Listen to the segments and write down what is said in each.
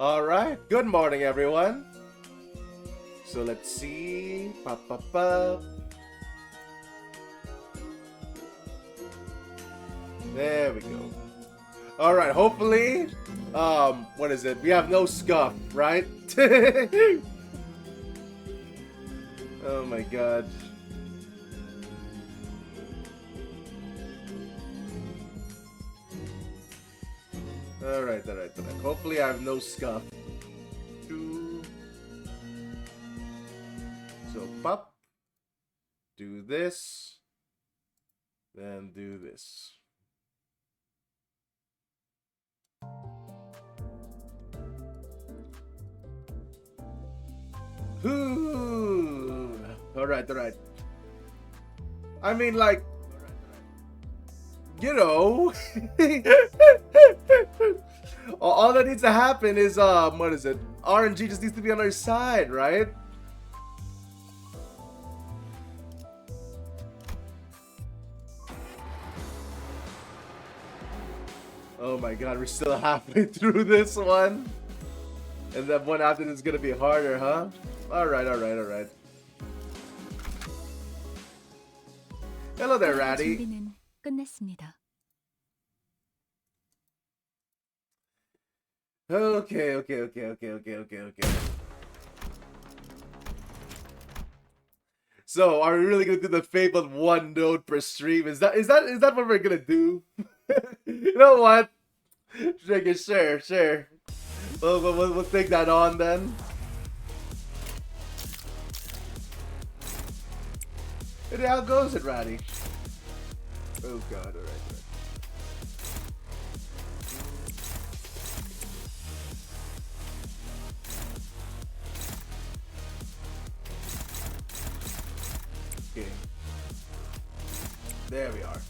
All right. Good morning, everyone. So let's see. Pa, pa, pa. There we go. All right. Hopefully, what is it? We have no scuff, right? Oh my god. All right. Hopefully, I have no scuff. So, pop. Do this. Then do this. Ooh. All right. I mean, like, you know, all that needs to happen is what is it? RNG just needs to be on our side, right? Oh my god, we're still halfway through this one. And then one after this is gonna be harder, huh? Alright. Hello there, Ratty. 준비는 끝냈습니다. Okay. So, are we really gonna do the fabled one note per stream? Is that what we're gonna do? You know what? Sure. We'll take that on then. And how goes it, Ratty? Oh god, alright. Okay. There we are.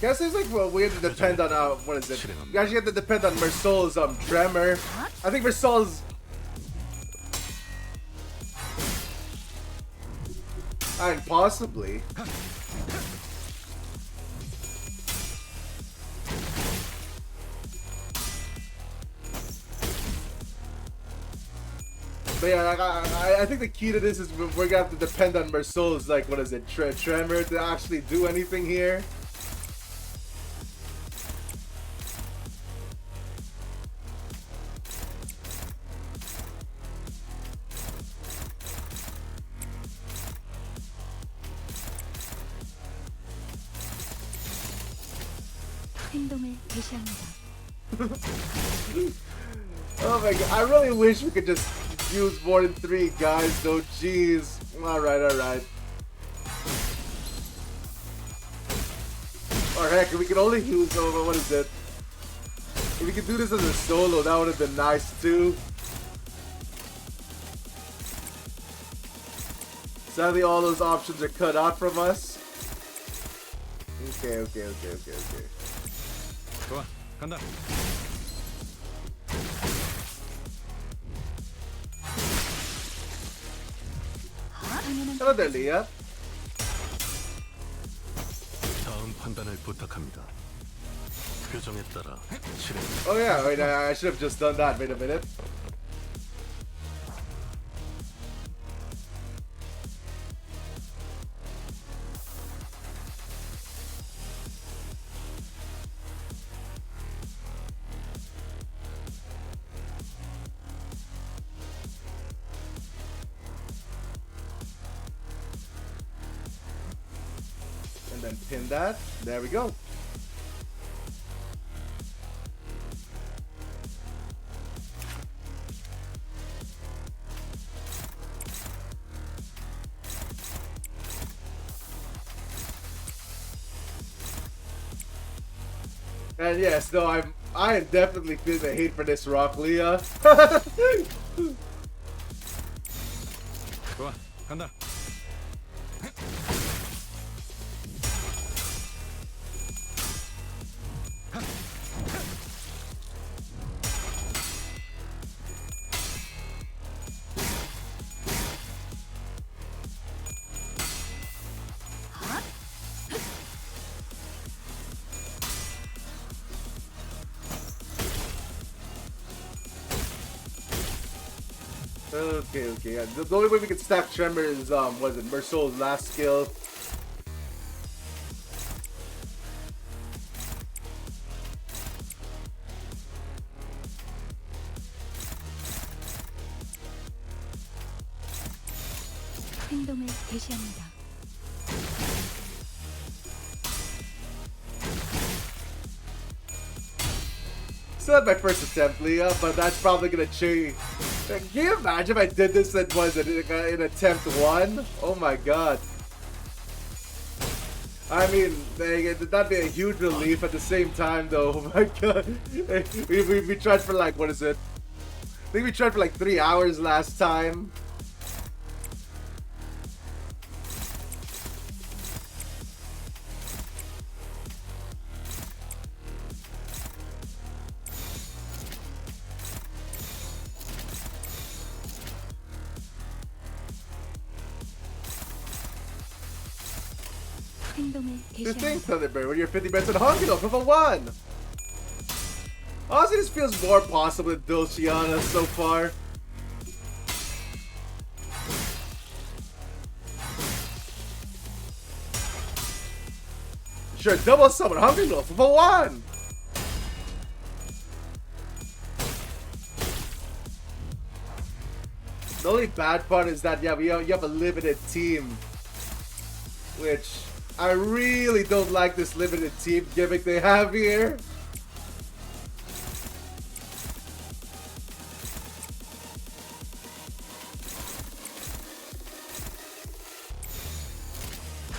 Guess it's like, well, we have to depend on what is it? You actually have to depend on Mersol's tremor. I think Mersol's. I mean, possibly. But yeah, I think the key to this is we're gonna have to depend on Mersol's, like, what is it, tremor to actually do anything here. 행동을 개시합니다. Oh my god, I really wish we could just use more than 3 guys though, jeez. Alright. Or heck, we could only use, what is it? If we could do this as a solo, that would have been nice too. Sadly, all those options are cut out from us. Okay. 좋아, 간다. Hello there, Leah. 다음 판단을 부탁합니다. 표정에 따라 실행. Oh yeah, wait, I should have just done that. Wait a minute. And then pin that. There we go. And yes, no, I am definitely feeling the hate for this rock, Leah. 좋아, 간다. Okay, okay. Yeah. The only way we can stack Tremor is was it Mersol's last skill. 행동을 개시합니다. Still had my first attempt, Leah, but that's probably gonna change. Can you imagine if I did this and was it in attempt 1? Oh my god. I mean, that'd be a huge relief at the same time, though. Oh my god. We tried for like, what is it? I think we tried for like 3 hours last time. 행동을 Good thing, 개시합니다. Thunderbird, when you're 50 bets on Honky for a 1. Honestly, this feels more possible than Dulciana so far. Sure, double summon Hungry Wolf for 1. The only bad part is that, yeah, you have a limited team. Which, I really don't like this limited team gimmick they have here.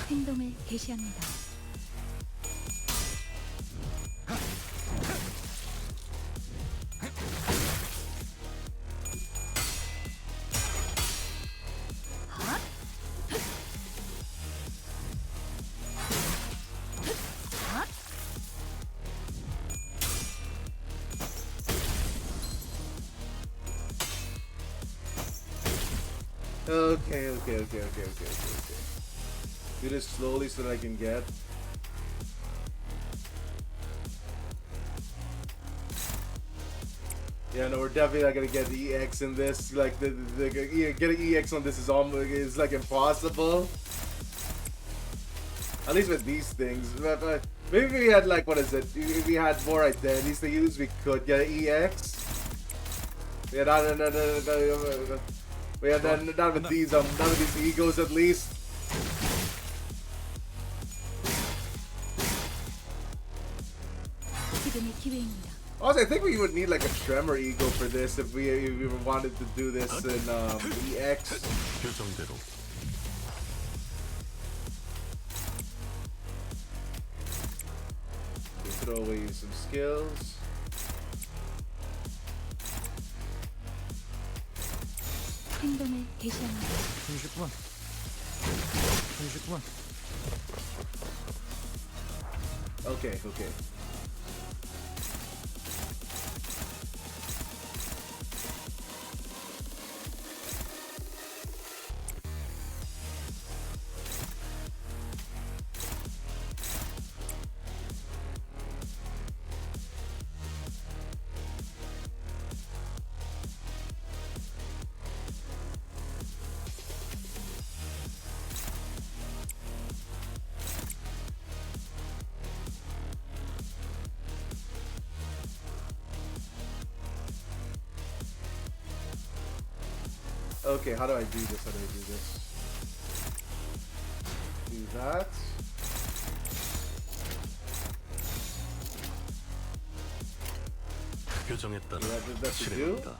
행동을 개시합니다. Okay. Do this slowly so that I can get. Yeah, no, we're definitely not gonna get the EX in this. Like getting EX on this is like impossible. At least with these things. But maybe if we had like, what is it? If we had more identities to use, we could get an EX. Yeah, no. Yeah, not with these none of these egos at least. 지금이 기회입니다. Also, I think we would need like a Tremor ego for this if we wanted to do this in EX. 교정대로 We throw away some skills. 행동을 개시합니다. 30분. 30분. Okay. Okay, how do I do this? Do that. 교정에 따라 That's to do? 실행한다.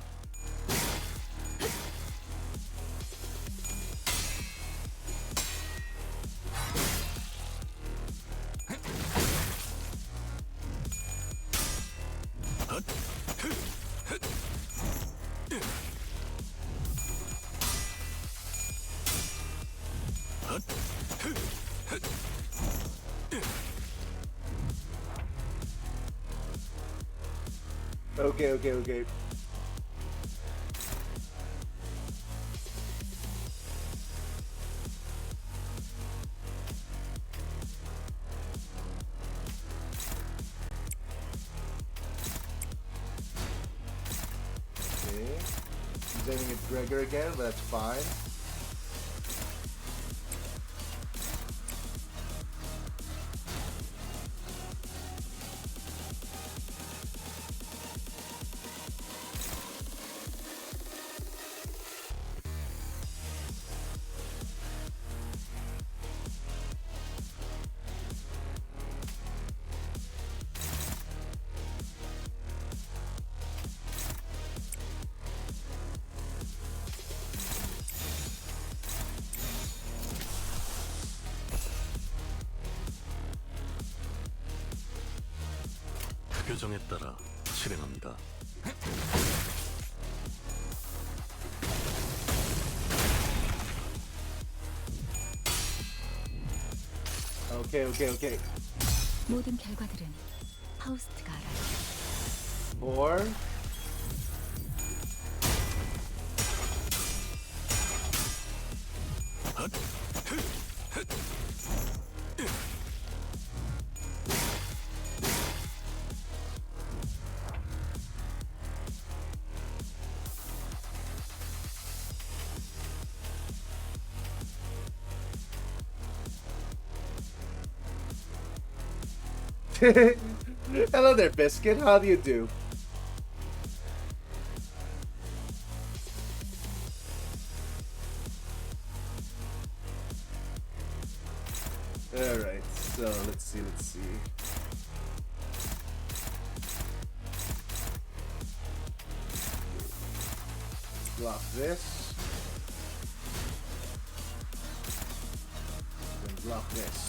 Okay. blaming it Gregor again, but that's fine. 규정에 따라 실행합니다. Okay. 모든 결과들은 파우스트가 알아요. 4. Hello there, Biscuit. How do you do? Alright, so let's see. Block this. Then block this.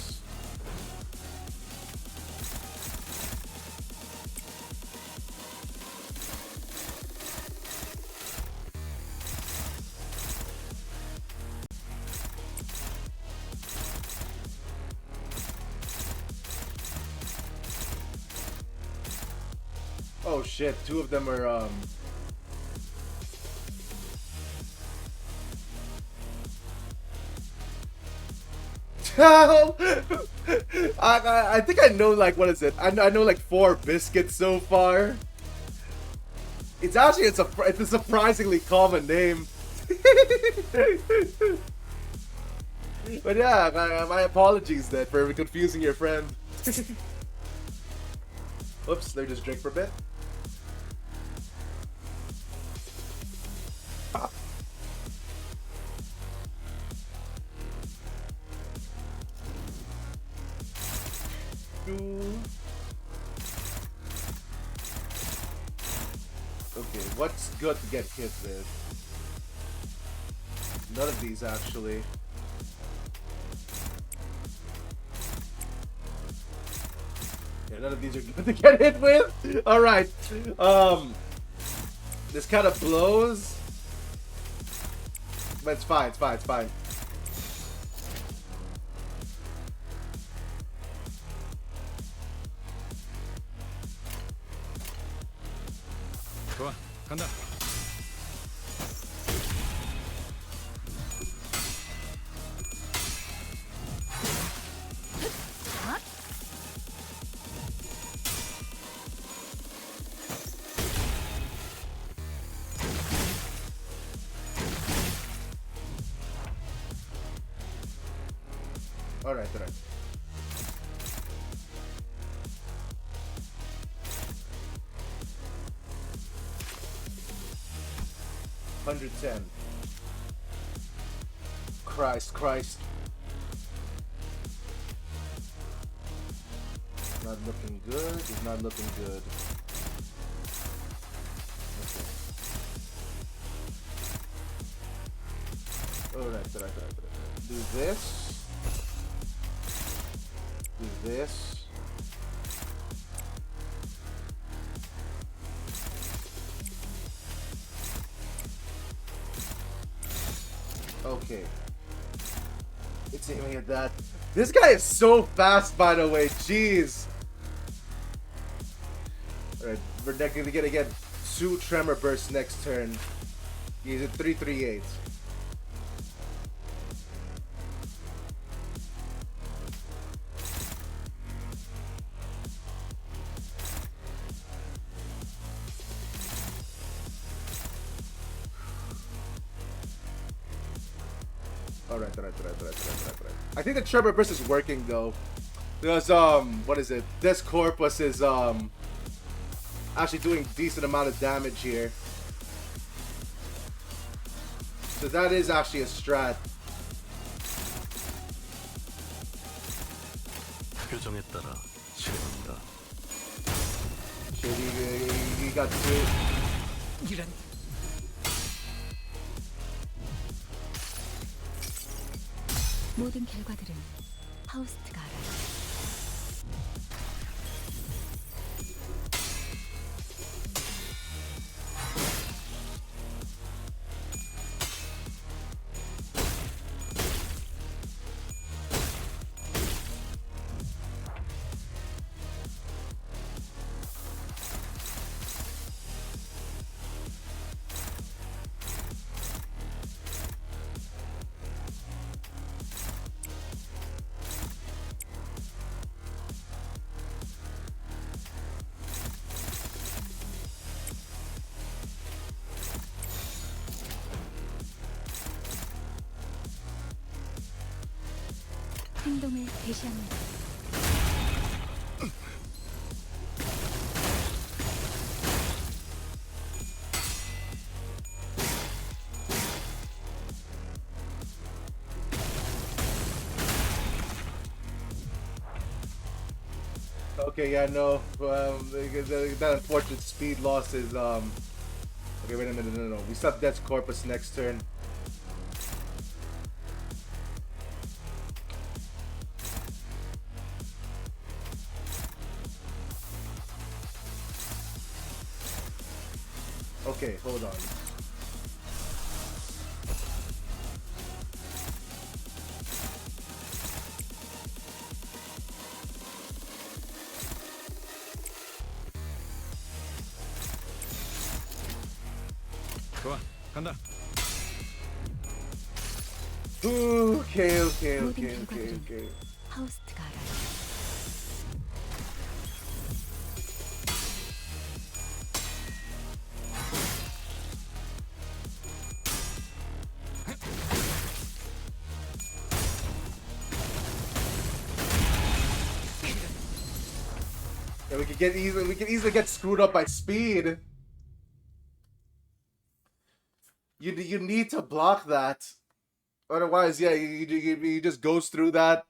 Oh shit, 2 of them are I think I know, like, what is it? I know like 4 biscuits so far. It's actually it's a surprisingly common name. But yeah, my apologies then for confusing your friend. Oops, let me just drink for a bit. Okay, what's good to get hit with? None of these, actually. Yeah, none of these are good to get hit with. All right. This kind of blows, but it's fine. It's fine. 좋아, 간다. All right. 110. Christ. Not looking good. It's not looking good. Okay. Alright. Do this. Do this. Okay. It's aiming at that. This guy is so fast, by the way. Jeez. Alright, we're gonna get again 2 Tremor Bursts next turn. He's at 338. Alright. I think the Tremor Burst is working though. Because what is it? This Corpus is actually doing decent amount of damage here. So that is actually a strat. 표정에 따라 실행합니다. Shit, he got two. 이런. 모든 결과들은 파우스트가 알아요. 행동을 개시합니다. Okay, yeah, no. That unfortunate speed loss is okay, wait a minute, no. We stop Death's Corpus next turn. Okay, hold on. 좋아, 간다. Okay. 모든 결과들은 파우스트가 알아요. Yeah, we can easily get screwed up by speed. You need to block that. Otherwise, yeah, you just goes through that.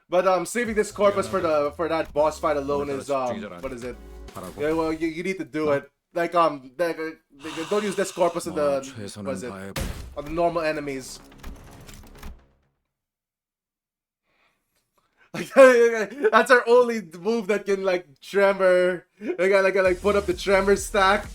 But saving this Corpus for that boss fight alone is what is it? Yeah, well, you need to do it. Like don't use this Corpus on the what is it? On the normal enemies. Like that's our only move that can like tremor. Like put up the tremor stack.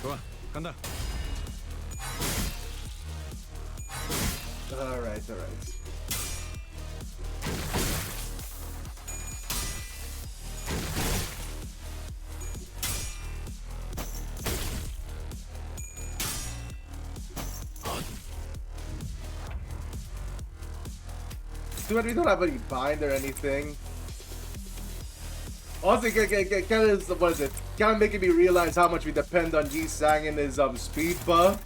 좋아, 간다. Alright. Too bad we don't have any bind or anything. Also, kind of what is it? Kind of making me realize how much we depend on Yi Sang and his speed buff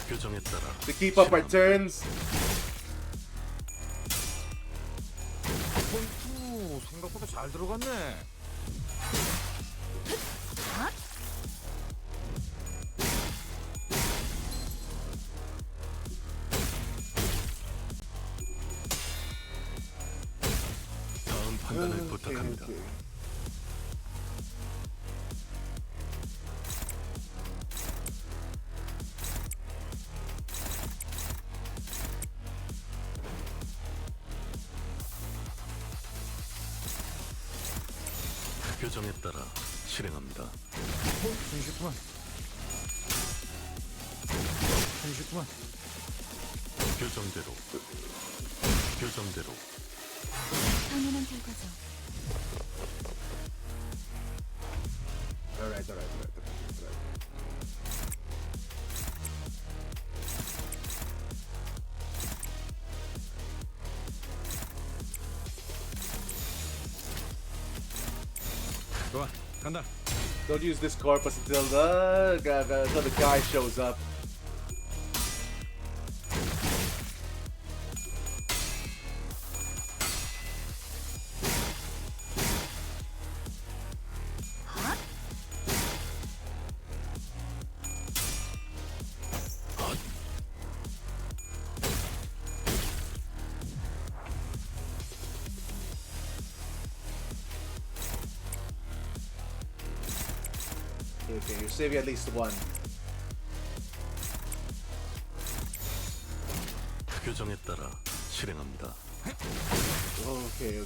표정에 따라 to keep up our turns. 생각보다 잘 들어갔네. 다음 판단을 부탁합니다. 표정에 따라 실행합니다. 잠시만. 표정대로. 당연한 결과죠. Alright. 좋아, 간다. Don't use this corpus until the guy shows up. Okay, you're saving at least one. 규정에 따라 실행합니다. Okay.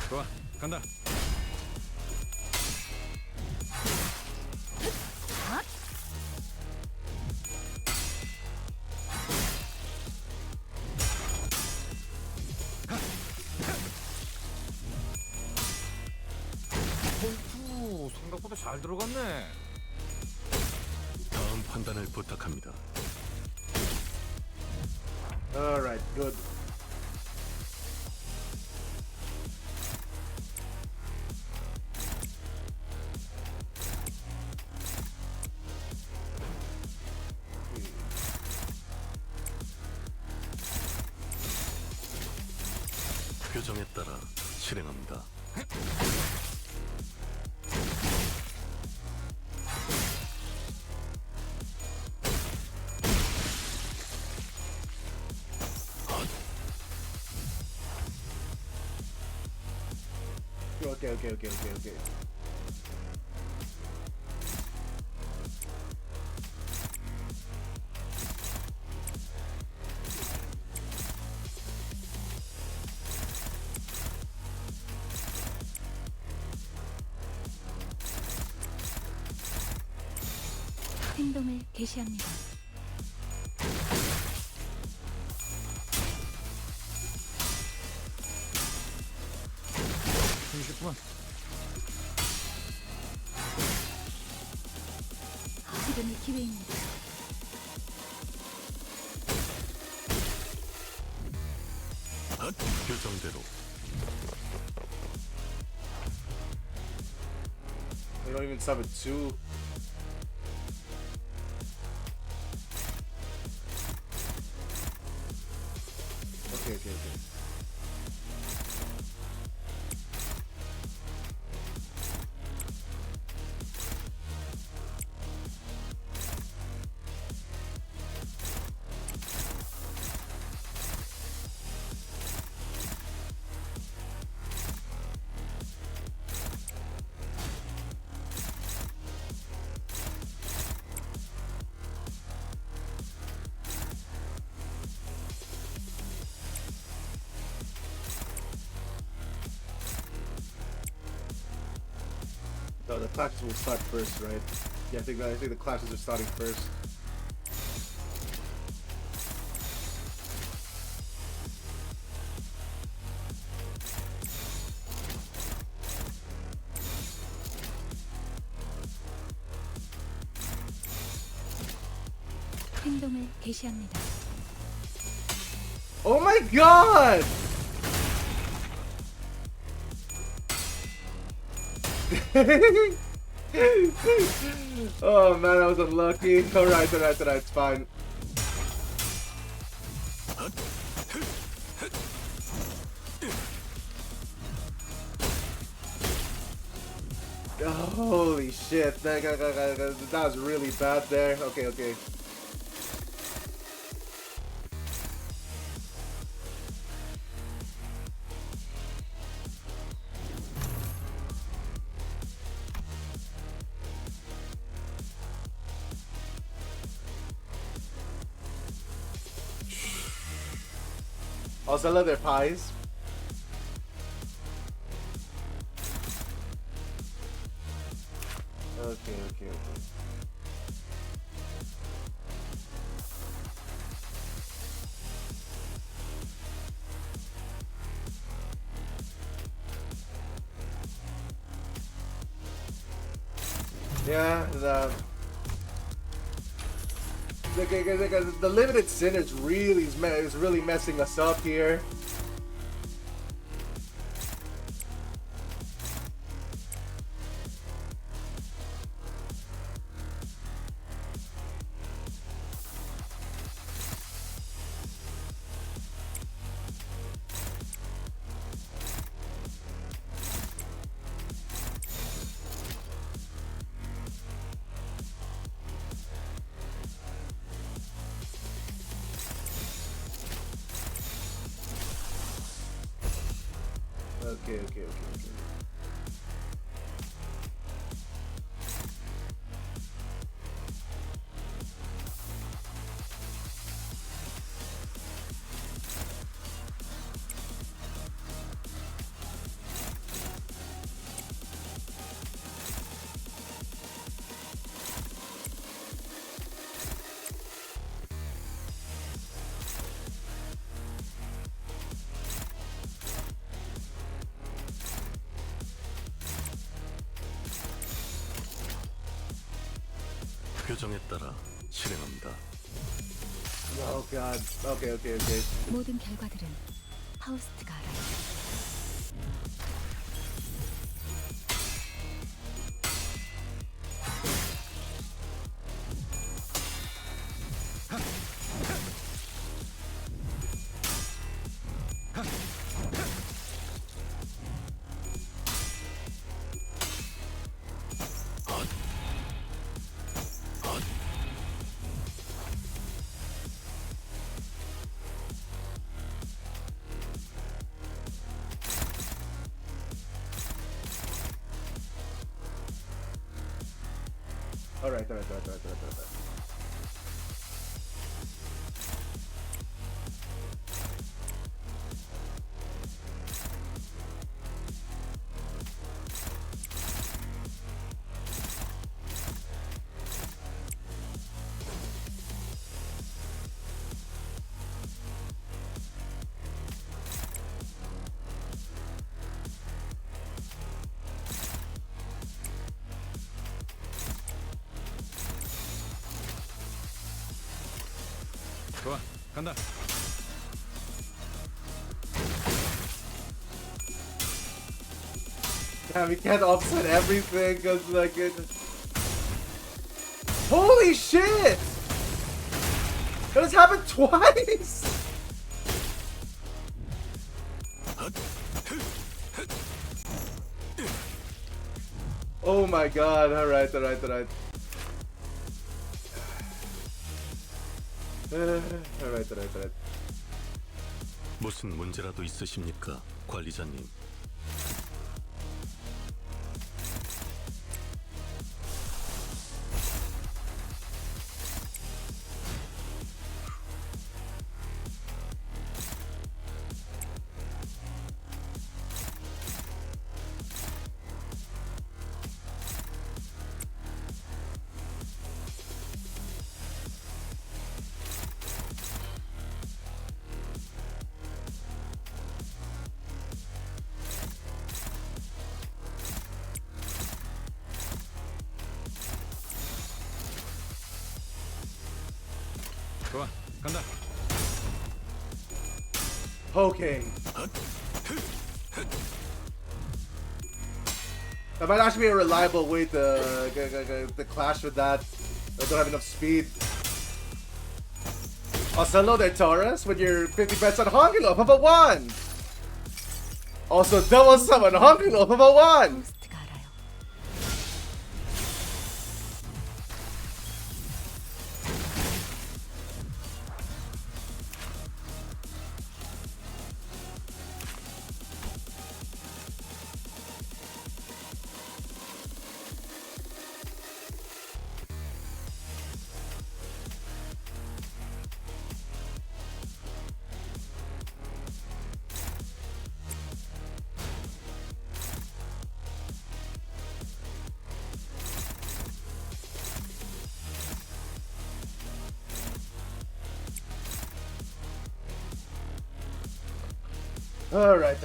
좋아, 간다. 생각보다 잘 들어갔네. 다음 판단을 부탁합니다. Alright, good. 규정에 따라 실행합니다. Okay. 행동을 개시합니다. 쉽구만. 지금이 기회입니다. 규정대로 We don't even sub it two. Okay. No, the clashes will start first, right? Yeah, I think the clashes are starting first. 행동을 개시합니다. Oh my god! Oh man, I was unlucky. Alright, it's fine. Holy shit, that was really bad there. Okay. Also, I love their pies. Okay. Yeah, the limited sin is really messing us up here. Okay. 표정에 따라 실행합니다. Oh god. Okay. 모든 결과들은 파우스트가 알아요. Alright. 좋아, 간다. Damn, we can't offset everything because like it. Holy shit! That has happened twice. Oh my god! Alright. Alright. 무슨 문제라도 있으십니까, 관리자님? 좋아, 간다. Okay. That might actually be a reliable way to clash with that. I don't have enough speed. Also, hello there, Taurus, with your 50 bets on Hongulo, Papa 1! Also, double summon Hongulo, Papa 1! 파우스트가 알아요. Alright.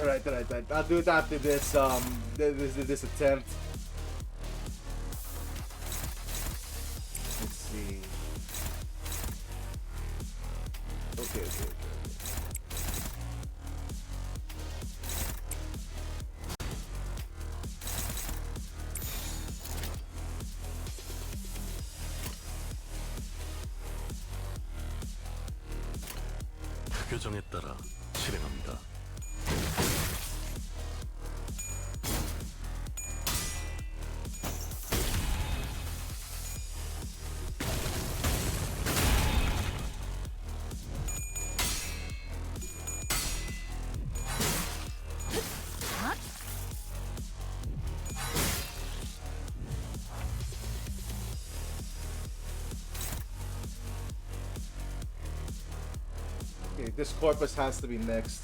I'll do it after this this attempt. Let's see. Okay. 교정에 따라 실행합니다. Okay, this corpus has to be next.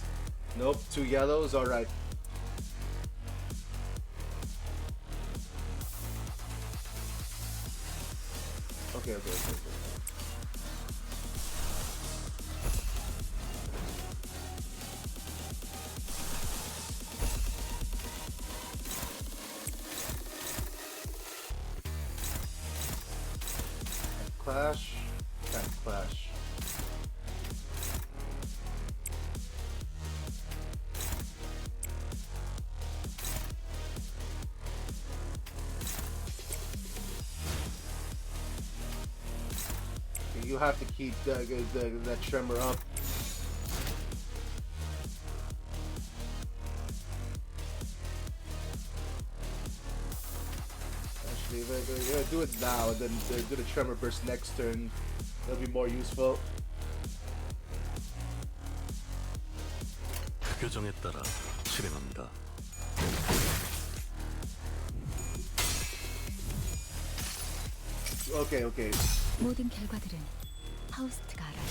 Nope, 2 yellows, alright. Okay. Clash. Can't clash. You have to keep that tremor up. Actually, we're gonna do it now, and then do the tremor burst next turn. That'll be more useful. 교정에 따라 실행합니다. Okay. 모든 결과들은 파우스트가 알아요.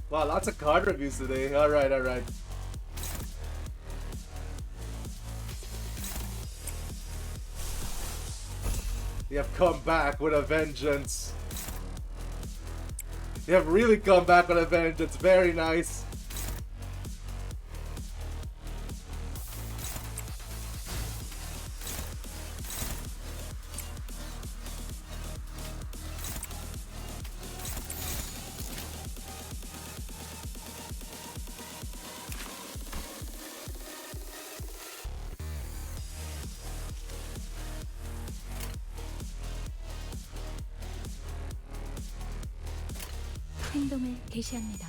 Wow, lots of card reviews today. Alright. You have come back with a vengeance. You have really come back with a vengeance. Very nice. 행동을 개시합니다.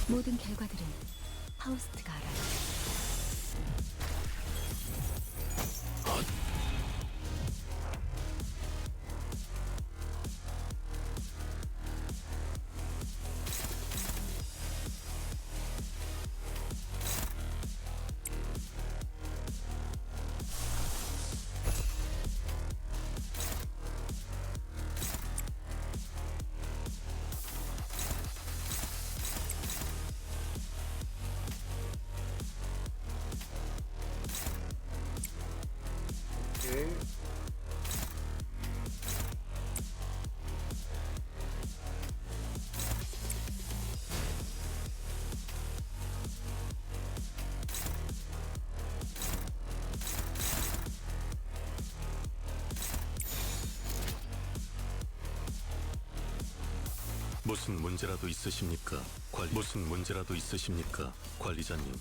모든 결과들은 파우스트가 알아요. Okay. 무슨 문제라도 있으십니까? 무슨 문제라도 있으십니까? 관리자님.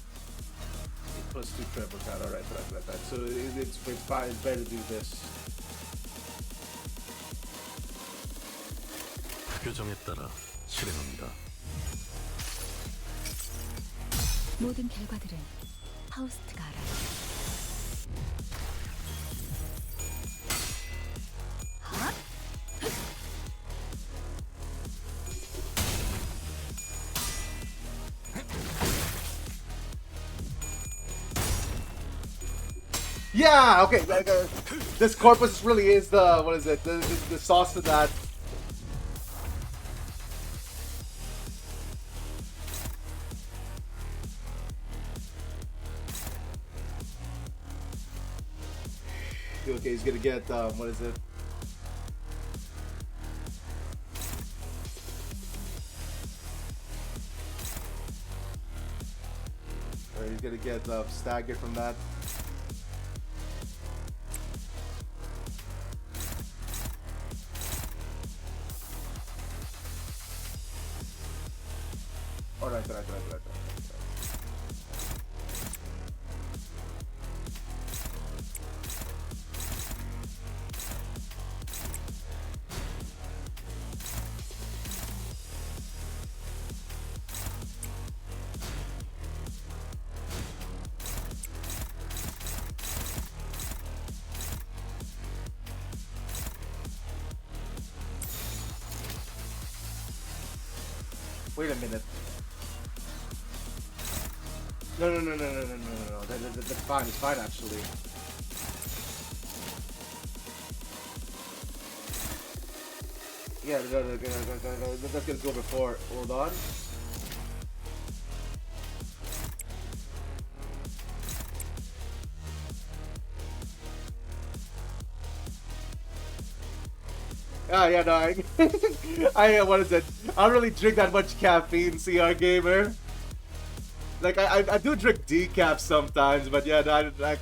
Plus 2 treble card. Alright. So it's fine. It's better to do this. 교정에 따라 실행합니다. 모든 결과들은 파우스트가 알아요. Yeah, okay. Like, this corpus really is the, what is it? The sauce to that. Okay, he's gonna get, what is it? Alright, he's gonna get staggered from that. Alright. Wait a minute. No. That's fine. It's fine, actually. Yeah, no, that's gonna go before. Hold on. Ah, yeah, no, what is it? I don't really drink that much caffeine, CR Gamer. Like, I do drink decaf sometimes, but yeah, no, I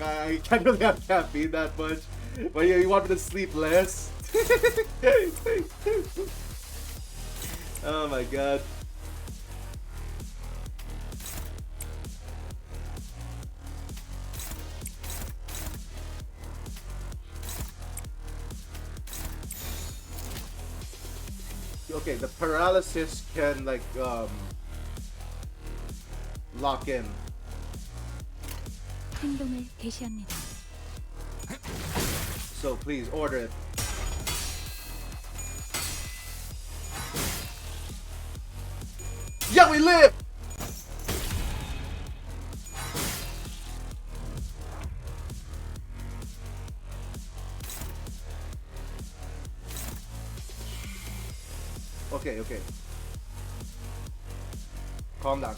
can't really have caffeine that much. But yeah, you want me to sleep less? Oh my god. Okay, the paralysis can like lock in. 행동을 개시합니다. So please order it. Yeah, we live! Okay. Calm down.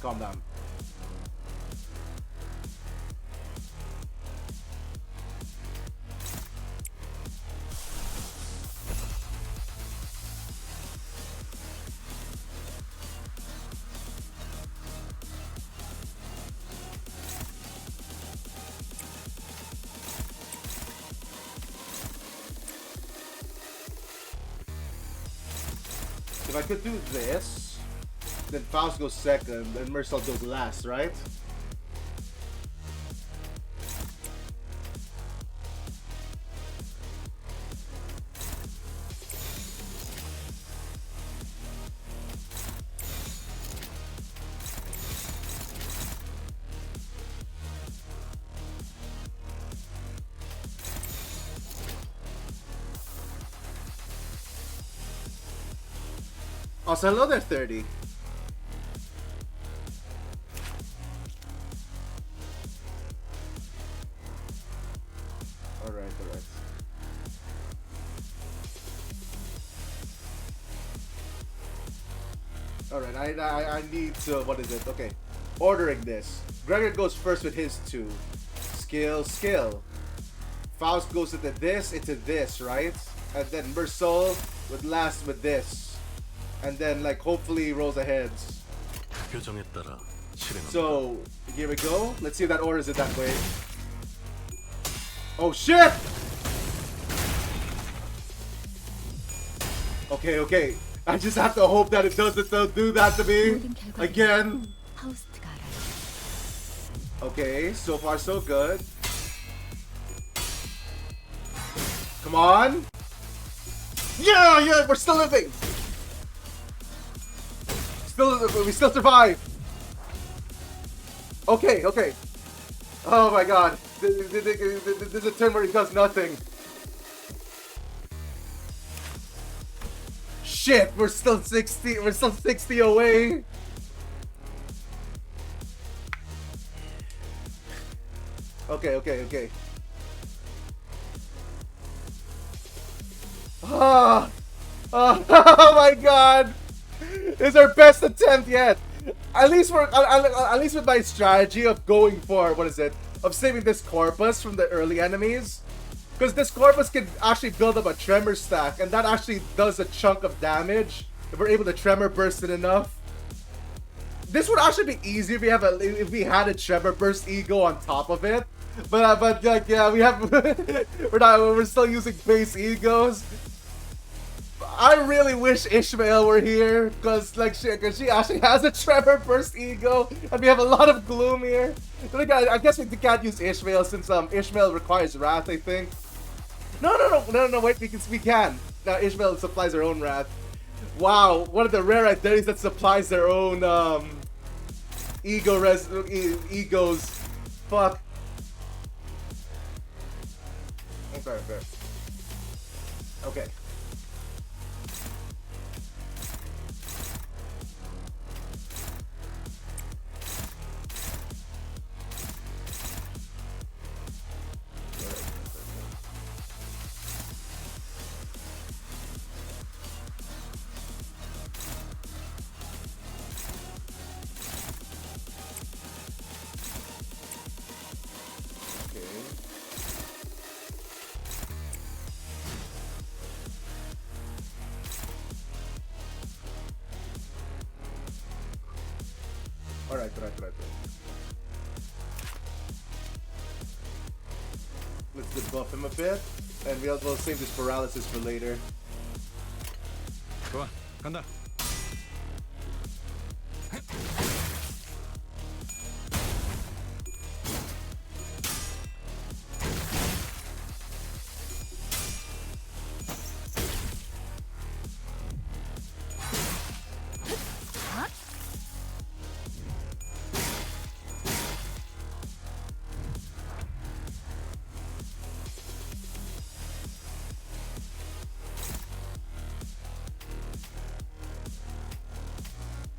If I could do this, then Faust goes second, and Mercel goes last, right? Also, hello there, 30. Alright. Alright, I need to, what is it? Okay, ordering this. Gregor goes first with his two. Skill. Faust goes into this, right? And then Mercel would last with this. And then, like, hopefully rolls ahead. 표정에 따라 실행합니다. So, here we go. Let's see if that orders it that way. Oh, shit! Okay. I just have to hope that it doesn't do that to me again. 파우스트가 알아요. Okay, so far so good. Come on! Yeah, we're still living! We still survive! Okay. Oh my god. There's a turn where he does nothing. Shit, we're still 60 away. Okay. Ah, oh my god! It's our best attempt yet. At least at least with my strategy of going for what is it? Of saving this corpus from the early enemies. Because this corpus can actually build up a tremor stack, and that actually does a chunk of damage if we're able to tremor burst it enough. This would actually be easier if we had a tremor burst ego on top of it. But like, yeah, we have we're still using base egos. I really wish Ishmael were here, cause she actually has a tremor burst ego, and we have a lot of gloom here. But I guess we can't use Ishmael since Ishmael requires wrath, I think. No, wait, we can. Now Ishmael supplies her own wrath. Wow, one of the rare identities that supplies their own egos. Fuck. Okay. Alright. Let's debuff him a bit, and we'll save this paralysis for later. 좋아, 간다.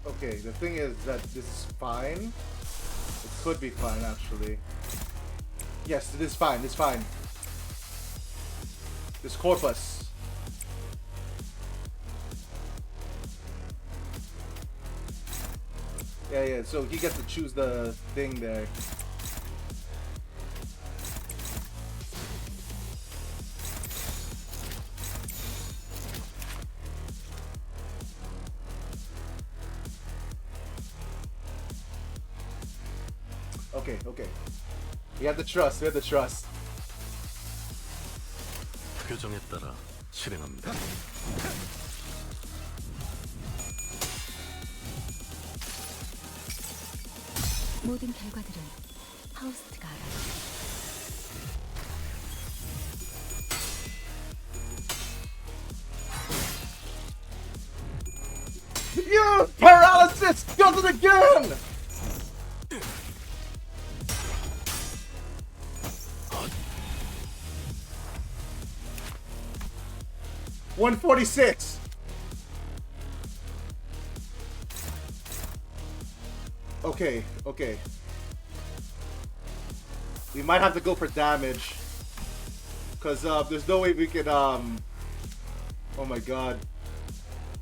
Okay, the thing is that this is fine. It could be fine, actually. Yes, it is fine, it's fine. This corpus. Yeah, so he gets to choose the thing there. Okay. We have the trust. 표정에 따라 실행합니다. 모든 결과들은 파우스트가 알아. You paralysis does it again. 146. Okay. We might have to go for damage. Cause there's no way we can oh my god.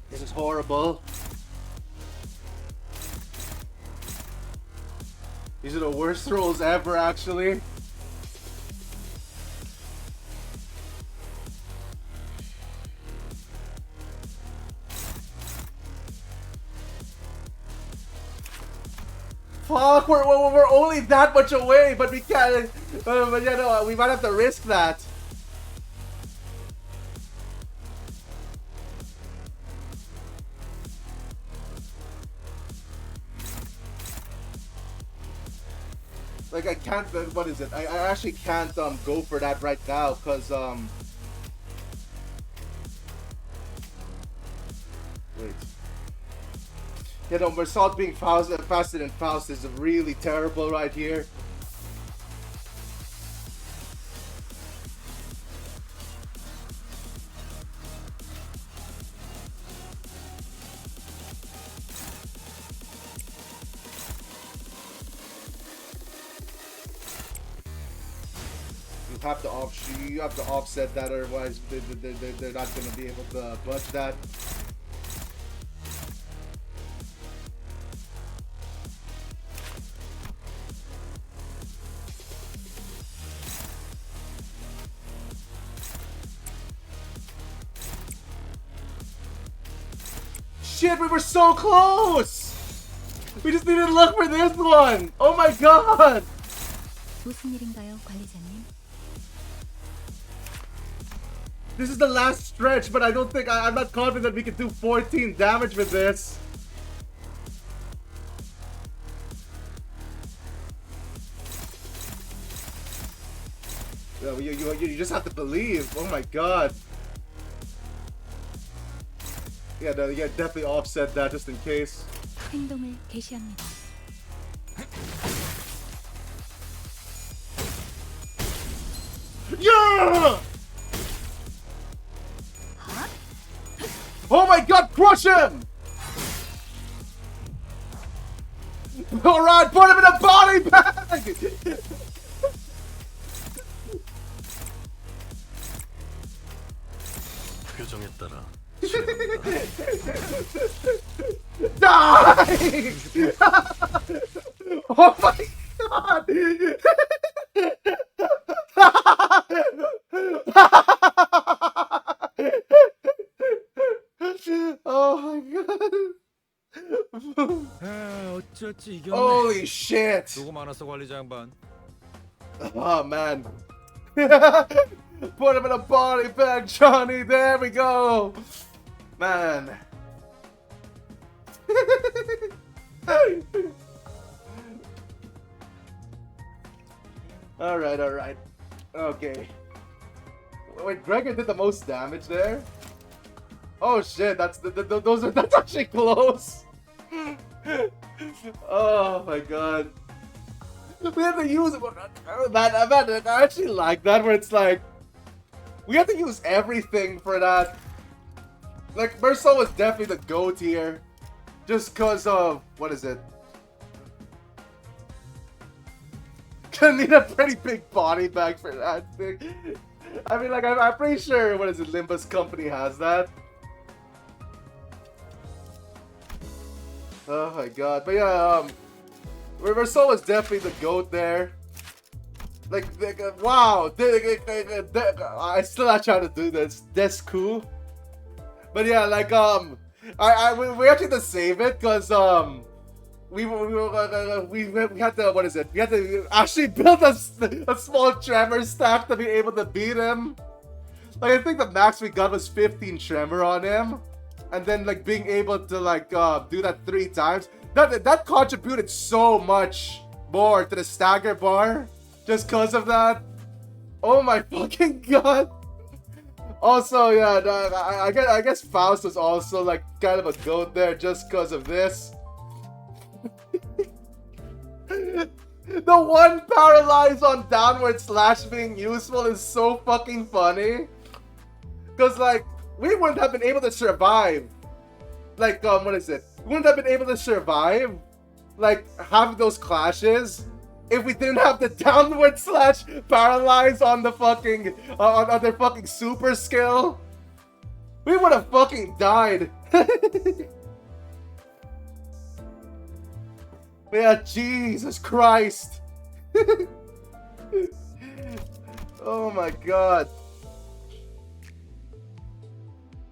This is horrible. These are the worst rolls ever, actually. Fuck, we're only that much away, but we can't. But you know, we might have to risk that. Like I can't. What is it? I actually can't go for that right now, cause wait. You know, Mersault being faster than Faust is really terrible right here. have to you have to offset that, otherwise they're not gonna be able to budge that. Shit, we were so close! We just needed to look for this one! Oh my god! 무슨 일인가요, 관리자님? This is the last stretch, but I don't think I'm not confident we can do 14 damage with this. You just have to believe. Oh my god. Yeah, no, yeah, definitely offset that just in case. 행동을 개시합니다. Yeah! Oh my god, crush him! Alright, put him in a body bag! 표정에 따라 실행합니다. Die! Oh my god! Oh my god! 아, 어쩔지 이겼네. Holy shit! 수고 많았어 관리자 양반. Oh man. Put him in a body bag, Johnny. There we go. Man. Alright, alright. Okay. Wait, Gregor did the most damage there? Oh shit, that's that's actually close. Oh my god. We have to use that. I actually like that, where it's like we have to use everything for that. Like Merceau was definitely the GOAT here, just cause of what is it? Gonna need a pretty big body bag for that thing. I mean, like I'm pretty sure what is it? Limbus Company has that. Oh my god, but yeah, Merceau is definitely the GOAT there. Like, wow, I still not trying to do this. That's cool. But yeah, like we actually had to save it because we had to, what is it? We had to actually build a small tremor stack to be able to beat him. Like I think the max we got was 15 tremor on him, and then like being able to like do that 3 times. That contributed so much more to the stagger bar just cause of that. Oh my fucking god. Also, yeah, I guess Faust was also like kind of a GOAT there just cause of this. The one paralyze on downward slash being useful is so fucking funny. Cause like we wouldn't have been able to survive. Like what is it? We wouldn't have been able to survive like half of those clashes if we didn't have the downward slash paralyze on the fucking on their fucking super skill. We would have fucking died. Yeah, Jesus Christ. Oh my god.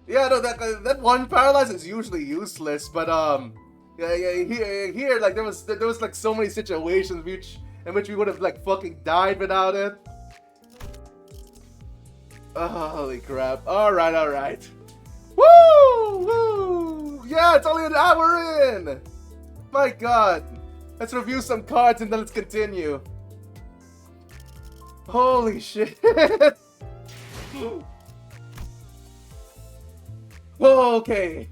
Yeah, no, that one paralyze is usually useless, but yeah, here like there was like so many situations in which we would have like fucking died without it. Oh, holy crap! All right. Woo! Yeah, it's only an hour in. My god. Let's review some cards and then let's continue. Holy shit. Okay.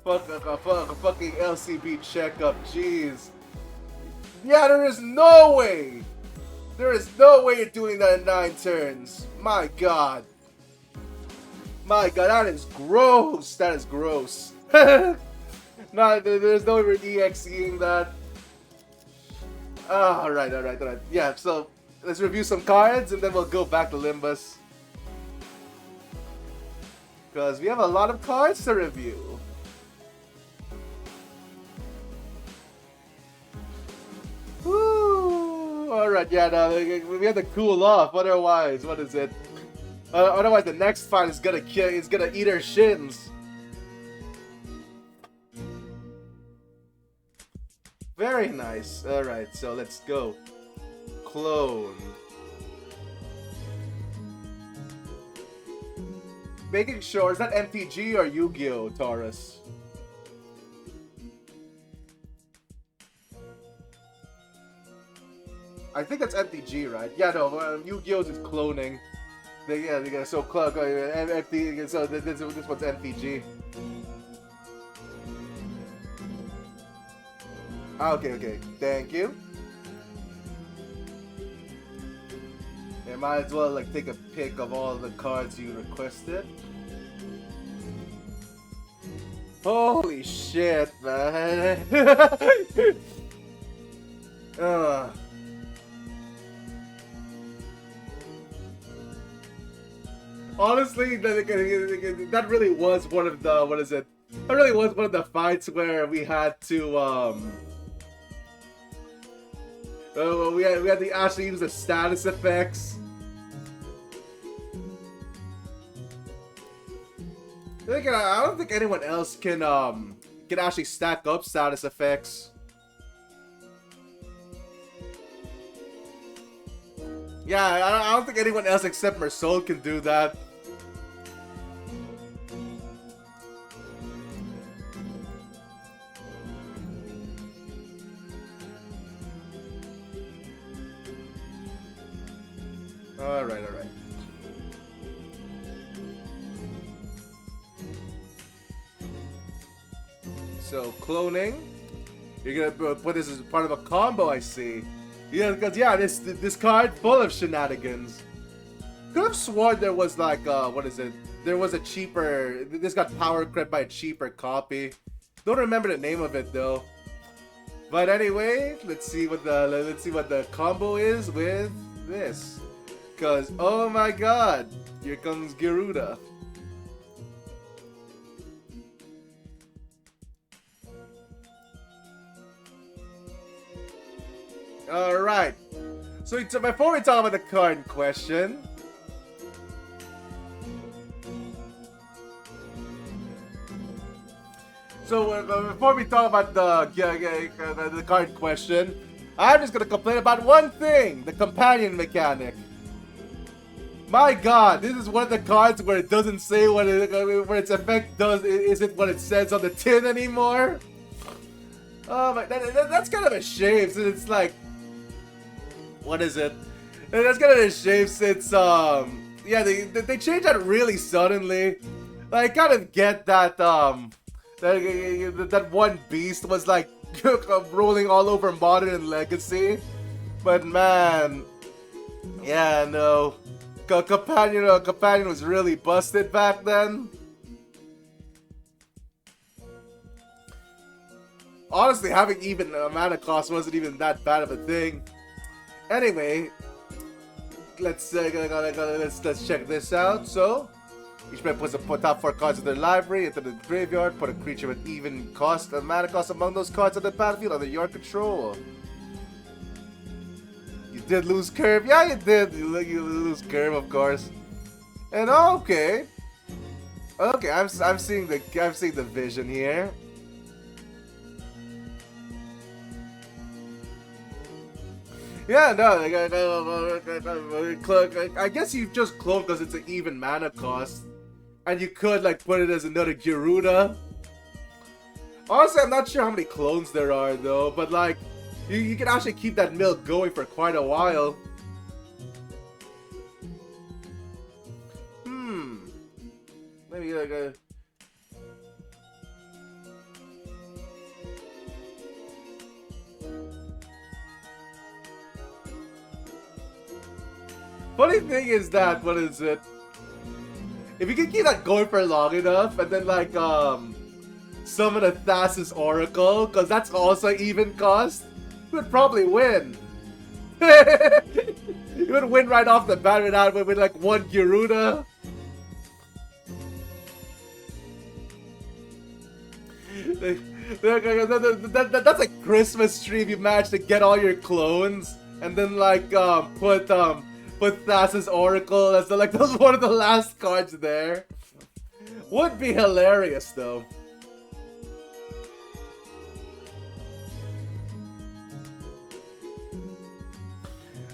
Fucking LCB checkup, jeez. Yeah, there is no way you're doing that in 9 turns. My god, that is gross. No, there's no way we're EXEing that. Alright. Yeah, so let's review some cards and then we'll go back to Limbus. Because we have a lot of cards to review. Woo! Alright, yeah, no, we have to cool off. Otherwise, what is it? Otherwise, the next fight is gonna kill. It's gonna eat our shins. Very nice. Alright, so let's go. Clone. Making sure, is that MTG or Yu-Gi-Oh, Taurus? I think that's MTG, right? Yeah, no, Yu-Gi-Oh's is cloning. Yeah, so MTG, so this one's MTG. Okay, thank you. I might as well like take a pic of all the cards you requested. Holy shit, man! Honestly, that really was one of the That really was one of the fights where we had to we had to actually use the status effects. I don't think anyone else can actually stack up status effects. Yeah, I don't think anyone else except Mersol can do that. Alright. So, cloning. You're gonna put this as part of a combo, I see. Yeah, because, yeah, this card full of shenanigans. Could have sworn there was, like, what is it? There was a cheaper... This got power crept by a cheaper copy. Don't remember the name of it, though. But anyway, let's see what the combo is with this. Because, oh my god, here comes Garuda. Alright, so before we talk about the card in question, before we talk about the card in question, I'm just gonna complain about one thing: the companion mechanic. My god, this is one of the cards where it doesn't say where its effect does isn't what it says on the tin anymore. Oh my, that's kind of a shame since it's like, what is it? That's kind of a shame since yeah, they changed that really suddenly. Like, I kind of get that that one beast was like rolling all over Modern and Legacy, but man, yeah, no. Companion was really busted back then. Honestly, having even a mana cost wasn't even that bad of a thing. Anyway, let's check this out. So, each player puts the top 4 cards of their library into the graveyard. Put a creature with even cost and mana cost among those cards on the battlefield under your control. You did lose curve, yeah, you did. You lose curve, of course. And okay, I'm seeing the vision here. Yeah, no, I guess you just clone because it's an even mana cost, and you could like put it as another Garuda. Honestly, I'm not sure how many clones there are though, but like, you can actually keep that mill going for quite a while. Maybe like a... Funny thing is that, what is it? If you can keep that going for long enough, and then like, summon a Thassa's Oracle, because that's also even cost, you would probably win. You would win right off the bat with like one Gyruda. That's a Christmas stream. You managed to get all your clones and then like put Thassa's Oracle as that was one of the last cards there. Would be hilarious though.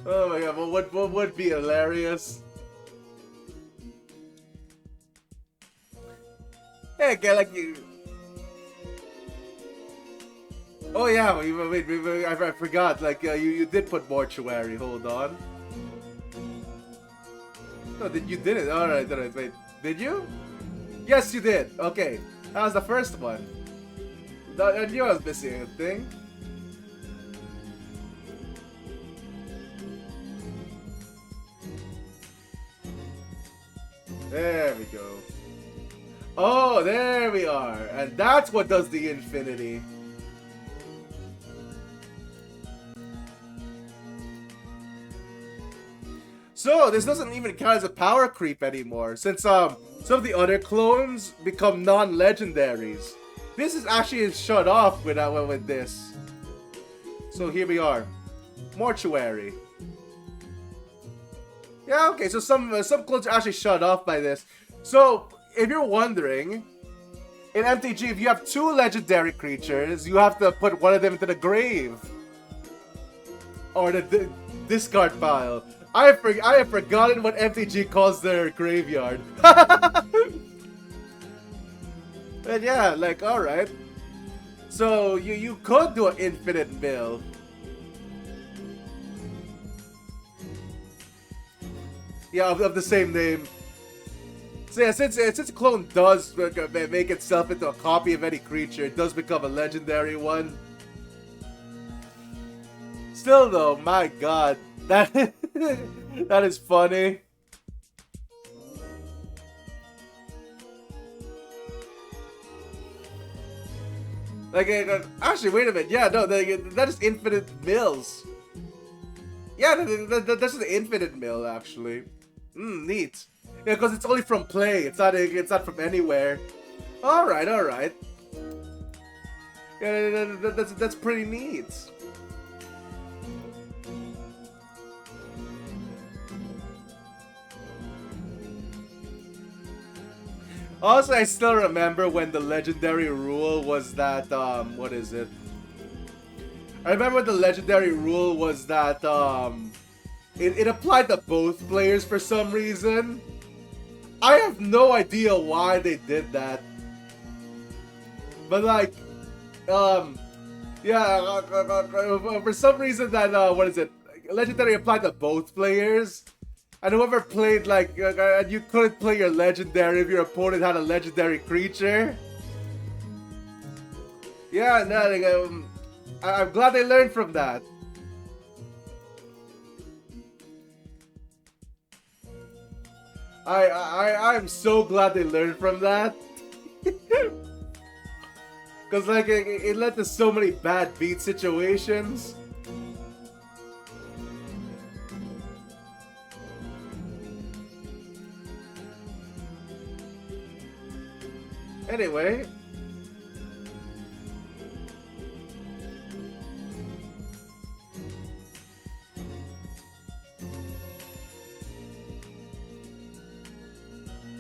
Oh my god, what would be hilarious? Hey, like you. Oh yeah, wait, I forgot. Like you did put mortuary. Hold on. No, you didn't. All right. Wait, did you? Yes, you did. Okay, that was the first one. I knew I was missing a thing. There we go. Oh, there we are. And that's what does the infinity. So, this doesn't even count as a power creep anymore, since some of the other clones become non-legendaries. This is actually shut off with this. So here we are. Mortuary. Yeah, okay, so some clones are actually shut off by this. So, if you're wondering, in MTG, if you have 2 legendary creatures, you have to put one of them into the grave. Or the discard pile. I have forgotten what MTG calls their graveyard. But yeah, like, alright. So, you could do an infinite mill. Yeah, of the same name. So yeah, since a clone does make itself into a copy of any creature, it does become a legendary one. Still though, my god, that that is funny. Like, actually, wait a minute. Yeah, no, that is infinite mills. Yeah, that's an infinite mill, actually. Neat. Yeah, because it's only from play. It's not from anywhere. All right. Yeah, that's pretty neat. Also, I still remember when the legendary rule was that, what is it? I remember the legendary rule was that, it applied to both players for some reason. I have no idea why they did that. But like, yeah, for some reason that, what is it? Legendary applied to both players. And whoever played, like, and you couldn't play your legendary if your opponent had a legendary creature. Yeah, no, like, I'm glad they learned from that. I'm so glad they learned from that. Because, like, it led to so many bad beat situations. Anyway.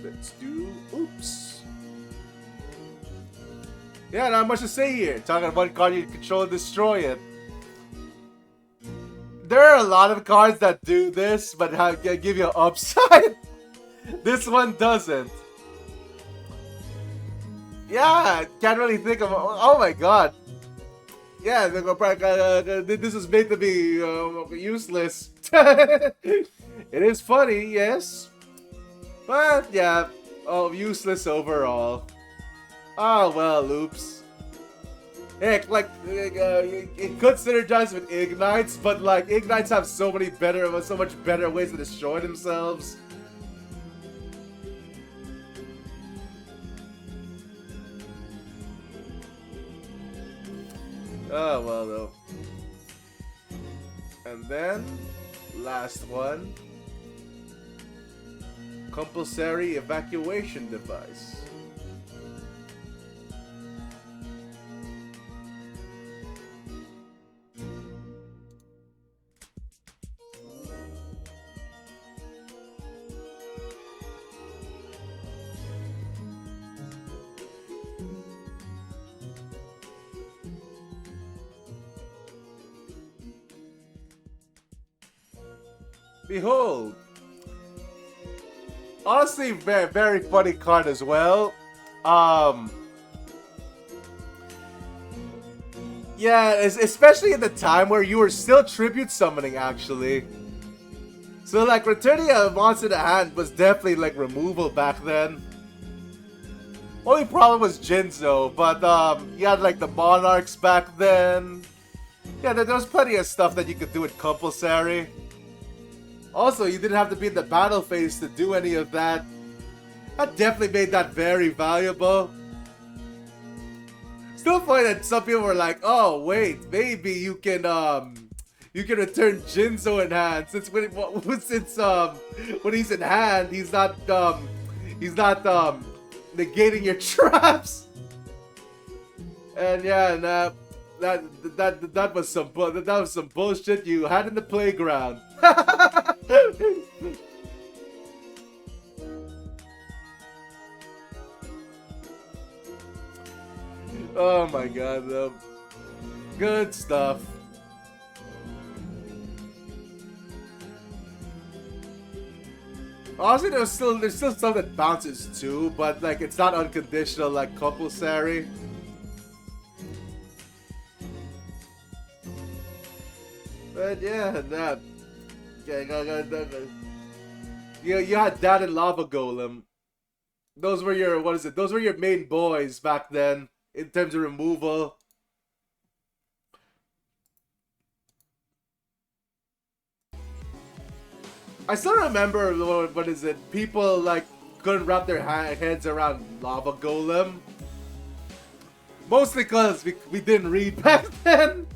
Let's do... Oops. Yeah, not much to say here. Talking about one card you control and destroy it. There are a lot of cards that do this, but give you an upside. This one doesn't. Yeah, can't really think of... Oh my god. Yeah, this is made to be useless. It is funny, yes. But yeah, useless overall. Oh well, oops. Heck, like, it could synergize with Ignites, but like, Ignites have so much better ways to destroy themselves. Oh well though. And then, last one. Compulsory evacuation device. Behold! Honestly, very, very funny card as well. Yeah, especially in the time where you were still tribute summoning, actually. So, like, returning a monster to hand was definitely, like, removal back then. Only problem was Jinzo, but, you had, like, the Monarchs back then. Yeah, there was plenty of stuff that you could do with compulsory. Also, you didn't have to be in the battle phase to do any of that. That definitely made that very valuable. Still funny that some people were like, "Oh, wait, maybe you can return Jinzo in hand since when he's in hand, he's not negating your traps." And yeah, and that was some bullshit you had in the playground. Oh my god, though. Good stuff. Honestly, there's still stuff that bounces too, but like it's not unconditional like compulsory. But yeah, that. Yeah, you had that and Lava Golem. Those were your Those were your main boys back then in terms of removal. I still remember people like couldn't wrap their heads around Lava Golem. Mostly because we didn't read back then.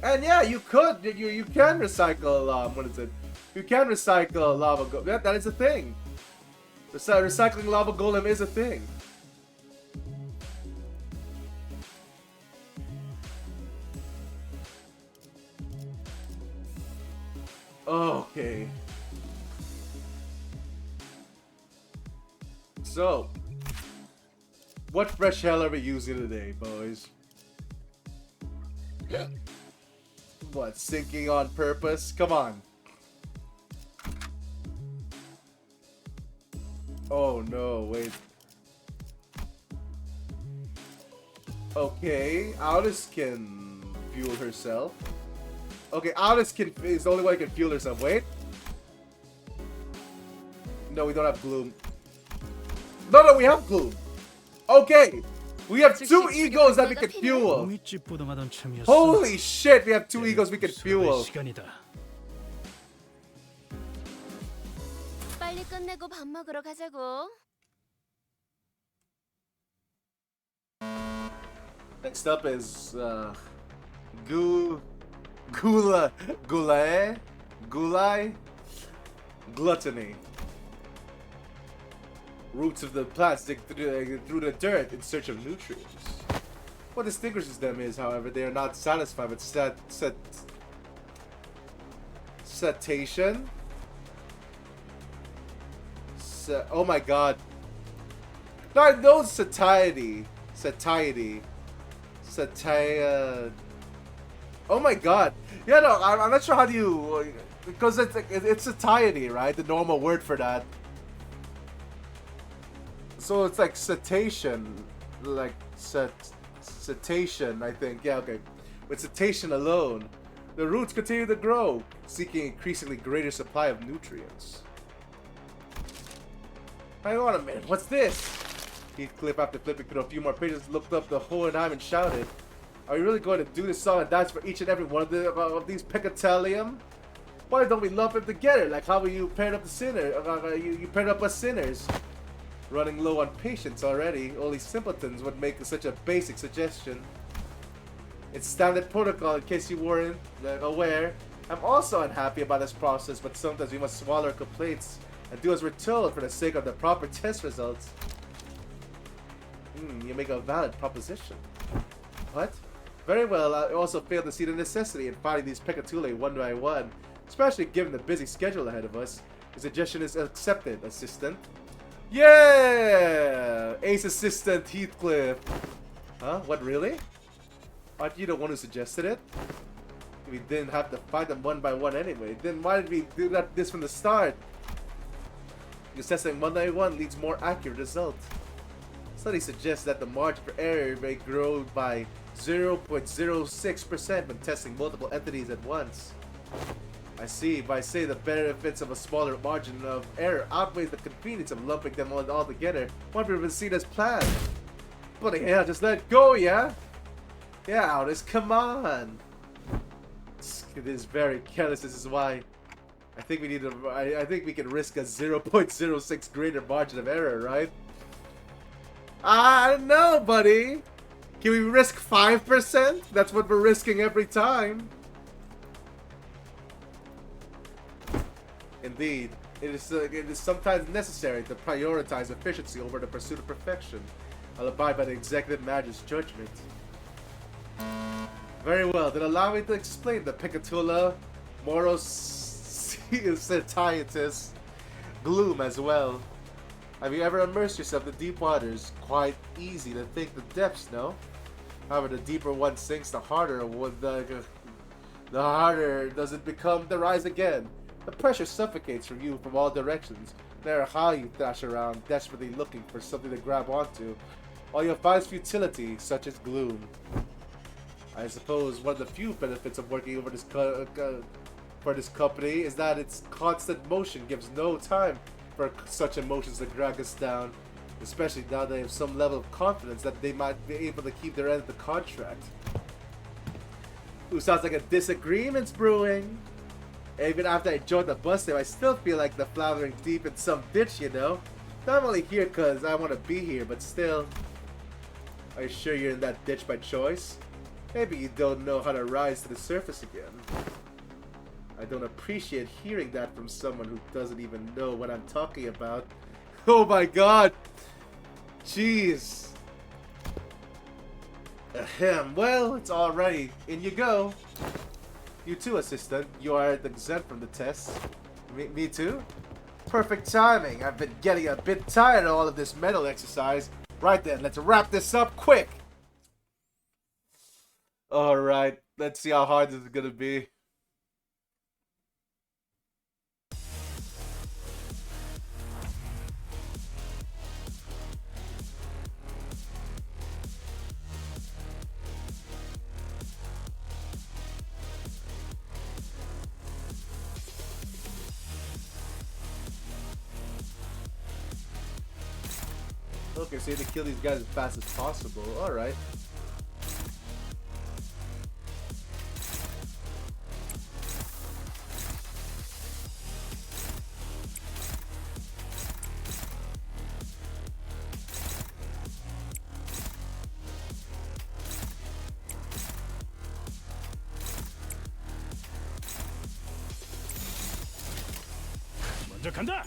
And yeah, you can recycle you can recycle Lava Golem. That is a thing. Recycling Lava Golem is a thing. Okay. So, what fresh hell are we using today, boys? Yeah. What, sinking on purpose? Come on. Oh no, wait. Okay, Alice can fuel herself. Okay, Alice is the only one who can fuel herself. Wait. No, we don't have Gloom. No, we have Gloom. Okay. We have 2 egos that we can fuel. Holy shit, we have 2 egos we can fuel. 빨리 끝내고 밥 먹으러 가자고. Next up is gluttony. Roots of the plants dig through the dirt in search of nutrients. What distinguishes them is, however, they are not satisfied with cetacean. Oh my god. No, I know satiety. Oh my god. Yeah, no, I'm not sure how do you... Because it's satiety, right? The normal word for that. So it's like cetacean. Like cetacean, I think. Yeah, okay. With cetacean alone, the roots continue to grow, seeking increasingly greater supply of nutrients. Hang on a minute, what's this? Heathcliff, after flipping through a few more pages, looked up the Hohenheim and shouted, "Are you really going to do this song and dance for each and every one of these Pecatelium? Why don't we lump them together like how you paired up the sinner? You paired up us sinners." Running low on patience already, only simpletons would make such a basic suggestion. It's standard protocol in case you weren't aware. I'm also unhappy about this process, but sometimes we must swallow our complaints and do as we're told for the sake of the proper test results. You make a valid proposition. What? Very well, I also fail to see the necessity in fighting these Pecatulae one by one, especially given the busy schedule ahead of us. Your suggestion is accepted, Assistant. Yeah! Ace Assistant Heathcliff. Huh? What, really? Aren't you the one who suggested it? We didn't have to fight them one by one anyway. Then why did we do this from the start? Assessing one by one leads more accurate results. Studies suggest that the margin for error may grow by 0.06% when testing multiple entities at once. I see. By say the benefits of a smaller margin of error outweighs the convenience of lumping them all together, one would have seen as planned. Bloody hell, just let go, yeah? Yeah, Aldous, come on. It is very careless. This is why I think we need to. I think we can risk a 0.06 greater margin of error, right? I don't know, buddy. Can we risk 5%? That's what we're risking every time. Indeed, it is sometimes necessary to prioritize efficiency over the pursuit of perfection. I'll abide by the executive manager's judgment. Very well, then allow me to explain the Pecatula Morosatiatus gloom as well. Have you ever immersed yourself in deep waters? Quite easy to think the depths, no? However, the deeper one sinks, the harder does it become to rise again. The pressure suffocates from you from all directions. No matter how you thrash around, desperately looking for something to grab onto, all you'll find is futility, such as gloom. I suppose one of the few benefits of working over this for this company is that its constant motion gives no time for such emotions to drag us down, especially now they have some level of confidence that they might be able to keep their end of the contract. Ooh, sounds like a disagreement's brewing. Even after I joined the bus there, I still feel like the floundering deep in some ditch, you know? Not only here because I want to be here, but still. Are you sure you're in that ditch by choice? Maybe you don't know how to rise to the surface again. I don't appreciate hearing that from someone who doesn't even know what I'm talking about. Oh my god! Jeez. Ahem. Well, it's already. In you go. You too, Assistant. You are exempt from the test. Me too? Perfect timing. I've been getting a bit tired of all of this mental exercise. Right then, let's wrap this up quick! Alright, let's see how hard this is gonna be. Okay, so you have to kill these guys as fast as possible. Alright. 먼저 간다.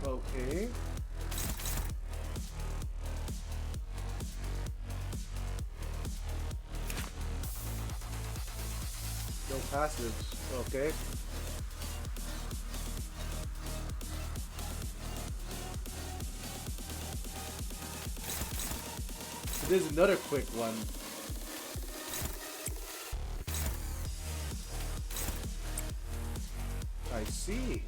Okay. No passives. Okay. So there's another quick one. I see.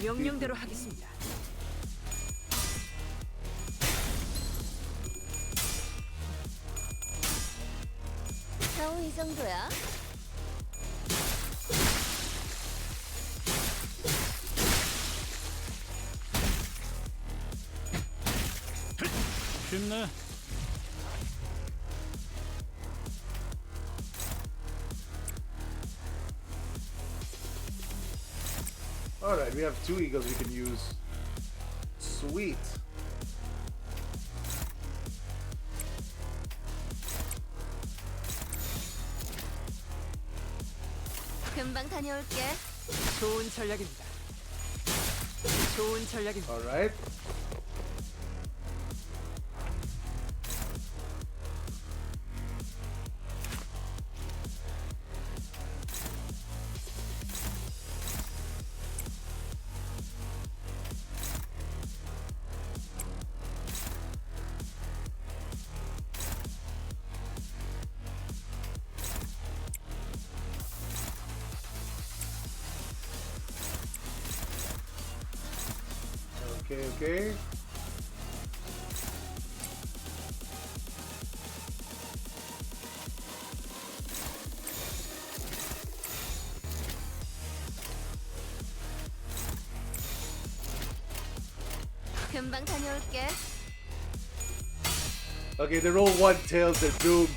명령대로 하겠습니다. 겨우 이 정도야? 쉽네. Alright, we have 2 eagles we can use. Sweet. 금방 다녀올게. 좋은 전략입니다. 좋은 전략입니다. Alright. Okay. 금방 다녀올게. Okay, they roll 1 tails, they're doomed.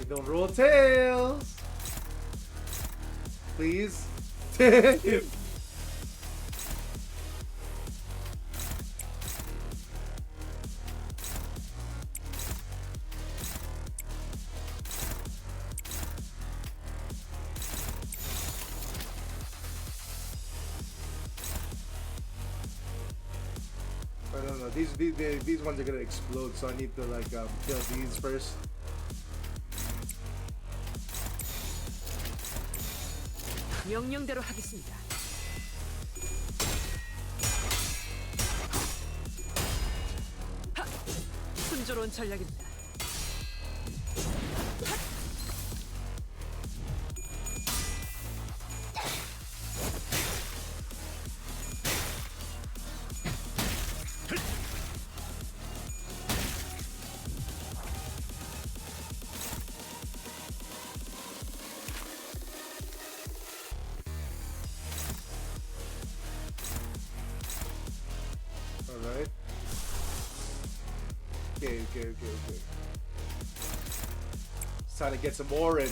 Don't roll tails. Please. I don't know. These ones are gonna explode, so I need to like kill these first. 명령대로 하겠습니다. 하! 순조로운 전략입니다. Alright. Okay. It's time to get some orange.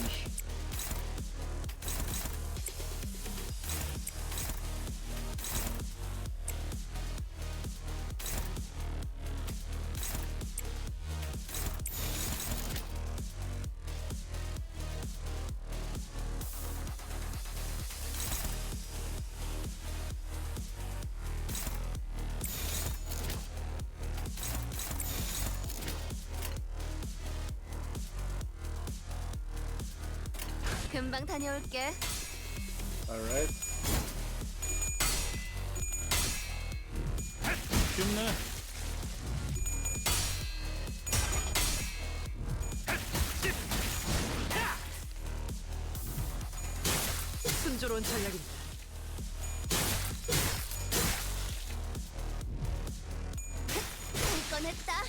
금방 다녀올게. Alright. 쉽네. 순조로운 전략입니다. 잠깐 했다.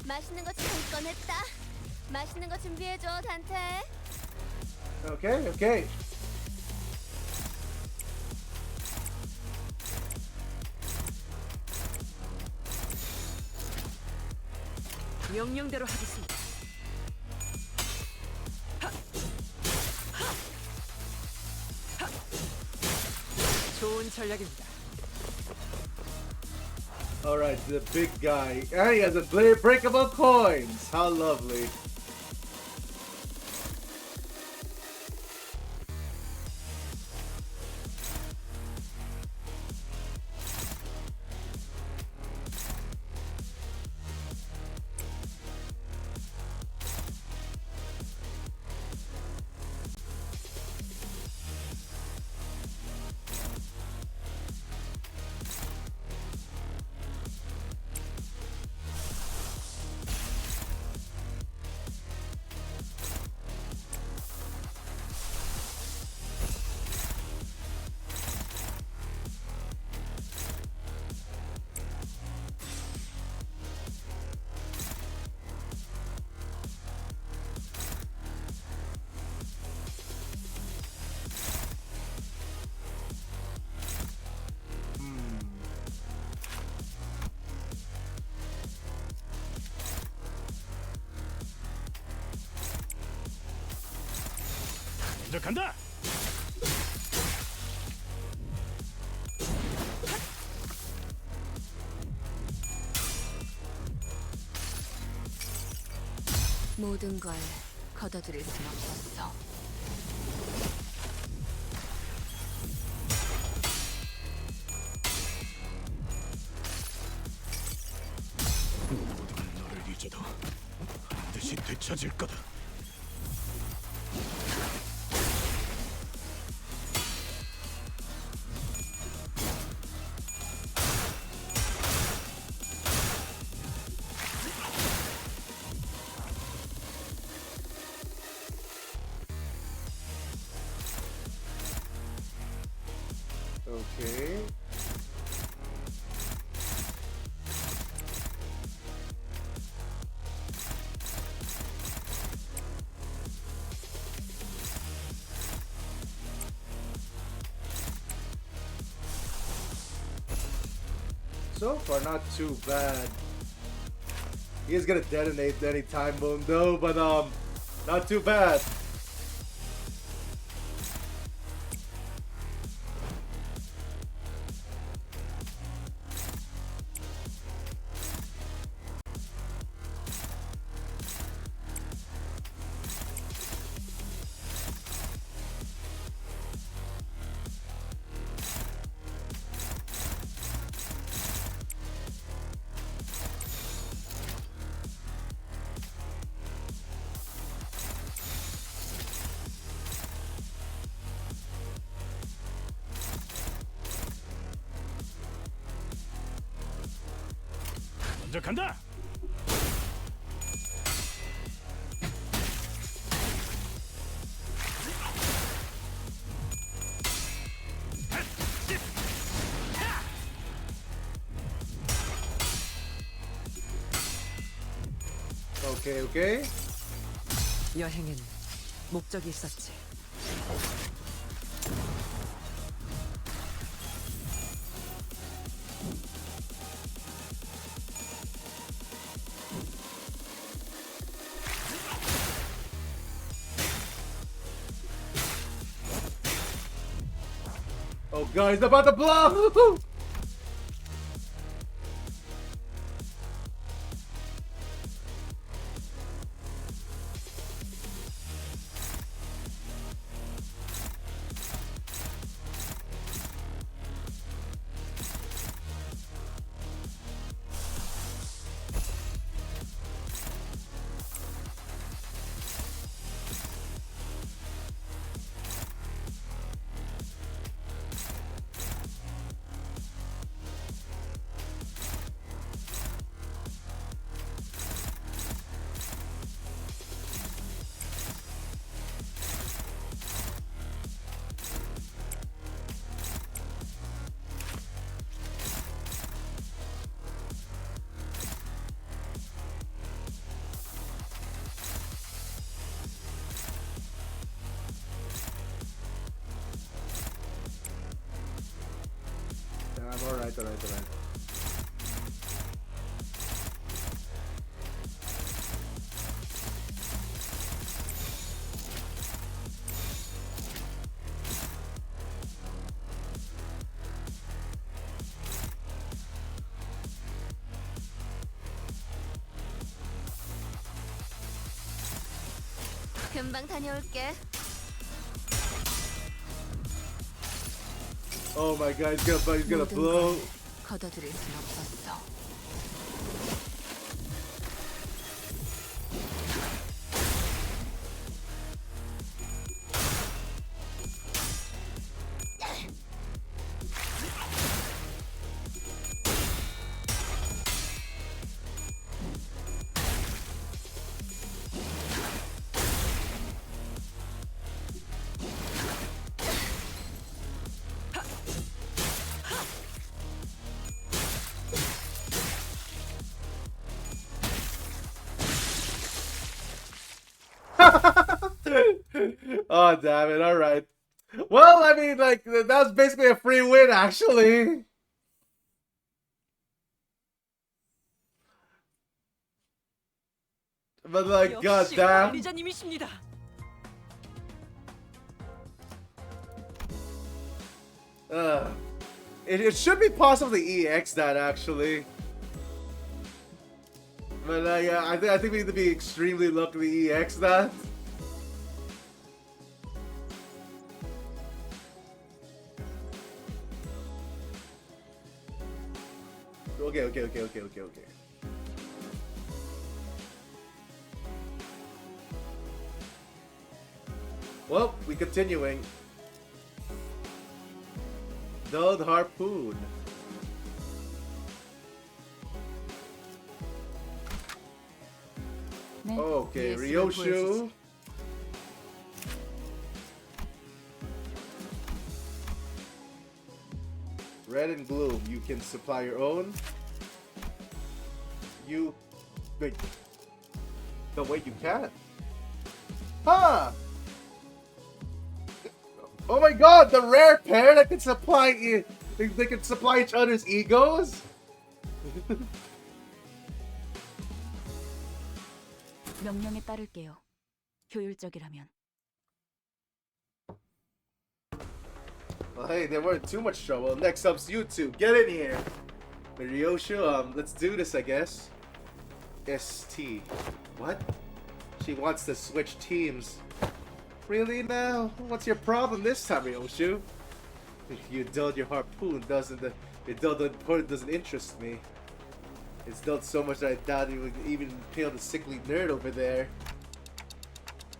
맛있는 거 잠깐 했다. 맛있는 거 준비해줘, 단테. Okay. 명령대로 하겠습니다. 하! 하! 하! 좋은 전략입니다. Alright, the big guy. And he has a breakable coins. How lovely. 먼저 간다. 모든 걸 거둬들일 순 없었어. 모두가 너를 잊어도 반드시 되찾을 거다. Okay. So far, not too bad. He is gonna detonate any time boom though, but not too bad. 먼저 간다. Okay, okay. 여행엔 목적이 있었지. Oh god, he's about to blow! Alright, alright. 금방 다녀올게. Oh my god, he's gonna 모든 blow. 걸 거둬들일 순 없었어. Oh damn it! All right. Well, I mean, like that was basically a free win, actually. But like, god 역시 damn. 관리자님이십니다. It should be possible to EX that actually. But yeah, I think we need to be extremely lucky to EX that. Okay. Well, we continuing. Dulled harpoon. 네, Okay, 예술을 Ryoshu. 보여주지. Red and Gloom, you can supply your own. Wait. No, wait, you can't. Huh! Oh my god, the rare pair that can supply they can supply each other's egos? 명령에 따를게요. 효율적이라면. Well, hey, they weren't too much trouble. Next up's you two. Get in here. Ryoshu, let's do this, I guess. ST. What? She wants to switch teams. Really now? What's your problem this time, Ryoshu? You dulled your harpoon doesn't interest me. It's dulled so much that I doubt it would even impale the sickly nerd over there.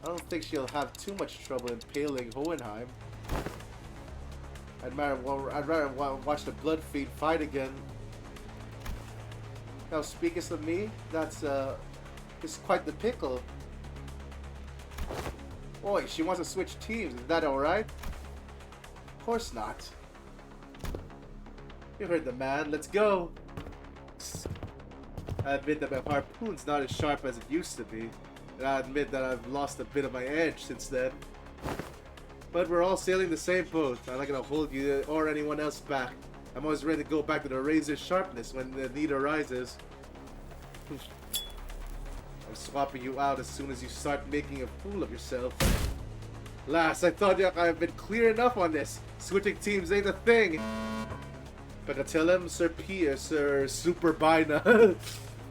I don't think she'll have too much trouble impaling Hohenheim. I'd rather watch the blood feed fight again. Now, speakest of me, that's it's quite the pickle. Boy, she wants to switch teams. Is that alright? Of course not. You heard the man. Let's go. I admit that my harpoon's not as sharp as it used to be. And I admit that I've lost a bit of my edge since then. But we're all sailing the same boat. I'm not gonna hold you or anyone else back. I'm always ready to go back to the razor's sharpness when the need arises. I'm swapping you out as soon as you start making a fool of yourself. Lass, I thought I've been clear enough on this. Switching teams ain't a thing. But I tell him, Sir Super Bina,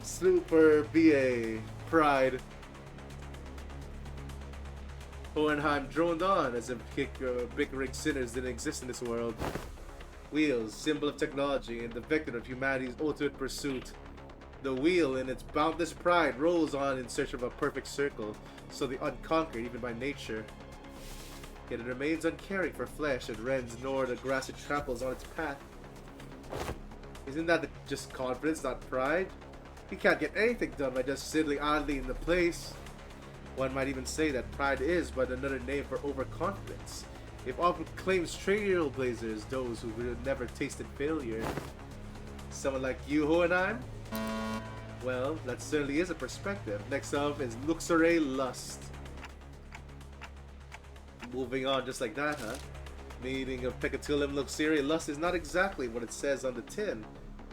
Super BA, Pride. Hohenheim droned on as if bickering sinners didn't exist in this world. Wheels, symbol of technology and the vector of humanity's ultimate pursuit. The wheel, in its boundless pride, rolls on in search of a perfect circle, so the unconquered even by nature. Yet it remains uncaring for flesh and rends nor the grass it tramples on its path. Isn't that just confidence, not pride? You can't get anything done by just sitting idly in the place. One might even say that pride is but another name for overconfidence. It often claims trailblazers, those who have never tasted failure. Someone like you, Hohenheim? Well, that certainly is a perspective. Next up is Luxury Lust. Moving on just like that, huh? Meaning of Pecatulum Luxury Lust is not exactly what it says on the tin.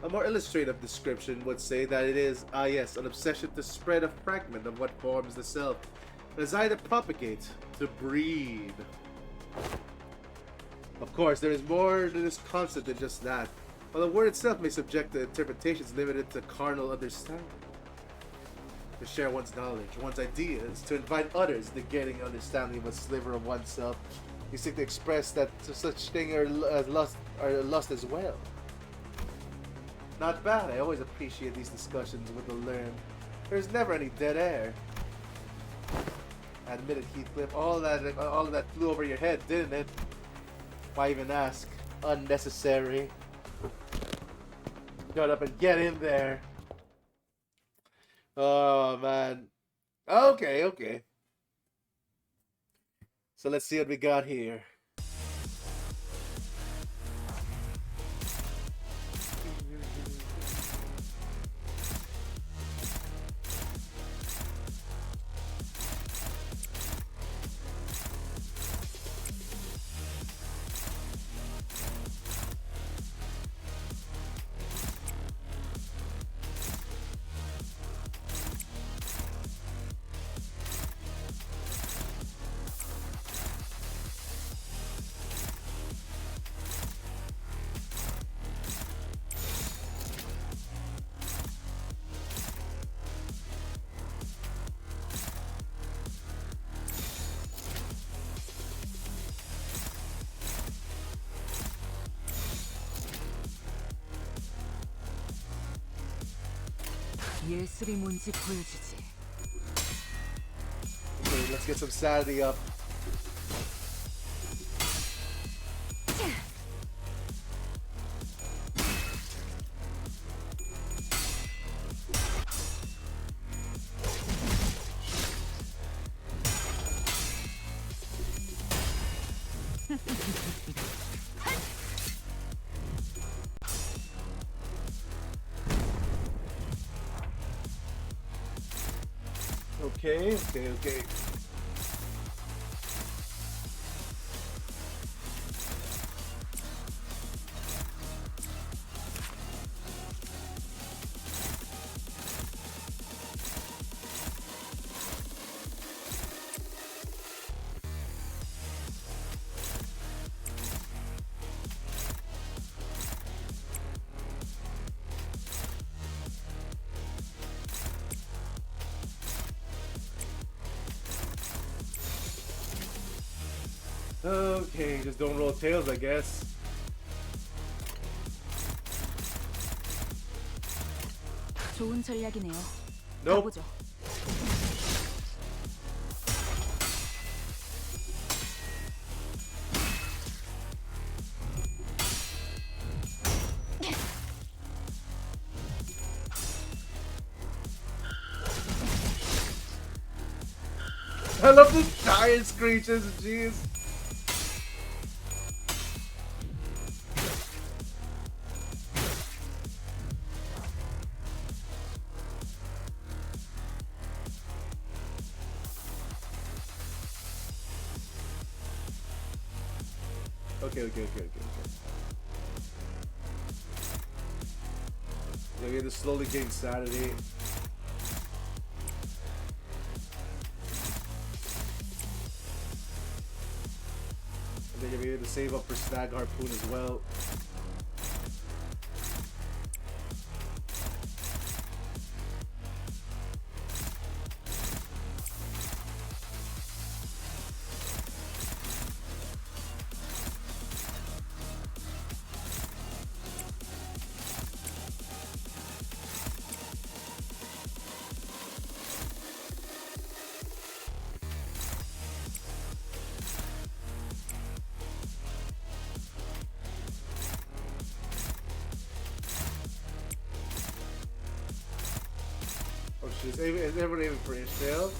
A more illustrative description would say that it is, yes, an obsession to spread a fragment of what forms the self, a desire to propagate, to breed. Of course, there is more to this concept than just that, while the word itself may subject to interpretations limited to carnal understanding. To share one's knowledge, one's ideas, to invite others to getting understanding of a sliver of oneself, you seek to express that such thing are lust as well. Not bad. I always appreciate these discussions with the learned. There's never any dead air. I admit it, Heathcliff. All of that flew over your head, didn't it? Why even ask? Unnecessary. Shut up and get in there. Oh man. Okay. So let's see what we got here. 예술이 뭔지 보여주지. Okay, let's get some sanity up. Okay. Okay, just don't roll tails, I guess. 좋은 전략이네요. Nope. 가보죠. I love the tire screeches, jeez. Okay. Yeah, we have to slowly gain sanity. And then you'll be able to save up for Snag Harpoon as well. Oh shit, is everyone aiming for Ishmael?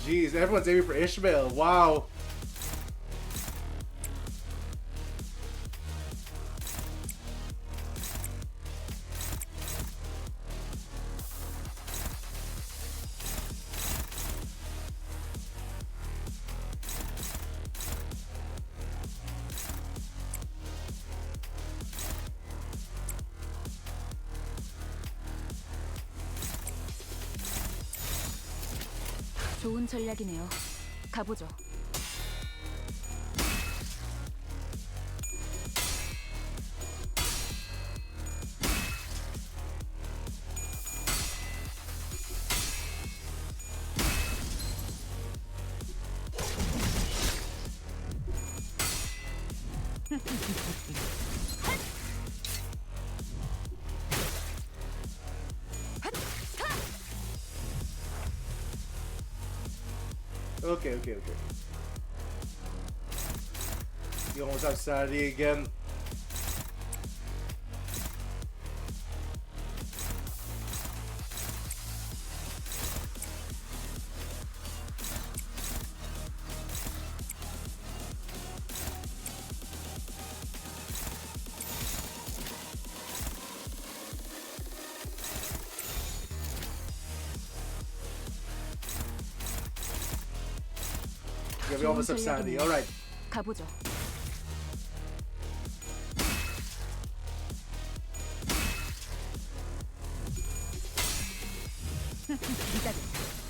Jeez, everyone's aiming for Ishmael, wow. 좋은 전략이네요. 가보죠. Okay. You almost have sanity again. Yeah, we almost have sanity. Alright. 가보죠. 기다려.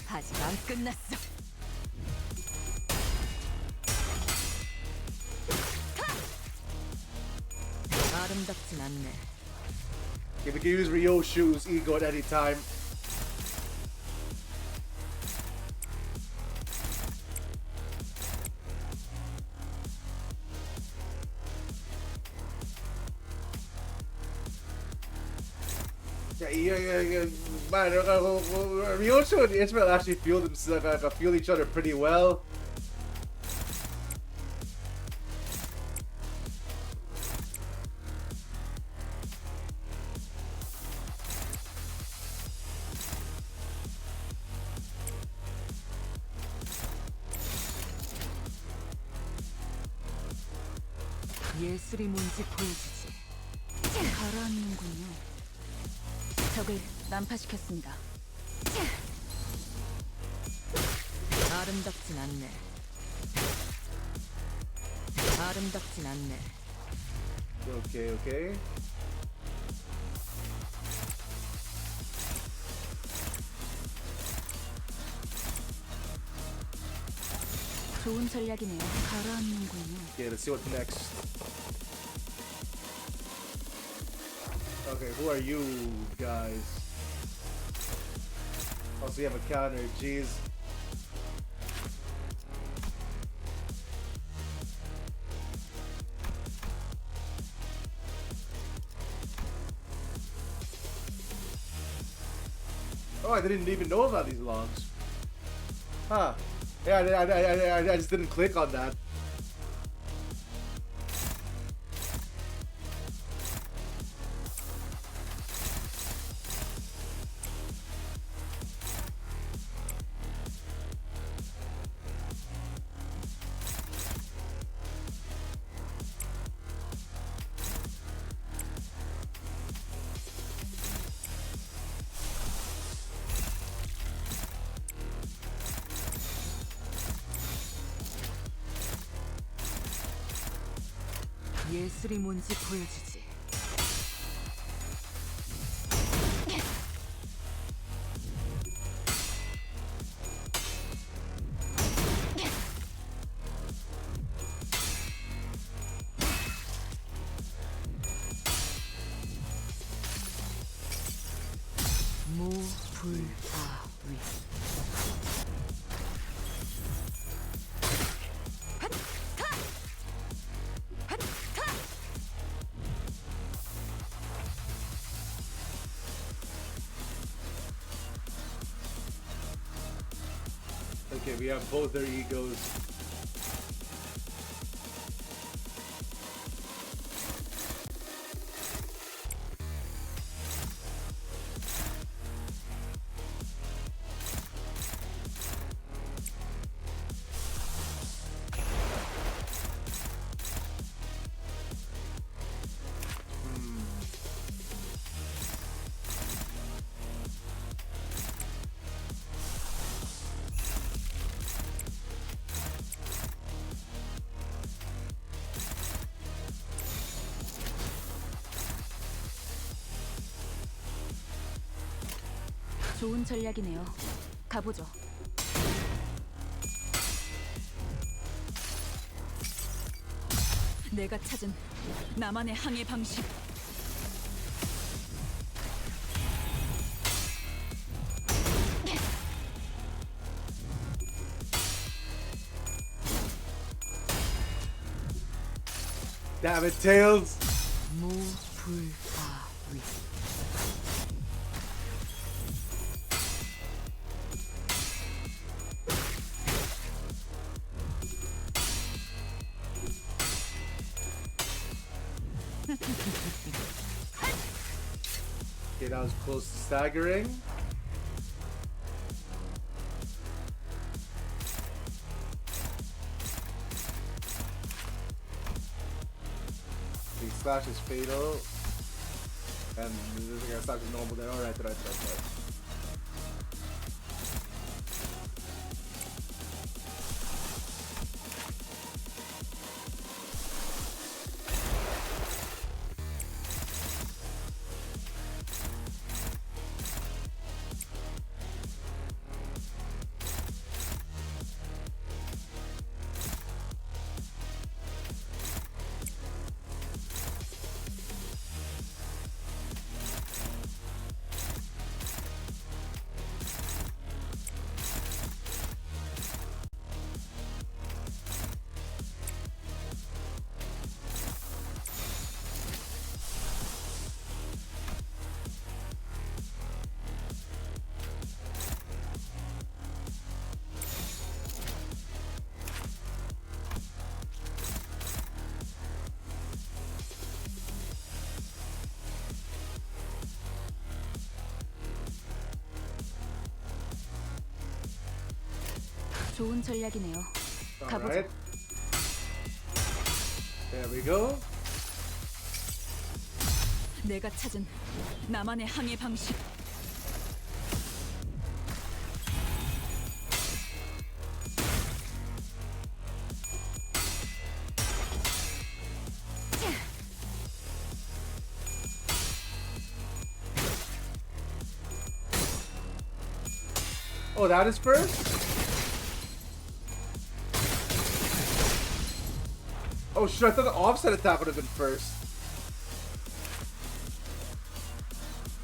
아직 안 끝났어. 아름답진 않네. Yeah, we can use Ryoshu's ego at any time. Yeah. Man, Ryocho and Ishmael actually feel each other pretty well. 예술이 뭔지 보여주지. 가라앉는군요. 적을 난파시켰습니다. 아름답진 않네. 아름답진 않네. Okay. 좋은 전략이네요. 가라앉는군요. Okay, let's see what next. Okay, who are you guys? Also, you have a counter. Jeez. Oh, I didn't even know about these logs. Huh. Yeah, I just didn't click on that. 예술이 뭔지 보여주지. 무불아위. Okay, we have both their egos. 좋은 전략이네요. 가보죠. 내가 찾은 나만의 항해 방식. Damn it, Tails! 무불아위. Okay, that was close to staggering. The slash is fatal. And this is gonna start with normal then. Alright. 좋은 전략이네요. 가보죠. Alright. There we go. 내가 찾은 나만의 항해 방식. Oh, that is first? Oh shit, I thought the offset attack would have been first.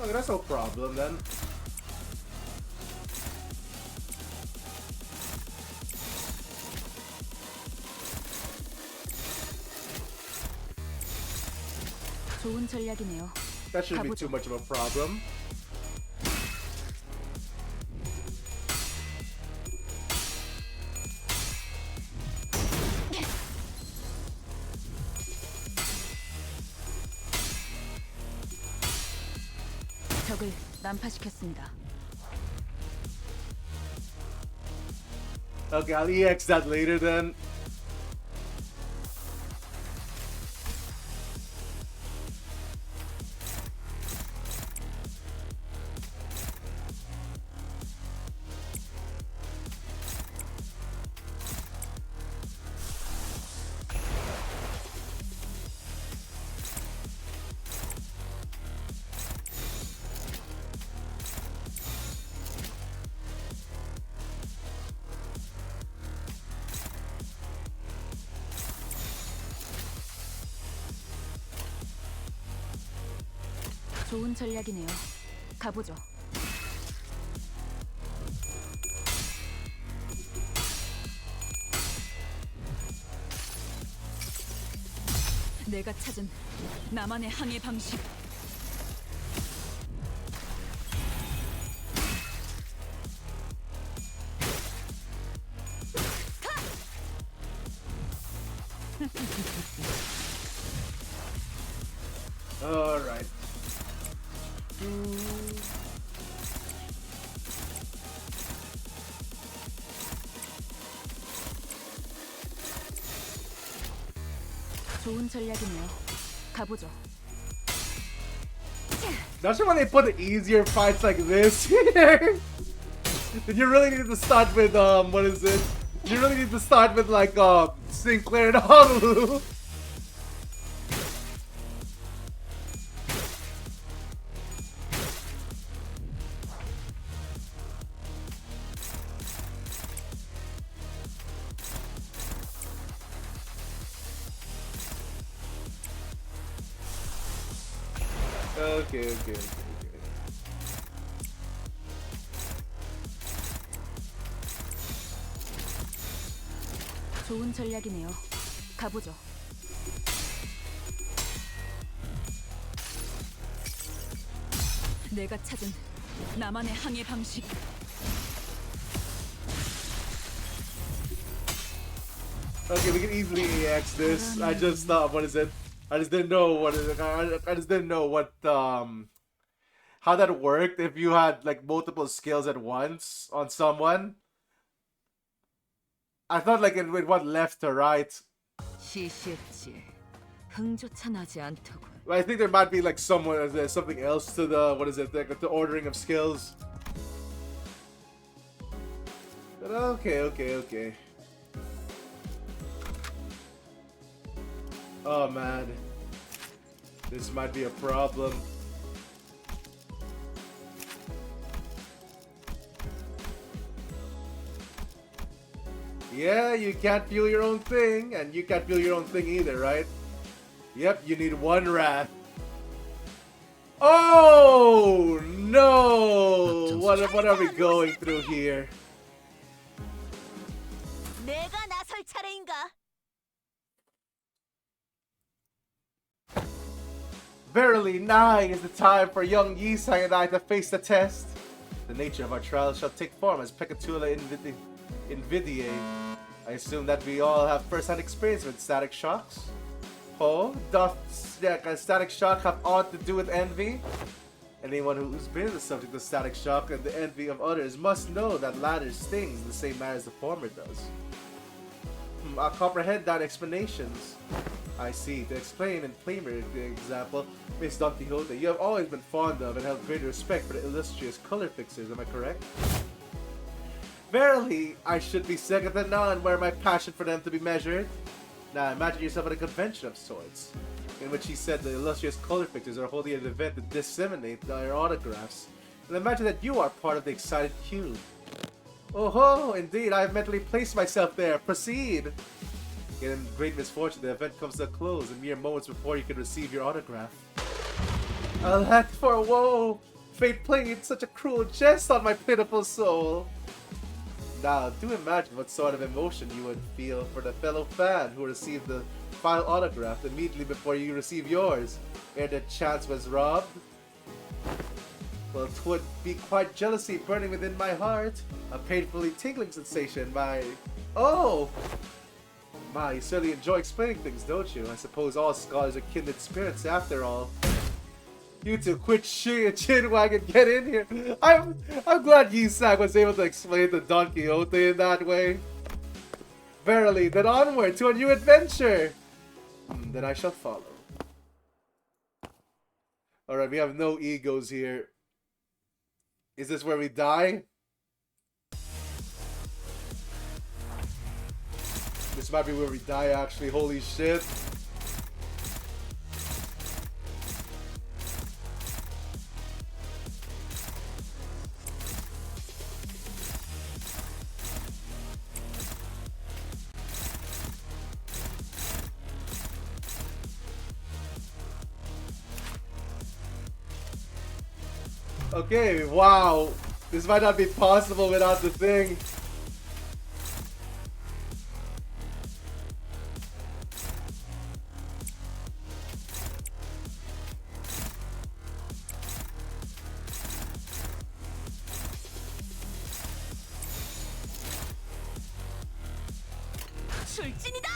Okay, that's no problem then. 좋은 전략이네요. That shouldn't be 가보죠. too much of a problem. 적을 난파시켰습니다. Okay, I'll EX that later then. 좋은 전략이네요. 가보죠. 내가 찾은 나만의 항해 방식. All right. 좋은 전략이네요. 가보죠. That's when they put the easier fights like this here. Then you really need to start with what is it? You really need to start with like Sinclair and Honolulu. Okay. 좋은 전략이네요. 가보죠. 내가 찾은 나만의 항해 방식. Okay, we can easily EX this. I just what is it? I just didn't know what is it. I just didn't know what how that worked if you had like multiple skills at once on someone. I thought like it went left to right. 시시했지. 흥조차 나지 않더군. But I think there might be like there's something else to the what is it? The ordering of skills. But okay. Oh man, this might be a problem. Yeah, you can't feel your own thing, and you can't feel your own thing either, right? Yep, you need one wrath. Oh no! What are we going through here? 내가 나설 차례인가? Verily, nigh is the time for young Yisai and I to face the test. The nature of our trial shall take form as Pecatula Invidiae. I assume that we all have first-hand experience with static shocks. Doth static shock have aught to do with envy? Anyone who's been the subject of static shock and the envy of others must know that latter stings the same manner as the former does. I comprehend that explanations. I see. To explain in plainer example, Miss Don Quixote, you have always been fond of and held great respect for the illustrious color fixers, am I correct? Verily, I should be second to none were my passion for them to be measured. Now imagine yourself at a convention of sorts, in which he said the illustrious color fixers are holding an event to disseminate their autographs. And imagine that you are part of the excited queue. Oh ho, indeed, I have mentally placed myself there. Proceed! Yet in great misfortune, the event comes to a close in mere moments before you can receive your autograph. Alack for woe! Fate played such a cruel jest on my pitiful soul. Now, do imagine what sort of emotion you would feel for the fellow fan who received the final autograph immediately before you receive yours, ere the chance was robbed. Well, 'twould be quite jealousy burning within my heart. A painfully tingling sensation, Oh! You certainly enjoy explaining things, don't you? I suppose all scholars are kindred spirits after all. You two quit shooting a chinwag and get in here. I'm glad Yisak was able to explain to Don Quixote in that way. Verily, then onward to a new adventure! Then I shall follow. Alright, we have no egos here. Is this where we die? This might be where we die, actually. Holy shit. Okay, wow. This might not be possible without the thing. 출진이다!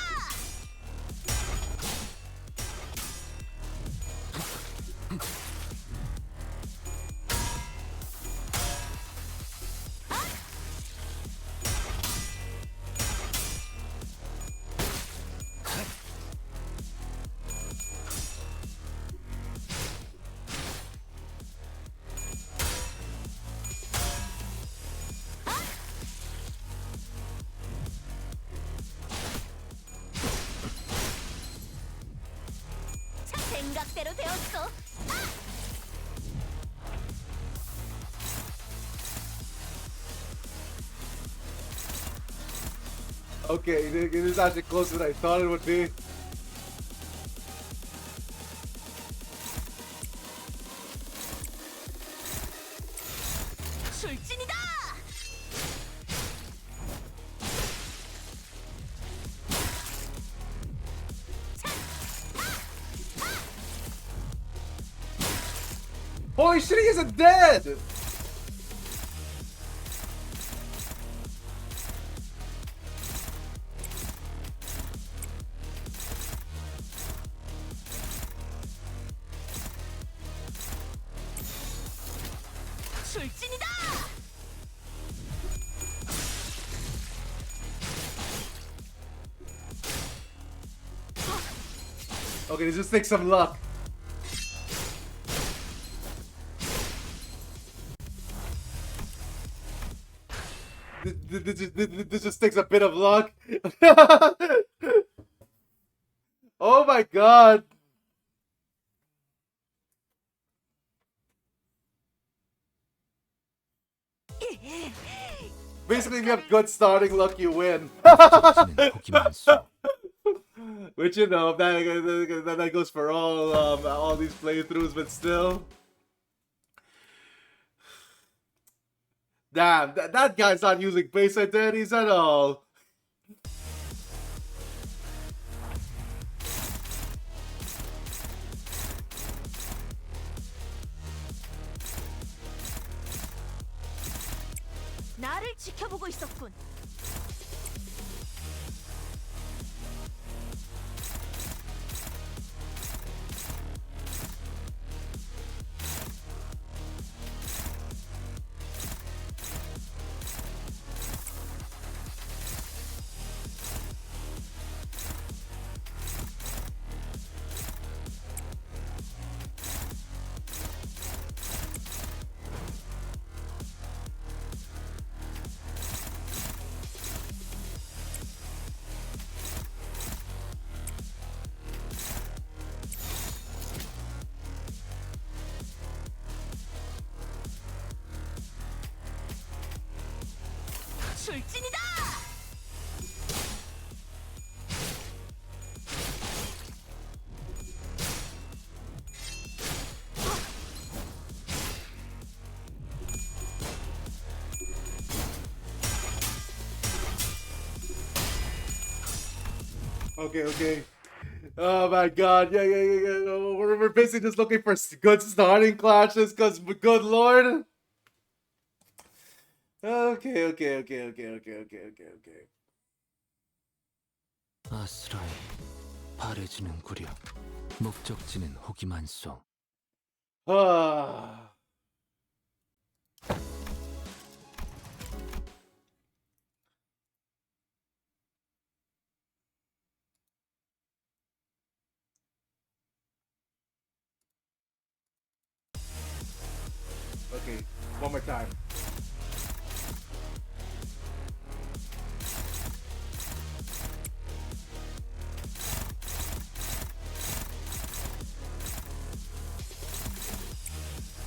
생각대로 되었어. Okay, it is actually closer than I thought it would be. 출진이다! Holy shit, he isn't dead! 출진이다! Okay, this just takes some luck. This just takes a bit of luck. Oh my god. Basically, if you have good starting luck, you win. Which, you know, that goes for all these playthroughs, but still. Damn, that guy's not using base identities at all. 나를 지켜보고 있었군. 출진이다. Okay. Oh my god, yeah. We're basically just looking for good starting clashes, cause good lord. Okay. 아스라엘 바래지는 구려 목적지는 호기만소. Ah. Okay, one more time.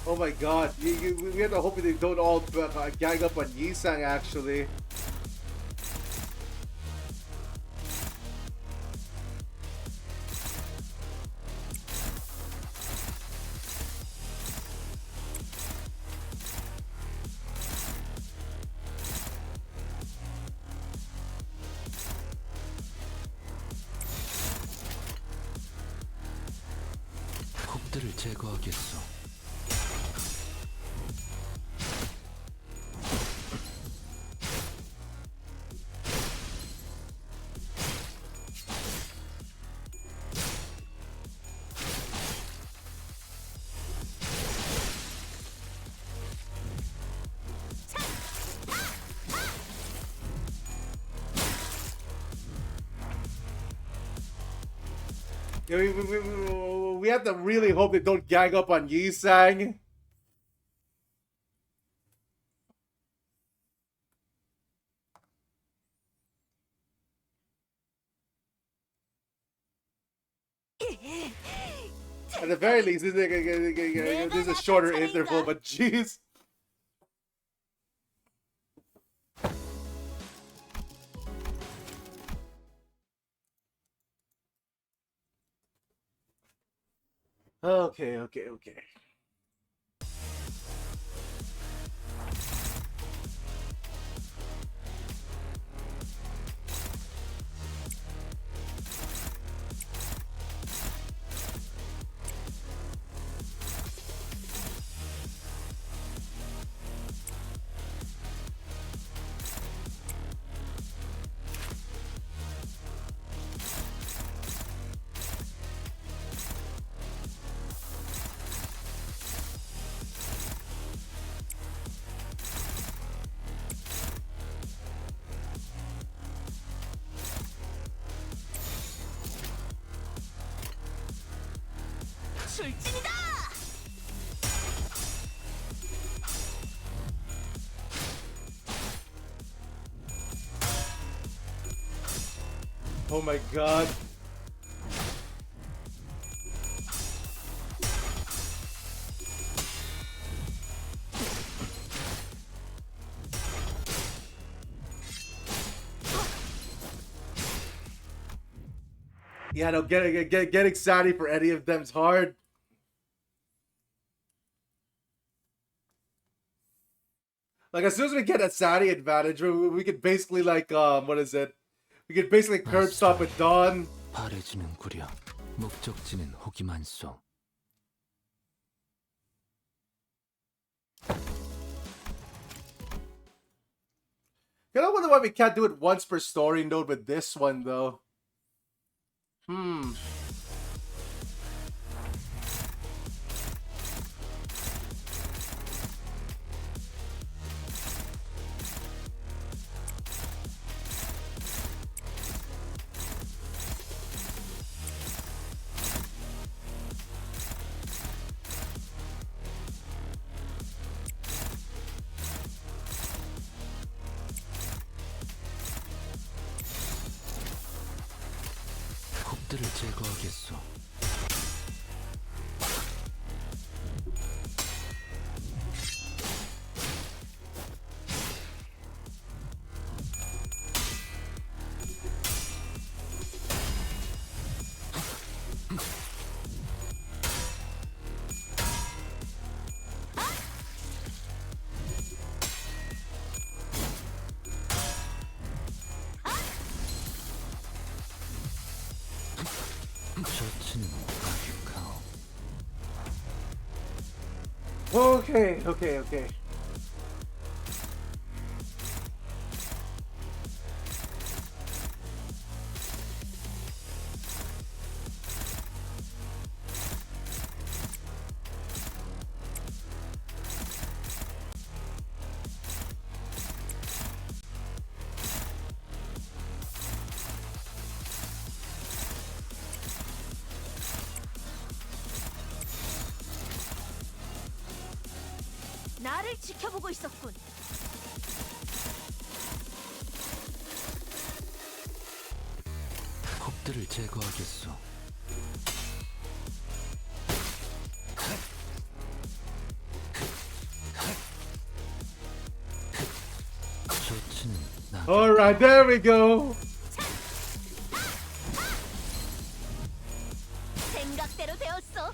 Oh my god, we have to hope they don't all gang up on Yisang actually. 폭들을 제거하겠소. Yeah, we have to really hope they don't gang up on Yisang. At the very least, this is a shorter interval, but jeez. Okay. 출진이다. Oh my god. Yeah, no, getting Sadi for any of them's hard. Like, as soon as we get a Sadi advantage, we could basically, like, what is it? We could basically curb stop with Dawn. 바래지는 구려 목적지는 호기만소. I wonder why we can't do it once per story node with this one, though. 폭들을 제거하겠소. 좋지는 않고. Okay, okay, okay. 나를 지켜보고 있었군. 폭들을 제거하겠소. 좋지는 않고. Alright, there we go. 생각대로 되었어.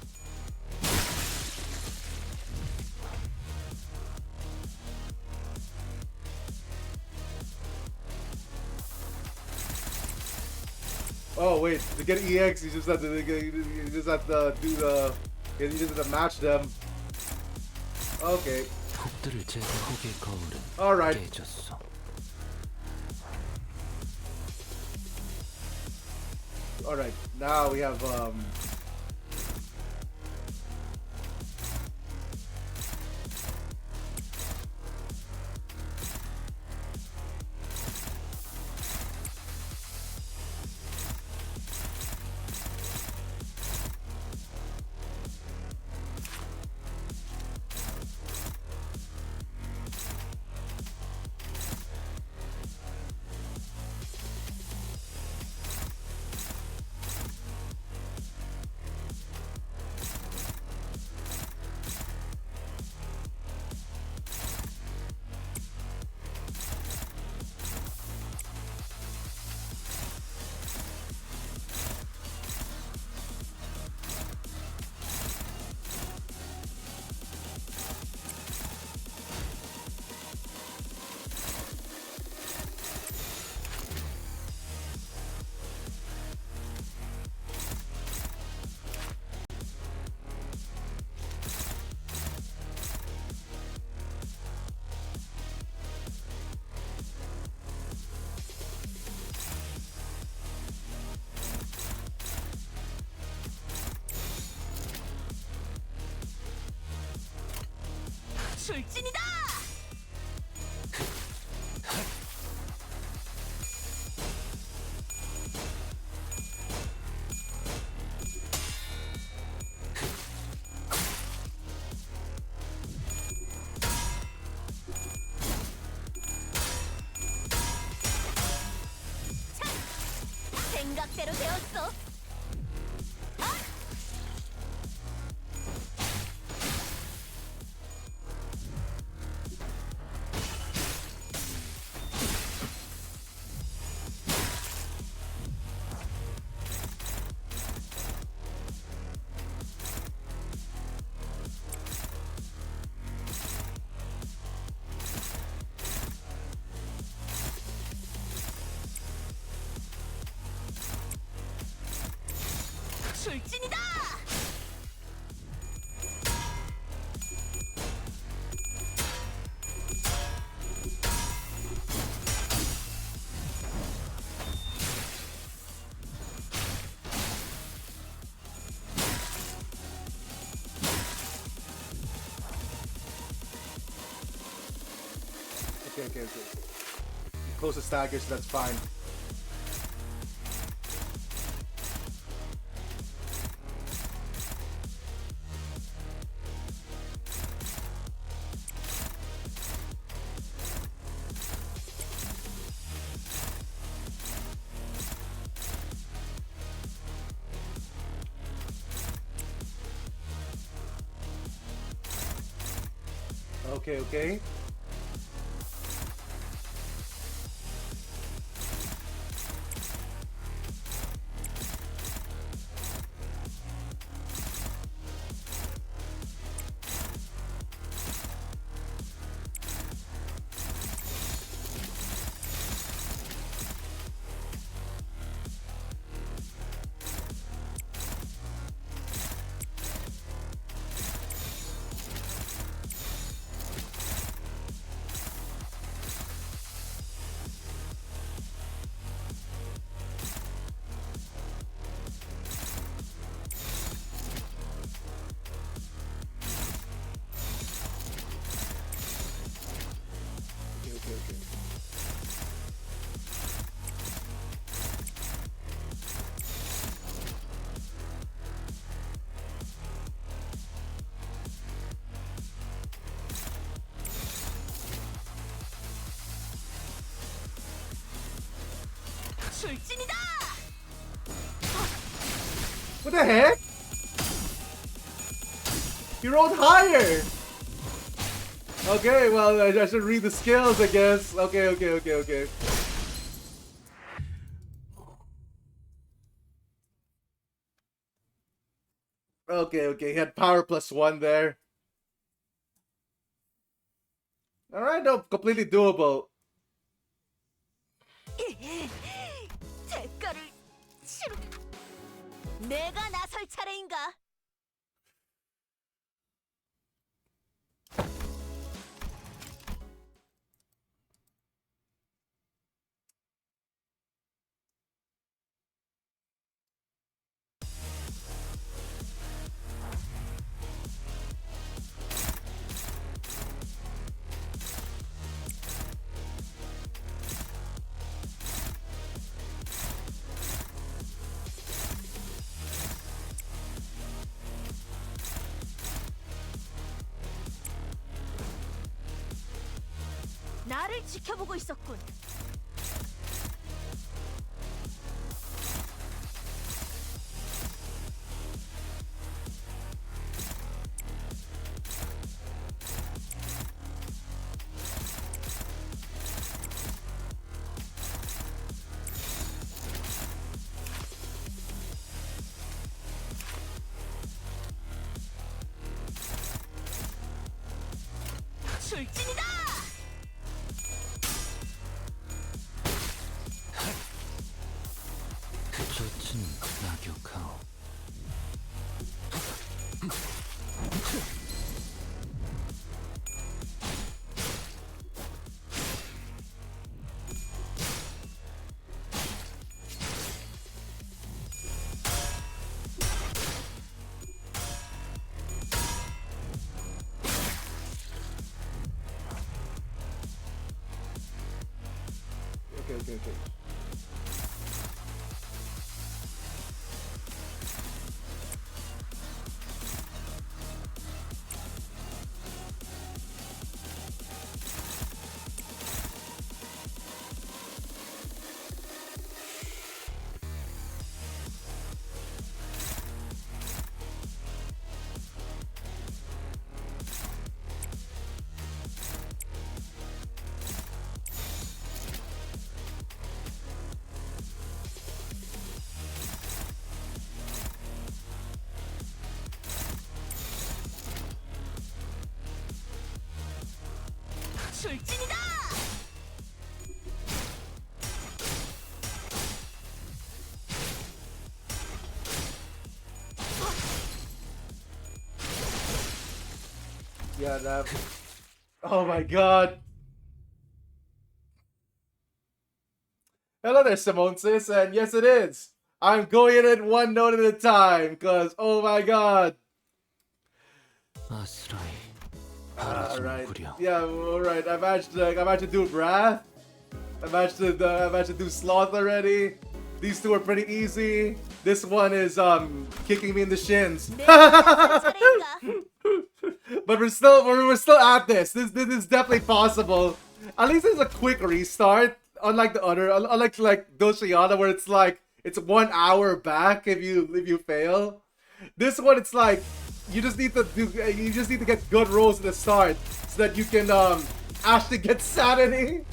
Oh wait, to get EX, you just have to you just have to do the you just have to match them. Okay. 폭들을 제거하게 거울은 Alright. 깨졌소. Alright. Now we have 출진이다. 생각대로 되었어. 출진이다. okay. Close to staggers, so that's fine. Okay. 출진이다. What the heck? He rolled higher! Okay, well, I should read the skills, I guess. Okay. Okay, he had power +1 there. Alright, no, completely doable. 대가를 치르. 내가 나설 차례인가? 나를 지켜보고 있었군. 출진이다. 젖은 낙엽하오. Okay. 출진이다. Yeah, that. Oh my god. Hello there, Simone sis, and yes it is. I'm going it one note at a time, cause oh my god. 아스라이. Alright. 바라지는구려. Yeah, alright. I managed to do Wrath. I managed to do Sloth already. These two are pretty easy. This one is kicking me in the shins. 내가 나설 차례인가? But we're still at this. This is definitely possible. At least it's a quick restart. Unlike the other, unlike like Doshiana, where it's like it's 1 hour back if you fail. This one, it's like you just need to get good rolls at the start so that you can actually get sanity.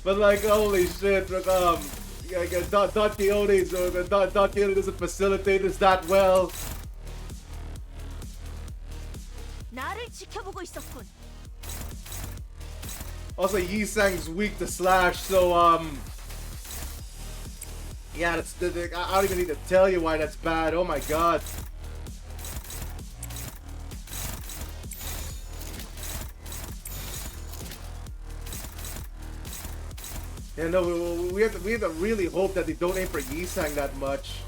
But like holy shit, Don Quixote doesn't facilitate this that well. 나를 지켜보고 있었군. Also, Yi-Sang's weak to slash, so yeah, I don't even need to tell you why that's bad. Oh my god. Yeah, no, we have to really hope that they don't aim for Yi-Sang that much.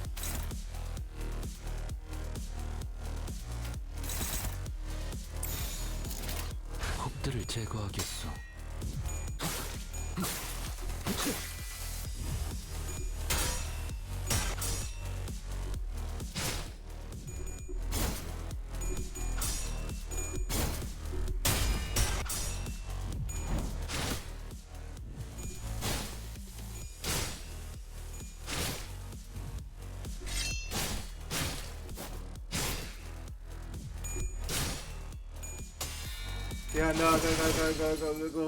곡들을 제거하겠소. Yeah, no.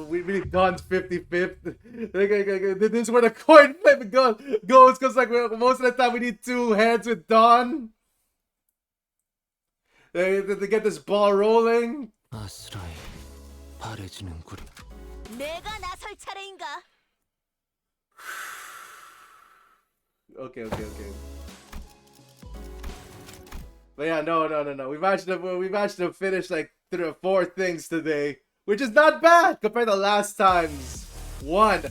We really done 55th. This is where the coin flip goes, because like most of the time we need 2 heads with Dawn. To get this ball rolling. 아스라엘 바래지는구려. 내가 나설 차례인가? Okay. But yeah, no. We managed to finish like 4 things today, which is not bad compared to last time's 1.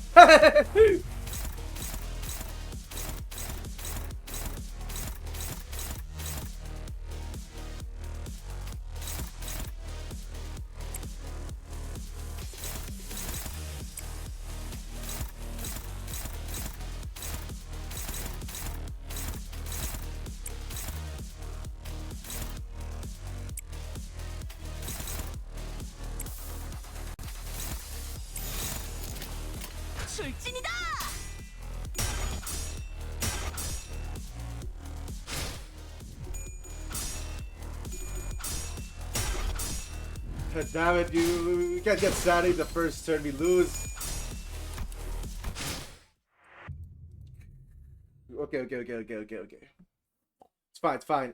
출진이다! Damn it, we can't get Sadie the first turn we lose. Okay. It's fine.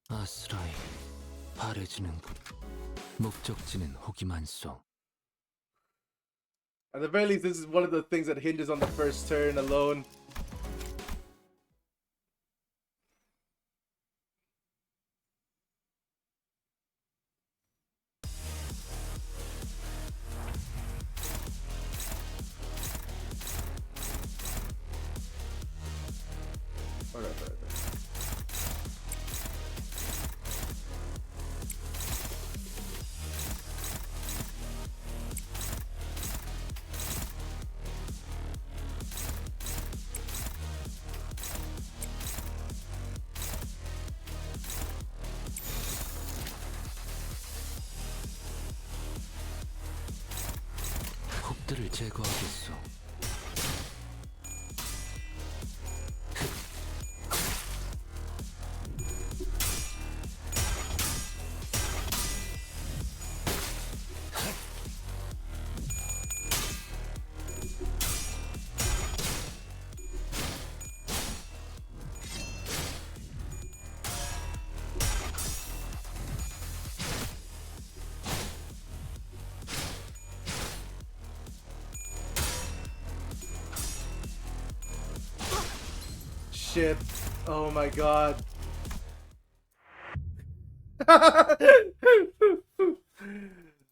아스라엘 바래지는구려. 목적지는 호기만소. At the very least, this is one of the things that hinges on the first turn alone. Alright. 혹들을 제거하겠소. Shit. Oh my god.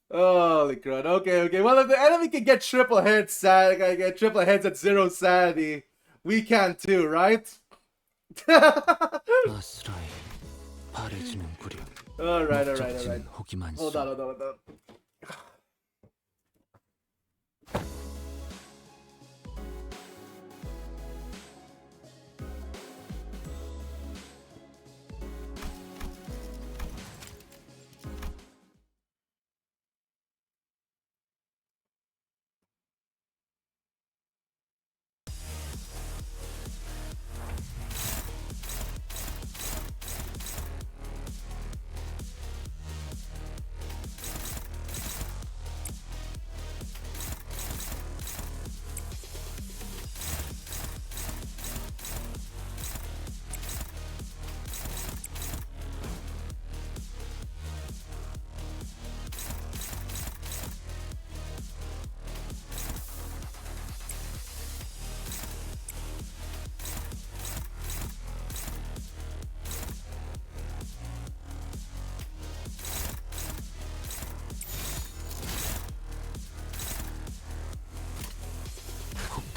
Holy crud. Okay. Well, if the enemy can get triple heads, get triple heads at 0 sanity, we can too, right? 아스라엘 바래지는구려. Alright. 목적지는 호기만소. Hold on.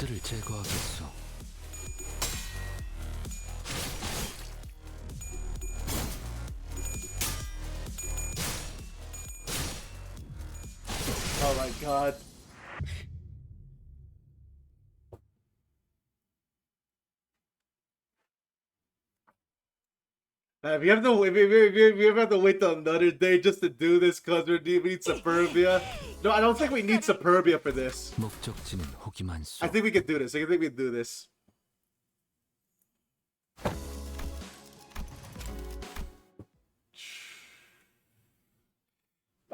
혹들을 제거하겠소. Oh my god. We have to wait till another day just to do this because we need Superbia. No, I don't think we need Superbia for this. 목적지는 호기만소. I think we can do this. I think we can do this.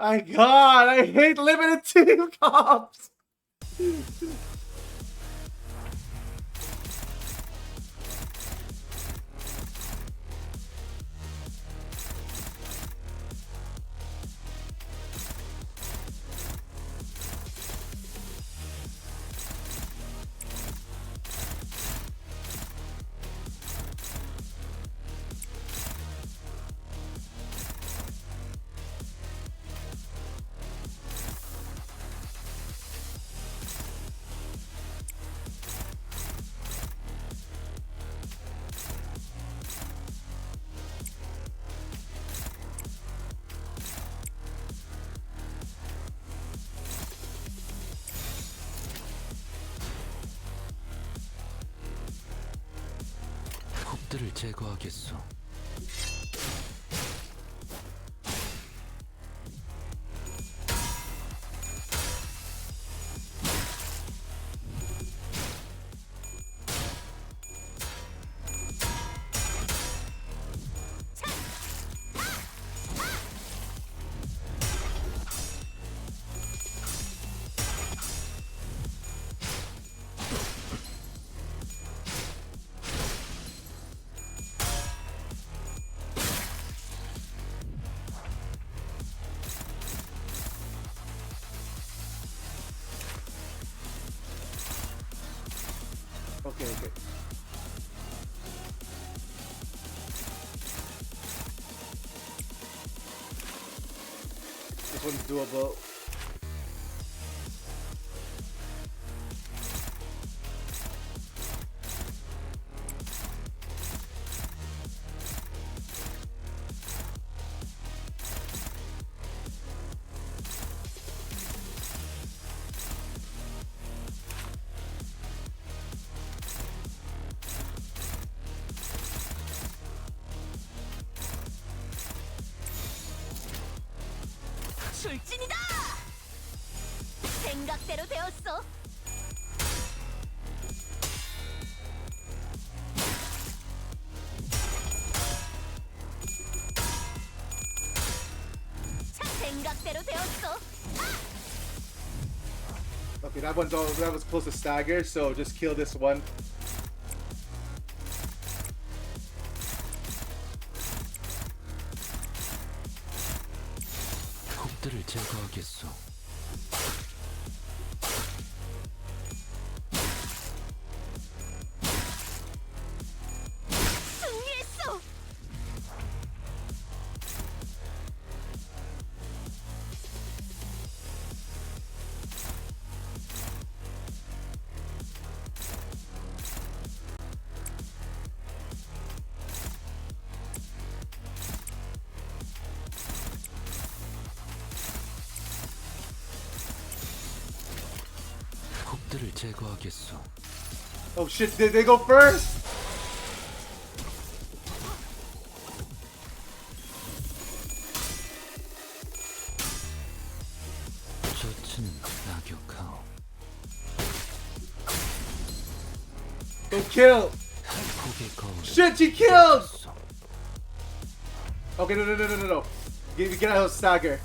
My God, I hate limited team comps. 곡들을 제거하겠소. Okay, okay. This one's doable. 출진이다. 생각대로 되었어. 생각대로 되었어. Okay, that was close to stagger, so just kill this one. 곡들을 제거하겠소. 승리했어. 곡들을 제거하겠소. Oh shit, did they go first? 저치는 낙엽하오. Go kill! 폭의 거울을 Shit, she killed! 제거했소. Okay, no. Get out of stagger.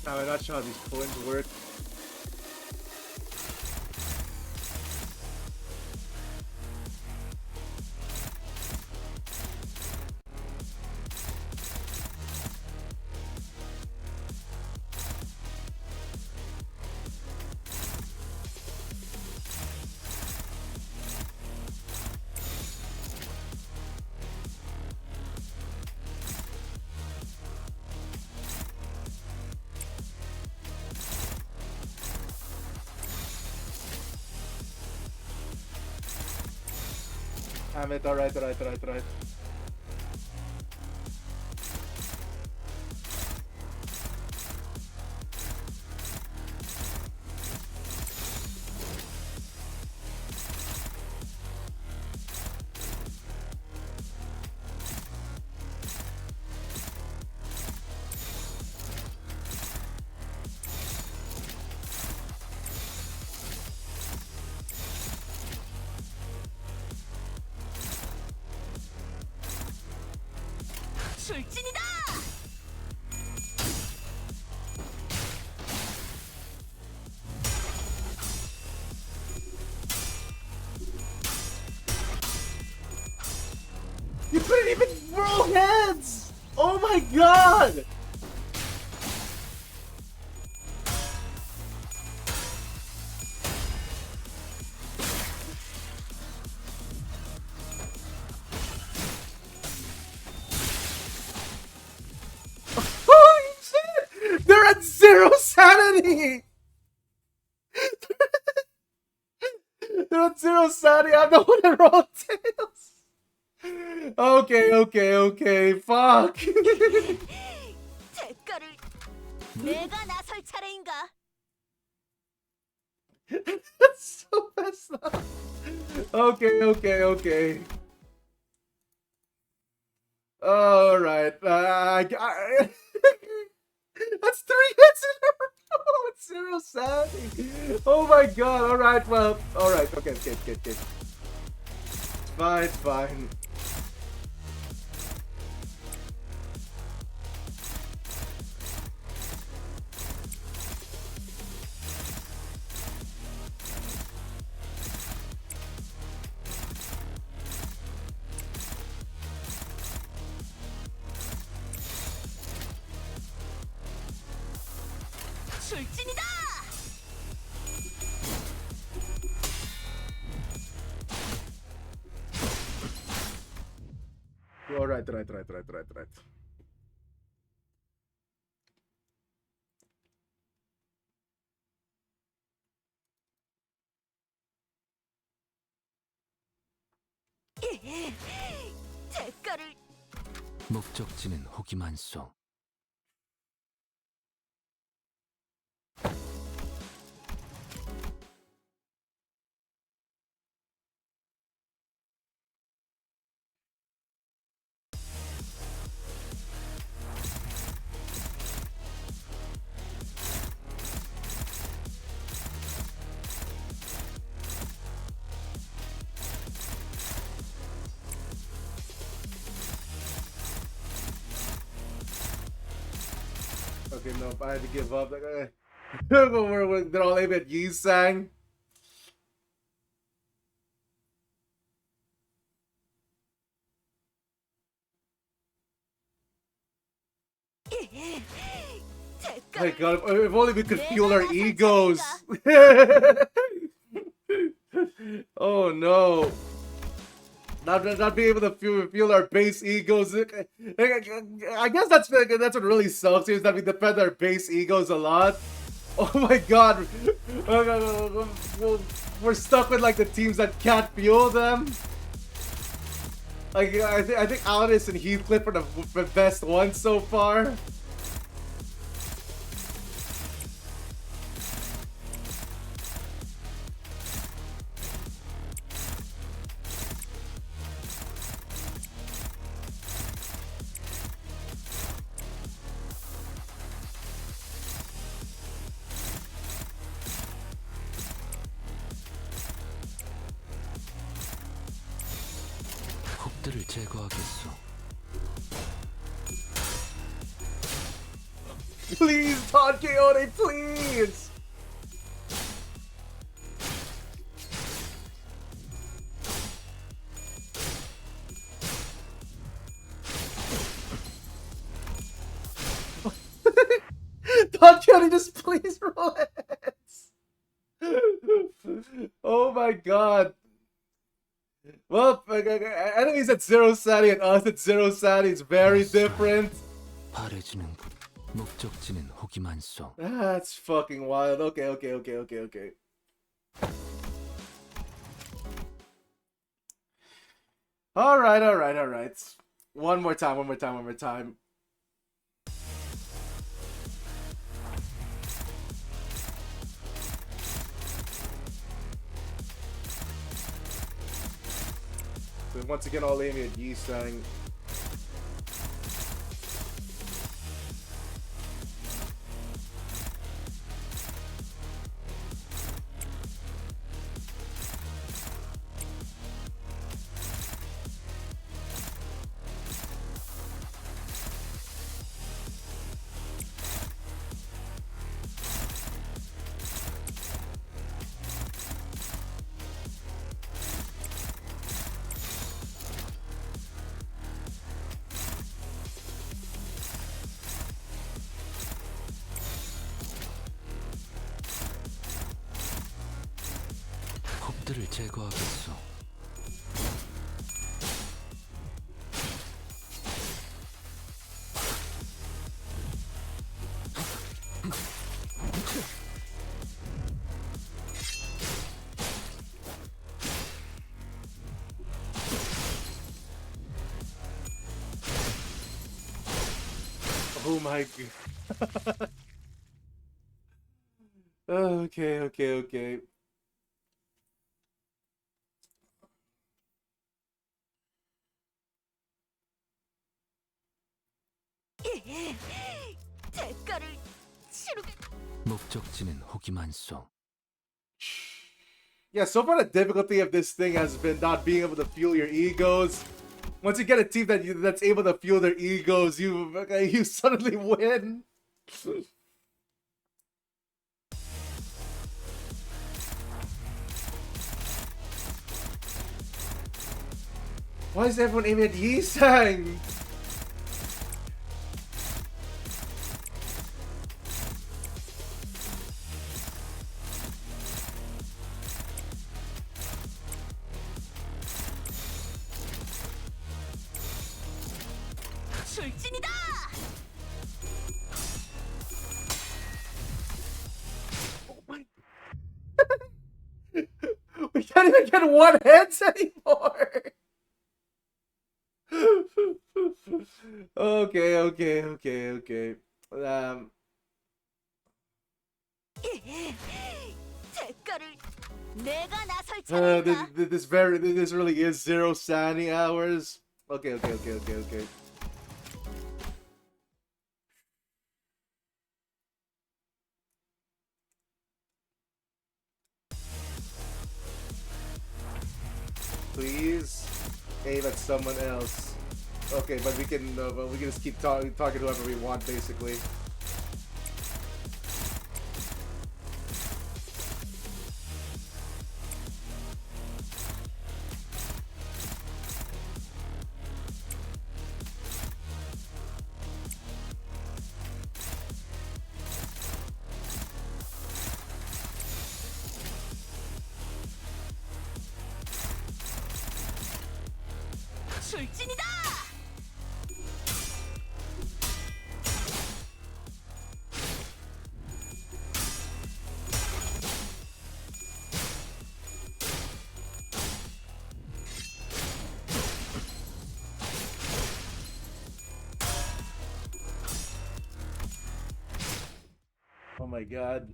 I'm not sure how these coins work. Damn it, alright. 출진이다. You couldn't even roll heads! Oh my god! Holy shit! They're at 0 sanity! They're at 0 sanity. I'm the one that rolled tails. Okay. Fuck. 대가를 내가 나설 차례인가? That's so messed up. Okay. Alright. That's 3 hits in a row. It's 0 sanity. Oh my god. Alright, well. Alright, okay. It's fine. 출진이다. Alright. 대가를 목적지는 호기만소. Okay, nope, I had to give up. They're all aiming at Yi-Sang. My god, if only we could fuel our egos. Oh no. Not be able to fuel our base egos. I guess that's what really sucks is that we defend our base egos a lot. Oh my god. We're stuck with like the teams that can't fuel them. Like I think Alice and Heathcliff are the best ones so far. 적들을 제거하겠소. Please, Don Quixote, please! Don Quixote, just please relax! Oh my god. Well, enemies at 0 Sani and us at 0 Sani is very different. 바래지는 목적지는 호기만소. That's fucking wild. Okay. Alright. One more time. So once again, all aiming at Yi-Sang. 홉들을 제거하겠소. Oh my god. Okay. 대가를 치르게. 목적지는 호기만소. Yeah, so far the difficulty of this thing has been not being able to fuel your egos. Once you get a team that's able to fuel their egos, you suddenly win. Why is everyone aiming at Yi-Sang? 출진이다. We can't even get one heads anymore. Okay. 대가를 내가 나설 차례다. This really is 0 Sani hours. Okay. Please aim at someone else. Okay, but we can just keep talking whoever we want, basically. 출진이다. Oh my god.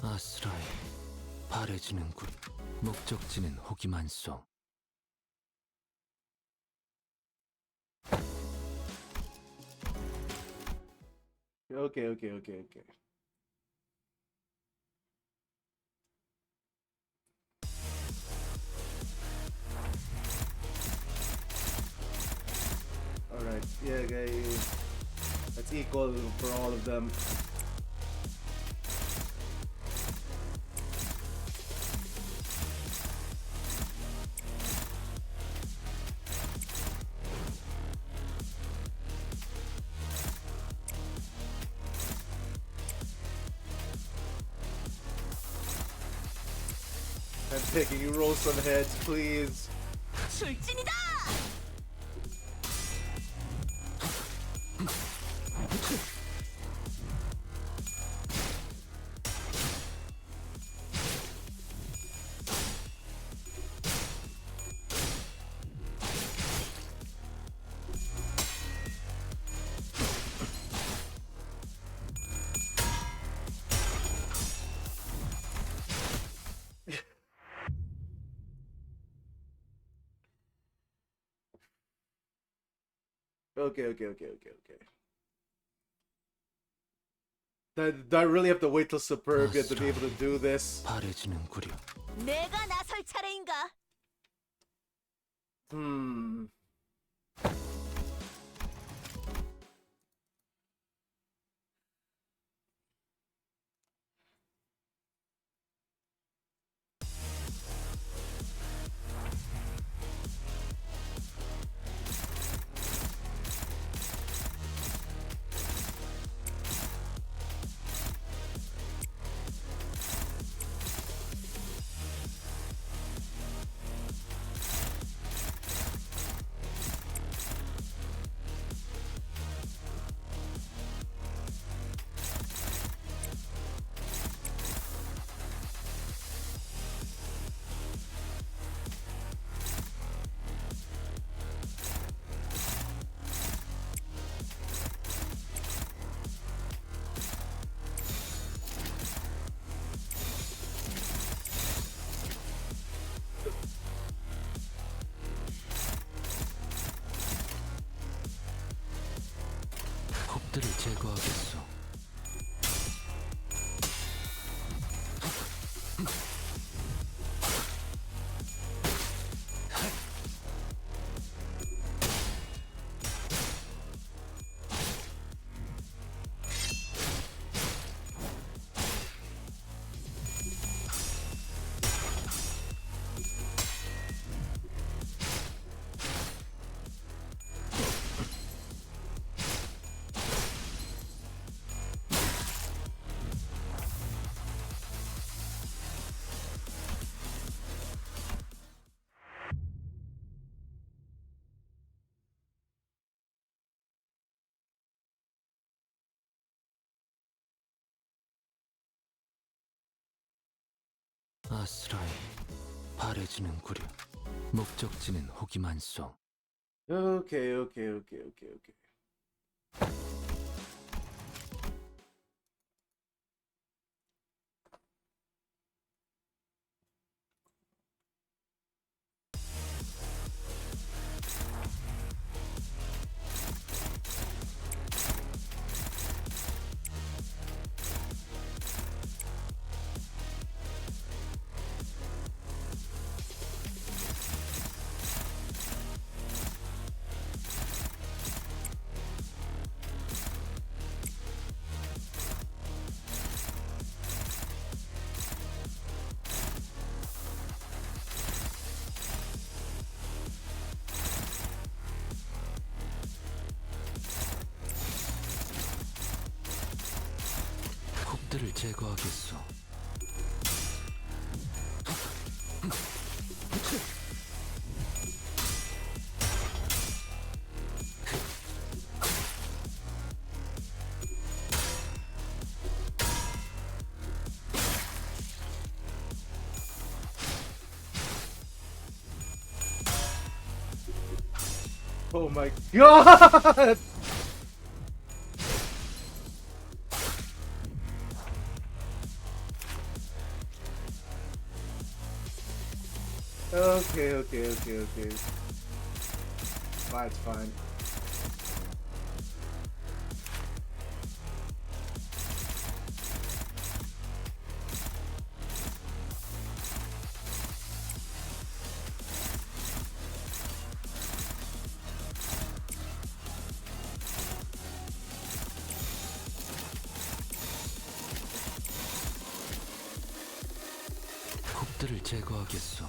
아스라이 바래지는 군. 목적지는 호기만소. Okay. like that's equal for all of them. I'm picking you, roll some heads, please. 출진이다. Okay. Do I really have to wait till Superbia to be able to do this? 바래지는구려. 내가 나설 차례인가? 홉들을 제거하겠소. 아스라이 바래지는구려. 목적지는 호기만소. Okay. 홉들을 제거하겠소. Oh my god! Okay. It's fine. 곱들을 제거하겠소.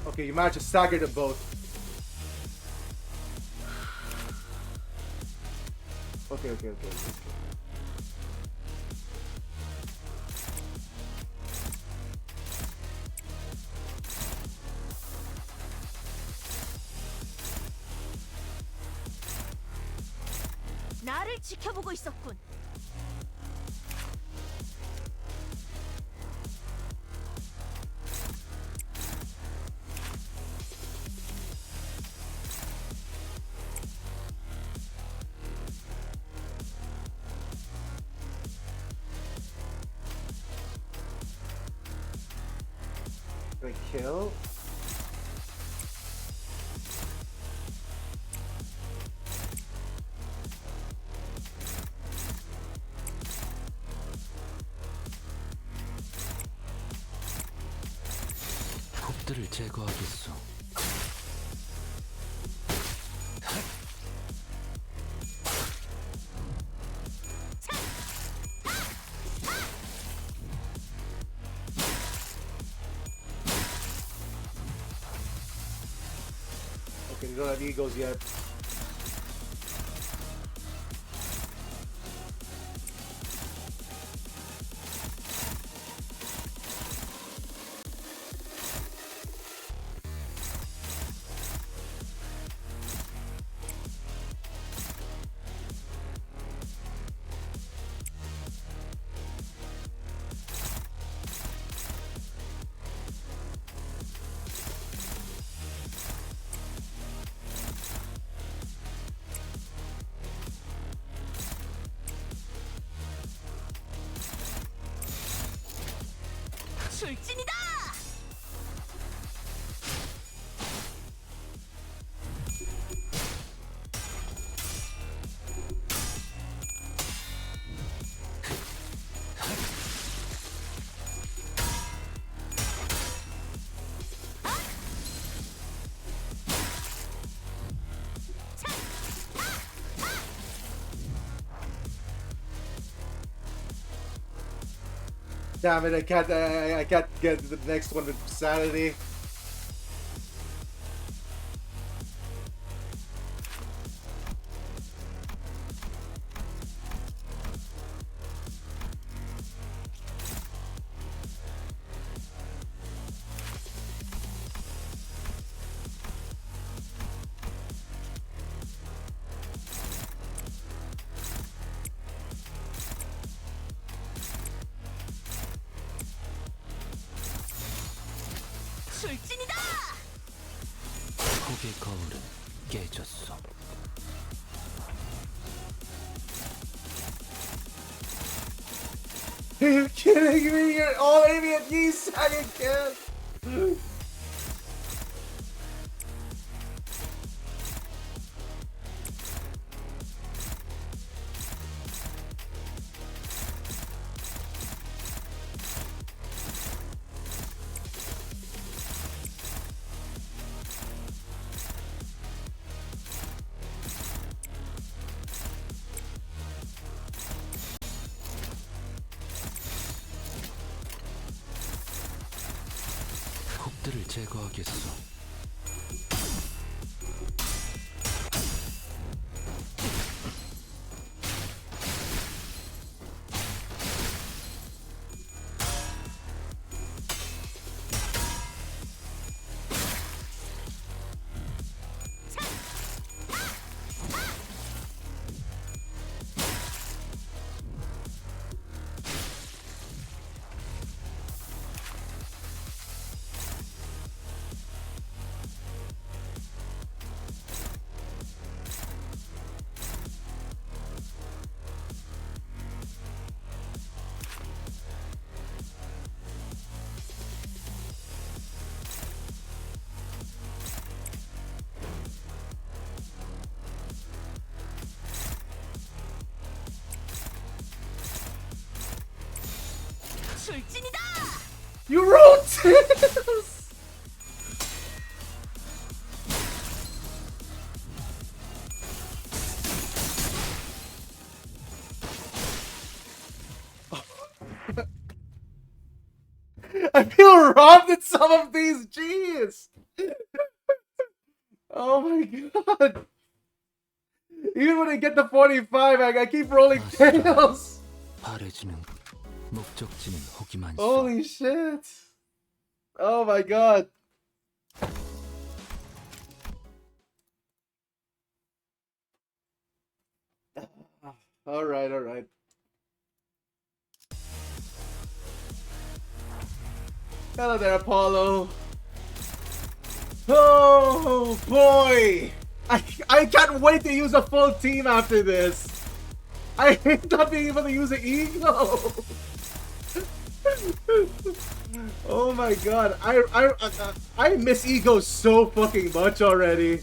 Okay, you managed to stagger them both. Okay. 나를 지켜보고 있었군. Gonna kill. 곱들을 제거하겠소. Okay, they don't have egos yet. 출진이다! Damn it! I can't get to the next one with sanity. 출진이다! 폭의 거울은 깨졌소. Are you kidding me? You're all idiot! You sang again! 곱들을 제거하겠소. 출진이다! You wrote this! I feel robbed in some of these. Jeez. Oh my god. Even when I get to 45, I keep rolling tails. 바래지는 목적지는 호기만 써. Holy shit. Oh my god. Alright, alright. Hello there, Apollo. Oh boy! I can't wait to use a full team after this. I hate not being able to use an ego. Oh my god, I miss ego so fucking much already.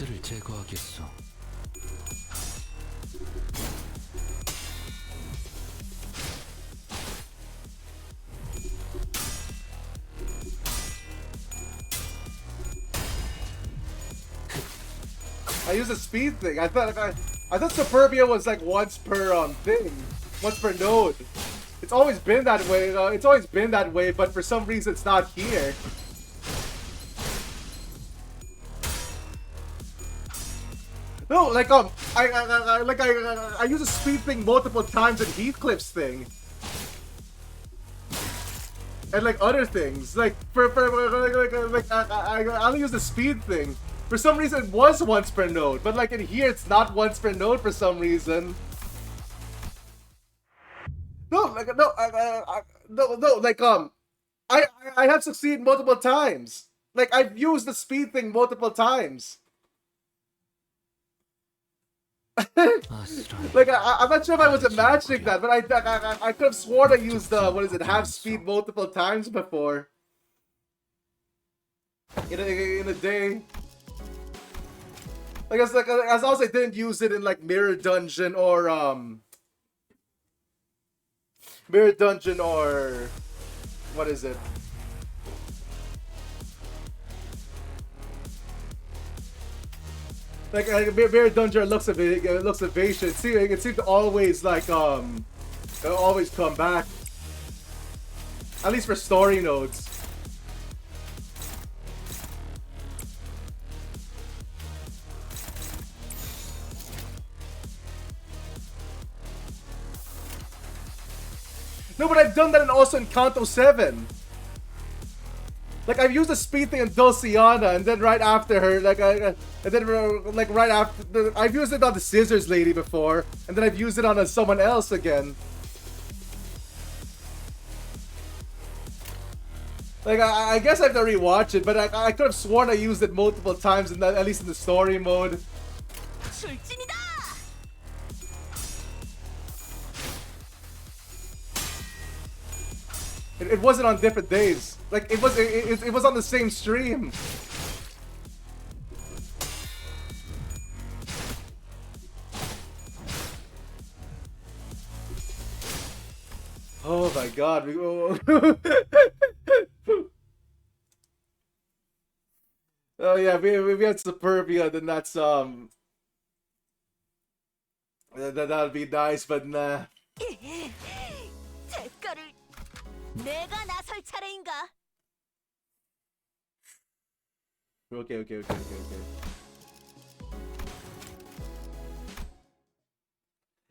홉들을 제거하겠어. I use a speed thing. I thought Superbia was like once per thing, once per node. It's always been that way. It's always been that way, but for some reason it's not here. No, like I use a speed thing multiple times in Heathcliff's thing, and like other things. Like I only use the speed thing. For some reason, it was once per node, but like in here, it's not once per node for some reason. No, like no, like I have succeeded multiple times. Like I've used the speed thing multiple times. Like I'm not sure if I was imagining that, but I could have sworn I used the half speed multiple times before in a day. Like as long as I didn't use it in like Mirror Dungeon or what is it? Like Mirror Dungeon looks evasion. See, it seemed to always like always come back. At least for story nodes. No, but I've done that also in Kanto 7. Like I've used the speed thing in Dulciana, and then right after her, right after I've used it on the Scissors Lady before, and then I've used it on someone else again. Like I guess I have to rewatch it, but I could have sworn I used it multiple times at least in the story mode. It wasn't on different days. Like it was on the same stream. Oh my god. Oh yeah, we had Superbia, then that's that'd be nice, but nah. 내가 나설 차례인가? Okay.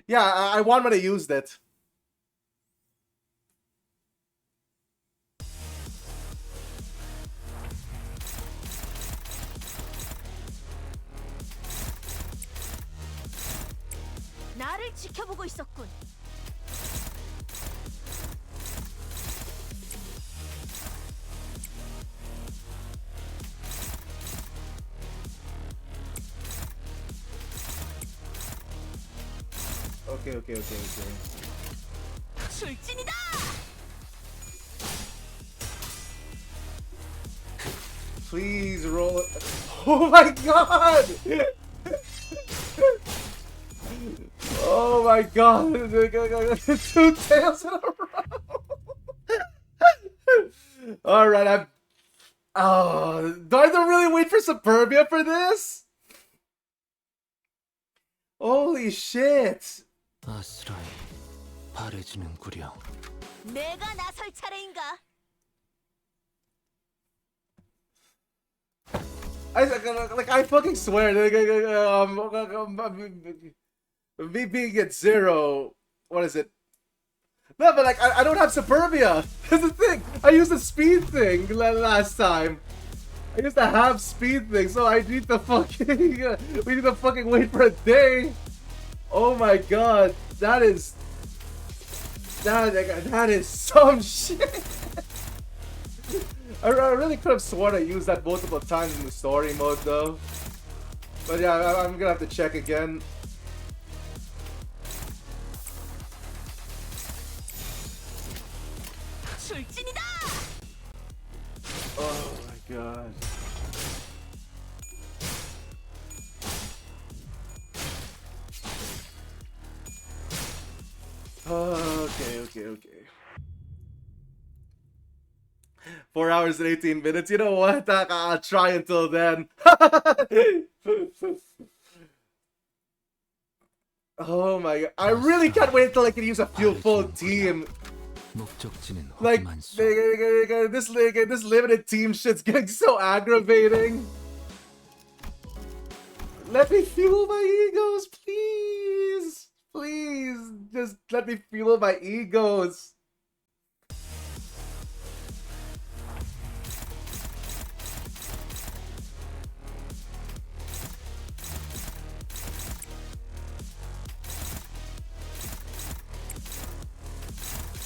Yeah, I won when I used it. 나를 지켜보고 있었군. Okay. 출진이다! Please roll. Oh my god! Oh my god! 2 tails in a row! Alright, I'm... Oh, do I have to really wait for Superbia for this? Holy shit. 아스라이 바래지는구려. 내가 나설 차례인가? I fucking swear, me being at 0, what is it? No, but like, I don't have Superbia. That's the thing. I used the speed thing last time. I used to have speed thing, so I need to fucking, we need to fucking wait for a day. Oh my god, that is some shit. I really could have sworn I used that multiple times in the story mode though. But yeah, I'm gonna have to check again. 출진이다! Oh my god. Okay. 4 hours and 18 minutes. You know what? I'll try until then. Oh my god. I really can't wait until I can use a full team. 목적지는 Like, 허기만소. this limited team shit's getting so aggravating. Let me fuel my egos, please. Please, just let me fuel my egos.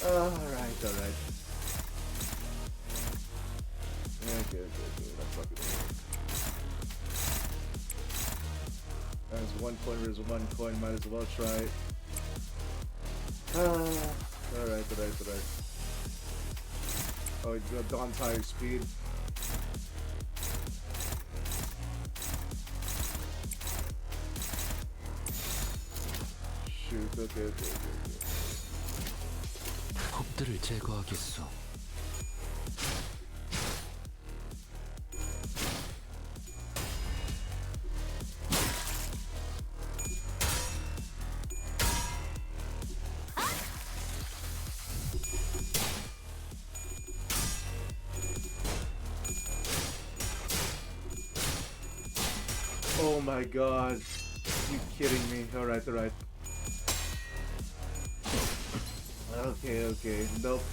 Alright. Okay. That's fucking There's 1 coin, there's 1 coin, might as well try it. Alright. Oh, it's on tire speed. Shoot, okay. 폭들을 제거하겠소. Oh my god. You kidding me? Alright. Okay. Nope.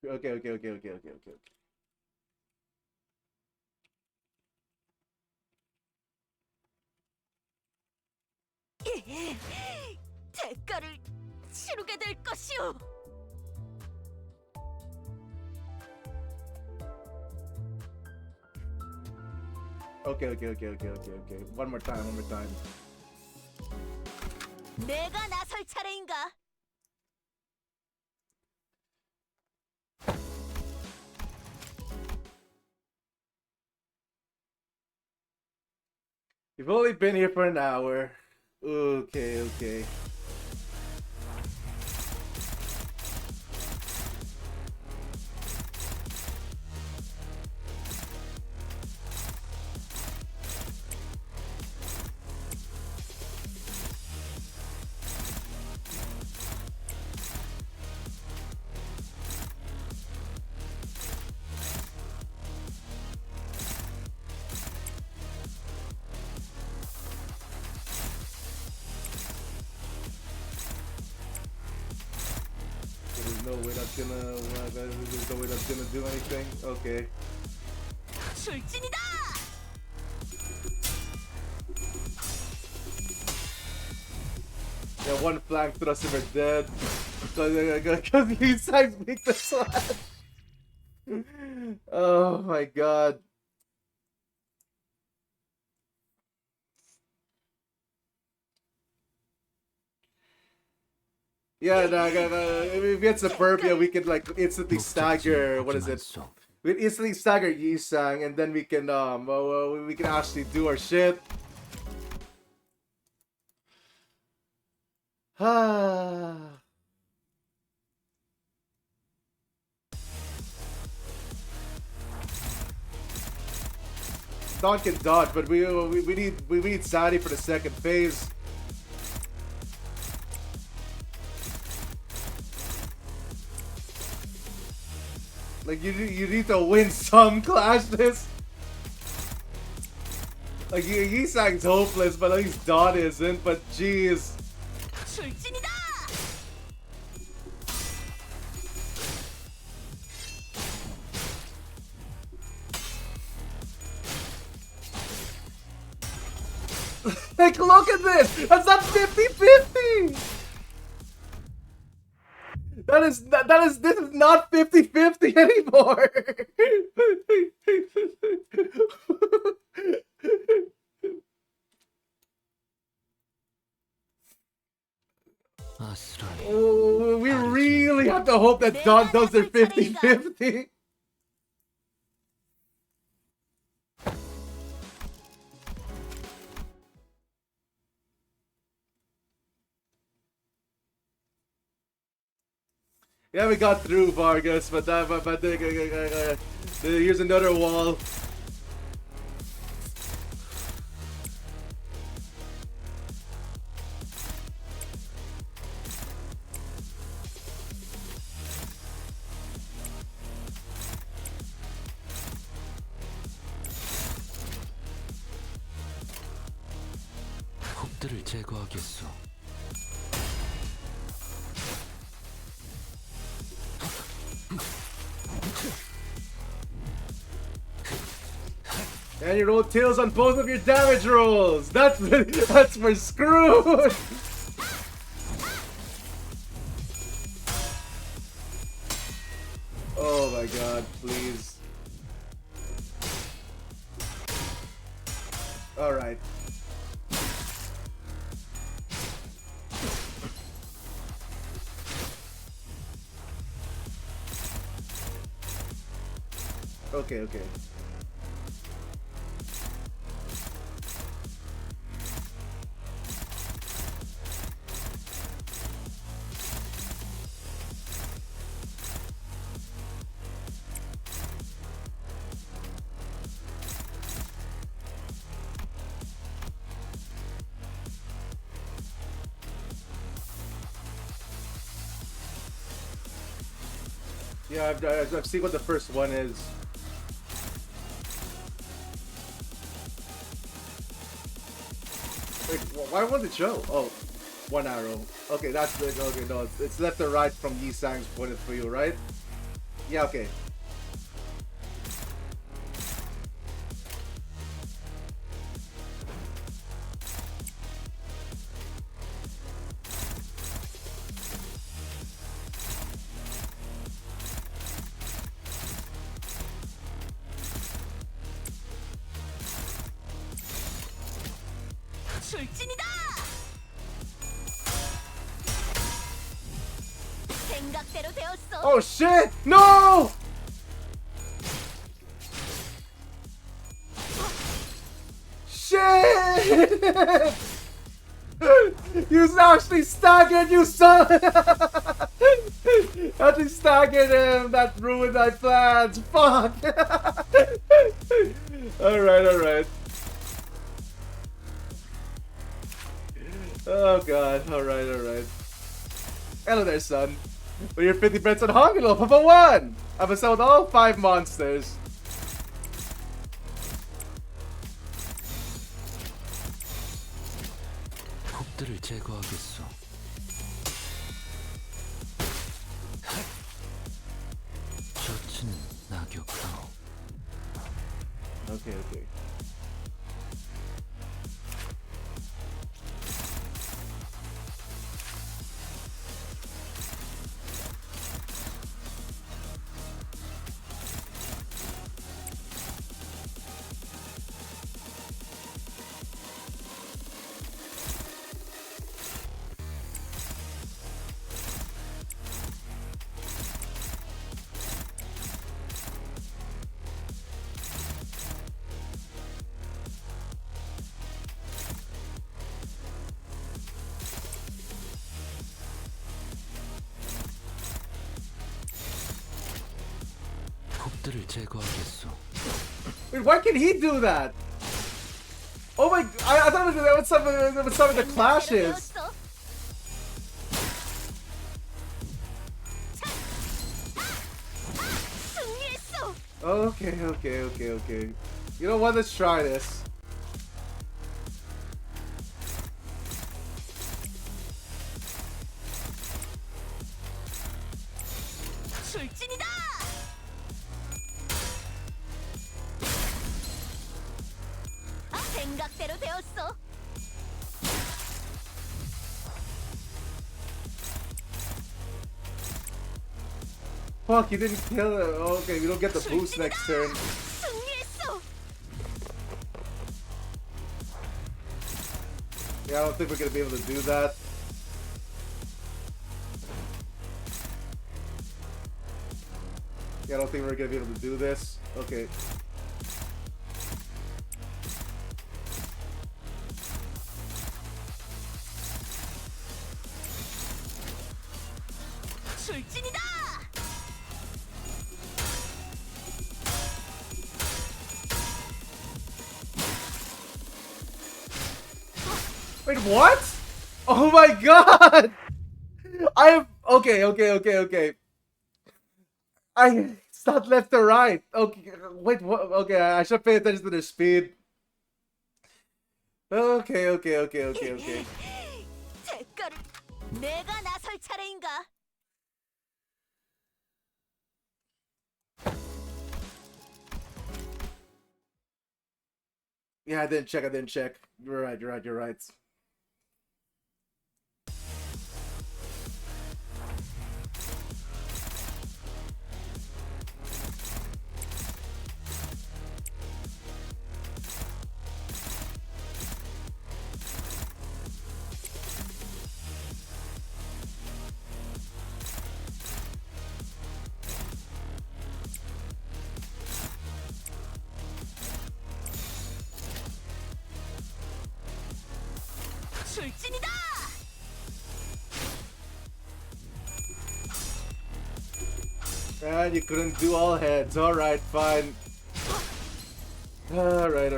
Okay. 대가를 치르게 될 것이오. Okay. One more time. 내가 나설 차례인가? You've only been here for an hour. Okay. There's no way that's gonna do anything. Okay. 출진이다! Yeah, one flank thrust and we're dead. Because these sides make the slash. Oh my god. Yeah, if we had Superbia, we could like instantly stagger. What is it? We instantly stagger Yisang, and then we can actually do our shit. Ah. Dawn can dodge, but we need Sadie for the second phase. Like you need to win some clashes. Like Yisang's hopeless, but at least Dawn isn't. But jeez. 출진이다. Like, look at this! That's not 50-50! This is not 50-50 anymore! Oh, we really have to hope that Dawn does their 50-50. Yeah, we got through Vargas, but here's another wall. 폭들을 제거하겠소. And you roll tails on both of your damage rolls. That's for screwed. Oh my god, please. All right. Okay, okay. Yeah, I've seen what the first one is. Wait, why won't it show? Oh, one arrow. Okay, that's it. Okay, no, it's left or right from Yi Sang's point of view, right? Yeah, okay. 출진이다. 생각대로 되었어. Oh shit! No! Shit! You actually staggered, you son! Actually staggered him. That ruined my plans. Fuck! Alright, alright. Oh god, alright, alright. Hello there, son. With your 50 bets on Hongolo, Papa 1! I've assembled all 5 monsters. 폭들을 제거하겠소. 젖은 낙엽하오. Okay, okay. 적들을 제거하겠소. Wait, why can he do that? Oh my! I thought that was some of the clashes. 배웠어. 승리했어. Okay. You know what? Let's try this. 출진이다. 생각대로 되었어. Fuck, you didn't kill it. Okay, we don't get the boost next turn. 승리했어. Yeah, I don't think we're gonna be able to do that. Yeah, I don't think we're gonna be able to do this. Okay. 출진이다. Wait, what? Oh my god! Okay. It's not left or right. Okay, wait, what? Okay, I should pay attention to their speed. Okay. 대가를 내가 나설 차례인가? Yeah, I didn't check. You're right. 출진이다. And you couldn't do all heads. Alright, fine. Alright.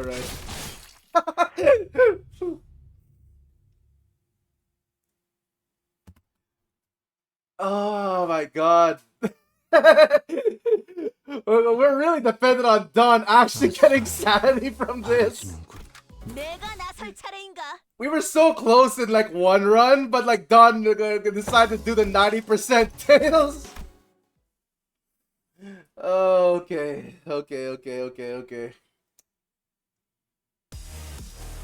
Oh my god. We're really dependent on Don actually getting sanity from this. 내가 나설 차례인가? We were so close in like one run, but like Don decided to do the 90% tails. Okay.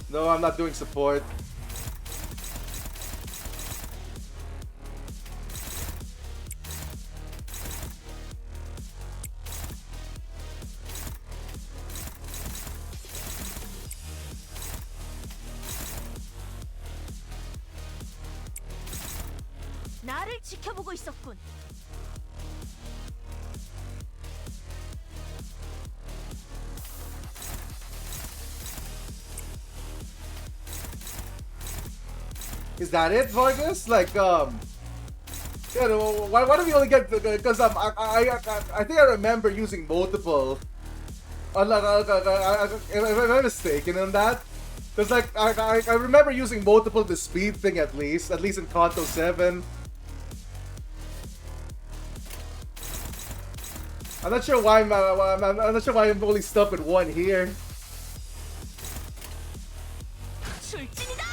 No, I'm not doing support. 나를 지켜보고 있었군. Is that it, Vargas? Like, yeah, why do we only get, because I think I remember using multiple. Am I mistaken in that? Because like, I remember using multiple the speed thing at least in Kanto 7. I'm not sure why I'm not sure why I'm only stuck with one here. 출진이다.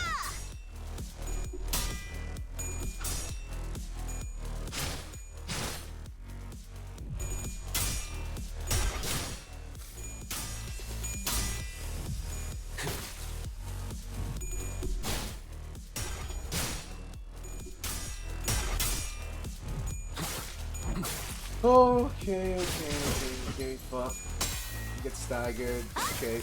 Okay, fuck. Get staggered. Okay.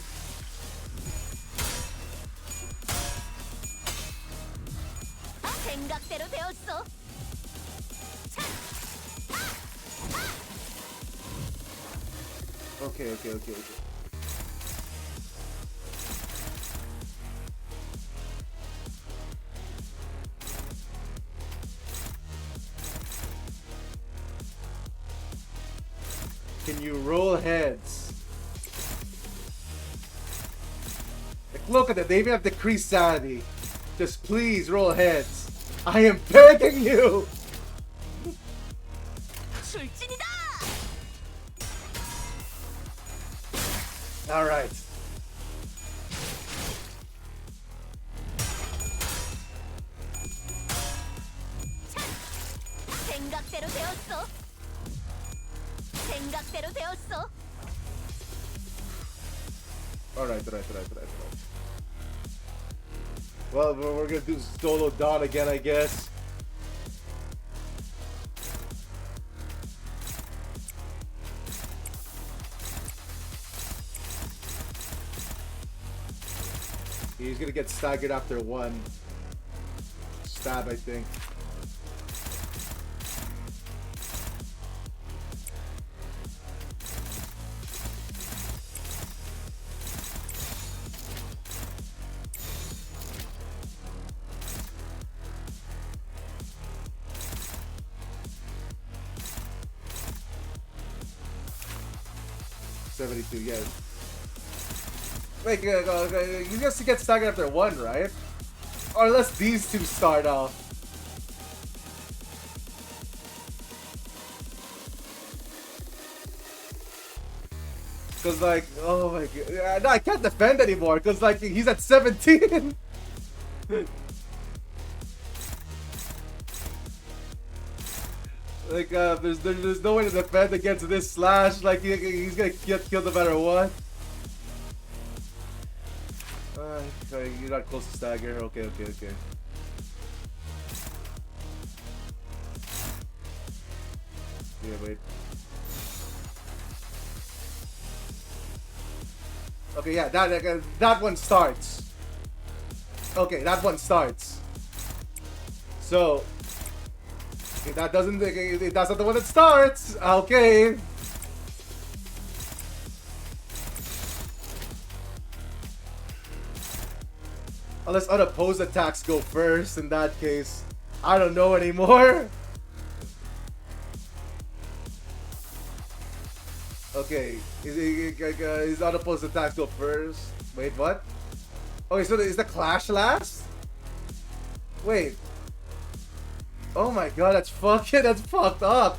생각대로 되었어. Okay. Can you roll heads? Like, look at that. They even have decreased sanity. Just please roll heads. I am begging you. 출진이다. All right. 생각대로 되었어. 생각대로 되었어. All right. Well, we're gonna do solo Dawn again, I guess. He's gonna get staggered after one stab, I think. Yeah. Wait, you just get staggered after one, right? Or unless these two start off. Cause like, oh my god, no, I can't defend anymore. Cause like he's at 17. Like, there's no way to defend against this slash. Like, he's gonna get killed no matter what. Okay, you're not close to stagger. Okay. Yeah, wait. Okay, yeah, that one starts. Okay, that one starts. So. If that doesn't, if that's not the one that starts, okay. Unless unopposed attacks go first, in that case, I don't know anymore. Okay, is unopposed attacks go first? Wait, what? Okay, so is the clash last? Wait. Oh my god, that's fucked up.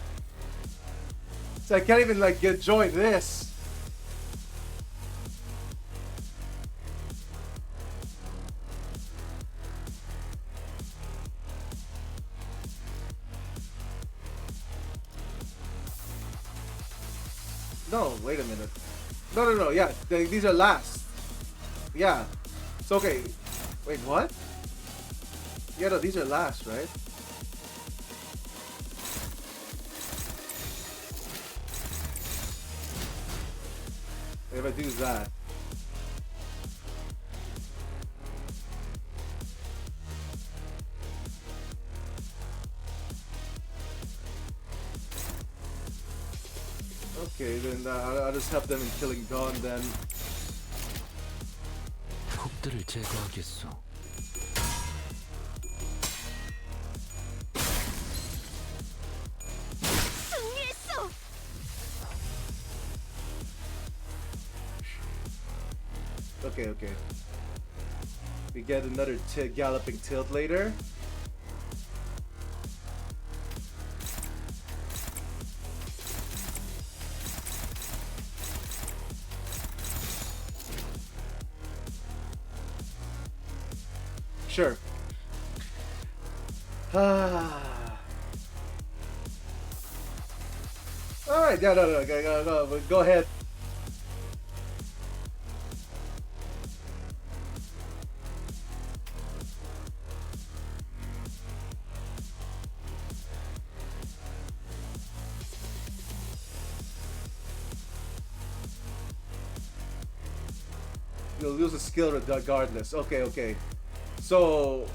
So I can't even like join this. No, wait a minute. No, yeah, these are last. Yeah. So okay. Wait, what? Yeah, no, these are last, right? If I do that. Okay, then I'll just help them in killing Dawn then. 폭들을 제거하겠소. 승리했어. Okay. We get another galloping tilt later. Sure. Alright, yeah, no, go ahead. You'll lose a skill regardless. Okay. So,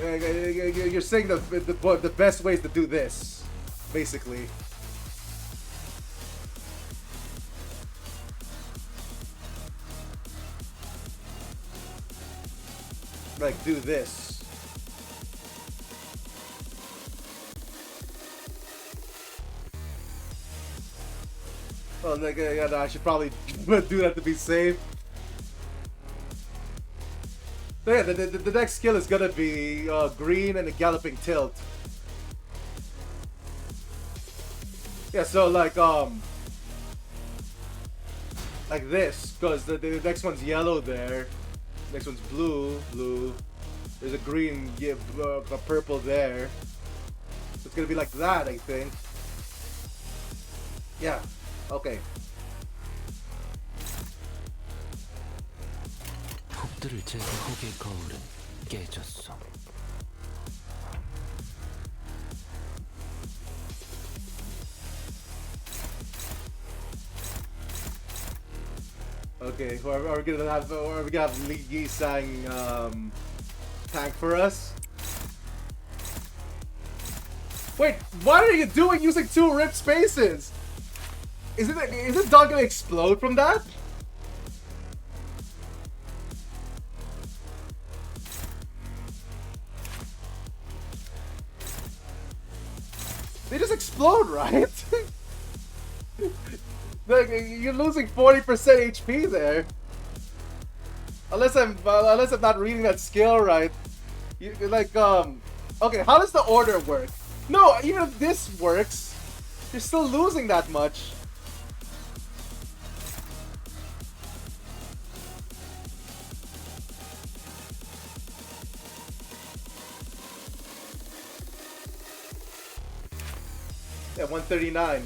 you're saying the best way is to do this, basically. Like, do this. Oh, like, yeah, no, I should probably do that to be safe. So yeah, the next skill is gonna be green and a galloping tilt. Yeah, so like this, because the next one's yellow there, next one's blue. There's a green, yeah, a purple there. So it's gonna be like that, I think. Yeah. Okay. 홉들을 제거 혹의 거울은 깨졌어. Okay. Are we gonna have Li Yisang tank for us? Wait, what are you doing using 2 ripped spaces? Is this dog gonna explode from that? They just explode, right? Like, you're losing 40% HP there. Unless I'm not reading that skill right. You're like okay, how does the order work? No, even if this works, you're still losing that much. Yeah, 139.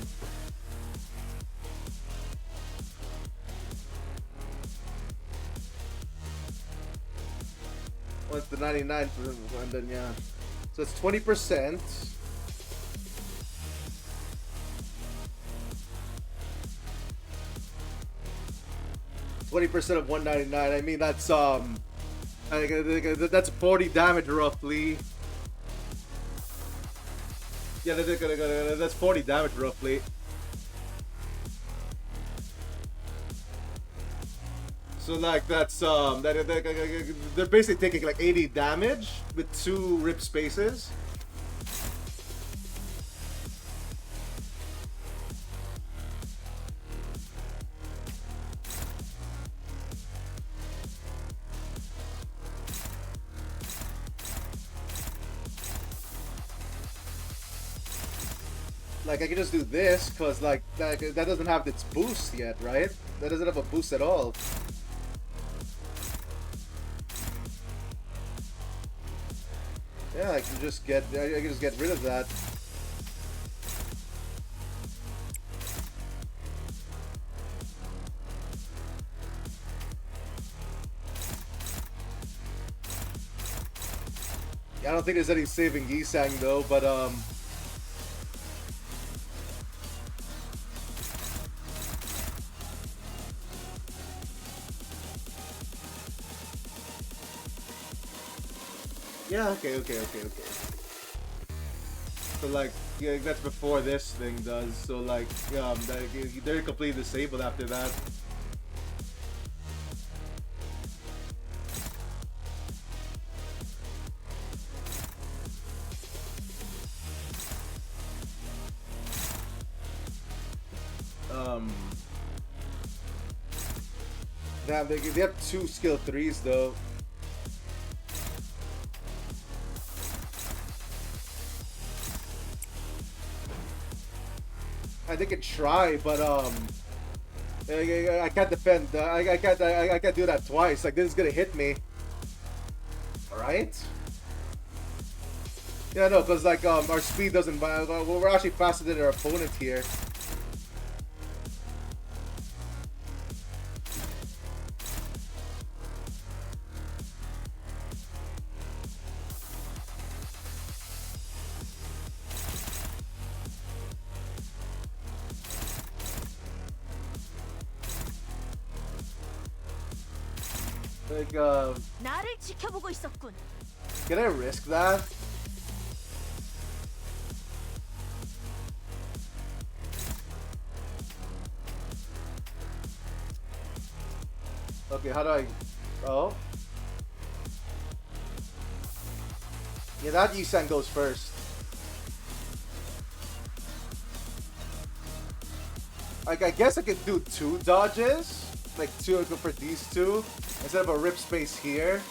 What's the 99 for and then yeah. So it's 20%. %20 of 199. I mean that's that's 40 damage roughly. Yeah, that's 40 damage roughly. So like that's they're basically taking like 80 damage with 2 rip spaces. Like I can just do this because like that doesn't have its boost yet, right? That doesn't have a boost at all. Yeah, I can just get rid of that. Yeah, I don't think there's any saving Yisang though, but yeah, okay. So like, yeah, that's before this thing does. So like, they're completely disabled after that. They have 2 skill 3s though. They can try, but I can't defend. I can't do that twice. Like this is gonna hit me. All right. Yeah, no, because like our speed doesn't. We're actually faster than our opponent here. Like, 나를 지켜보고 있었군. can I risk that? Okay, how do I... Oh? Yeah, that Yisang goes first. Like, I guess I could do 2 dodges. Like, 2 for these 2. Instead of a rip space here.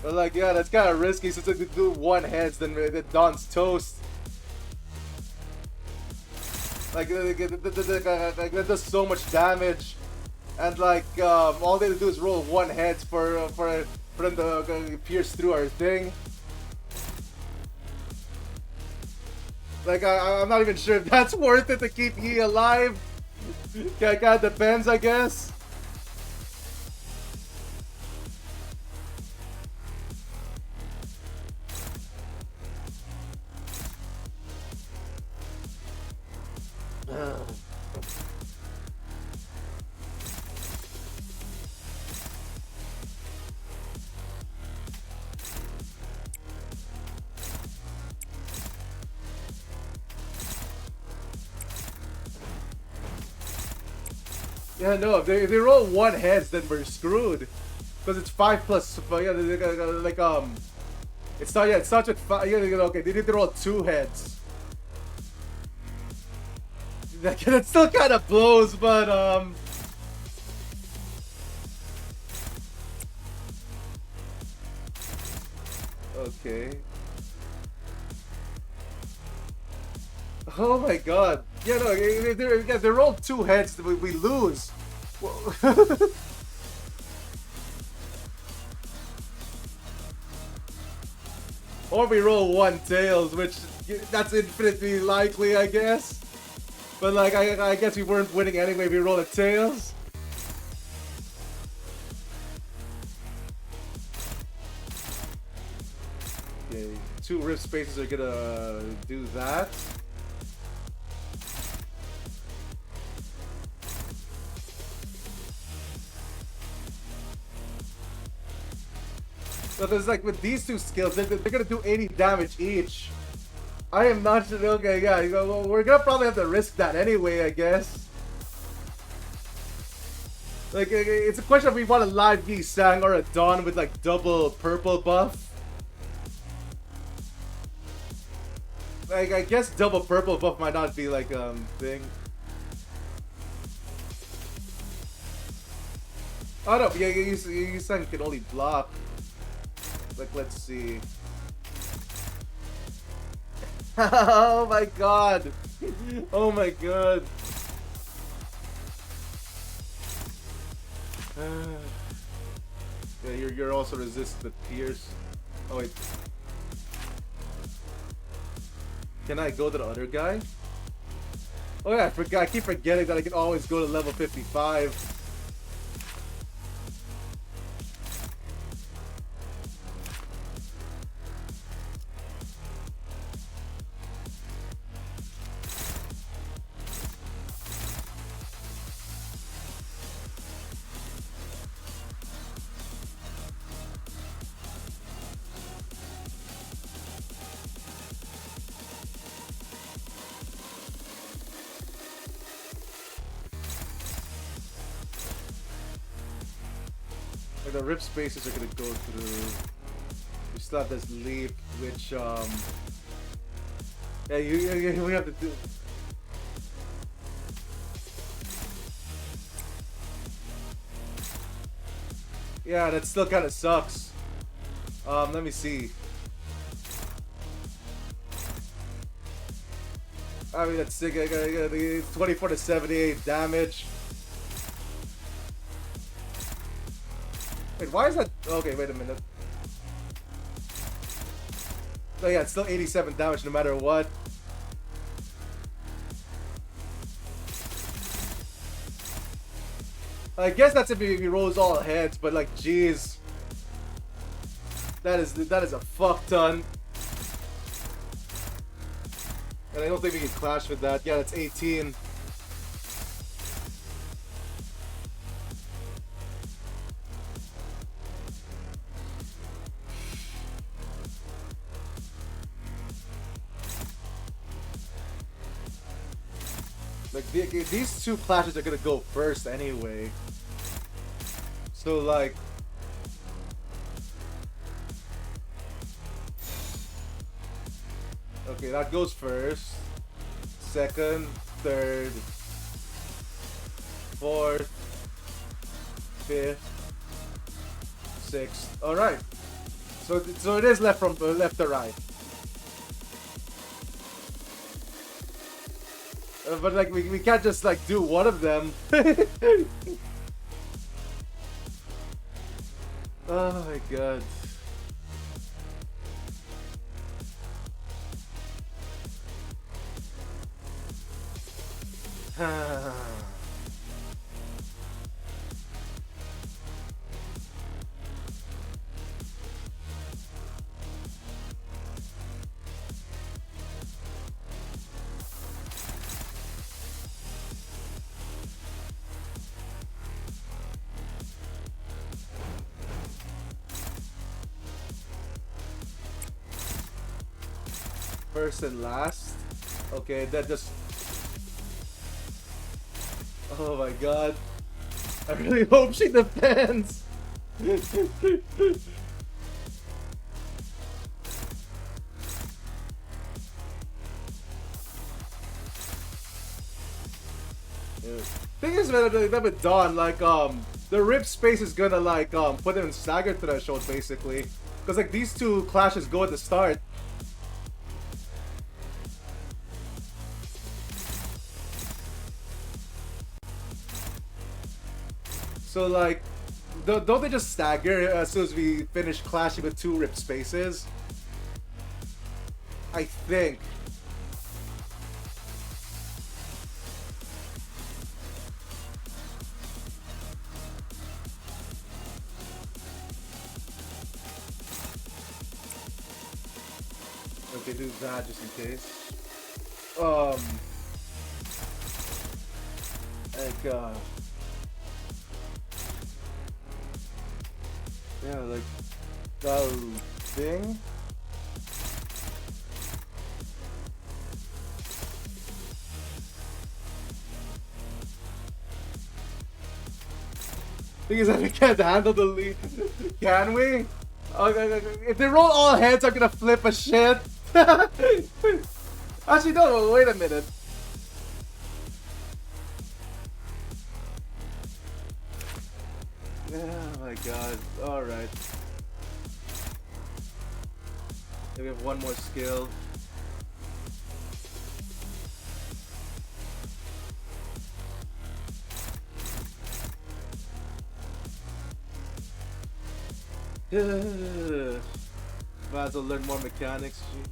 But like, yeah, that's kind of risky since I could do 1 heads, then Don's toast. Like, that does so much damage. And like, all they have to do is roll 1 heads for them to pierce through our thing. Like, I'm not even sure if that's worth it to keep Yi alive. Kind of depends, I guess. Yeah, no, if they roll 1 heads, then we're screwed. Because it's 5 plus, yeah, like, it starts with 5, yeah, okay, they need to roll 2 heads. That still kind of blows, but, okay. Oh my god. Yeah, no, if they roll 2 heads, we lose. Or we roll 1 tails, which that's infinitely likely, I guess. But like, I guess we weren't winning anyway if we roll a tails. Okay, 2 rift spaces are gonna do that. So there's like, with these 2 skills, they're gonna do 80 damage each. I am not sure. Okay, yeah, we're gonna probably have to risk that anyway, I guess. Like, it's a question if we want a live Yi Sang or a Dawn with like double purple buff. Like, I guess double purple buff might not be like thing. Oh no, yeah, Yi Sang can only block. Like, let's see. Oh my god! Oh my god! Yeah, you're also resistant to pierce. Oh wait. Can I go to the other guy? Oh yeah, I forgot. I keep forgetting that I can always go to level 55. The rip spaces are gonna go through. We still have this leap, which yeah, we have to do. Yeah, that still kind of sucks. Let me see. I mean, that's 24 to 78 damage. Wait, why is that? Okay, wait a minute. Oh yeah, it's still 87 damage no matter what. I guess that's if he rolls all heads, but like, jeez. That is a fuck ton. And I don't think we can clash with that. Yeah, that's 18. Like, these 2 clashes are gonna go first anyway. So like, Okay, that goes first. Second, third, fourth, fifth, sixth. All right. So it is left from left to right. But like we can't just like do one of them. Oh my god. First and last. Okay, that just... Oh my god. I really hope she defends. Thing is, man, with Dawn, like, the rip space is gonna, like, put him in stagger threshold, basically. Because, like, these two clashes go at the start. So, like, don't they just stagger as soon as we finish clashing with two rip spaces? I think. Okay, do that just in case. Like, yeah, like, that thing. Thing is that we can't handle the lead. Can we? Okay, if they roll all heads, I'm gonna flip a shit. Actually, no, wait a minute. Oh my god. Alright. We have one more skill. Might as well learn more mechanics, jeez.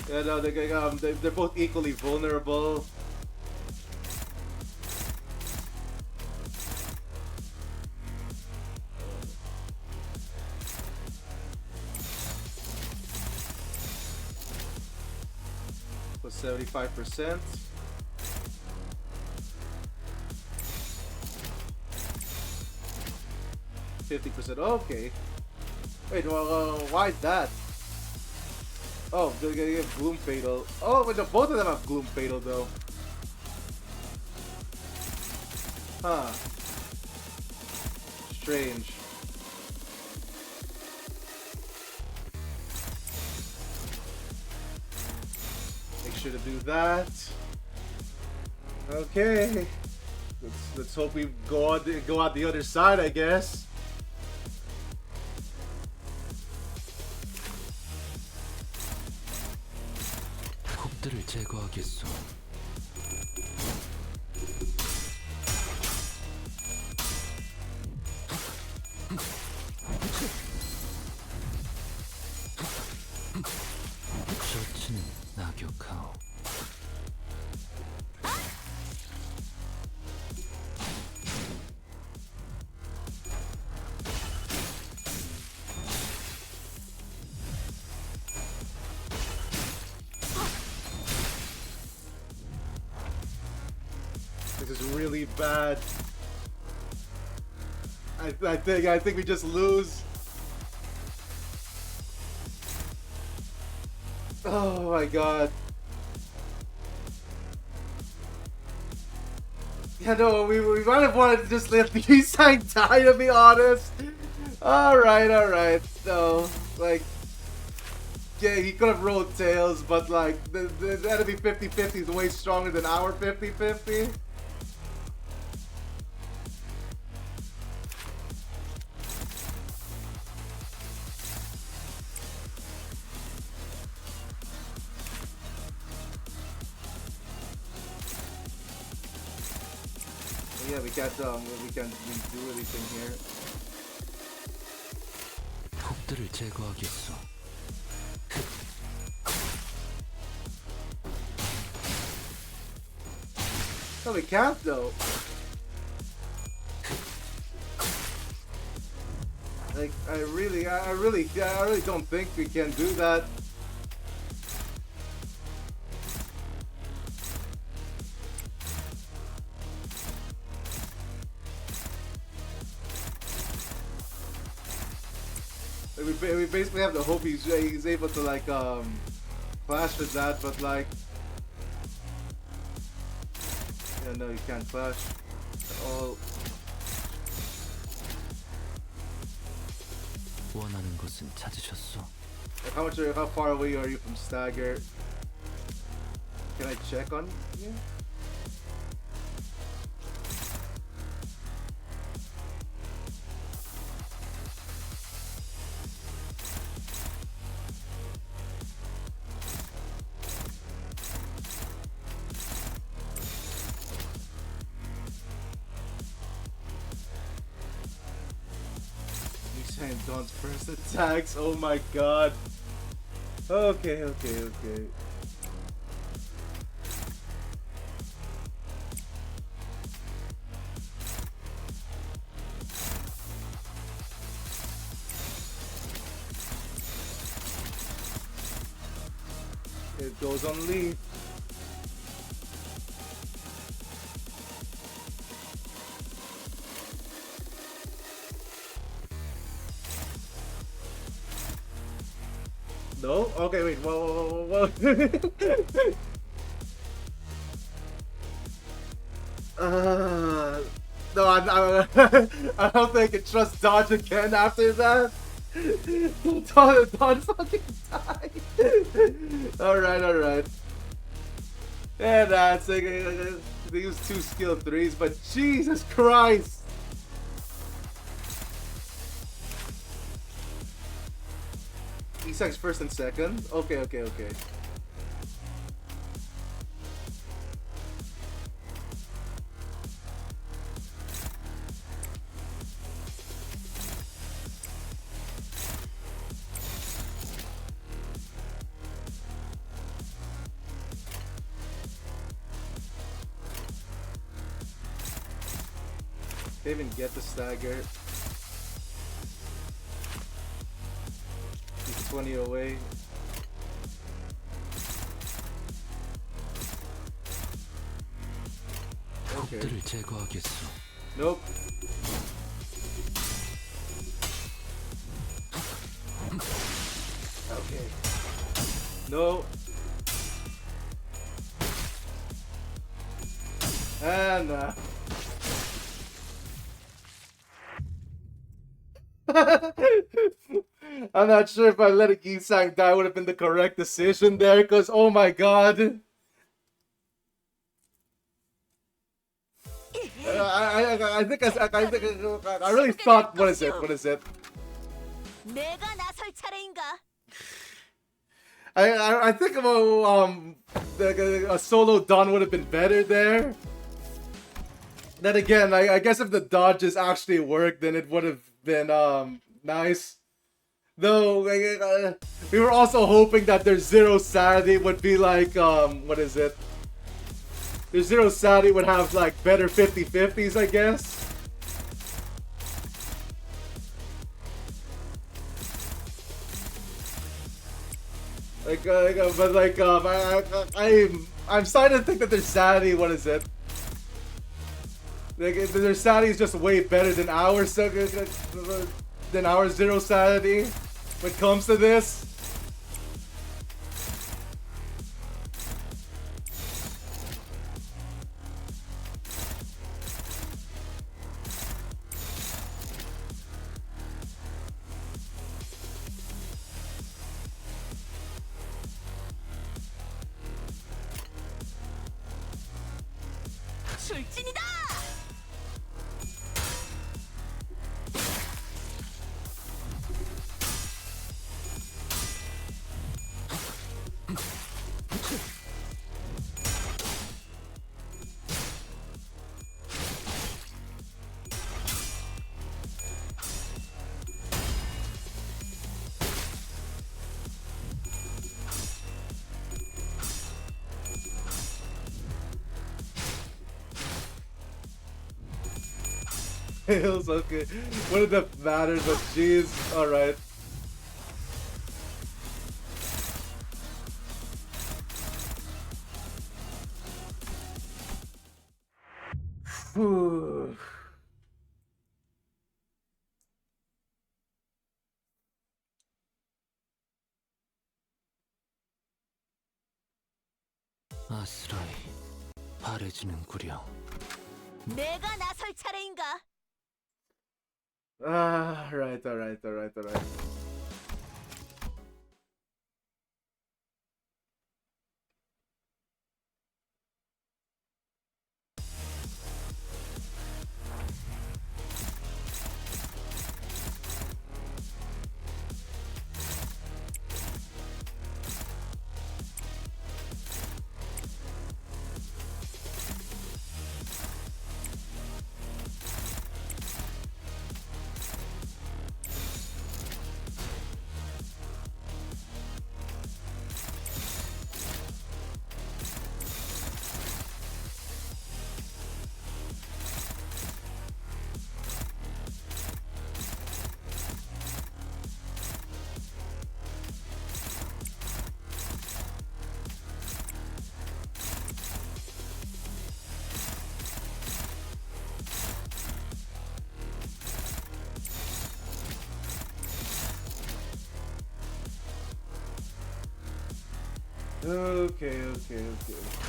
Yeah, no, they're both equally vulnerable. Plus 75%. %. Okay. Wait, well, why is that? Oh, they're gonna get Gloom Fatal. Oh, but both of them have Gloom Fatal though. Huh. Strange. Make sure to do that. Okay. Let's hope we go out the other side, I guess. 폭들을 제거하겠소. 셔츠는 낙엽하오. This is really bad. I think we just lose. Oh my god. Yeah, no, we might have wanted to just let the East Side die, to be honest. Alright, so Like, yeah, he could have rolled tails, but like the enemy 50-50 is way stronger than our 50-50. Yeah, we can't do anything here. 폭들을 제거하겠어. No, we can't though. Like, I really don't think we can do that. We basically have to hope he's able to like clash with that, but like, yeah, no, you can't clash at all. 원하는 것은 찾으셨소. Like, how far away are you from Stagger? Can I check on you? Dawn's first attacks. Oh my god. Okay. It goes on lead. No? Okay, wait. Whoa. No, I don't think I can trust Dodge again after that. Dodge fucking died. Alright. Yeah, that's like, they use 2 skill 3s, but Jesus Christ. Isak's first and second? Okay. They even get the stagger. He's 20 away. Okay. 폭들을 제거하겠어. Nope. Okay. No. And I'm not sure if I let a Gisang die would have been the correct decision there, because oh my god. I think I really thought, what is it? 내가 나설 차례인가? I think a solo Dawn would have been better there. Then again, I guess if the dodges actually worked, then it would have been nice. Though we were also hoping that their zero sanity would be like what is it? Their zero sanity would have like better 50-50s, I guess. I'm starting to think that their sanity, what is it? Like, their sanity is just way better than ours, than our zero sanity when it comes to this. 출진이다. Tails, okay. What did that matter? But jeez, alright. Whew. 아스라이 바래지는구려. 내가 나설 차례인가? Ah, right, alright. Okay.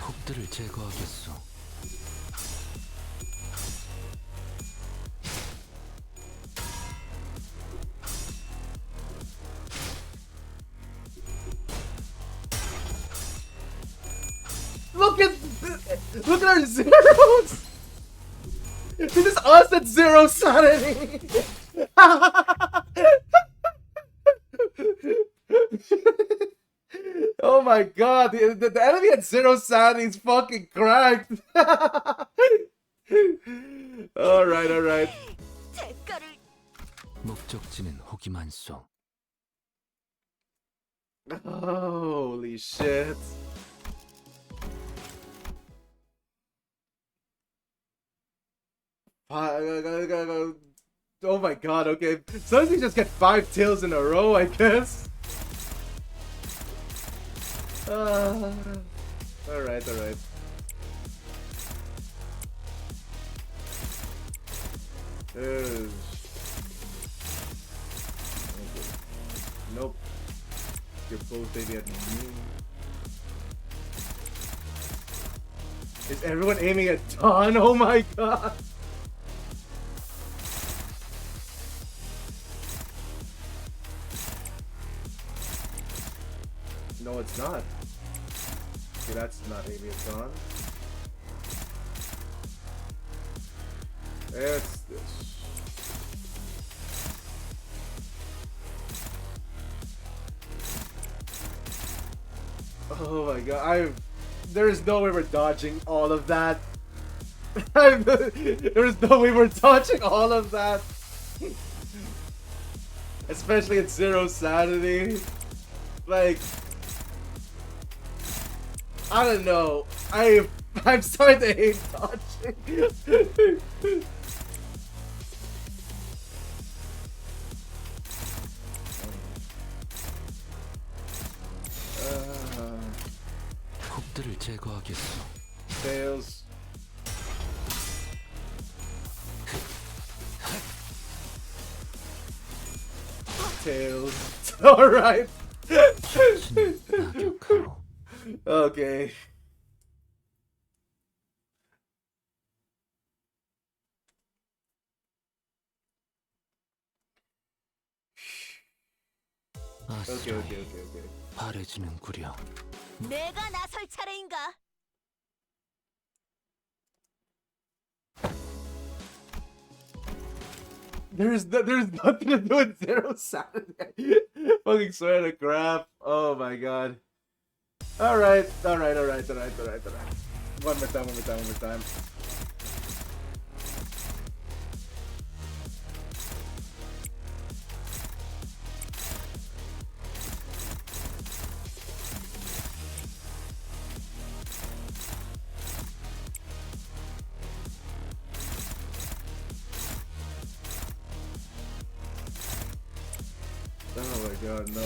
폭들을 제거하겠소. Look at our zeros! This is us at zero sanity! Oh my god, the enemy at zero sanity is fucking cracked! Alright. 대가를. 목적지는 호기만소. Holy shit. Oh my god, okay. Sometimes we just get 5 tails in a row, I guess. Alright. Okay. Nope. You're both maybe at me. Is everyone aiming at Dawn? Oh my god! No, it's not. Okay, that's not aiming at Dawn. It's this. Oh my god, there is no way we're dodging all of that. There is no way we're dodging all of that. Especially at zero sanity. Like, I don't know. I'm starting to hate dodging. 폭들을 제거하겠소. Tails. Tails. Alright. 자치는 낙엽하오. Okay. 아스라이 Okay. 바래지는구려. 내가 나설 차례인가? there's nothing to do with Zero Saturday. Fucking swear to crap. Oh my god. Alright. One more time. Oh my god, no,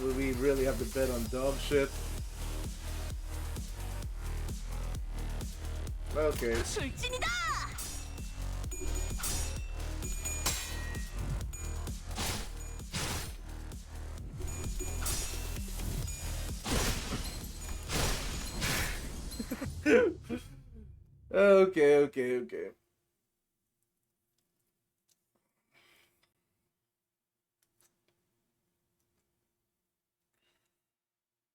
will we really have to bet on dumb shit? Okay. 출진이다. Okay.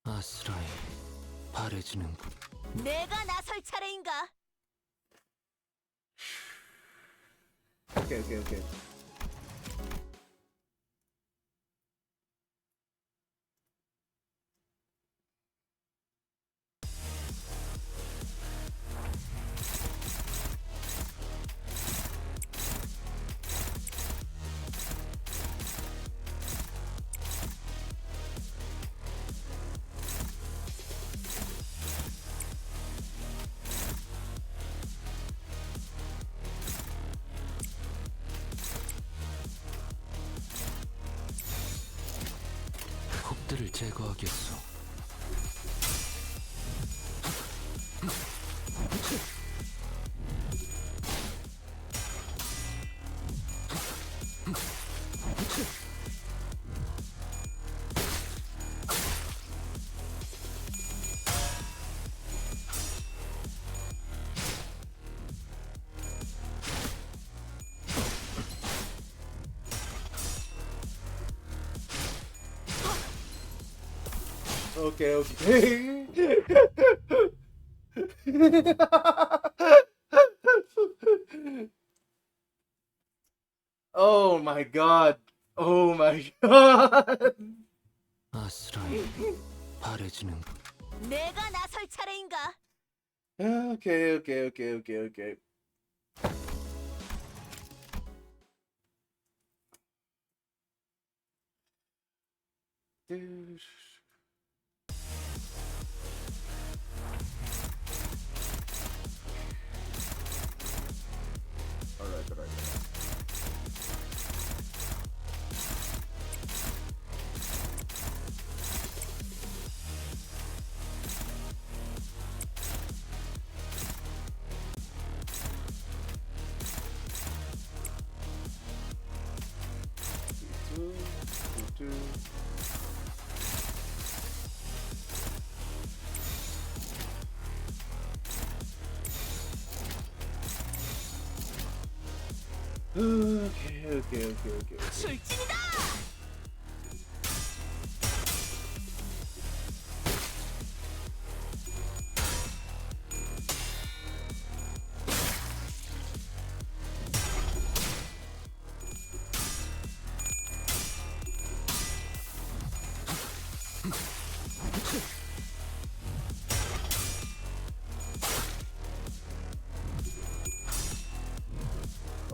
아스라에 바래지는군. 내가 나설 차례인가? Okay. 적들을 제거하겠소. Okay. Oh my god. 아스라에 바래지는군. 내가 나설 차례인가? Okay. Dude. Alright. Two. Okay. 출진이다.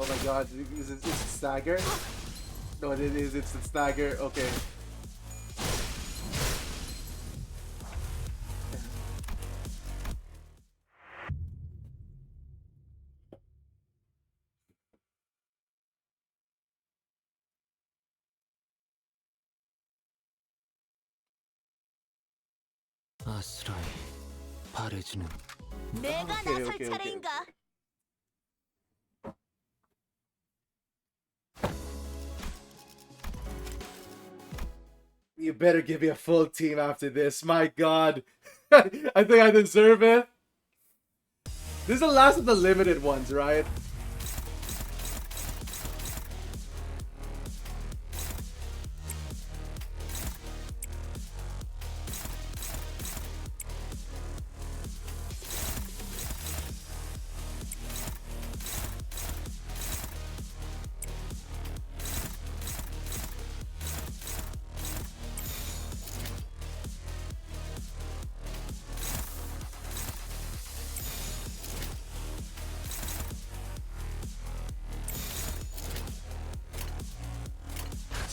Oh my god, is it stagger? No, it is, it's the stagger, okay. 아스라에 바래지는. 내가 오케이, 나설 오케이. 차례인가? You better give me a full team after this, my god. I think I deserve it. This is the last of the limited ones, right?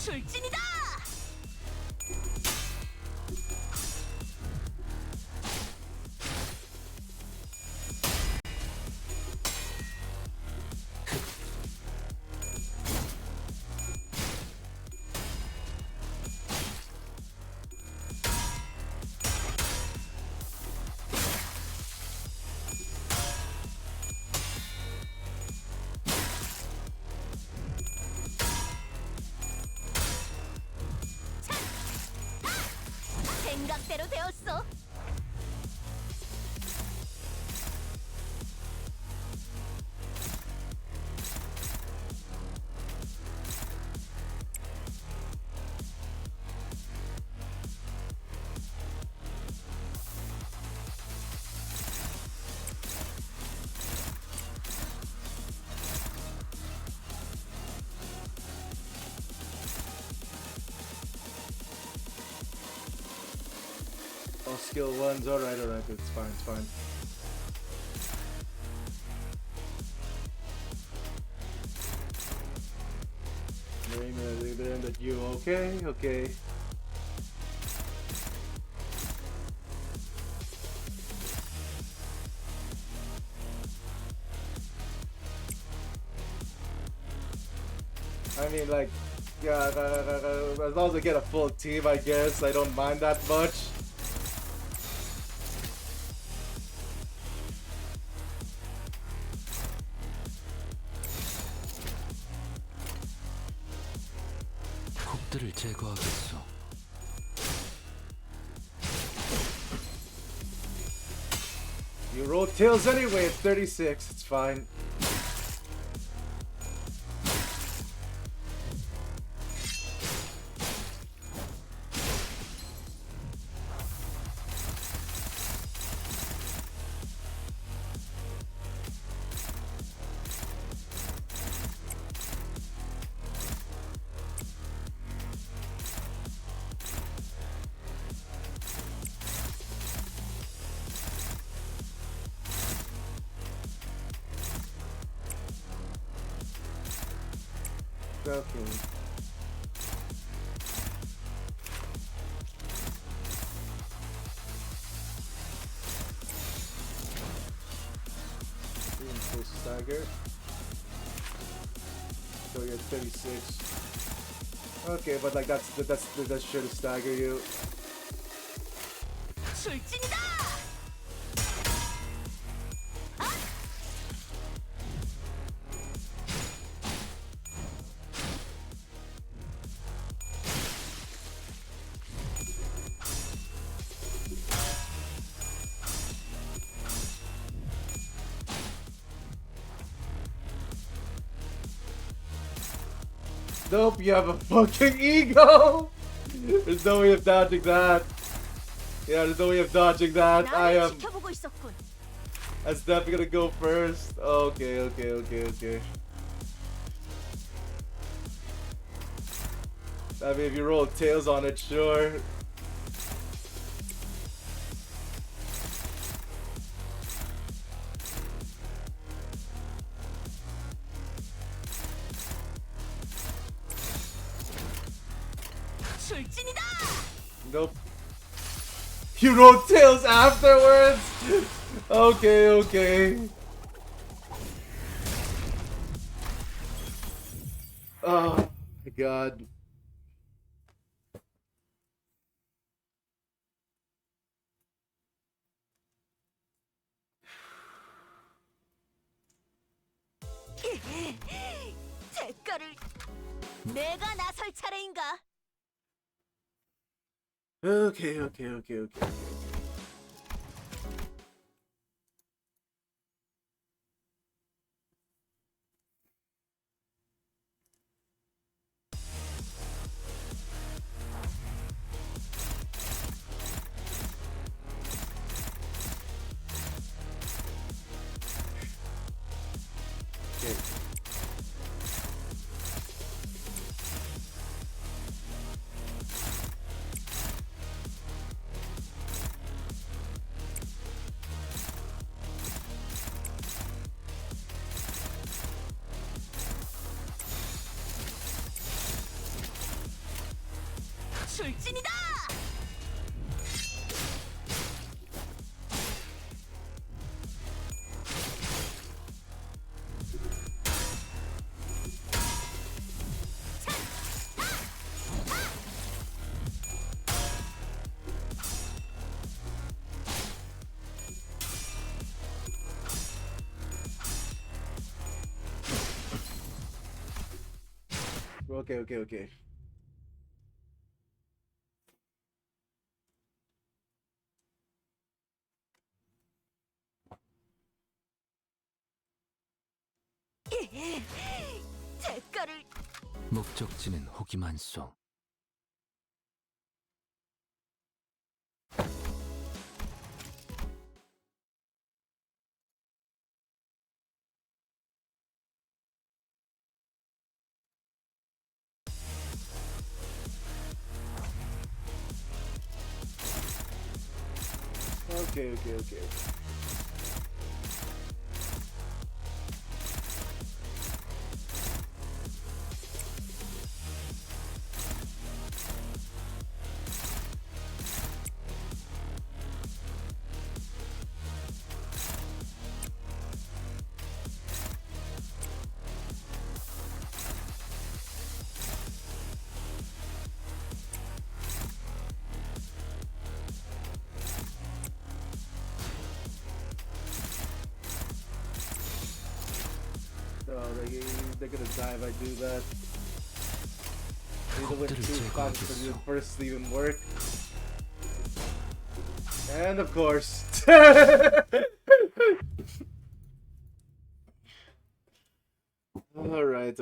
출진이다. 생각대로 되었어. Oh, skill ones. Alright, it's fine, it's fine. Then that you okay? Okay. I mean, like, yeah, as long as I get a full team, I guess I don't mind that much. 곡들을 제거하겠소. You roll tails anyway at 36, it's fine. Okay. Full stagger. So you're at 36. Okay, but like that should stagger you. 출진이다. Nope, you have a fucking ego! There's no way of dodging that. Yeah, there's no way of dodging that. I 나를 am. 지켜보고 있었군. That's definitely gonna go first. Okay. I mean, if you roll tails on it, sure. 출진이다. Nope. You rolled tails afterwards? Okay. Oh my god. 대가를 내가 나설 차례인가? Okay. 출진이다. Okay. 대가를. 목적지는 호기만소. Okay. Oh, they're gonna die if I do that. Need to win 2 spots for the first to even work. And of course. Alright.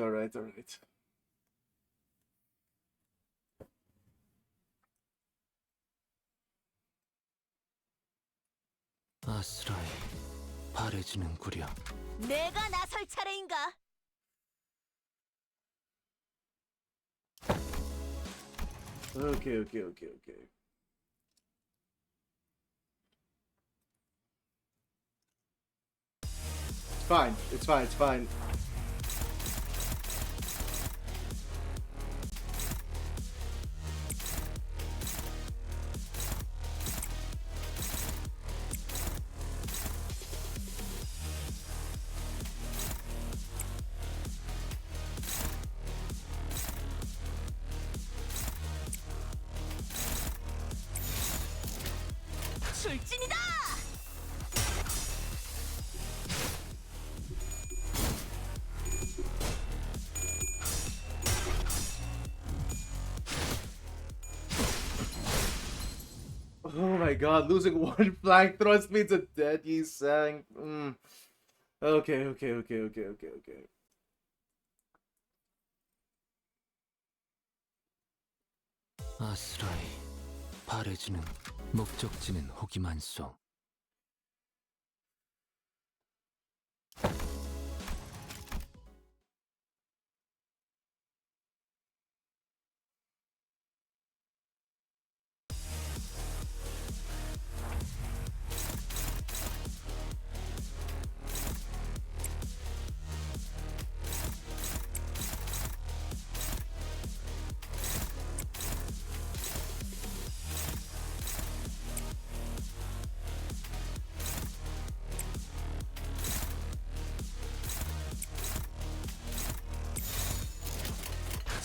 아스라이 바래지는구려. 내가 나설 차례인가? Okay. It's fine. 출진이다. Oh my god, losing one flank thrust means a dead Yi Sang. Okay. 아스라이 바래지는 목적지는 호기만소.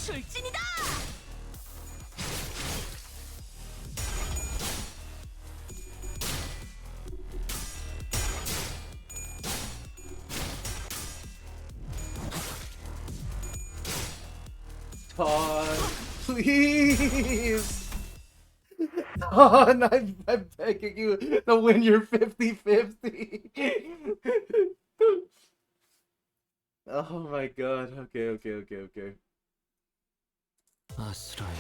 출진이다. Dawn, please. Dawn, I'm begging you to win your 50-50. Oh my god. Okay. 아스라이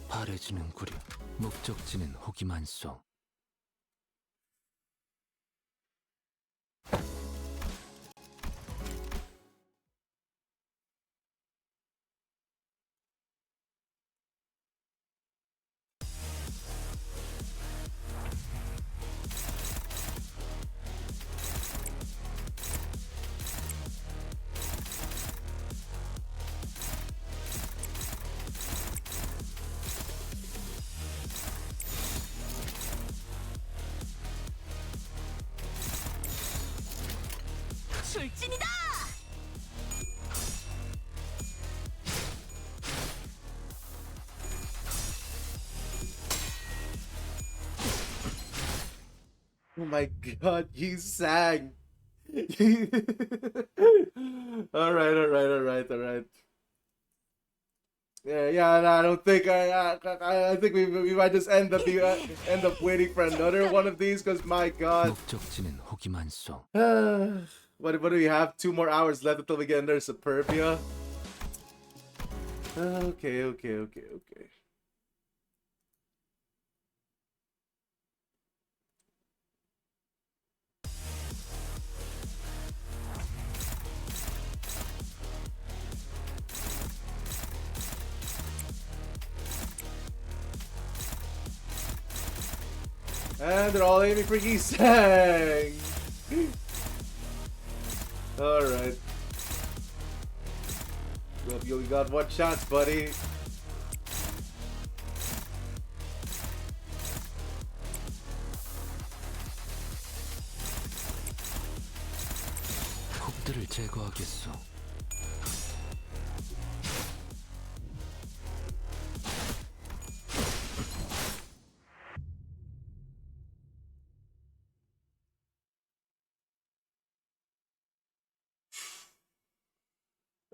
바래지는구려. 목적지는 호기만소. 출진이다. Oh my god, you sang. Alright. Yeah. No, I don't think I think we might just end up waiting for another one of these because my god. 목적지는 호기만소. What do we have? 2 more hours left until we get under Superbia. Okay. And they're all aiming for Gisang. Alright. Well, you only got one chance, buddy. 폭들을 제거하겠소.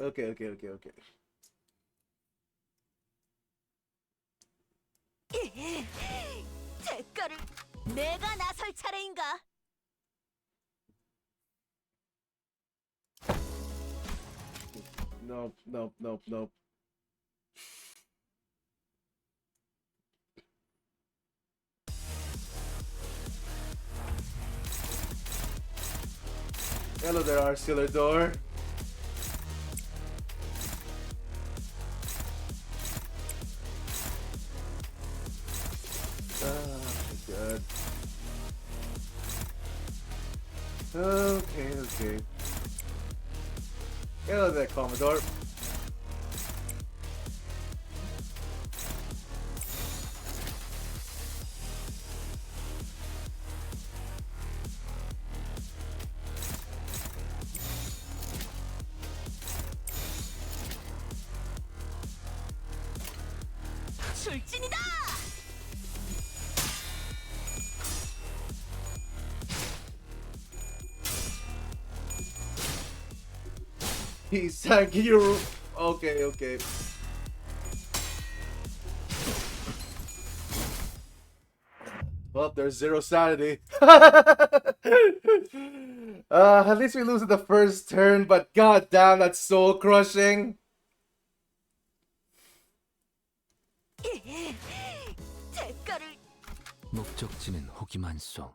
Okay. 대가를 내가 나설 차례인가? Nope. Hello there, Arcelador. Oh my god. Okay. Hello there, Commodore. 출진이다. He's can you? Okay. Well, there's 0 sanity. At least we lose at the first turn, but god damn, that's soul crushing. 대가를 목적지는 호기만소.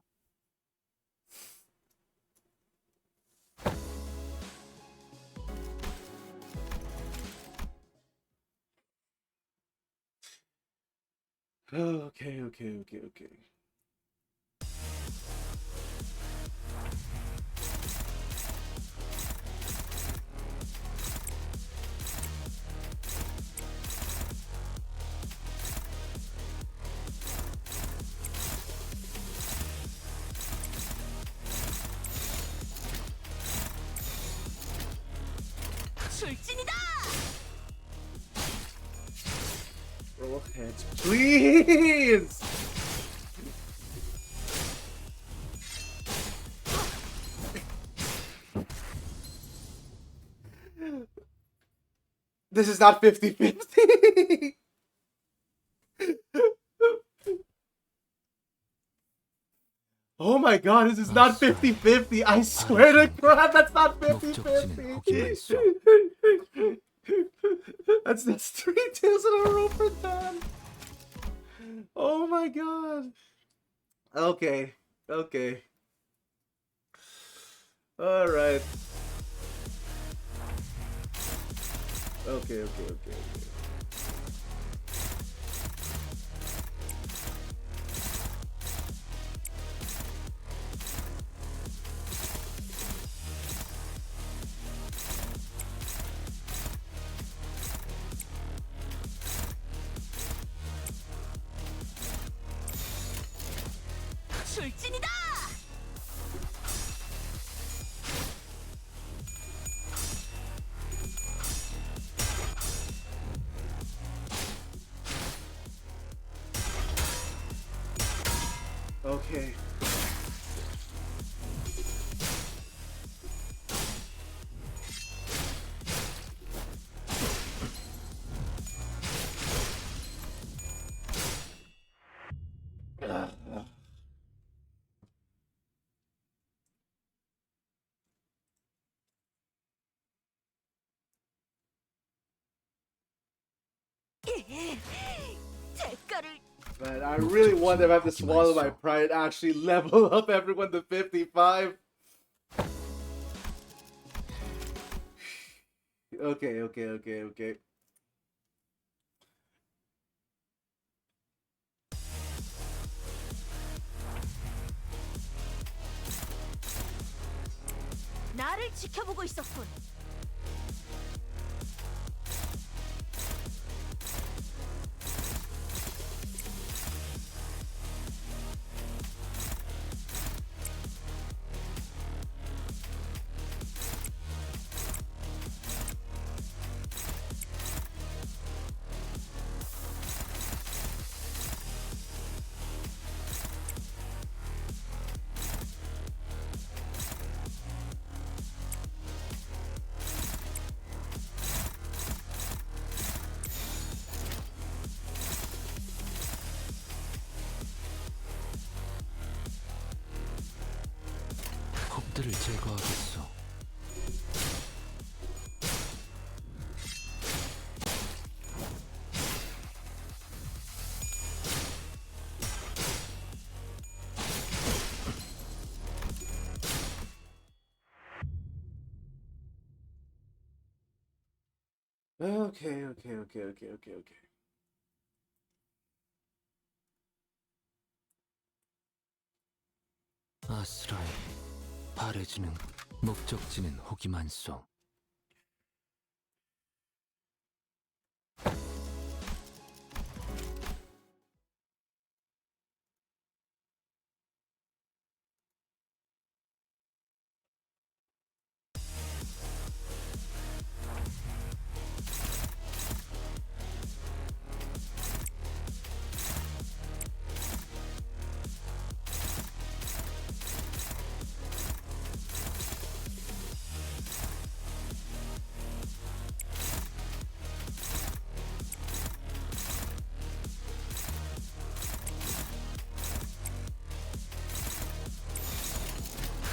Okay. 출진이다. Roll heads, please. This is not 50-50. Oh my god, this is not 50-50. I swear to god, that's not 50-50. That's 3 tails in a row for Dan. Oh my god. Okay. Alright. Okay. 출진이다. Okay. 대가를 Man, I really wonder if I have to swallow my pride and actually level up everyone to 55. Okay. 나를 지켜보고 있었군. 홉들을 제거하겠어. Okay. 아스라엘, 바래지는 목적지는 혹이 많소.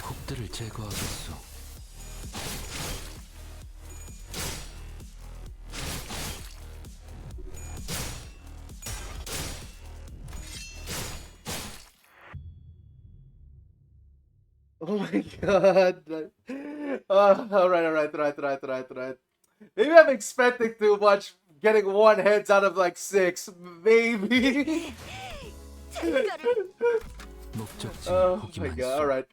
홉들을 제거하겠소. Oh my god. Alright. Maybe I'm expecting too much, getting one heads out of like 6. Maybe. 대가를 목적지는 Oh 혹이 my 많소. god. Alright.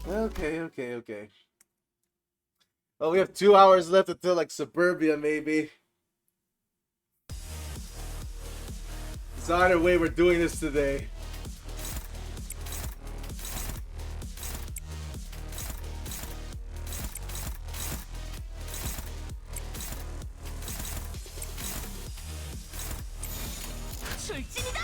Okay. Well, we have 2 hours left until like Suburbia, maybe. It's either way we're doing this today. 출진이다.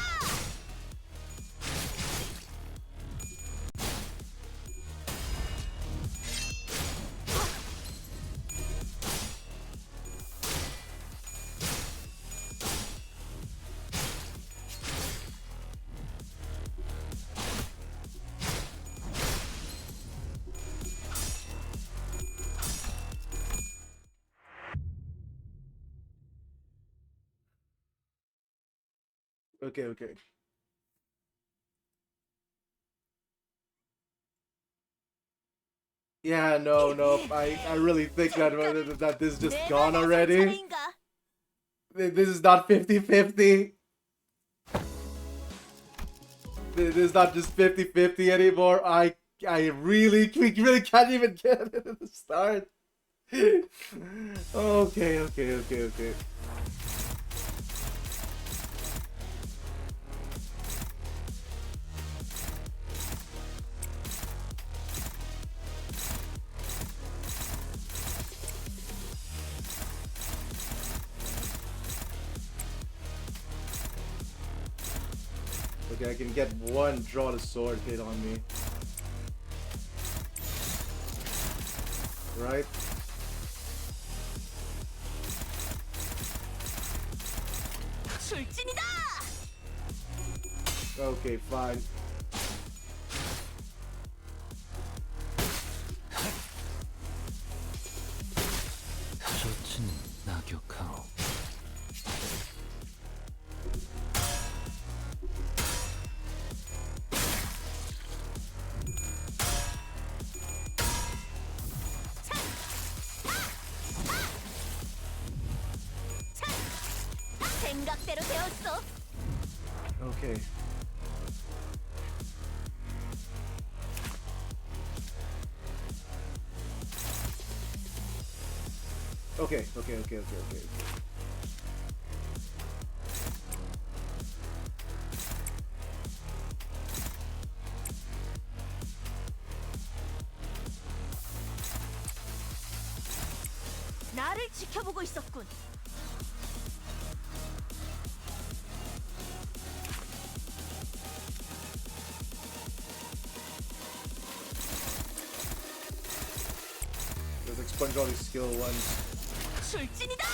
Okay. Yeah, no. I really think that this is just 내가 gone 나설 already. 차례인가? This is not 50-50. This is not just 50-50 anymore. We really can't even get it at the start. Okay. Okay, I can get one draw the sword hit on me. Right? 출진이다. Okay, fine. 셔츠는 낙엽하오. 생각대로 되었어. Okay. Okay. 나를 지켜보고 있었군. Let's expunge all these skill ones. 출진이다.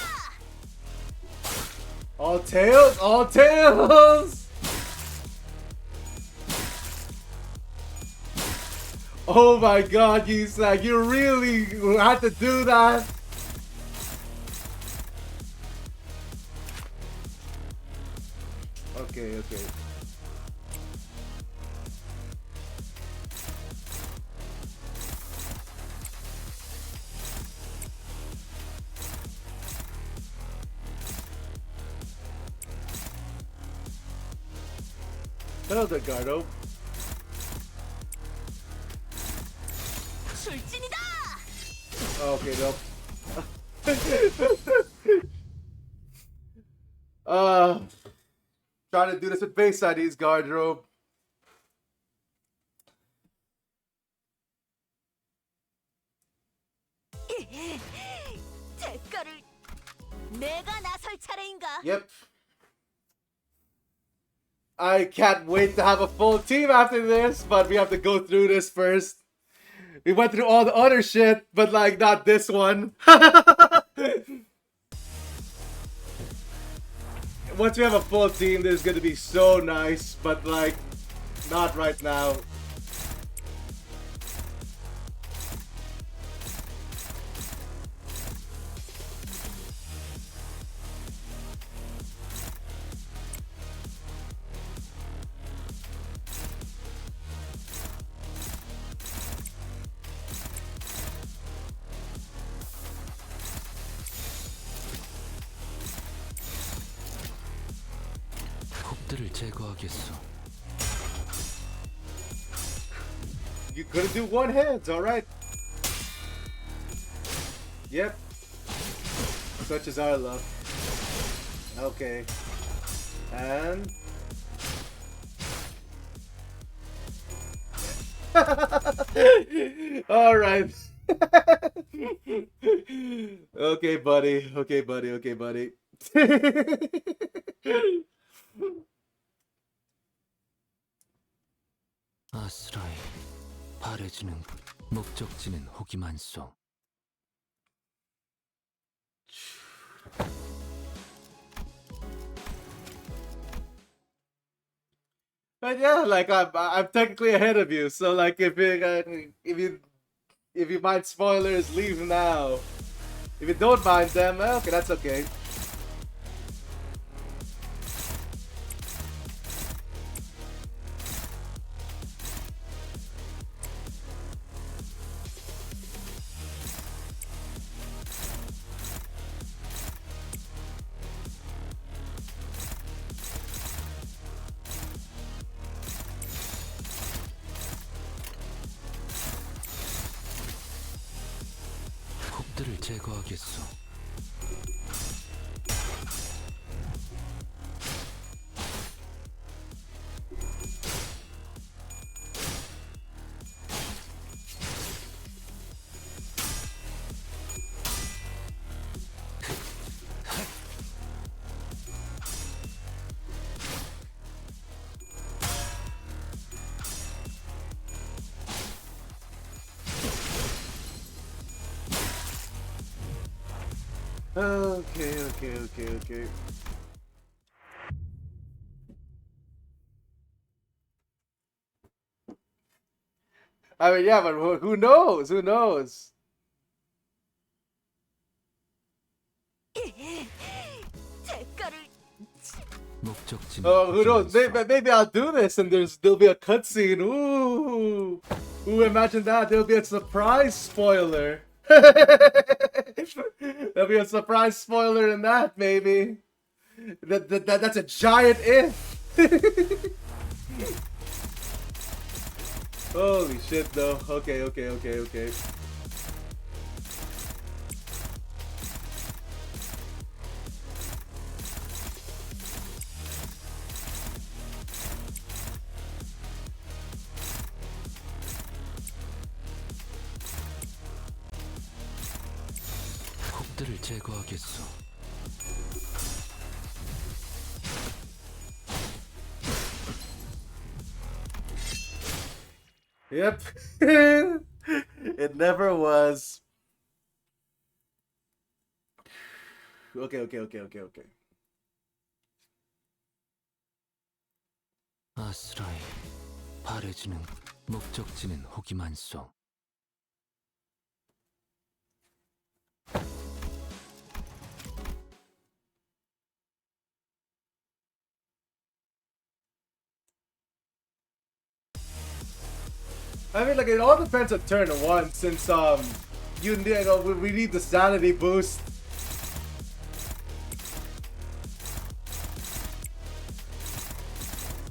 All tails! All tails! Oh my god, Yusak, you really had to do that? Okay. Hello there, Gardo. 출진이다. Okay, nope. Trying to do this with base IDs, Garderobe. 대가를 내가 나설 차례인가? Yep. I can't wait to have a full team after this, but we have to go through this first. We went through all the other shit, but like not this one. Once we have a full team, this is gonna be so nice, but like not right now. 곡들을 제거하겠소. You couldn't do one hit, alright. Yep. Such is our luck. Okay. And... alright. Okay, buddy. Okay, buddy. 아스라이, 바래지는 목적지는 혹이 많소. But yeah, like I'm technically ahead of you. So like if you mind spoilers, leave now. If you don't mind them, okay, that's okay. 곡들을 제거하겠소. Okay. I mean, yeah, but who knows? Who knows? 목적지는 Oh, who knows? 호기만성. Maybe I'll do this and there'll be a cutscene. Ooh, imagine that. There'll be a surprise spoiler. There'll be a surprise spoiler in that, maybe. That's a giant if. Holy shit, though. Okay. 곡들을 제거하겠소. Yep. It never was. Okay. 아스라이, 바래지는 목적지는 호기만성. I mean, like, it all depends on turn one, since you know, we need the sanity boost.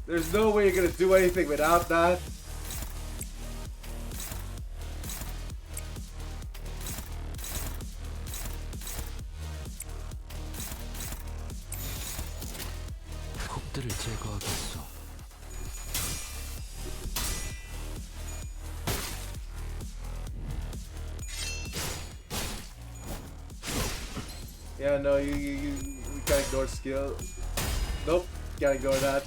There's no way you're gonna do anything without that. 곡들을 제거하겠소. Yeah, no, you can't ignore skill. Nope, can't ignore that.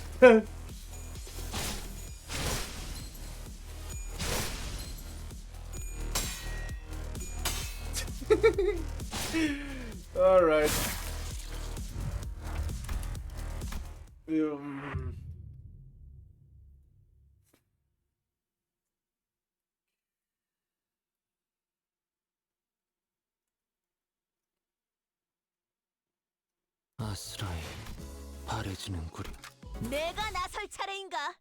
All right. 아스라이, 바래지는 구름. 내가 나설 차례인가?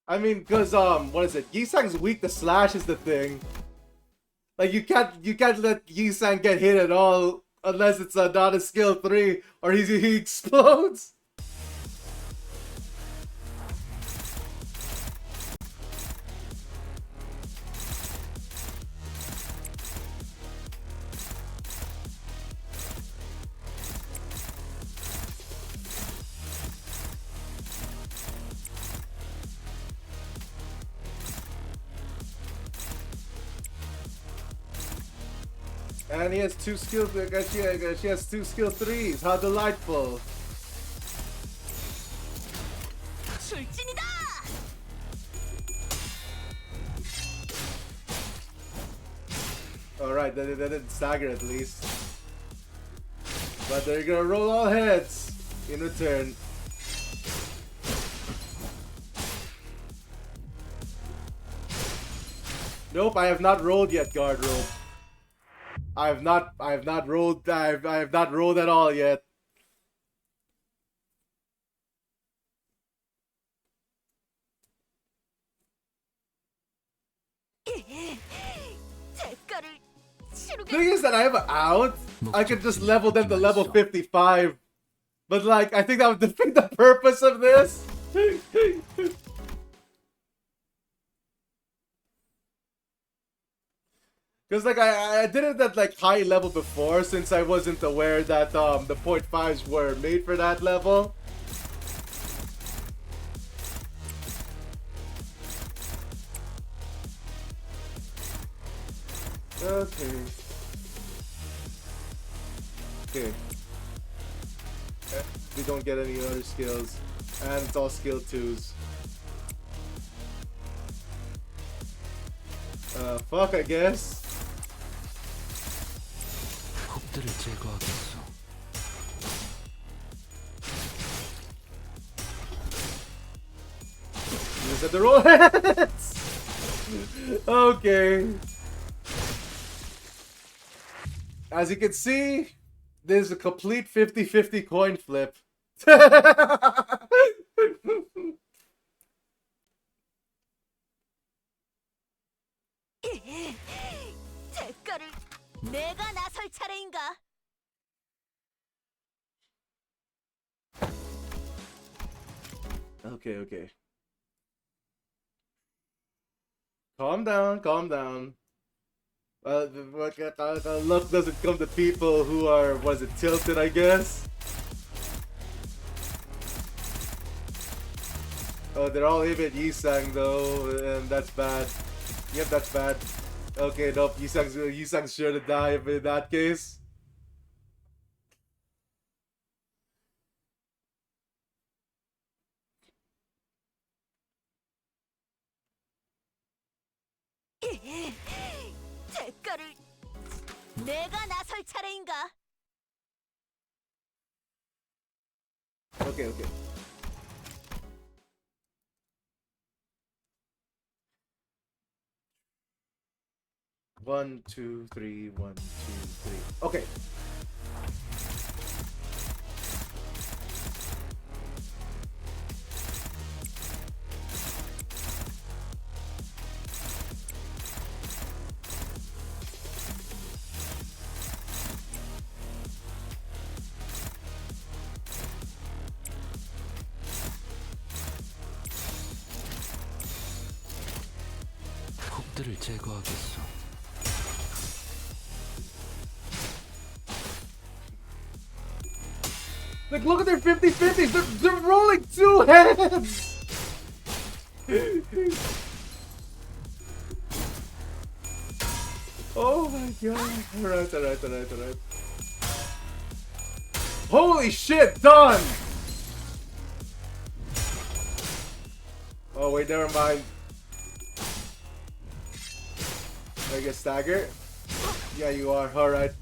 I mean, cause what is it? Yisang's weak to slash is the thing. Like you can't let Yisang get hit at all unless it's not a skill 3 or he explodes. And he has two skill. She has two skill 3s. How delightful! 출진이다! All right, that didn't stagger at least. But they're gonna roll all heads in return. Nope, I have not rolled yet, guard roll. I have not rolled. I have not rolled at all yet. Thing is that I have an out. I could just level them to level 55. But like, I think that would defeat the purpose of this. Because like I did it at like high level before, since I wasn't aware that the 0.5s were made for that level. Okay. We don't get any other skills, and it's all skill 2s. Fuck, I guess. 제거하겠어. Use at the roll heads. Okay. As you can see, this is a complete 50-50 coin flip. 대가를 내가 나설 차례인가? Okay, okay. Calm down, calm down. Luck doesn't come to people who are, was it, tilted, I guess? Oh, they're all aiming at Yisang though, and that's bad. Yep, that's bad. Okay, nope, Yisang's sure to die in that case. 대가를 내가 나설 차례인가? Okay, okay. One, two, three, 1, 2, 3. Okay. 폭들을 제거하겠어. Like, look at their 50-50s! They're rolling 2 hands! Oh my god. Alright. Holy shit, done! Oh wait, never mind. I guess stagger? Yeah, you are. Alright.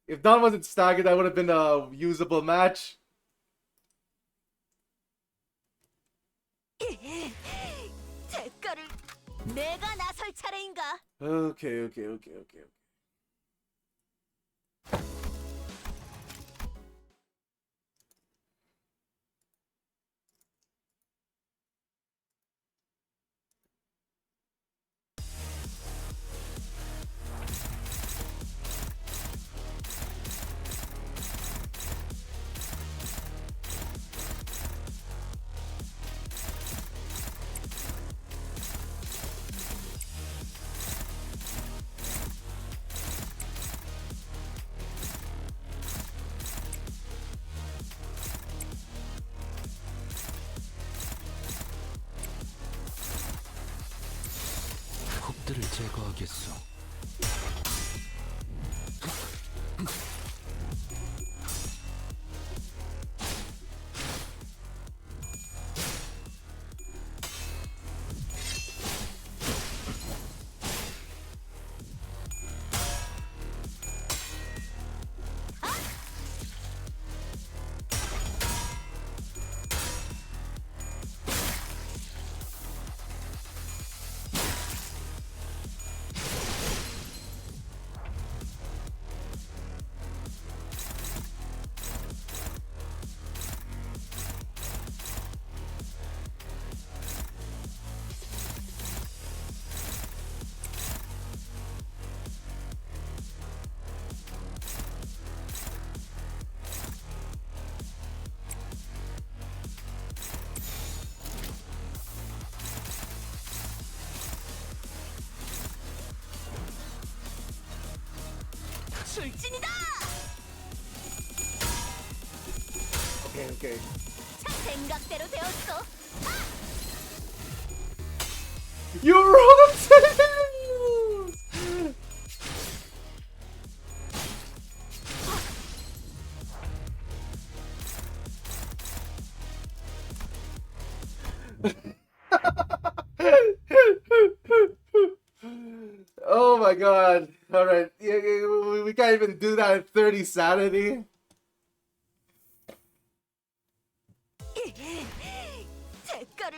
If Don wasn't staggered, that would have been a usable match. 대가를 내가 나설 차례인가? Okay. 폭들을 제거하겠어. 출진이다! Okay. 자, 생각대로 되었어. You rolled a 10! my god. Alright, we can't even do that at 30 sanity. 대가를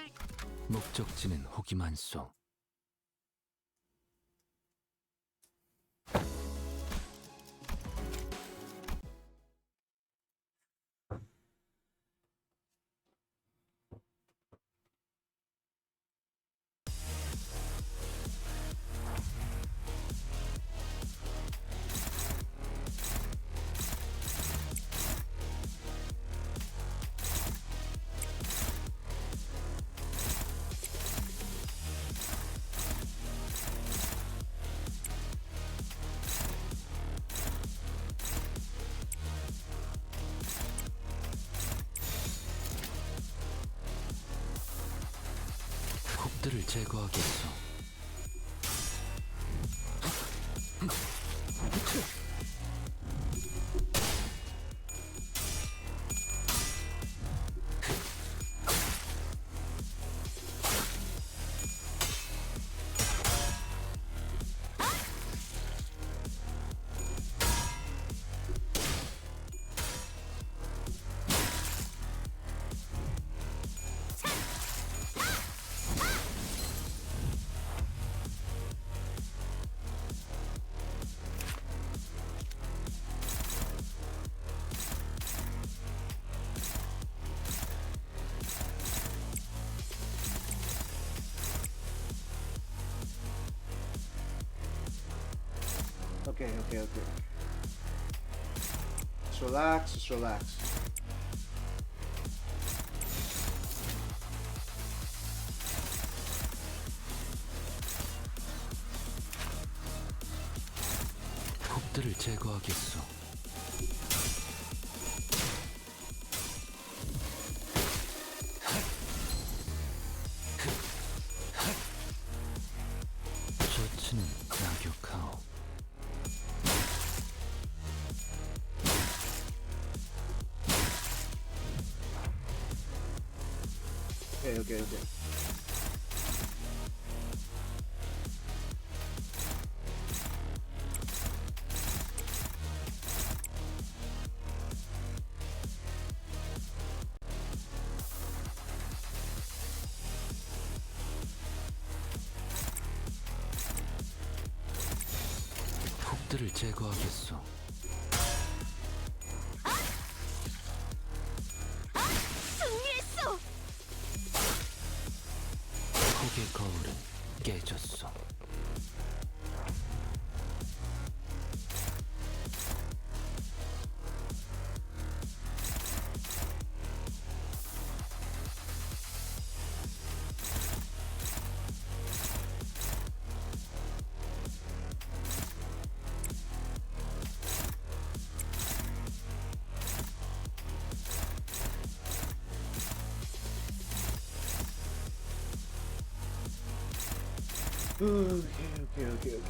목적지는 호기만소. 컵들을 제거하겠소. Okay. Just relax. 컵들을 제거하겠소. 셔츠는 낙엽하오. Okay. 컵들을 제거하겠소. 승리했어. 폭의 거울은 깨졌소. Okay.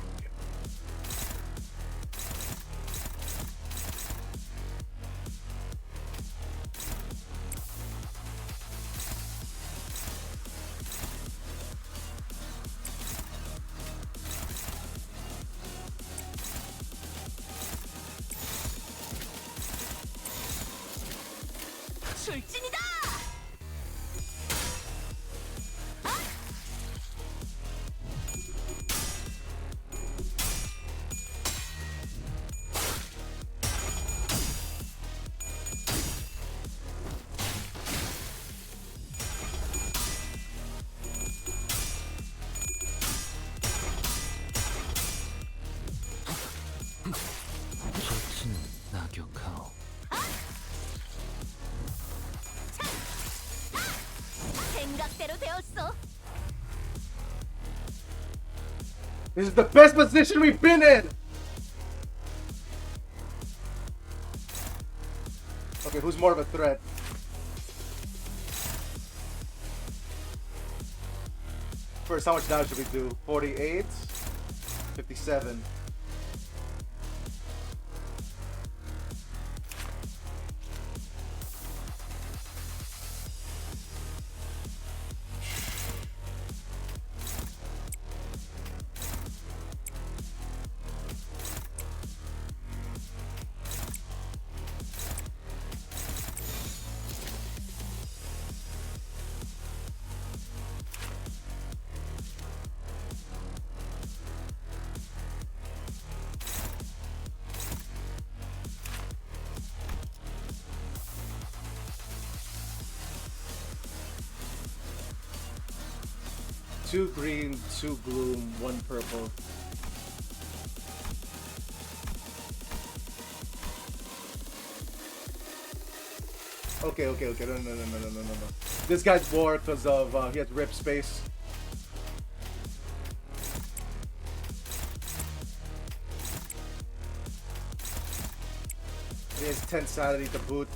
출진이다. 셔츠는 낙엽하오. 생각대로 되었어. This is the best position we've been in! Okay, who's more of a threat? First, how much damage should we do? 48? 57. 2 green, 2 gloom, 1 purple. Okay. No. This guy's bored because of he has rip space. He has 10 sanity to boot.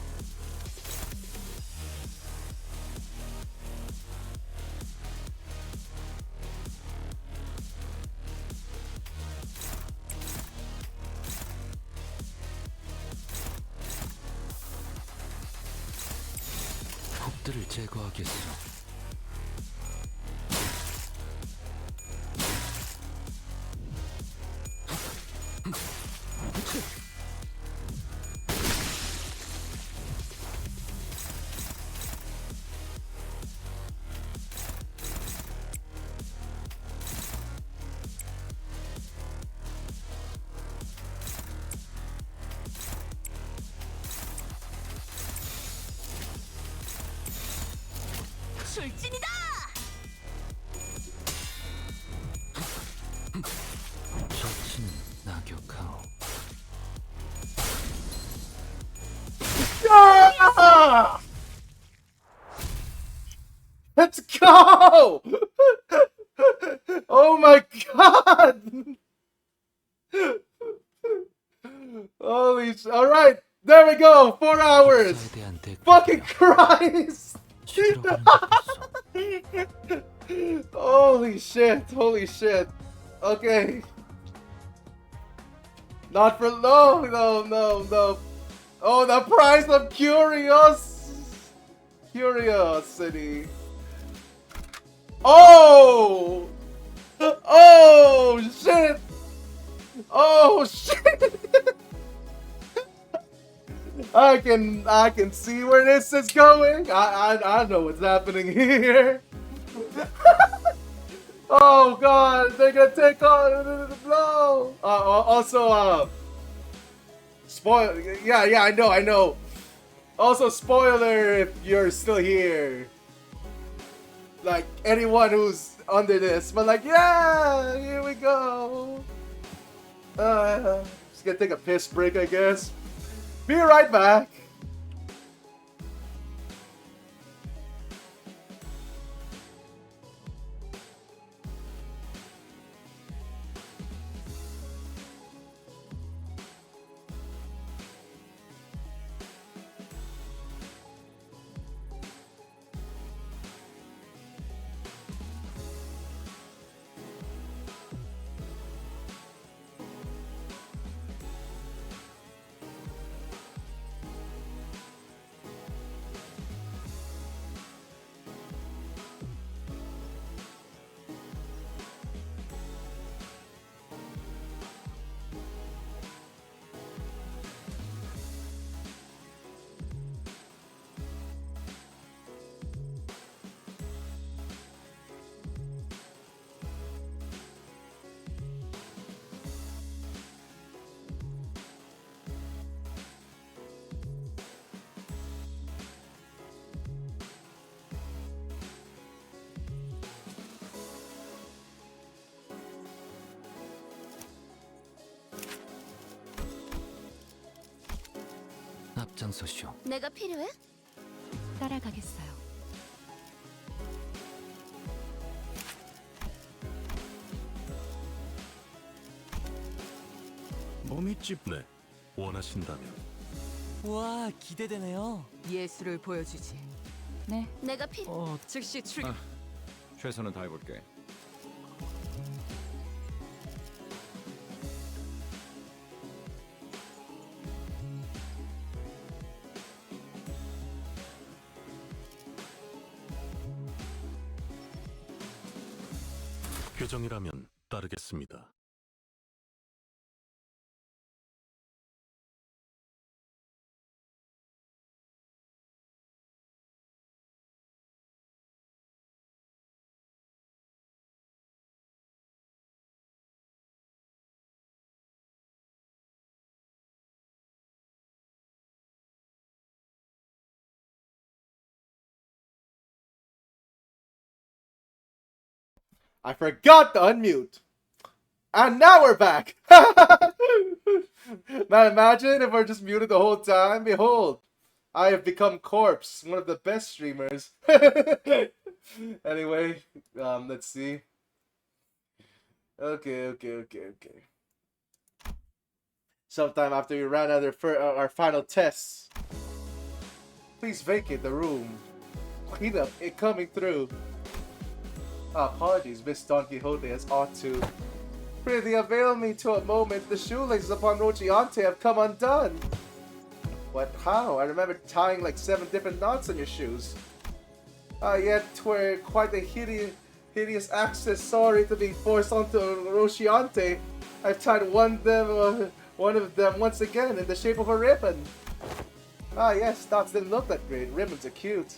적들을 제거하겠어. 출진이다. 저치는 낙엽하오. Ah! Let's go! Oh my god! Holy sh! Alright, there we go! 4 hours! 역사에 대한 대가가 Fucking Christ! 시들어가는 것도 Holy shit. Okay. Not for long, no. Oh, the price of curiosity. Oh! Oh shit! I can see where this is going. I know what's happening here. Oh god, they're gonna take on no. Also, spoil. Yeah, I know. Also, spoiler if you're still here. Like anyone who's under this, but like, yeah, here we go. Just gonna take a piss break, I guess. Be right back. 앞장서시오. 내가 필요해? 따라가겠어요. 몸이 찝네. 원하신다면. 와, 기대되네요. 예술을 보여주지. 네. 내가 필요. 즉시 출. 최선을 다해볼게. 교정이라면 따르겠습니다. I forgot to unmute. And now we're back. Man, imagine if we're just muted the whole time. Behold, I have become Corpse, one of the best streamers. Anyway, let's see. Okay. Sometime after we ran out of our final tests, please vacate the room. Clean up it coming through. Apologies, Miss Don Quixote, as ought to. Prithee, avail me to a moment. The shoelaces upon Rocinante have come undone. What? How? I remember tying like 7 different knots on your shoes. Yet 'twere quite a hideous accessory to being forced onto Rocinante. I've tied one of them once again in the shape of a ribbon. Yes, knots didn't look that great. Ribbons are cute.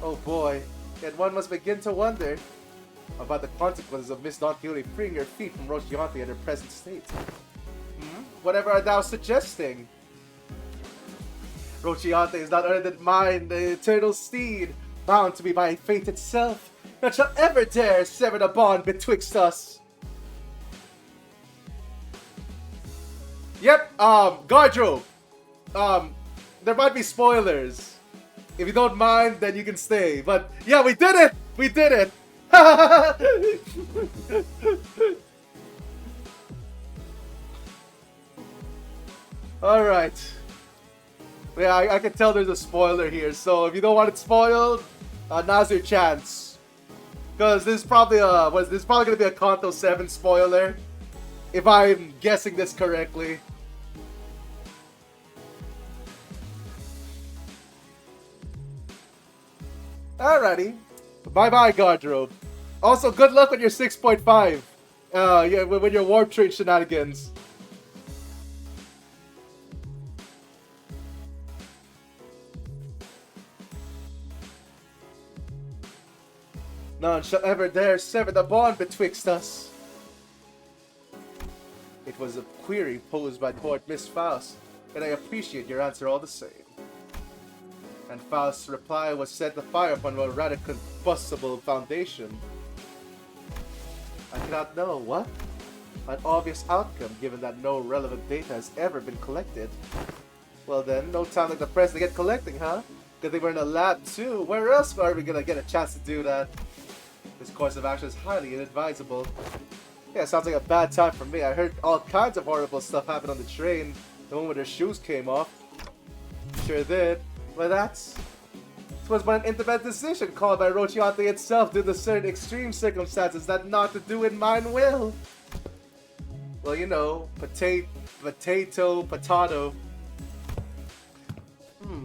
Oh boy, yet one must begin to wonder about the consequences of Miss Don Quixote freeing her feet from Rocinante in her present state. Whatever art thou suggesting? Rocinante is not other than mine, the eternal steed, bound to be by fate itself, that shall ever dare sever the bond betwixt us. Yep, Guardrobe. There might be spoilers. If you don't mind, then you can stay. But yeah, we did it! We did it! Alright. Yeah, I can tell there's a spoiler here, so if you don't want it spoiled, now's your chance. Because this is probably gonna be a Kanto 7 spoiler, if I'm guessing this correctly. Alrighty. Bye-bye, Guardrobe. Also, good luck with your 6.5. Yeah, with your warp trade shenanigans. None shall ever dare sever the bond betwixt us. It was a query posed by poor Miss Faust, and I appreciate your answer all the same. And Faust's reply was set the fire upon a rather combustible foundation. I cannot know what? An obvious outcome, given that no relevant data has ever been collected. Well then, no time like the present to get collecting, huh? Because they were in a lab too. Where else are we gonna get a chance to do that? This course of action is highly inadvisable. Yeah, sounds like a bad time for me. I heard all kinds of horrible stuff happen on the train. The one where their shoes came off. Sure did. But it was but an intimate decision called by Rocinante itself due to certain extreme circumstances that not to do in mine will. Well, you know, potato.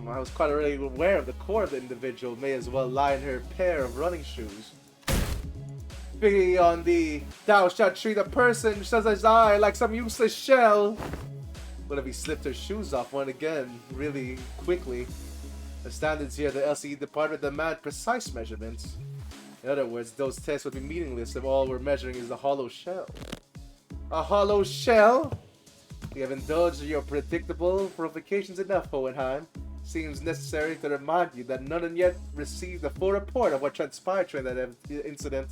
I was quite already aware of the core of the individual may as well lie in her pair of running shoes. Be on thee, thou shalt treat a person such as I like some useless shell. What if he slipped her shoes off one again, really quickly? The standards here at the LCE department demand precise measurements. In other words, those tests would be meaningless if all we're measuring is a hollow shell. A hollow shell? You have indulged in your predictable provocations enough, Hohenheim. Seems necessary to remind you that none have yet received a full report of what transpired during that incident.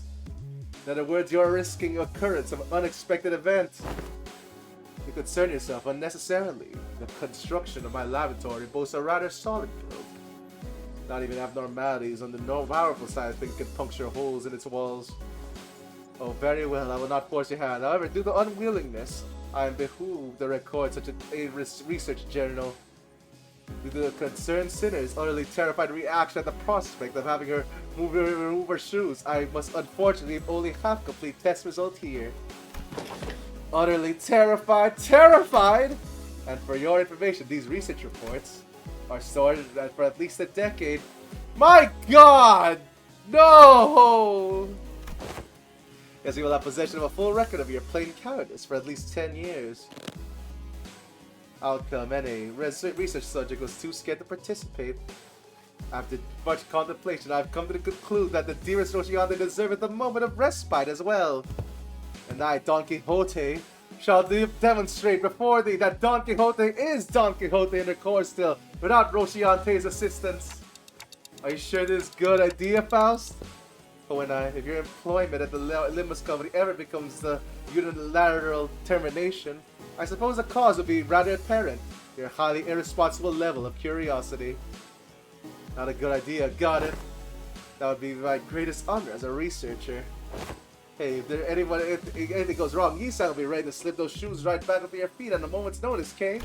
In other words, you are risking occurrence of an unexpected event. You concern yourself unnecessarily. The construction of my laboratory boasts a rather solid build. Not even abnormalities on the powerful side of things can puncture holes in its walls. Oh, very well, I will not force your hand. However, due to unwillingness, I am behooved to record such a research journal. Due to the concerned sinner's utterly terrified reaction at the prospect of having her remove her shoes, I must unfortunately have only half complete test result here. Utterly terrified! And for your information, these research reports are stored for at least a decade. My God! No! Yes, you will have possession of a full record of your plain cowardice for at least 10 years. Outcome, any research subject was too scared to participate. After much contemplation, I've come to the conclusion that the dearest Rocinante deserveth a moment of respite as well. And I, Don Quixote, shall demonstrate before thee that Don Quixote is Don Quixote in the course still, without Rocinante's assistance. Are you sure this is a good idea, Faust? if your employment at the Limbus Company ever becomes the unilateral termination, I suppose the cause would be rather apparent. Your highly irresponsible level of curiosity. Not a good idea, got it. That would be my greatest honor as a researcher. Hey, if anything goes wrong, Yisan will be ready to slip those shoes right back up your feet on a moment's notice, Kane.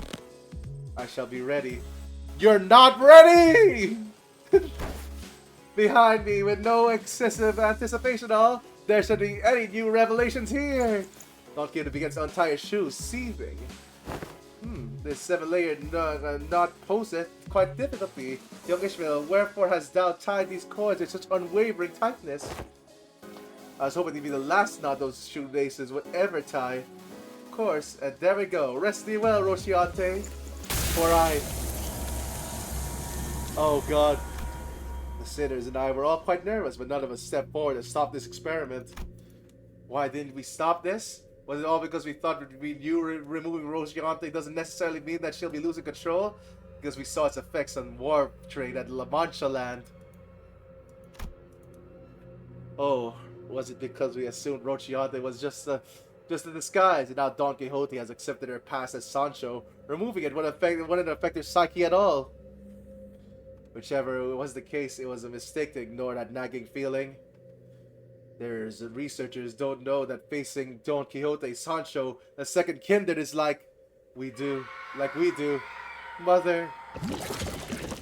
I shall be ready. You're not ready! Behind me, with no excessive anticipation at all, there should be any new revelations here. Not going to begin to untie your shoes, seething. This 7-layered knot poseth quite difficultly. Young Ishmael, wherefore hast thou tied these cords with such unwavering tightness? I was hoping to be the last knot those shoelaces would ever tie. Of course, and there we go. Rest thee well, Rosciate. For I... Oh god. The sinners and I were all quite nervous, but none of us stepped forward to stop this experiment. Why didn't we stop this? Was it all because we thought we knew removing Rosciante doesn't necessarily mean that she'll be losing control? Because we saw its effects on warp trade at La Mancha land. Oh, was it because we assumed Rosciante was just a disguise, and now Don Quixote has accepted her past as Sancho? Removing it wouldn't affect her psyche at all. Whichever was the case, it was a mistake to ignore that nagging feeling. Researchers don't know that facing Don Quixote, Sancho, the second kindred is like we do. Mother.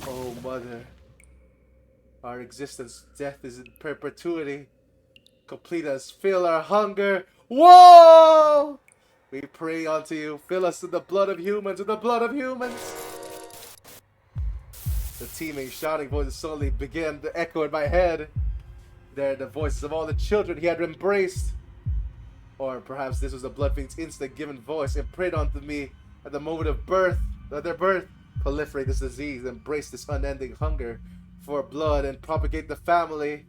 Oh, mother. Our existence, death is in perpetuity. Complete us, fill our hunger. Whoa! We pray unto you, fill us with the blood of humans, The teeming, shouting voices suddenly began to echo in my head. They're the voices of all the children he had embraced. Or perhaps this was a blood fiend's instinct-given voice imprinted onto me at the moment of their birth. Proliferate this disease, embrace this unending hunger for blood, and propagate the family.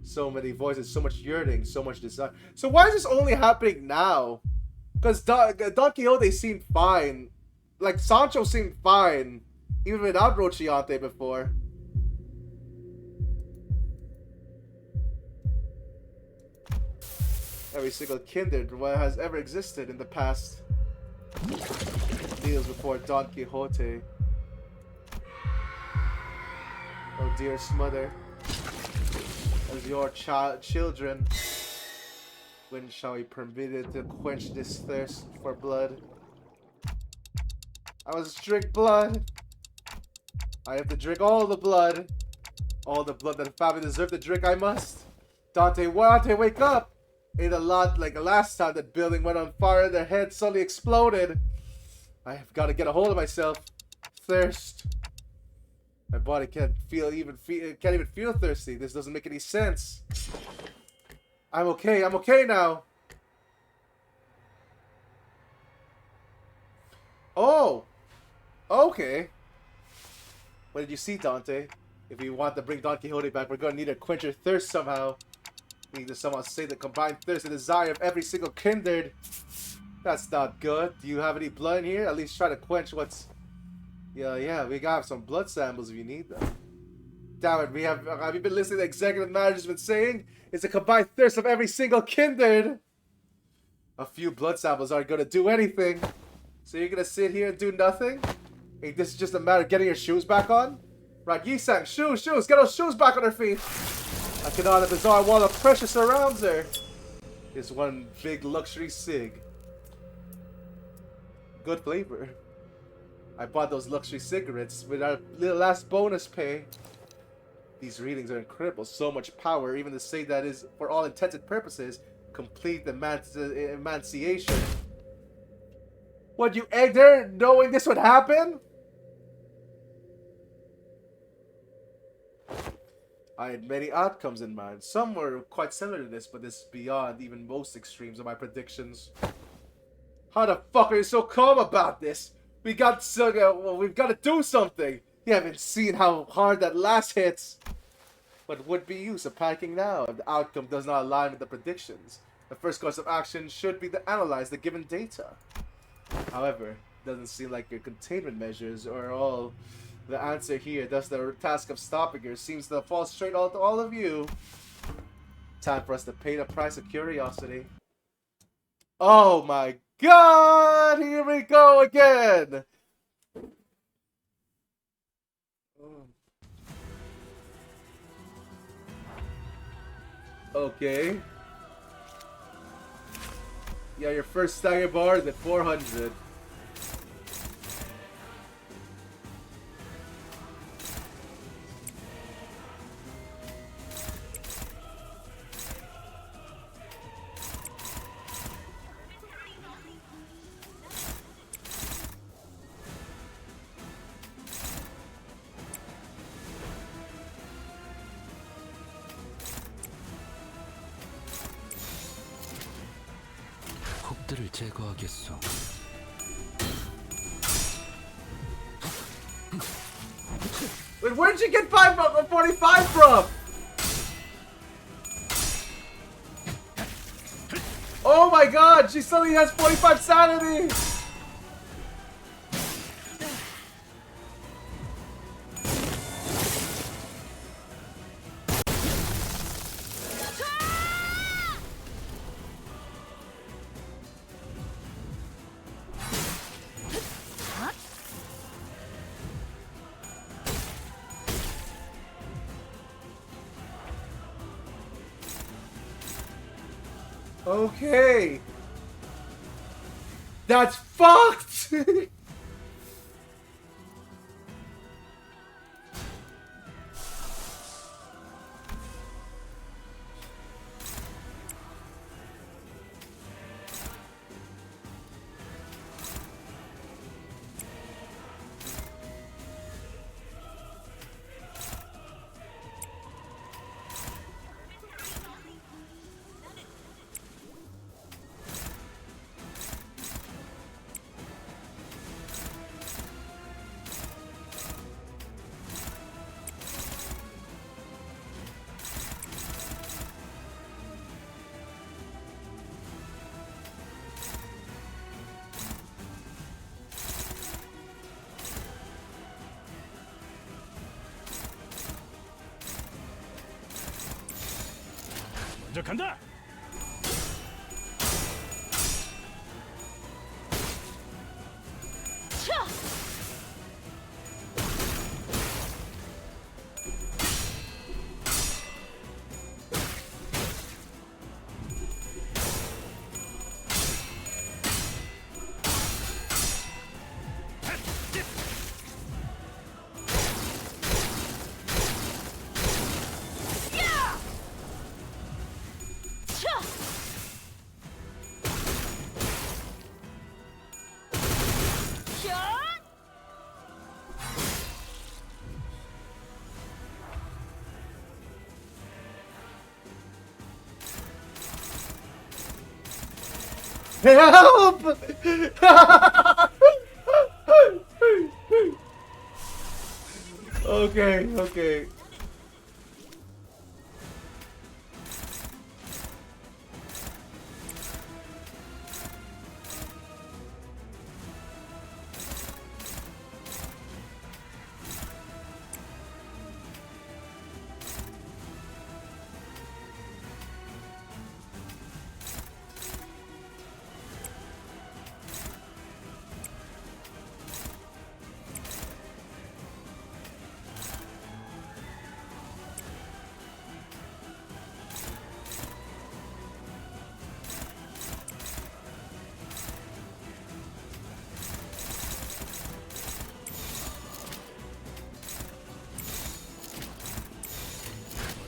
So many voices, so much yearning, so much desire. So why is this only happening now? Because Don Quixote seemed fine. Like, Sancho seemed fine, even without Rosciante before. Every single kindred has ever existed in the past kneels before Don Quixote. Oh, dearest mother, as your children, when shall we permit it to quench this thirst for blood? I must drink blood. I have to drink all the blood that the family deserve to drink. I must. Dante, wake up! Ain't a lot like the last time that building went on fire, their head suddenly exploded. I have got to get a hold of myself. Thirst. My body can't even feel thirsty. This doesn't make any sense. I'm okay now. Oh! Okay. What did you see, Dante? If we want to bring Don Quixote back, we're gonna need to quench your thirst somehow. We need to somehow say the combined thirst and desire of every single kindred. That's not good. Do you have any blood in here? At least try to quench what's... Yeah, we got some blood samples if you need them. Damn it, have you been listening to the executive manager's been saying? It's a combined thirst of every single kindred. A few blood samples aren't gonna do anything. So you're gonna sit here and do nothing? Hey, this is just a matter of getting your shoes back on? Right, Yi-san, shoes, get those shoes back on her feet. I cannot, a bizarre wall of pressure surrounds her. It's one big luxury cig. Good flavor. I bought those luxury cigarettes with our little last bonus pay. These readings are incredible, so much power, even to say that is, for all intended purposes, complete emanciation. What, you egged her knowing this would happen? I had many outcomes in mind. Some were quite similar to this, but this is beyond even most extremes of my predictions. How the fuck are you so calm about this? We've got to do something. You haven't seen how hard that last hits. What would be use of panicking now if the outcome does not align with the predictions? The first course of action should be to analyze the given data. However, it doesn't seem like your containment measures are all the answer here. Thus, the task of stopping her seems to fall straight to all of you. Time for us to pay the price of curiosity. Oh my god! Here we go again! Okay. Yeah, your first stagger bar is at 400. 적들을 제거하겠소. Wait, where'd you get 45 from? Oh my god, she suddenly has 45 sanity! Okay. That's fucked! 먼저 간다. Help! Okay, okay.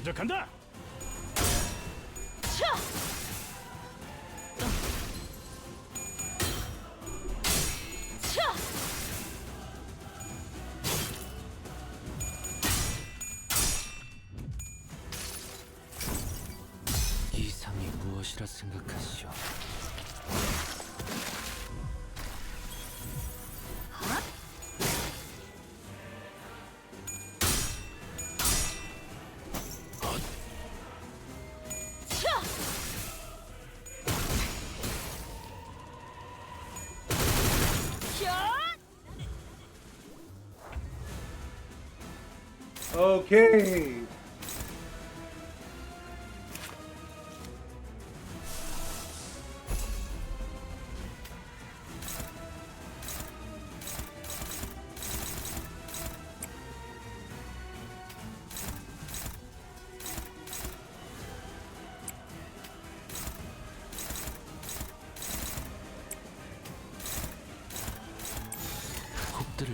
먼저 간다. 이상이 무엇이라 생각하시오? Okay.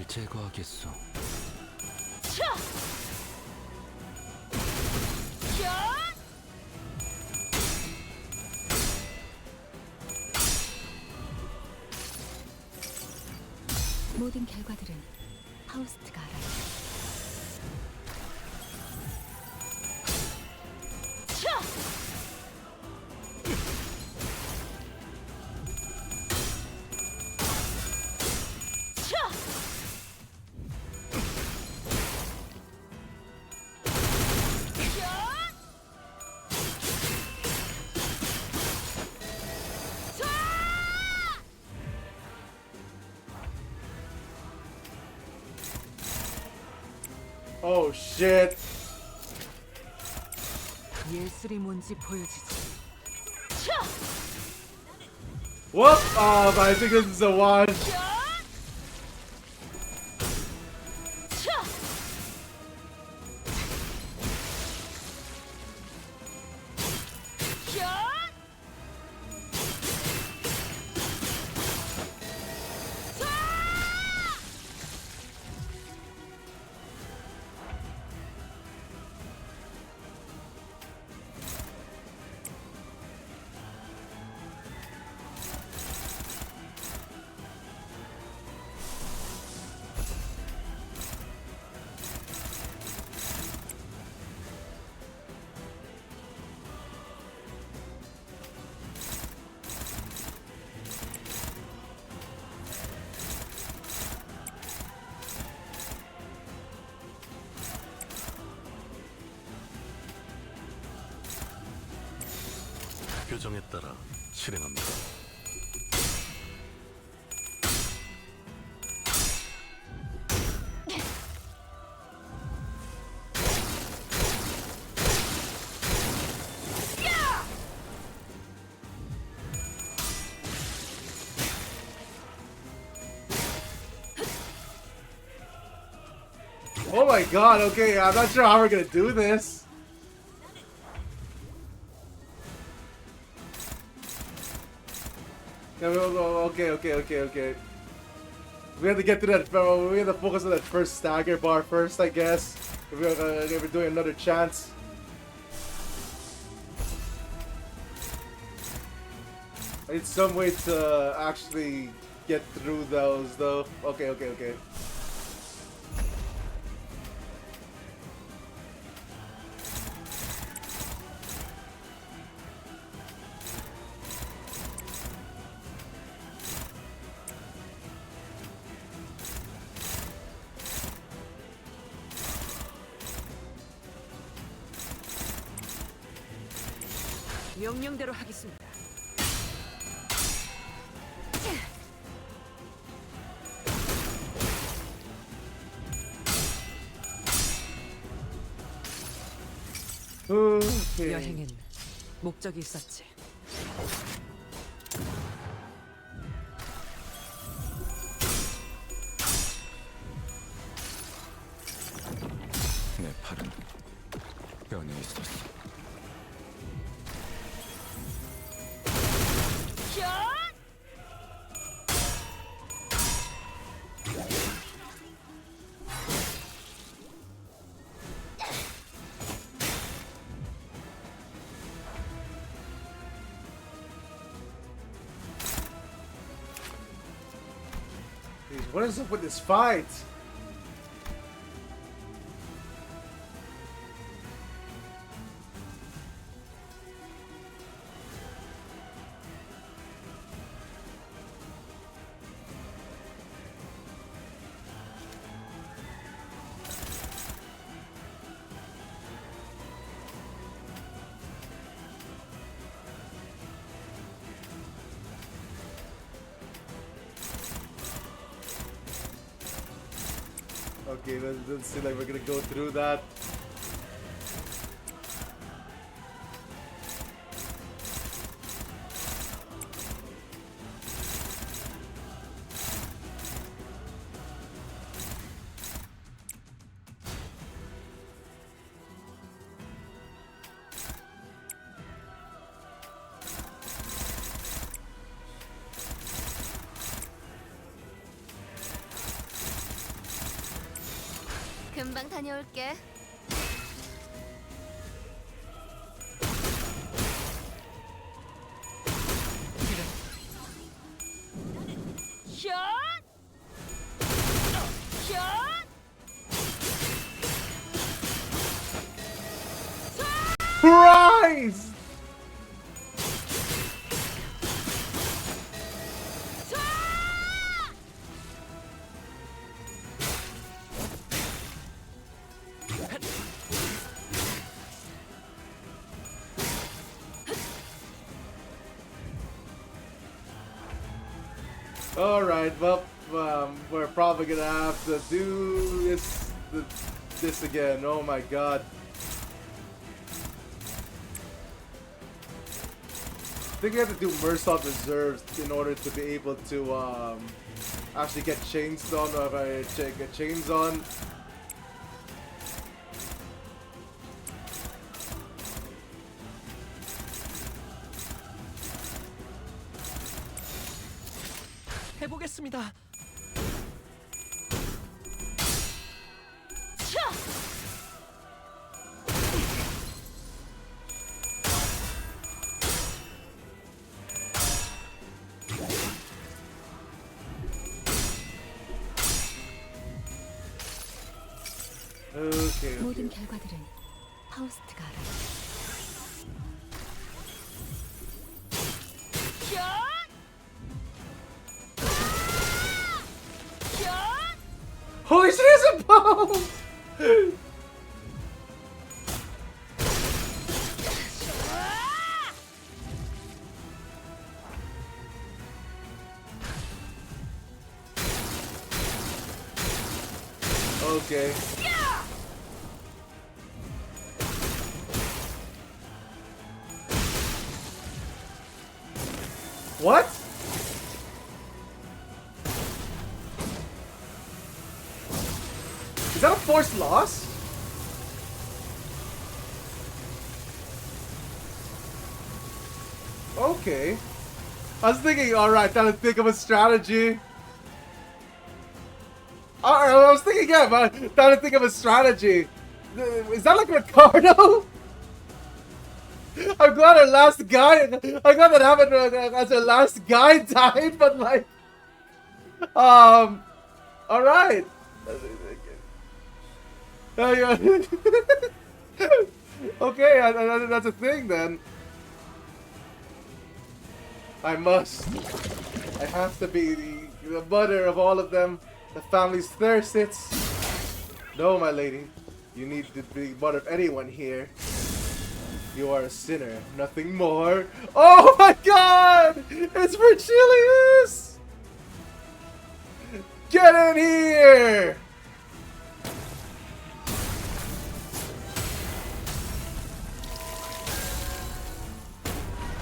그를 제거하겠소. 모든 결과들은 파우스트가 알아요. Oh shit. 예술이 뭔지 보여주지. What? I think this is a one. 규정에 따라 실행합니다. Oh my god, okay, I'm not sure how we're gonna do this. Yeah, okay. We have to get to that, we have to focus on that first stagger bar first, I guess. If we're doing another chance. I need some way to actually get through those, though. Okay. 명령대로 하겠습니다. Okay. 여행엔 목적이 있었지. 내 팔은 뼈에 있었어. What is up with this fight? Okay, doesn't seem like we're gonna go through that. 금방 다녀올게. 샷! 샷! Christ! Alright, well, we're probably gonna have to do this again. Oh my god. I think we have to do Mersault reserves in order to be able to actually get chains on, or get chains on. 해보겠습니다. Okay. 모든 결과들은 파우스트가 알아. Holy shit, it's a bomb! Okay. What? Is that a forced loss? Okay. I was thinking, alright, trying to think of a strategy. Alright, I was thinking, yeah, but trying to think of a strategy. Is that like Ricardo? I'm glad our last guy, I'm glad that happened as our last guy died, but like, alright. Okay, that's a thing then. I have to be the mother of all of them, the family's thirstits. No, my lady, you need to be mother of anyone here. You are a sinner, nothing more. Oh my god! It's Virgilius! Get in here!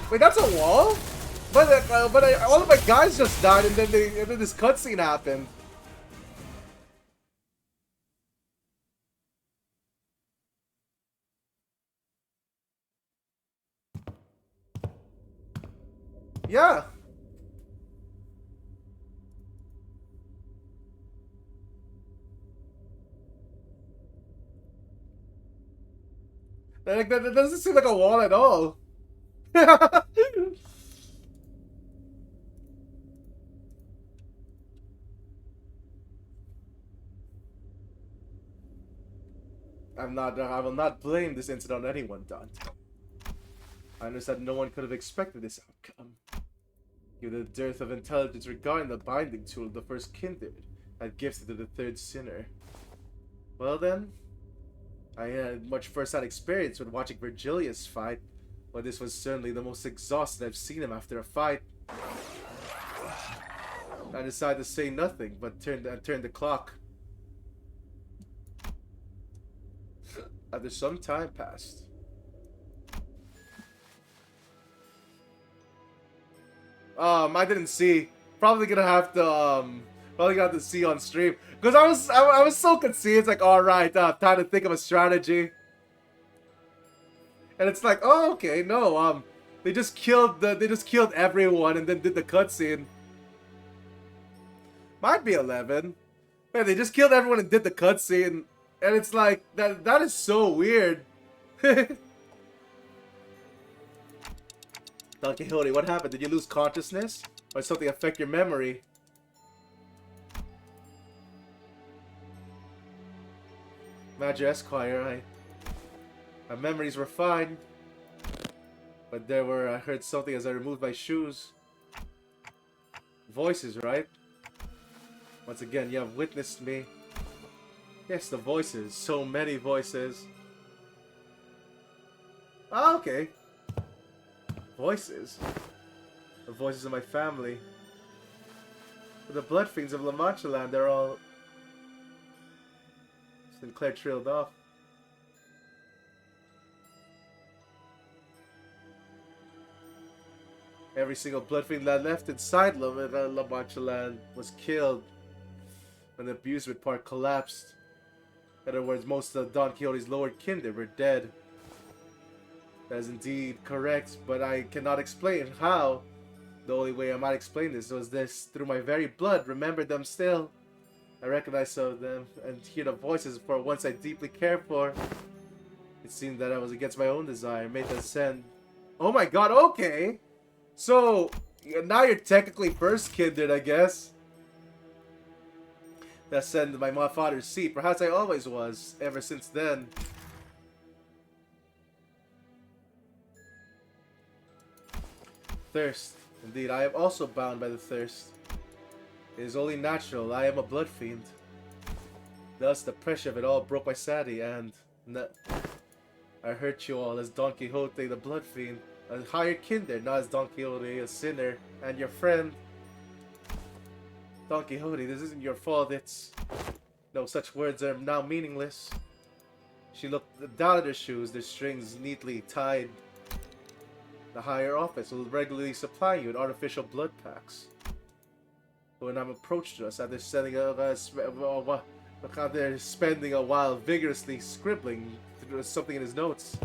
Wait, that's a wall? But all of my guys just died, and then this cutscene happened. Yeah. Like, that doesn't seem like a wall at all. I will not blame this incident on anyone, Dante. I understand no one could have expected this outcome. Given the dearth of intelligence regarding the binding tool of the first kindred had gifted to the third sinner. Well then, I had much first-hand experience when watching Virgilius fight, but this was certainly the most exhausted I've seen him after a fight. I decided to say nothing, but turned the clock. After some time passed. I didn't see. Probably gonna have to see on stream because I was so conceited. It's like, all right, time to think of a strategy. And it's like, oh, okay, no, they just killed everyone and then did the cutscene. Might be 11. Man, they just killed everyone and did the cutscene. And it's like, that is so weird. Don Quixote, what happened? Did you lose consciousness? Or did something affect your memory? Madger Esquire, my memories were fine. But I heard something as I removed my shoes. Voices, right? Once again, you have witnessed me. Yes, the voices. So many voices. Oh, okay. Voices. The voices of my family. The blood fiends of La Mancha Land, they're all... Sinclair trailed off. Every single blood fiend that left inside La Mancha Land was killed when the amusement park collapsed. In other words, most of Don Quixote's lower kindred were dead. That is indeed correct, but I cannot explain how. The only way I might explain this was this: through my very blood, remember them still. I recognize some of them and hear the voices for once I deeply cared for. It seemed that I was against my own desire, made them send. Oh my god, okay! So, now you're technically first kindred, I guess. That sent my father's seat. Perhaps I always was, ever since then. Thirst. Indeed, I am also bound by the thirst. It is only natural. I am a blood fiend. Thus, the pressure of it all broke my sanity, and I hurt you all as Don Quixote, the blood fiend. A higher kindred, not as Don Quixote, a sinner, and your friend. Don Quixote, this isn't your fault, it's... No, such words are now meaningless. She looked down at her shoes, their strings neatly tied. The higher office will regularly supply you with artificial blood packs. When I'm approached us, after spending a while vigorously scribbling something in his notes.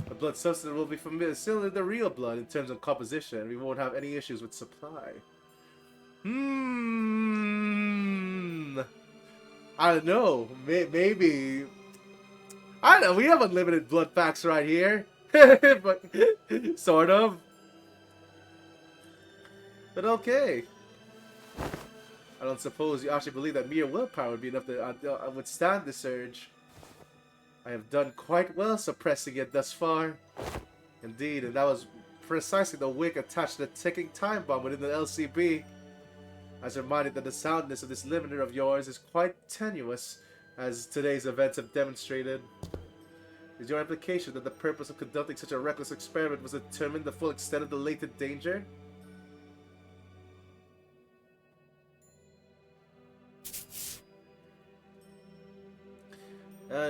The blood substance will be similar to the real blood in terms of composition. We won't have any issues with supply. I don't know. Maybe. I don't know. We have unlimited blood packs right here. But sort of. But okay. I don't suppose you actually believe that mere willpower would be enough to withstand the surge. I have done quite well suppressing it thus far. Indeed, and that was precisely the wick attached to the ticking time bomb within the LCB. I was reminded that the soundness of this limiter of yours is quite tenuous, as today's events have demonstrated. Is your implication that the purpose of conducting such a reckless experiment was to determine the full extent of the latent danger?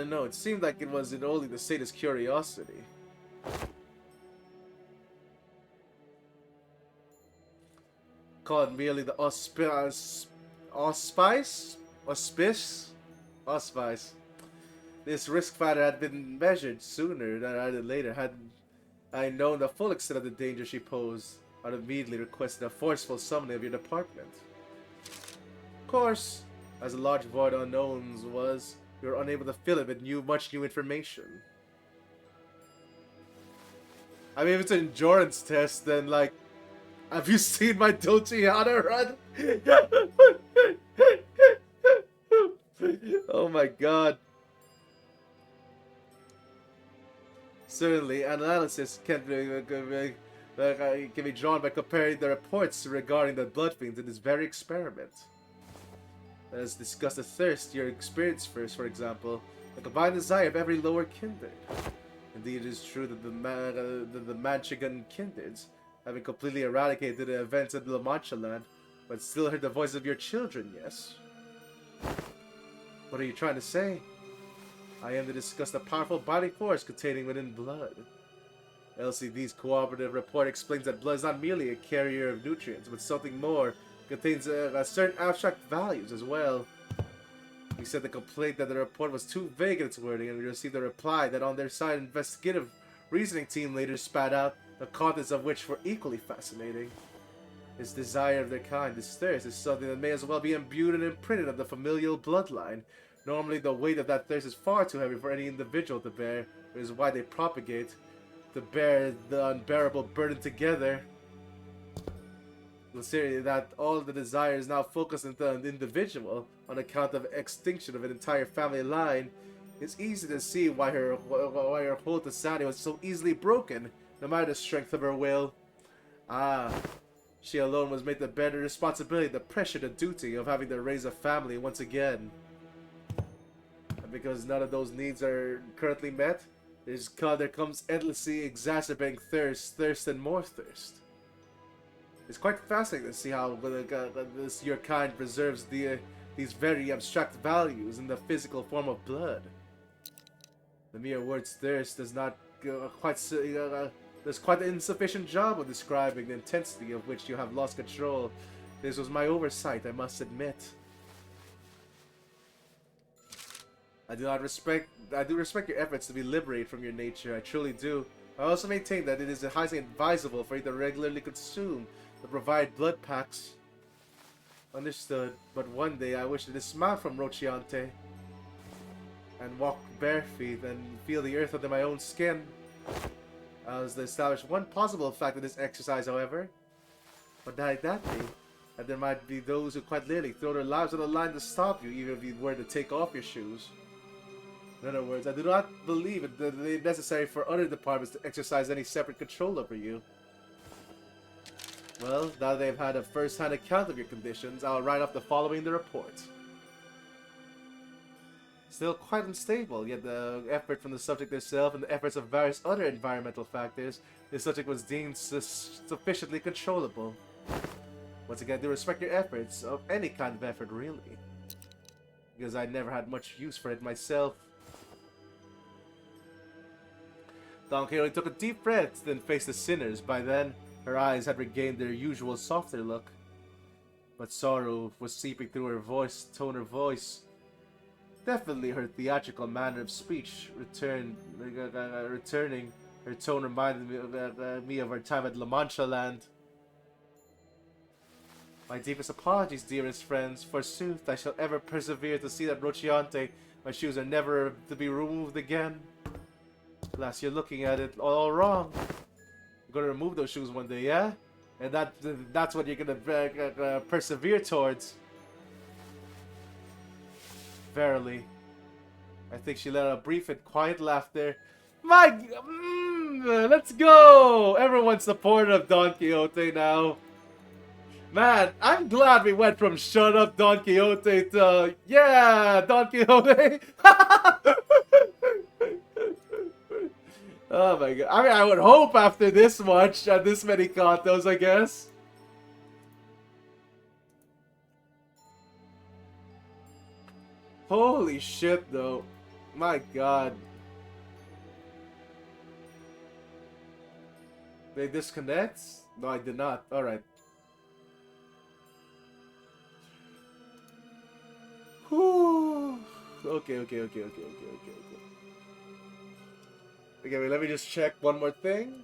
No, it seemed like it was in only the sadist's curiosity. Called merely the auspice? This risk factor had been measured sooner rather than later. Had I known the full extent of the danger she posed, I'd immediately requested a forceful summoning of your department. Of course, as a large void unknowns was, we were unable to fill it with much new information. I mean, if it's an endurance test, then like, have you seen my Dolciana run? Oh my god. Certainly, analysis can be drawn by comparing the reports regarding the blood fiends in this very experiment. Let us discuss the thirst you experienced first, for example, the combined desire of every lower kindred. Indeed, it is true that the Manchegan kindreds, having completely eradicated the events of La Mancha Land, but still heard the voices of your children, yes? What are you trying to say? I am to discuss the powerful body force containing within blood. LCD's cooperative report explains that blood is not merely a carrier of nutrients, but something more. It contains certain abstract values as well. We sent the complaint that the report was too vague in its wording, and we received a reply that on their side, investigative reasoning team later spat out, the contents of which were equally fascinating. This desire of their kind, this thirst, is something that may as well be imbued and imprinted of the familial bloodline. Normally, the weight of that thirst is far too heavy for any individual to bear, which is why they propagate to bear the unbearable burden together. Considering that all the desire is now focused into an individual on account of extinction of an entire family line, it's easy to see why her hold to sanity was so easily broken, no matter the strength of her will. Ah, she alone was made to bear the responsibility, the pressure, the duty of having to raise a family once again. And because none of those needs are currently met, there comes endlessly exacerbating thirst and more thirst. It's quite fascinating to see how your kind preserves these very abstract values in the physical form of blood. The mere word thirst does not does quite an insufficient job of describing the intensity of which you have lost control. This was my oversight, I must admit. I do respect your efforts to be liberated from your nature, I truly do. I also maintain that it is highly advisable for you to regularly consume the provide blood packs. Understood, but one day I wish to dismount from Rocciante and walk bare feet and feel the earth under my own skin. I was to establish one possible fact of this exercise, however. But that be, that there might be those who quite literally throw their lives on the line to stop you, even if you were to take off your shoes. In other words, I do not believe it necessary for other departments to exercise any separate control over you. Well, now that they've had a first-hand account of your conditions, I'll write off the following in the report. Still quite unstable, yet the effort from the subject herself and the efforts of various other environmental factors, the subject was deemed sufficiently controllable. Once again, I do respect your efforts, of any kind of effort, really. Because I never had much use for it myself. Don Quixote took a deep breath, then faced the sinners. By then, her eyes had regained their usual softer look. But sorrow was seeping through her voice, tone of voice. Definitely her theatrical manner of speech returning. Her tone reminded me of her time at La Mancha Land. My deepest apologies, dearest friends. Forsooth, I shall ever persevere to see that Rocciante. My shoes are never to be removed again. Alas, you're looking at it all wrong. You're gonna remove those shoes one day, yeah? And that's what you're gonna persevere towards. Verily. I think she let out a brief and quiet laughter. Let's go! Everyone's supportive of Don Quixote now. Man, I'm glad we went from shut up Don Quixote to yeah, Don Quixote. Oh my god. I mean, I would hope after this much and this many contos, I guess. Holy shit, though. My god. They disconnect? No, I did not. Alright. Whew. Okay. Okay, wait, let me just check one more thing.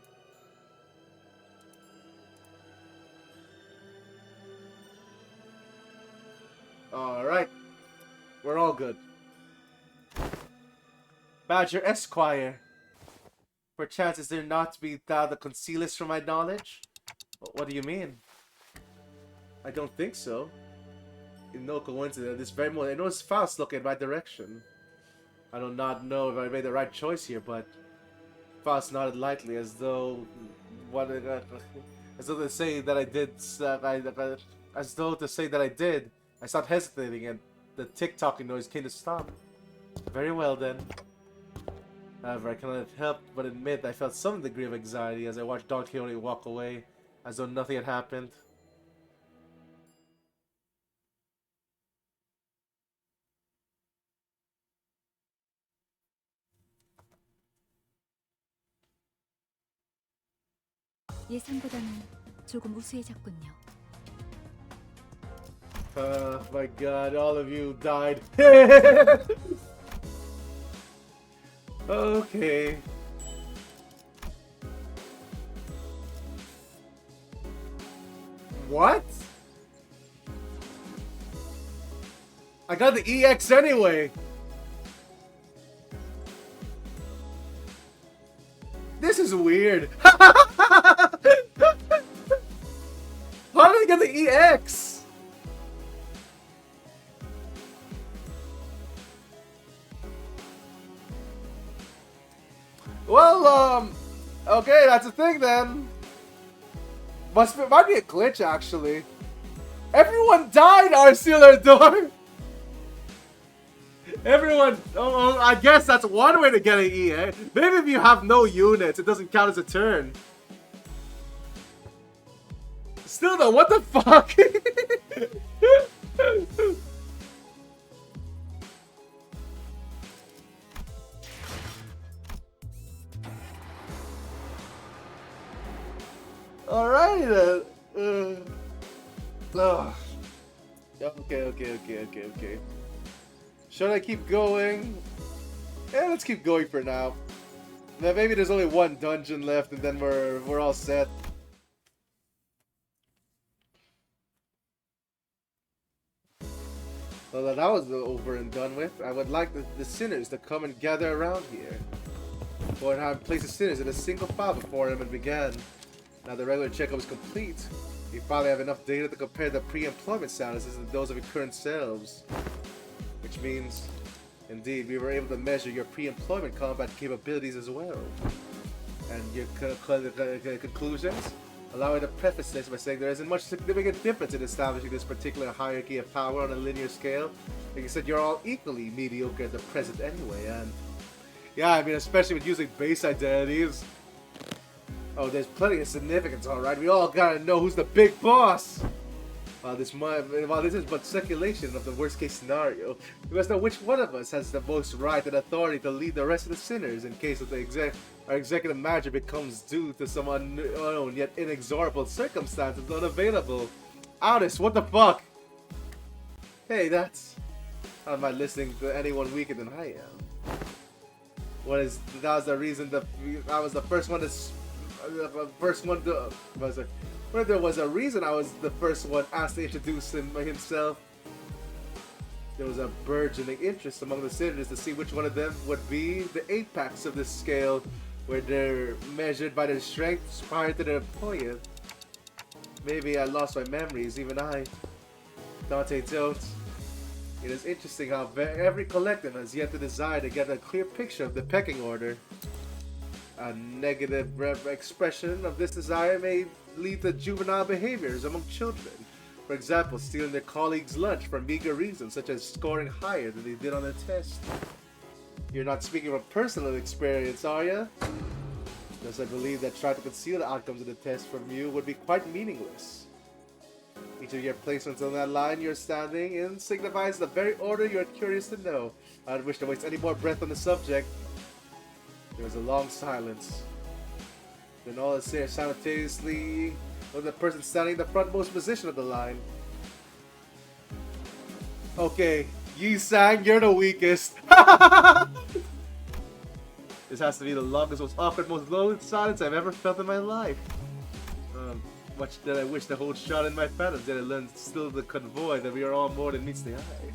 Alright. We're all good. Badger Esquire. Perchance is there not to be thou the concealest from my knowledge? What do you mean? I don't think so. In no coincidence, at this very moment, I noticed Faust looking in my direction. I do not know if I made the right choice here, but Faust nodded lightly, as though to say that I did. As though to say that I did. I stopped hesitating, and the tick-tocking noise came to stop. Very well then. However, I cannot help but admit I felt some degree of anxiety as I watched Don Quixote walk away, as though nothing had happened. 예상보다는 조금 우수해졌군요. My god, all of you died. Okay. What? I got the EX anyway. How did he get the EX? Well, okay, that's the thing then. Might be a glitch actually. Everyone died, Arsealador! Everyone, I guess that's one way to get an EA. Maybe if you have no units, it doesn't count as a turn. Still though, what the fuck? Alright Okay. Should I keep going? Yeah, let's keep going for now. Now maybe there's only one dungeon left and then we're all set. Well, that was over and done with. I would like the sinners to come and gather around here. Or have place the sinners in a single file before him and began. Now the regular checkup is complete. We finally have enough data to compare the pre-employment statuses to those of your current selves. Which means, indeed, we were able to measure your pre-employment combat capabilities as well. And your conclusions? Allow me to preface this by saying there isn't much significant difference in establishing this particular hierarchy of power on a linear scale. Like I said, you're all equally mediocre at the present anyway, and... yeah, I mean, especially with using base identities. Oh, there's plenty of significance, alright. We all gotta know who's the big boss! While this is but speculation of the worst case scenario, we must know which one of us has the most right and authority to lead the rest of the sinners in case of our executive manager becomes due to some unknown yet inexorable circumstances unavailable. Aldous, what the fuck? Hey, that's... how am I listening to anyone weaker than I am? That was the reason that I was the first one to... Well, there was a reason I was the first one asked to introduce himself. There was a burgeoning interest among the senators to see which one of them would be the apex of this scale, where they're measured by their strengths prior to their employer. Maybe I lost my memories, even I. Dante don't. It is interesting how every collective has yet to desire to get a clear picture of the pecking order. A negative expression of this desire may lead to juvenile behaviors among children. For example, stealing their colleagues' lunch for meager reasons, such as scoring higher than they did on the test. You're not speaking from personal experience, are you? Thus, I believe that trying to conceal the outcomes of the test from you would be quite meaningless. Each of your placements on that line you're standing in signifies the very order you're curious to know. I don't wish to waste any more breath on the subject. There was a long silence. Then all is there simultaneously with the person standing in the frontmost position of the line. Okay, Yi Sang, you're the weakest. This has to be the longest, most awkward, most lonely silence I've ever felt in my life. Much that I wish to hold shot in my phantoms, yet I learned still the convoy that we are all more than meets the eye.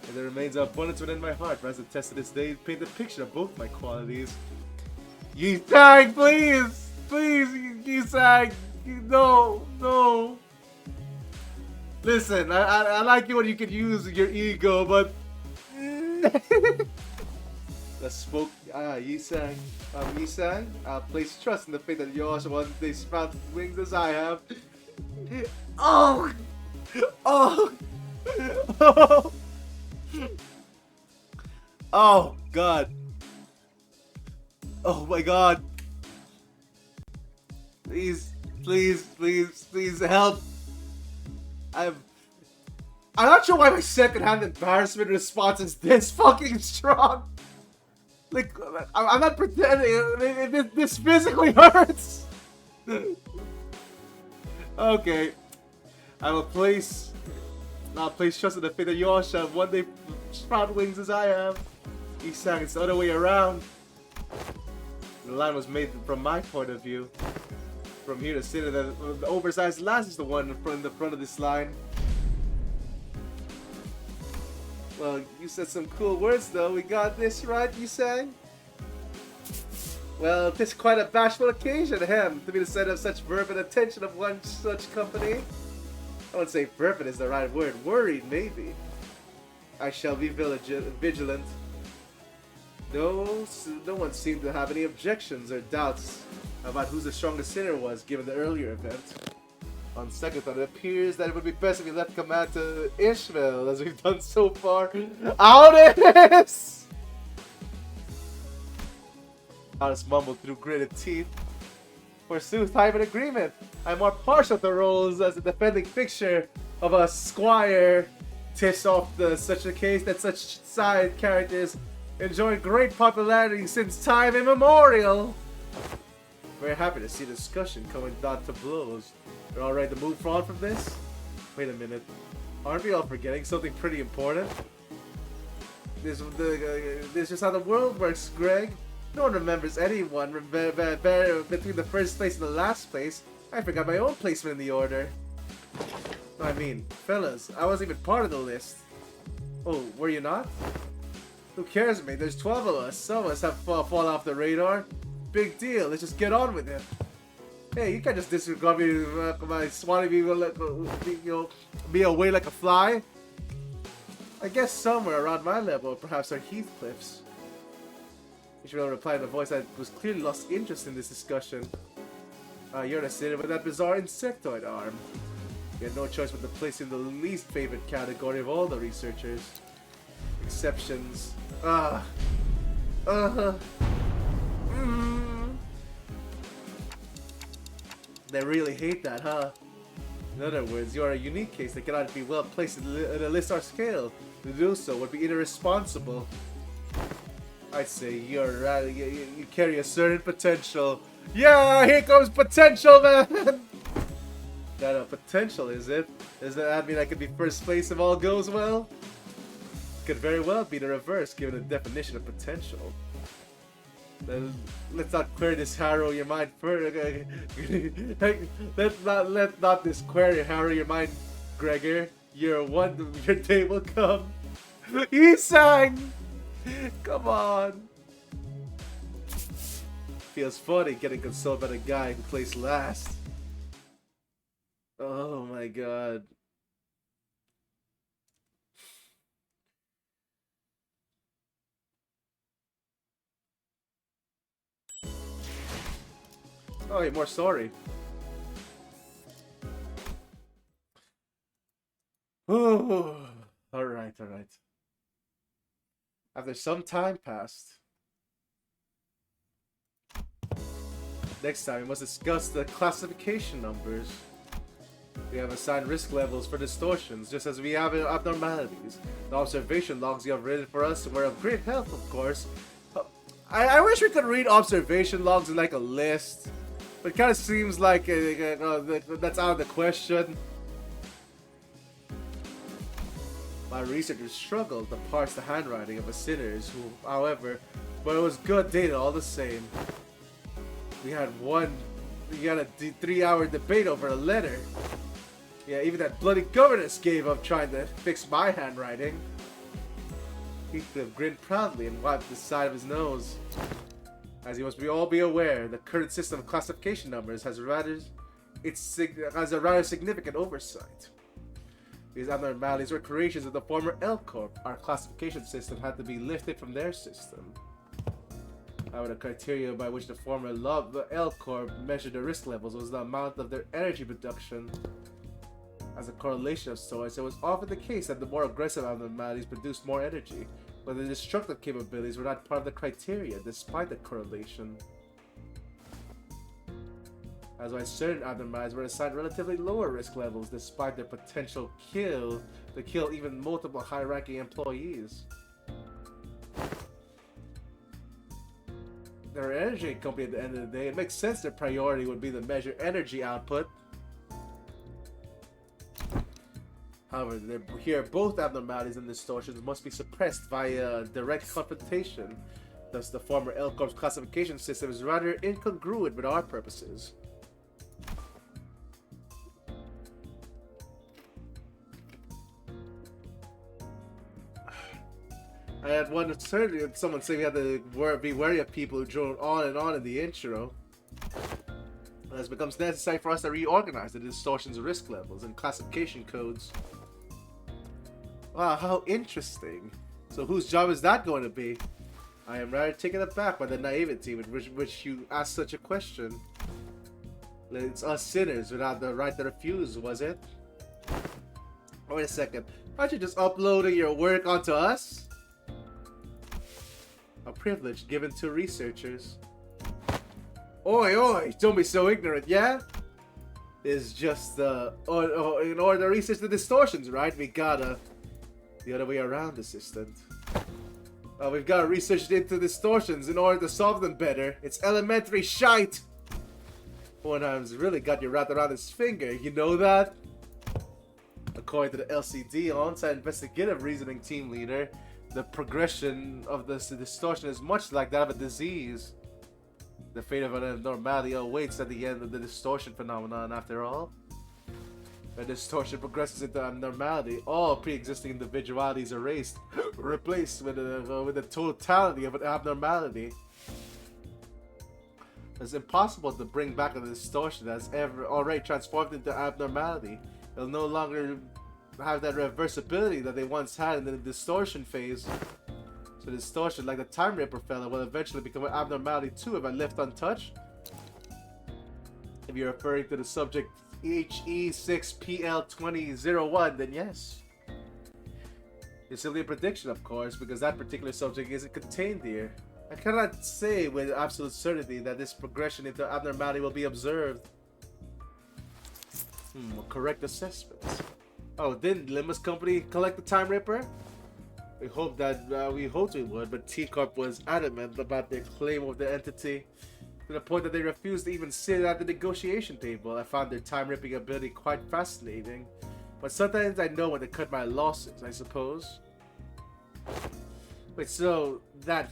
And there remains abundance within my heart, for as a test to this day, paint a picture of both my qualities. Yi Sang, please! Please, Yi Sang! No! Listen, I like it when you can use your ego, but... Let's spoke. Yi Sang. Yi Sang, place trust in the faith that you also one day sprout wings as I have. Oh! Oh God! Oh my God! Please help! I'm not sure why my second-hand embarrassment response is this fucking strong. Like, I'm not pretending. This physically hurts. Okay, I'll place trust in the faith that you all shall one day sprout wings as I have. Yi Sang, it's the other way around. The line was made from my point of view. From here to sit, the oversized lass is the one in the front of this line. Well, you said some cool words though. We got this right, Yi Sang? Well, 'tis quite a bashful occasion, to be the center of such fervent attention of one such company. I wouldn't say fervent is the right word. Worried, maybe. I shall be vigilant. No one seemed to have any objections or doubts about who the strongest sinner was, given the earlier event. On second thought, it appears that it would be best if we left command to Ishmael, as we've done so far. Aldous! Aldous mumbled through gritted teeth. Forsooth, I have an agreement. I'm more partial to roles as a defending fixture of a squire. Tips off such a case that such side characters enjoy great popularity since time immemorial. Very happy to see discussion coming down to blows. We're all ready to move on from this? Wait a minute. Aren't we all forgetting something pretty important? This is just how the world works, Greg. No one remembers anyone between the first place and the last place. I forgot my own placement in the order. I mean, fellas, I wasn't even part of the list. Oh, were you not? Who cares, mate? There's 12 of us. Some of us have fall off the radar. Big deal. Let's just get on with it. Hey, you can't just disregard me by wanting me, be away like a fly. I guess somewhere around my level, perhaps are Heathcliff's. Ishmael replied in a voice that was clearly lost interest in this discussion. You're the sinner with that bizarre insectoid arm. You had no choice but to place in the least favorite category of all the researchers. Exceptions. They really hate that, huh? In other words, you are a unique case that cannot be well placed in a list or scale. To do so would be irresponsible. I'd say you carry a certain potential. Yeah, here comes potential, man! That a potential, is it? Does that mean I could be first place if all goes well? Could very well be the reverse, given the definition of potential. Then let's not query this harrow your mind further. let not this query harrow your mind, Gregor. Your day will come. He sang. Come on. Feels funny getting consoled by the guy who placed last. Oh my god. Oh, you're more sorry. Oh, alright. After some time passed, next time we must discuss the classification numbers. We have assigned risk levels for distortions, just as we have abnormalities. The observation logs you have written for us were of great help, of course. I wish we could read observation logs in like a list. But it kind of seems like that's out of the question. My researchers struggled to parse the handwriting of the sinners, who, however, but it was good data all the same. We had a 3-hour debate over a letter. Yeah, even that bloody governess gave up trying to fix my handwriting. Heathcliff grinned proudly and wiped the side of his nose. As you must all be aware, the current system of classification numbers has a rather significant oversight. These abnormalities were creations of the former L Corp. Our classification system had to be lifted from their system. However, the criteria by which the former L Corp measured the risk levels was the amount of their energy production. As a correlation of sorts, it was often the case that the more aggressive abnormalities produced more energy, but the destructive capabilities were not part of the criteria, despite the correlation. As why certain abnormalities were assigned relatively lower risk levels, despite their potential to kill even multiple high-ranking employees. They're an energy company at the end of the day. It makes sense their priority would be to measure energy output. However, here both abnormalities and distortions must be suppressed via direct confrontation. Thus, the former L Corp's classification system is rather incongruent with our purposes. I had one certainly someone say we had to be wary of people who drone on and on in the intro. As it becomes necessary for us to reorganize the distortion's risk levels and classification codes. Wow, how interesting. So whose job is that going to be? I am rather taken aback by the naivety with which you asked such a question. It's us sinners without the right to refuse, was it? Oh, wait a second. Aren't you just uploading your work onto us? A privilege given to researchers. Oi, oi, don't be so ignorant, yeah? It's just, in order to research the distortions, right? We gotta... The other way around, assistant. We've gotta research into distortions in order to solve them better. It's elementary shite! One arm's really got you wrapped around his finger, you know that? According to the LCD, on-site investigative reasoning team leader, the progression of this distortion is much like that of a disease. The fate of an abnormality awaits at the end of the distortion phenomenon, after all. When distortion progresses into abnormality, all pre-existing individualities are erased, replaced with the totality of an abnormality. It's impossible to bring back a distortion that's already transformed into abnormality. It'll no longer have that reversibility that they once had in the distortion phase. So distortion, like the Time Ripper fella, will eventually become an abnormality too if I left untouched. If you're referring to the subject HE6PL2001, then yes. It's simply a prediction, of course, because that particular subject isn't contained here. I cannot say with absolute certainty that this progression into abnormality will be observed. A correct assessment. Oh, didn't Limbus Company collect the Time Ripper? We hoped we would, but T-Corp was adamant about their claim of the entity, to the point that they refused to even sit at the negotiation table. I found their time-ripping ability quite fascinating, but sometimes I know when to cut my losses, I suppose. Wait, so that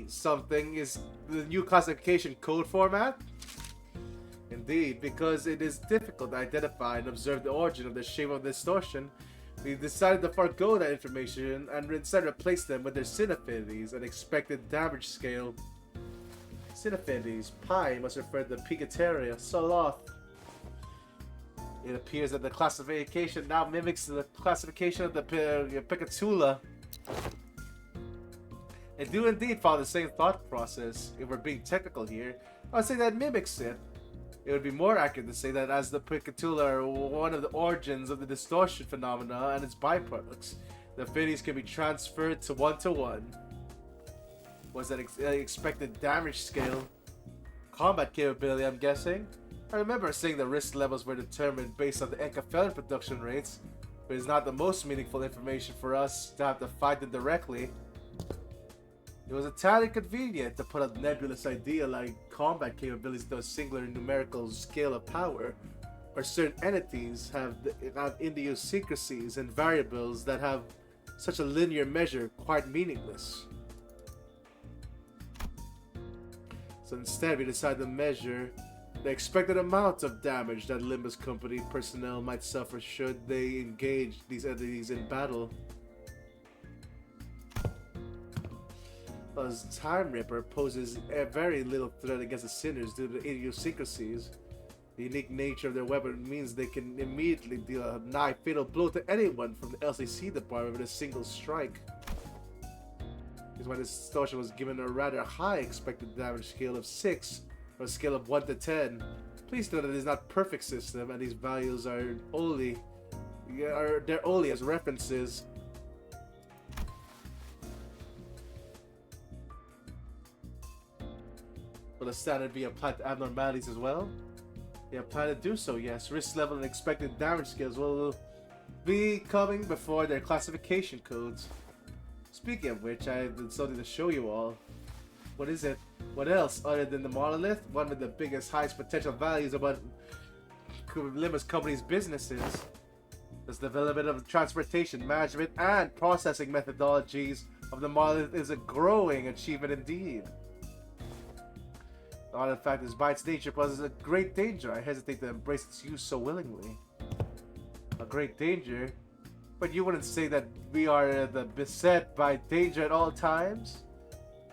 something is the new classification code format? Indeed, because it is difficult to identify and observe the origin of the shape of distortion, we decided to forego that information and instead replace them with their sin affinities and expected damage scale. Sin affinities. Pi must refer to Pigateria, Soloth. It appears that the classification now mimics the classification of the Picatula. They do indeed follow the same thought process. If we're being technical here, I'd say that mimics it. It would be more accurate to say that as the Picatula are one of the origins of the distortion phenomena and its byproducts, the affinities can be transferred to one-to-one. Was that expected damage scale? Combat capability, I'm guessing? I remember saying the risk levels were determined based on the encephalin production rates, but it's not the most meaningful information for us to have to fight them directly. It was a tad inconvenient to put a nebulous idea like combat capabilities to a singular numerical scale of power, where certain entities have idiosyncrasies and variables that have such a linear measure quite meaningless. So instead, we decided to measure the expected amount of damage that Limbus Company personnel might suffer should they engage these entities in battle. As Time Ripper poses a very little threat against the sinners due to idiosyncrasies. The unique nature of their weapon means they can immediately deal a nigh fatal blow to anyone from the LCC department with a single strike. Is why this distortion was given a rather high expected damage scale of 6, or a scale of 1 to 10. Please note that it is not a perfect system, and these values are only as references. Will the standard be applied to abnormalities as well? Yeah, plan to do so, yes. Risk level and expected damage scales will be coming before their classification codes. Speaking of which, I have something to show you all. What is it? What else other than the monolith? One with the biggest, highest potential values of what Limbus Company's business is. This development of transportation, management, and processing methodologies of the monolith is a growing achievement indeed. The artifact is by its nature poses a great danger. I hesitate to embrace its use so willingly. A great danger? But you wouldn't say that we are beset by danger at all times?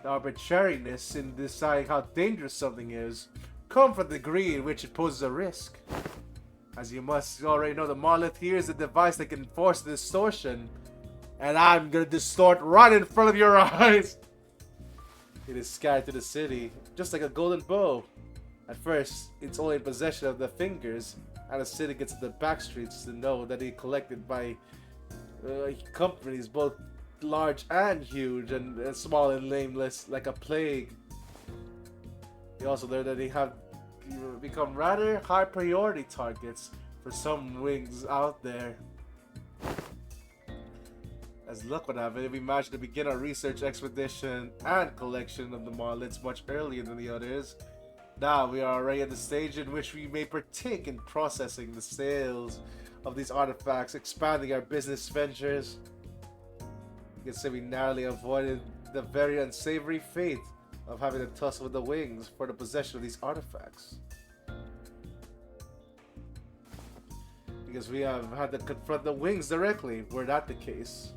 The arbitrariness in deciding how dangerous something is comes from the degree in which it poses a risk. As you must already know, the monolith here is a device that can force distortion. And I'm gonna distort right in front of your eyes! It is scattered to the city, just like a golden bow. At first, it's only in possession of the fingers, and the city gets the back streets to know that it collected by companies both large and huge, and small and nameless, like a plague. You also learn that they have become rather high priority targets for some wings out there. As luck would have it, we managed to begin our research expedition and collection of the monoliths much earlier than the others. Now we are already at the stage in which we may partake in processing the sales of these artifacts, expanding our business ventures. You can say we narrowly avoided the very unsavory fate of having to tussle with the wings for the possession of these artifacts. Because we have had to confront the wings directly, were that the case.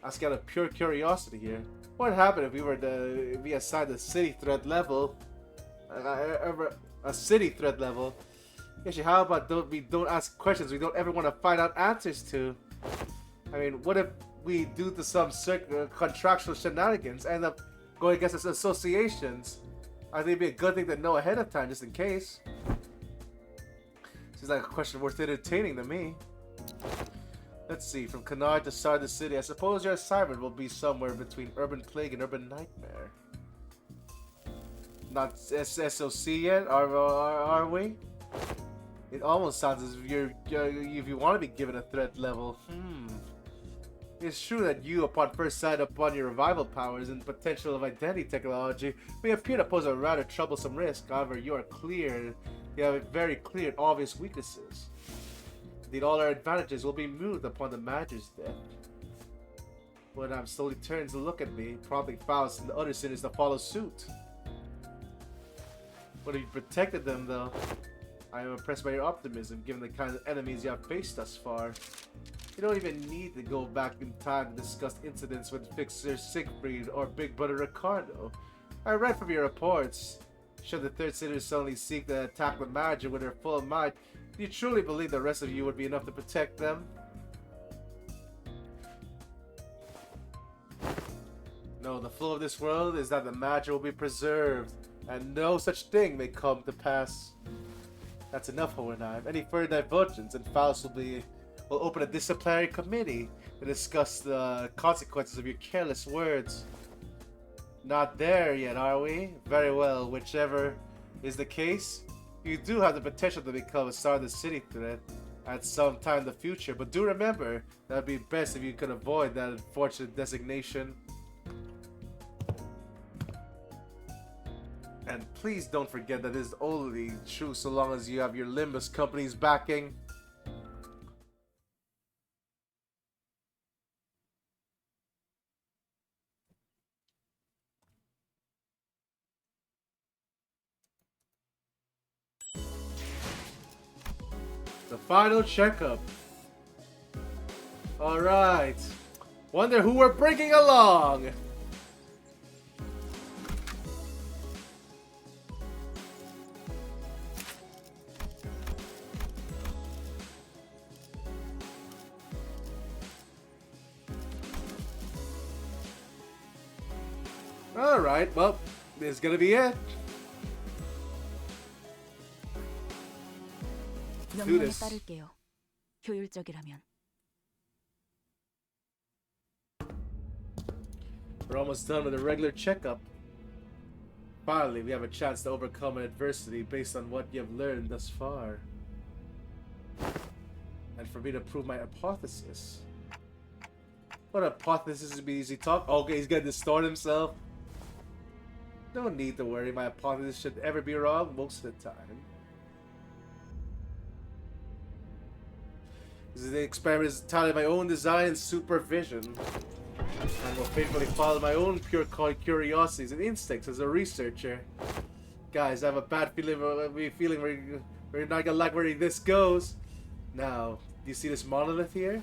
Ask out of pure curiosity here. What would happen if we were to be assigned a city threat level? A city threat level? Actually, how about we don't ask questions we don't ever want to find out answers to? I mean, what if we, due to some contractual shenanigans, end up going against us associations? I think it'd be a good thing to know ahead of time, just in case. Seems like a question worth entertaining to me. Let's see, from Canard to Sardis City, I suppose your assignment will be somewhere between Urban Plague and Urban Nightmare. Not SOC yet, are we? It almost sounds as if if you want to be given a threat level. It's true that you, upon first sight upon your revival powers and potential of identity technology, may appear to pose a rather troublesome risk. However, you have very clear and obvious weaknesses. Indeed, all our advantages will be moved upon the Manager's death. When I'm slowly turns to look at me, prompting Faust and the other sinners to follow suit. What have you protected them, though? I am impressed by your optimism, given the kind of enemies you have faced thus far. You don't even need to go back in time to discuss incidents with Fixer Siegfried or Big Brother Ricardo. I read from your reports. Should the Third Sinner suddenly seek to attack the Manager with their full might, do you truly believe the rest of you would be enough to protect them? No, the flow of this world is that the Manager will be preserved, and no such thing may come to pass. That's enough, Hohenheim. Any further divulgence, and Faust will open a disciplinary committee to discuss the consequences of your careless words. Not there yet, are we? Very well, whichever is the case, you do have the potential to become a Stardust City threat at some time in the future, but do remember that would be best if you could avoid that unfortunate designation. And please don't forget that this is only true so long as you have your Limbus Company's backing. The final checkup. Alright. Wonder who we're bringing along. Alright, well, this is gonna be it. Do 명령에 this. 따를게요. 효율적이라면. We're almost done with a regular checkup. Finally, we have a chance to overcome an adversity based on what you have learned thus far. And for me to prove my hypothesis. What hypothesis would be easy talk? Okay, he's gonna distort himself. No need to worry, my hypothesis should ever be wrong most of the time. The experiment is entirely my own design and supervision. I will faithfully follow my own pure curiosities and instincts as a researcher. Guys, I have a bad feeling. We're not gonna like where this goes. Now, do you see this monolith here?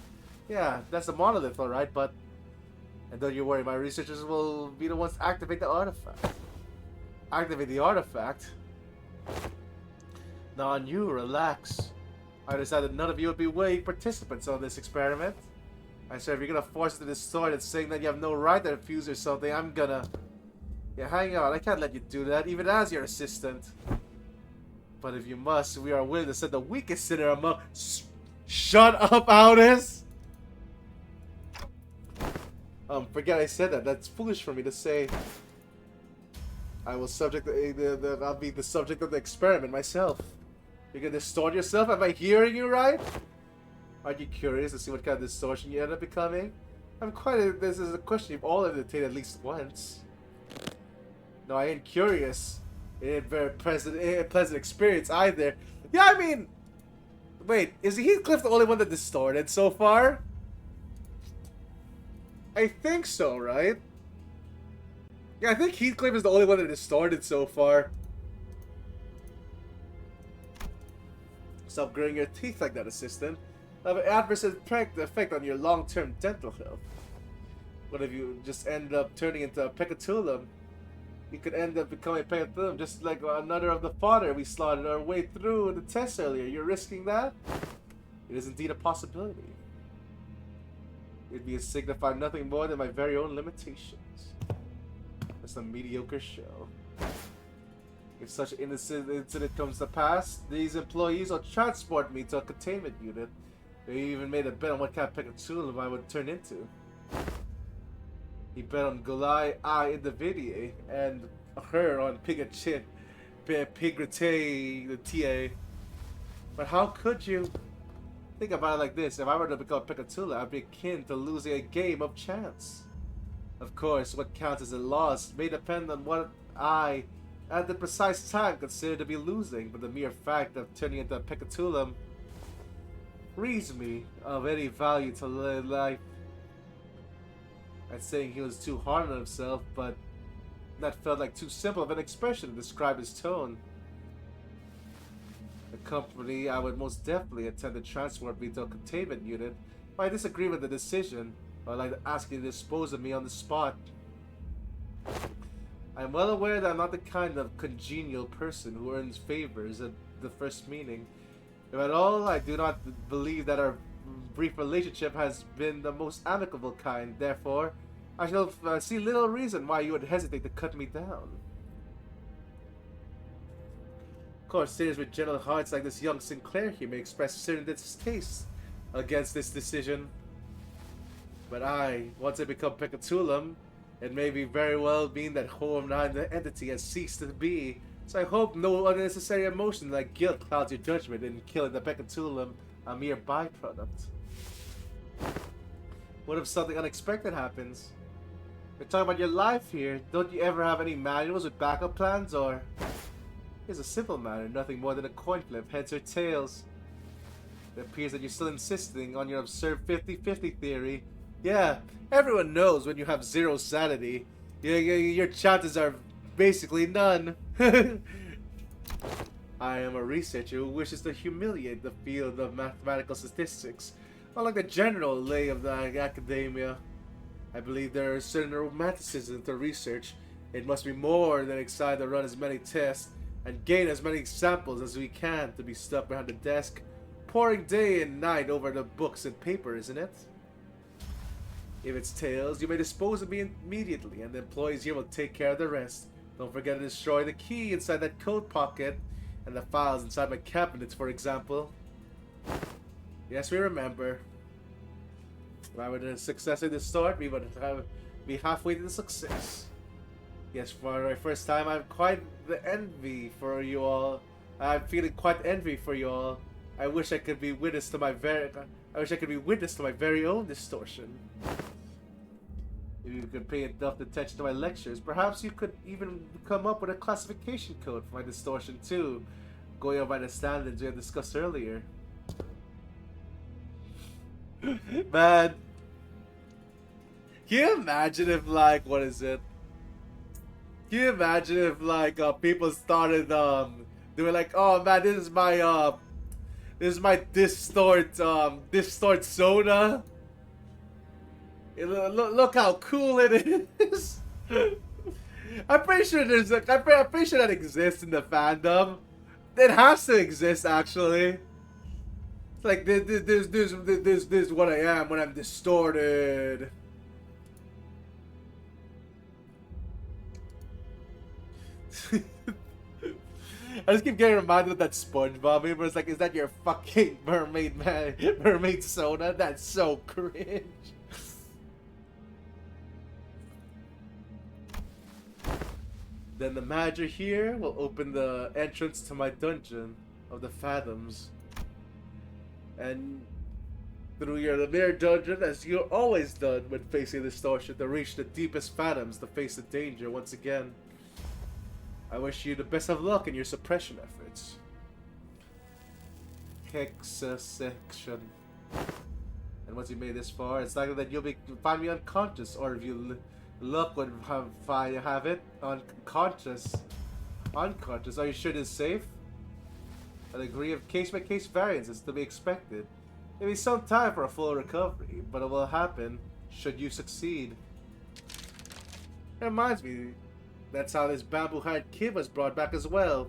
Yeah, that's a monolith, all right. But and don't you worry, my researchers will be the ones to activate the artifact. Activate the artifact. Now, on you, relax. I decided none of you would be willing participants on this experiment. I said, if you're gonna force it to destroy it, saying that you have no right to refuse or something, I'm gonna. Yeah, hang on. I can't let you do that, even as your assistant. But if you must, we are willing to send the weakest sinner among. Shut up, Aldous! Forget I said that. That's foolish for me to say. I will subject I'll be the subject of the experiment myself. You're gonna distort yourself? Am I hearing you right? Are you curious to see what kind of distortion you end up becoming? This is a question you've all entertained at least once. No, I ain't curious. It ain't very pleasant experience either. Yeah, I mean... Wait, is Heathcliff the only one that distorted so far? I think so, right? Yeah, I think Heathcliff is the only one that distorted so far. Stop gritting your teeth like that, assistant. Have an adverse effect on your long-term dental health. What if you just end up turning into a pecatulum? You could end up becoming a pecatulum just like another of the fodder we slaughtered our way through the test earlier. You're risking that? It is indeed a possibility. It'd be a signify nothing more than my very own limitations. It's a mediocre show. If such an incident comes to pass, these employees will transport me to a containment unit. They even made a bet on what kind of pecatulum I would turn into. He bet on Gulai Individuae and her on Pigrate the TA. But how could you? Think about it like this. If I were to become a Picatula, I'd be akin to losing a game of chance. Of course, what counts as a loss may depend on what I, at the precise time, consider to be losing, but the mere fact of turning into a Picatulum frees me of any value to life. And saying he was too hard on himself, but that felt like too simple of an expression to describe his tone. The company I would most definitely attempt to transport me to a containment unit. If I disagree with the decision, I'd like to ask you to dispose of me on the spot. I'm well aware that I'm not the kind of congenial person who earns favors at the first meeting. If at all, I do not believe that our brief relationship has been the most amicable kind. Therefore, I shall see little reason why you would hesitate to cut me down. Of course, sinners with gentle hearts like this young Sinclair here may express certain distaste against this decision. But once I become Pecatulum, it may be very well mean that whole entity has ceased to be. So I hope no unnecessary emotion like guilt clouds your judgment in killing the Pecatulum, a mere byproduct. What if something unexpected happens? We're talking about your life here. Don't you ever have any manuals with backup plans, or? Here's a simple matter, nothing more than a coin flip, heads or tails. It appears that you're still insisting on your absurd 50-50 theory. Yeah, everyone knows when you have zero sanity, your chances are basically none. I am a researcher who wishes to humiliate the field of mathematical statistics. Unlike the general lay of the academia, I believe there is certain romanticism to research. It must be more than exciting to run as many tests and gain as many samples as we can to be stuck behind the desk, poring day and night over the books and paper, isn't it? If it's tails, you may dispose of me immediately, and the employees here will take care of the rest. Don't forget to destroy the key inside that coat pocket, and the files inside my cabinets, for example. Yes, we remember. If I were to successfully distort, we would be halfway to the success. Yes, for my first time, I'm quite the envy for you all. I'm feeling quite envy for you all. I wish I could be witness to my very own distortion. If you could pay enough attention to my lectures, perhaps you could even come up with a classification code for my distortion too, going on by the standards we had discussed earlier. Man, can you imagine if, like, what is it? Can you imagine if like people started doing like, oh man, this is my distort soda. Look how cool it is. I'm pretty sure I'm pretty sure that exists in the fandom. It has to exist actually. It's like this is what I am when I'm distorted. I just keep getting reminded of that SpongeBob meme where it's like, is that your fucking mermaid soda? That's so cringe. Then the manager here will open the entrance to my dungeon of the Fathoms. And through your mere dungeon, as you've always done when facing distortion, to reach the deepest Fathoms to face the danger once again. I wish you the best of luck in your suppression efforts. Hexasection. And once you made this far, it's likely that you'll find me unconscious, or if you luck would have it unconscious. Unconscious. Are you sure it's safe? A degree of case-by-case variance is to be expected. It may be some time for a full recovery, but it will happen should you succeed. It reminds me. That's how this bamboo-hide kid was brought back as well.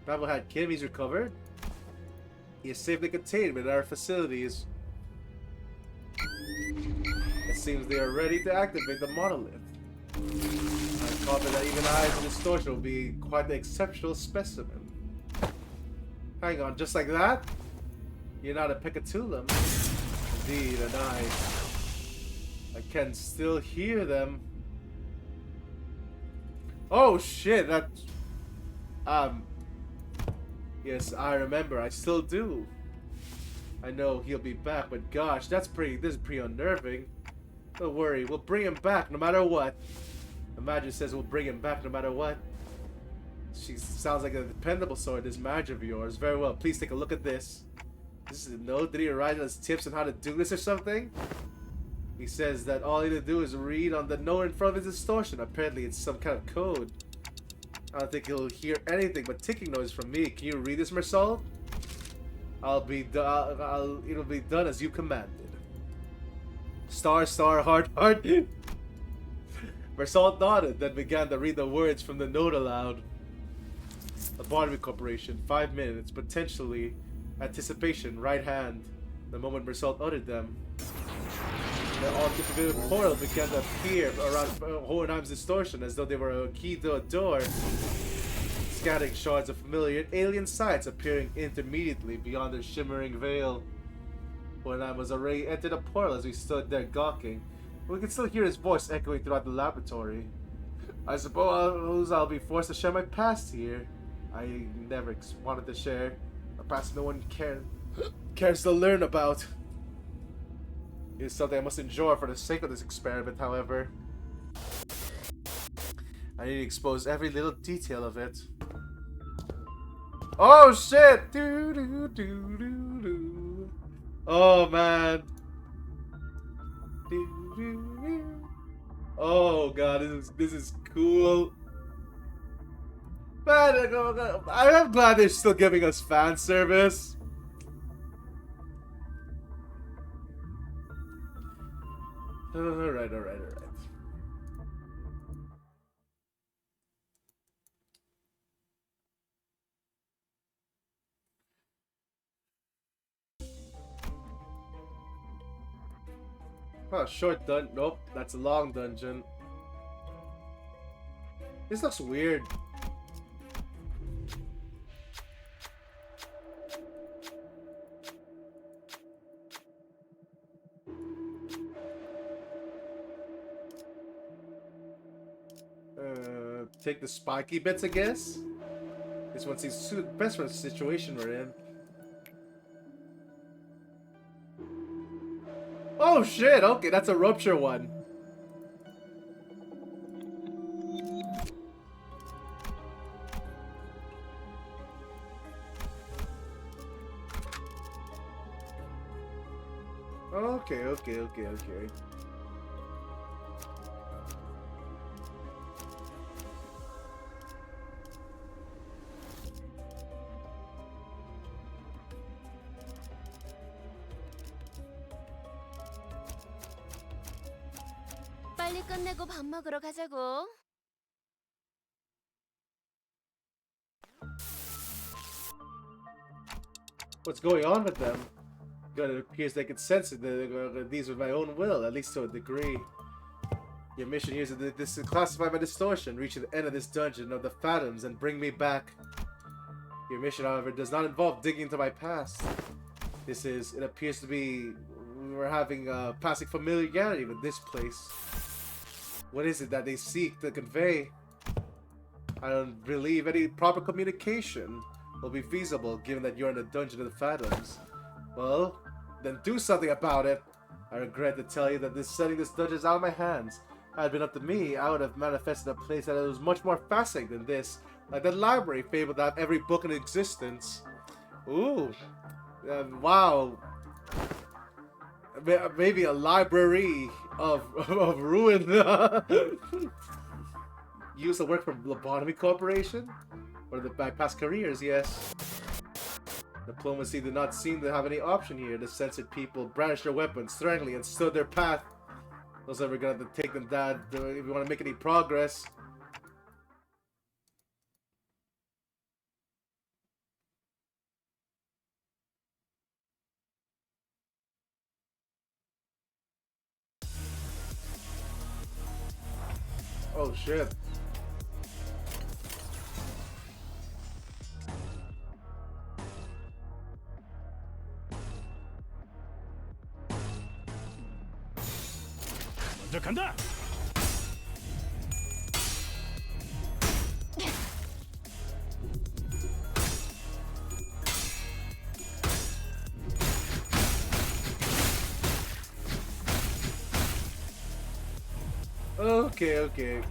Bamboo-hide kid, he's recovered. He is safely contained within our facilities. It seems they are ready to activate the monolith. I'm confident that even eyes and distortion will be quite the exceptional specimen. Hang on, just like that? You're not a Picatulum. Indeed, and I can still hear them. Oh shit, that's... Yes, I remember, I still do. I know he'll be back, but gosh, this is pretty unnerving. Don't worry, we'll bring him back no matter what. The manager says we'll bring him back no matter what. She sounds like a dependable sort, this manager of yours. Very well, please take a look at this. This is a note. Did he write us tips on how to do this or something? He says that all he need to do is read on the note in front of his distortion. Apparently it's some kind of code. I don't think he'll hear anything but ticking noise from me. Can you read this, Mersal? It'll be done as you commanded. Star, heart, heart. Mersal nodded, then began to read the words from the note aloud. The Barnaby Corporation, 5 minutes, potentially anticipation, right hand. The moment Mersal uttered them, the all-capable portal began to appear around Hohenheim's distortion as though they were a key to a door. Scattering shards of familiar alien sights appearing intermediately beyond their shimmering veil. Hohenheim was already entered a portal as we stood there gawking. We could still hear his voice echoing throughout the laboratory. I suppose I'll be forced to share my past here. I never wanted to share. A past no one cares to learn about. It's something I must endure for the sake of this experiment, however. I need to expose every little detail of it. Oh shit! Doo doo doo doo doo. Oh man. Doo doo doo. Oh god, this is cool. Man, I'm glad they're still giving us fan service. Alright. Oh, short dungeon. Nope, that's a long dungeon. This looks weird. Take the spiky bits, I guess. This one seems best for the situation we're in. Oh shit, okay, that's a rupture one. Okay. 빨리 끝내고 밥 먹으러 가자고. What's going on with them? God, it appears they can sense it. These with my own will, at least to a degree. Your mission here is to classify my distortion, reach the end of this dungeon of the Phantoms, and bring me back. Your mission, however, does not involve digging into my past. It appears to be, we're having passing familiarity with this place. What is it that they seek to convey? I don't believe any proper communication will be feasible, given that you're in the dungeon of the Phantoms. Well, then do something about it. I regret to tell you that setting this dungeon is out of my hands. Had it been up to me, I would have manifested a place that was much more fascinating than this. Like that library fabled to have every book in existence. Ooh. Wow. Maybe a library of ruin. Used to work for Lobotomy Corporation? One of the my past careers, yes. Diplomacy did not seem to have any option here. The censored people brandished their weapons, strangely, and stood their path. Those ever gonna have to take them down if you want to make any progress. Oh shit. 먼저 간다. Okay, okay.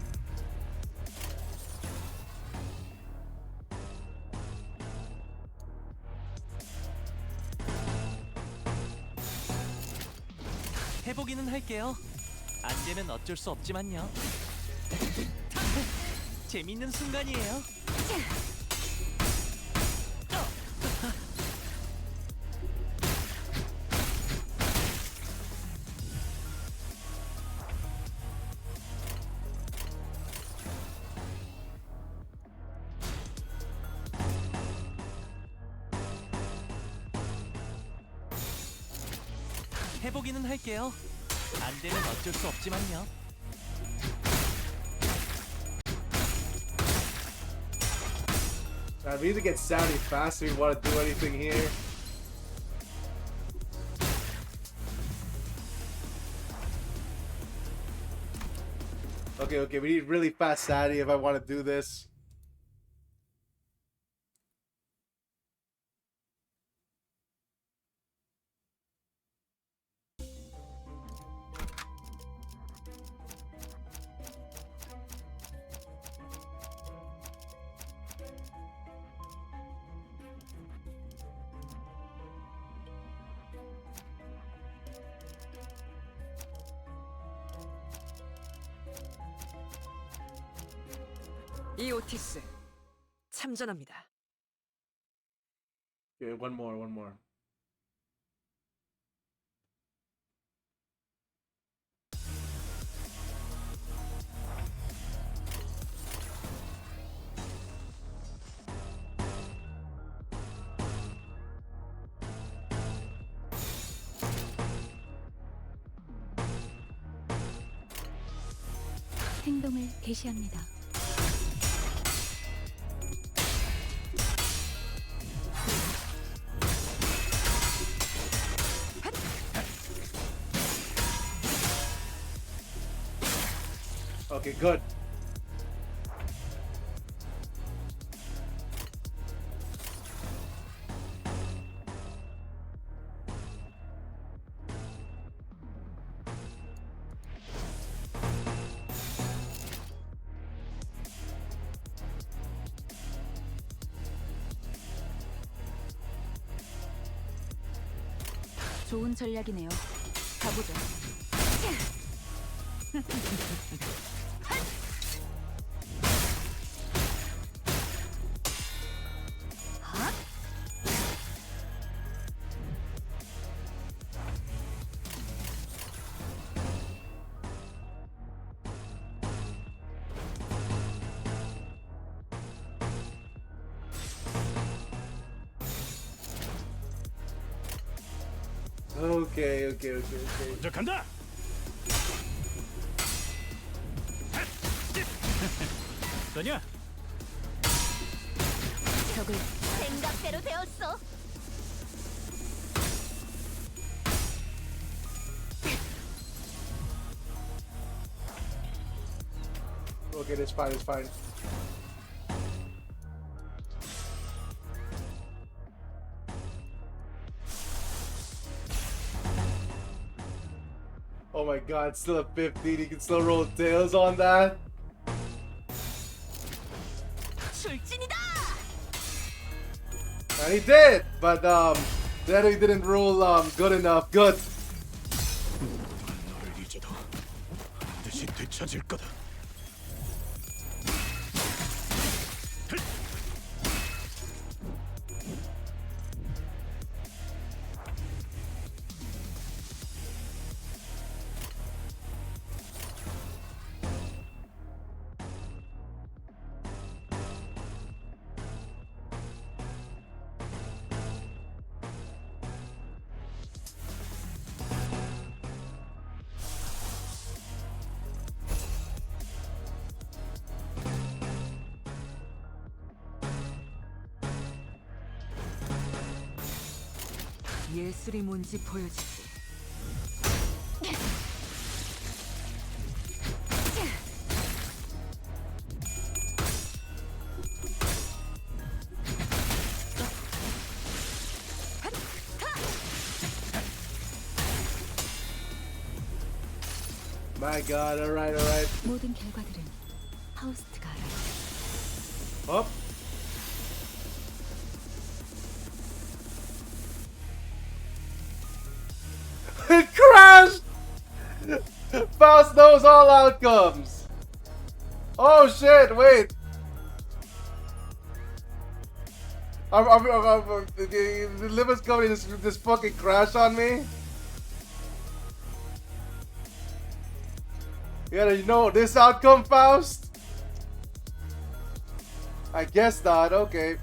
해보기는 할게요. 안 되면 어쩔 수 없지만요. 재밌는 순간이에요. 해보기는 할게요. 안 되면 어쩔 수 없지만요. I need to get Saudi fast if we want to do anything here. Okay, okay, we need really fast Saudi if I want to do this. 이 오티스 참전합니다. Okay, one more. 행동을 개시합니다. Okay, good. 좋은 전략이네요. 가보죠. Okay. 먼저 간다. 떠냐? 적을 생각대로 되었어. Okay, it's fine. Oh my god, still at 15, he can still roll tails on that? 출진이다. And he did! But, then he didn't roll, good enough. Good. 너를 잊어도 반드시 되찾을 거다. 예술이 뭔지 보여주지. My god, alright. 모든 결과들은 파우스트가 알아. Up. It crashed! Faust knows all outcomes. Oh shit, wait. The Limbus Company just fucking crashed on me? Yeah, you know this outcome, Faust? I guess not, okay.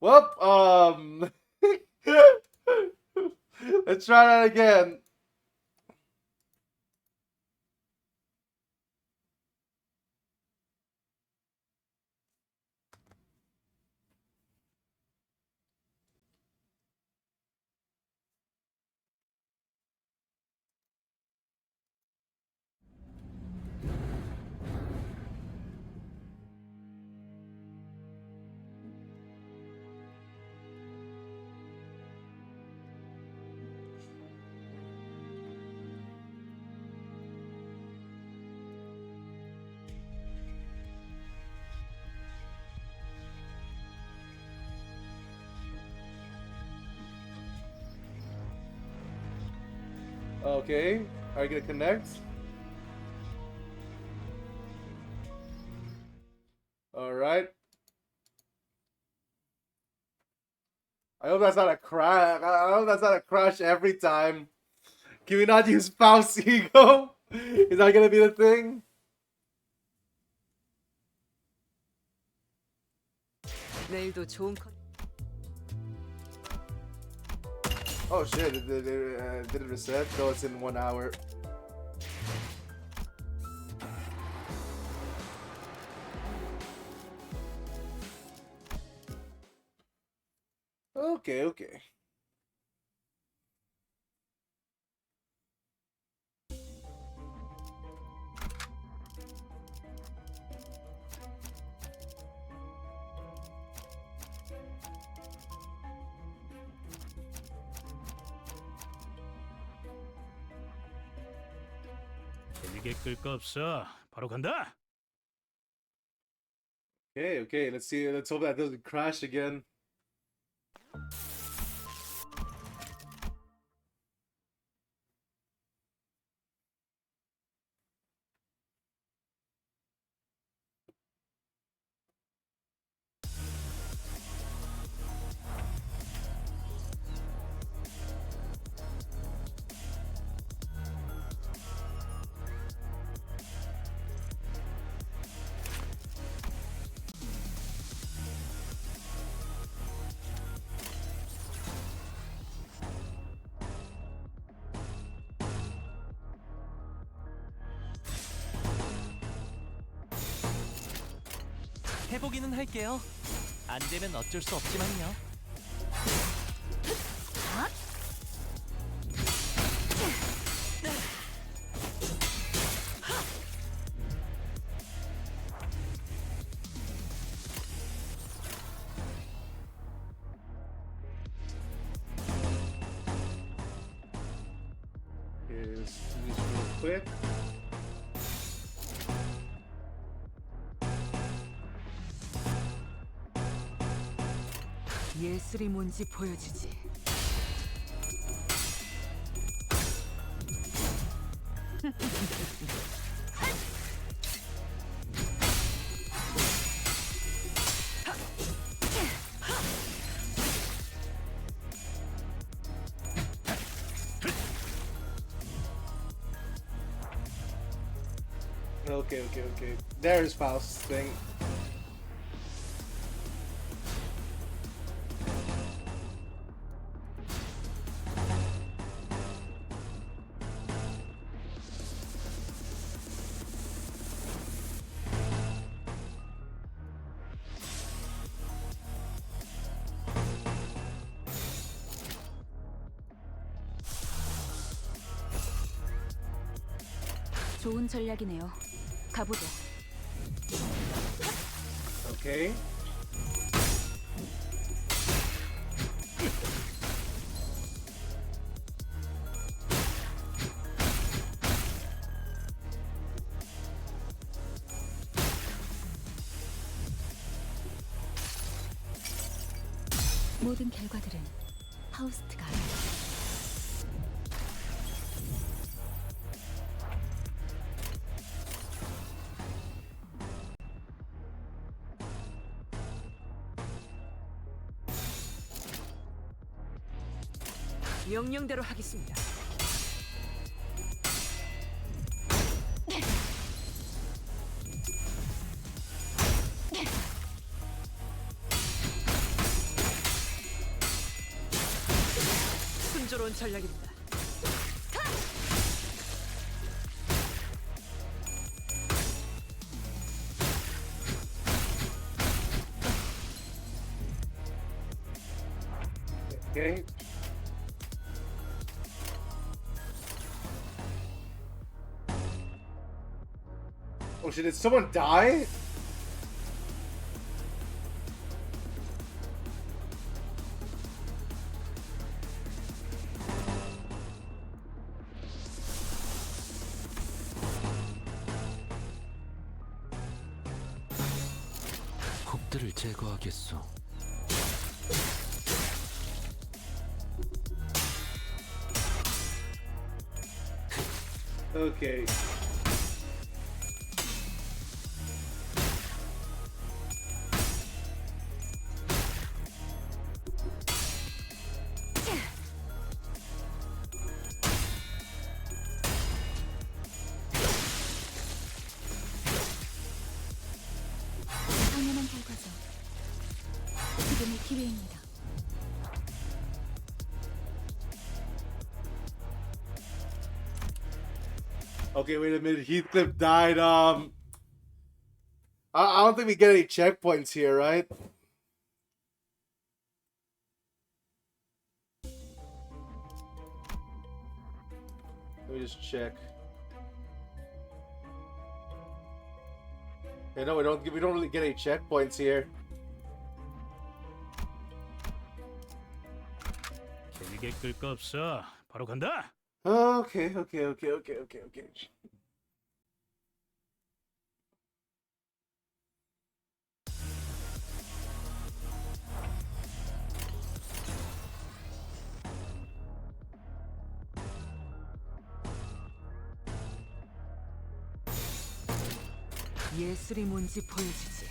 Well, let's try that again. Okay, are you gonna connect? Alright. I hope that's not a crash. I hope that's not a crash every time. Can we not use Faust's ego? Is that gonna be the thing? 내일도 좋은 컨. Oh shit, did it reset? No, it's in 1 hour. Okay. 재미게 끌 거 없어. 바로 간다. Okay, let's see. Let's hope that doesn't crash again. 해보기는 할게요. 안 되면 어쩔 수 없지만요. Is this real quick? 예술이 뭔지 보여주지. Okay. There's Faust's thing. 좋은 전략이네요. 가보죠. Okay. 모든 결과들은 파우스트가 알아요. 명령대로 하겠습니다. 순조로운 전략입니다. Okay. Oh shit, did someone die? 혹들을 제거하겠소. Okay. 당연한 결과죠. 지금이 기회입니다. Okay, wait a minute. Heathcliff died. I don't think we get any checkpoints here, right? Let me just check. Yeah, no, we don't really get any checkpoints here. 길게 끌 거 없어. 바로 간다. Okay. 예술이 뭔지 보여주지.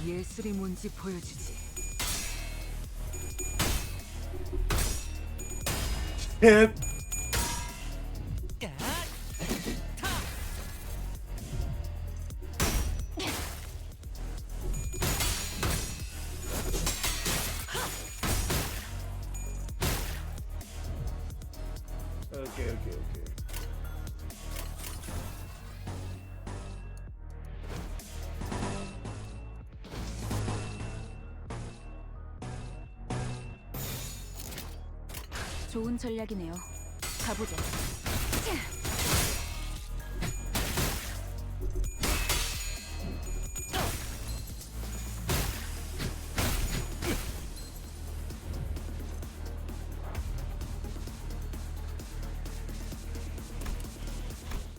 예술이 뭔지 보여주지. hit. Okay. 좋은 전략이네요. 가보죠.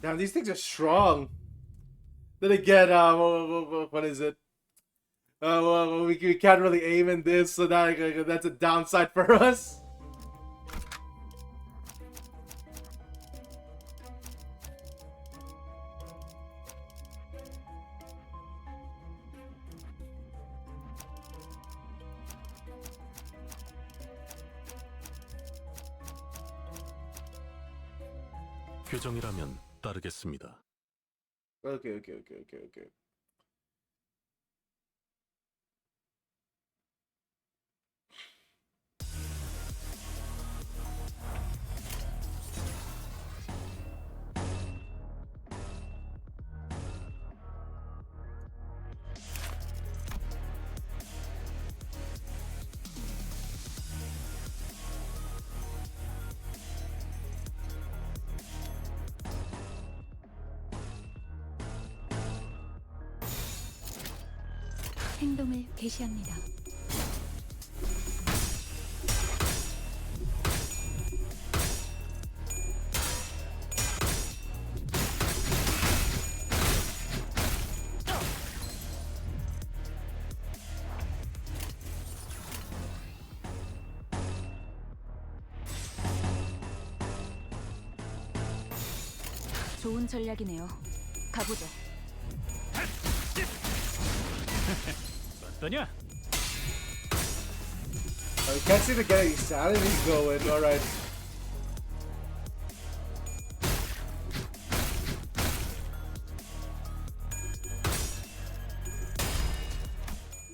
Damn, these things are strong. Then again, what is it? Well, we can't really aim in this, so that's a downside for us. 규정이라면 따르겠습니다. Okay. 행동을 개시합니다. 좋은 전략이네요. 가보죠. 어떠냐? I can't seem to get any sanity going. Alright.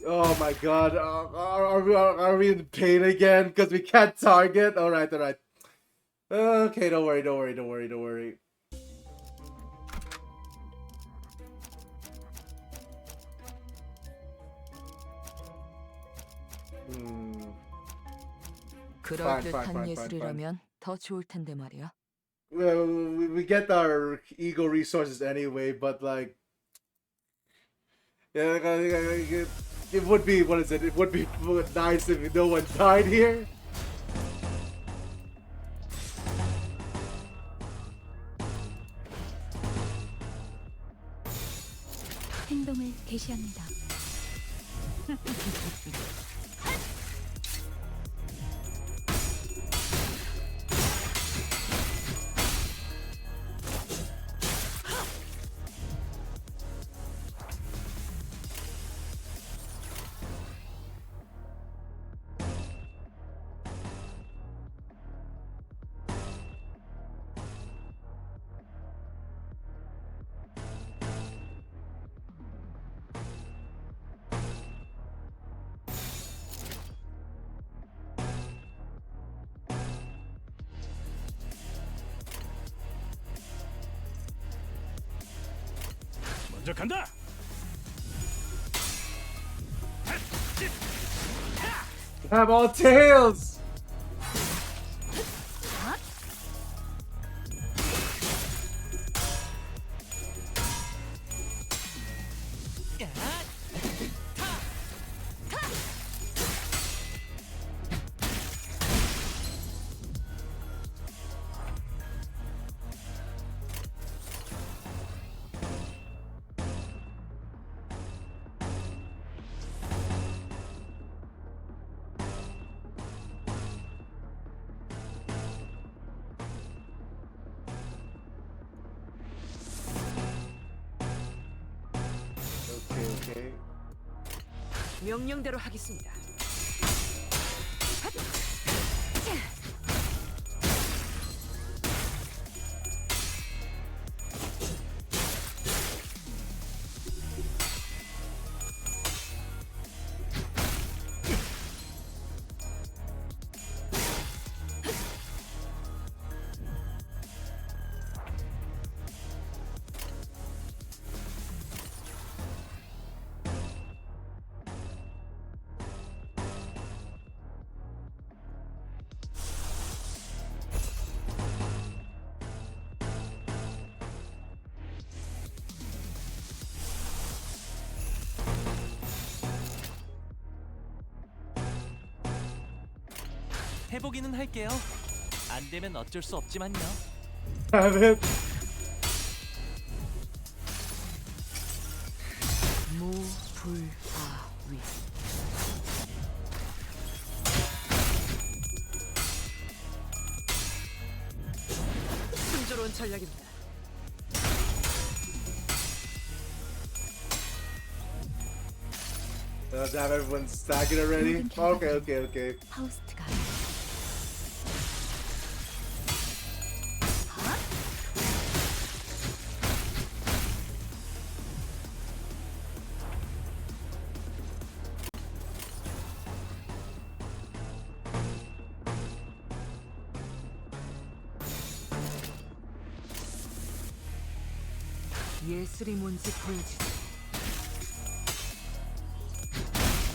Oh my god. Are we in pain again? Because we can't target? Alright. Okay, don't worry. 그럴듯한 예술이라면 더 좋을 텐데 말이야. Well, we get our ego resources anyway, but like, yeah, it would be, what is it? It would be nice if no one died here. 행동을 개시합니다. 먼저 간다. Have all tails. Okay. 명령대로 하겠습니다. 해보기는 할게요. 안 되면 어쩔 수 없지만요. Damn it. 무불아위. 순조로운 전략입니다. Oh, damn, everyone's stacking already. Okay. 파우스트가 예술이 뭔지 보여주지.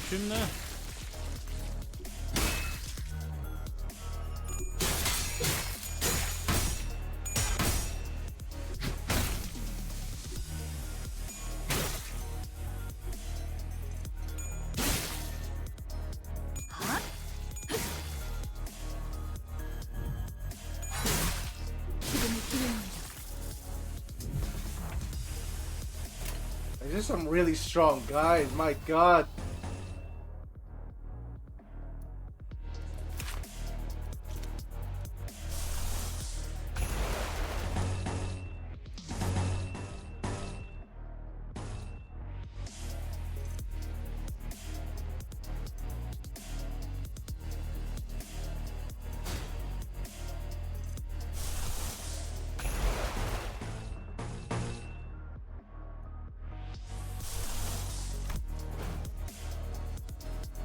쉽네. There's just some really strong guys, my god.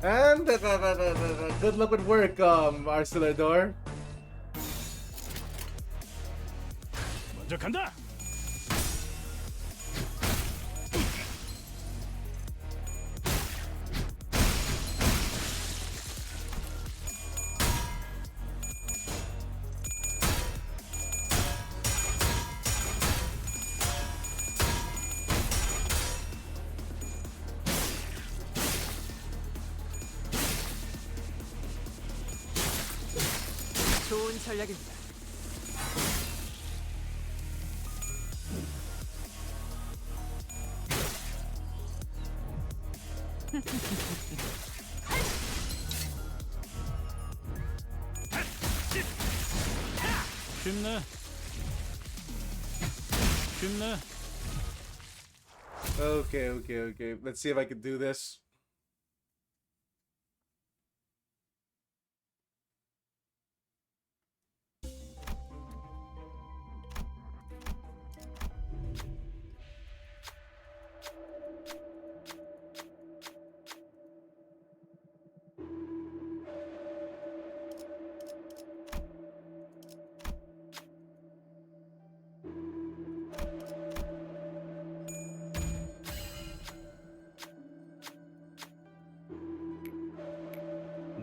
And good luck with work, Arcelador. 먼저 간다. 좋은 전략입니다. 쉽네. 쉽네. Okay. Let's see if I can do this.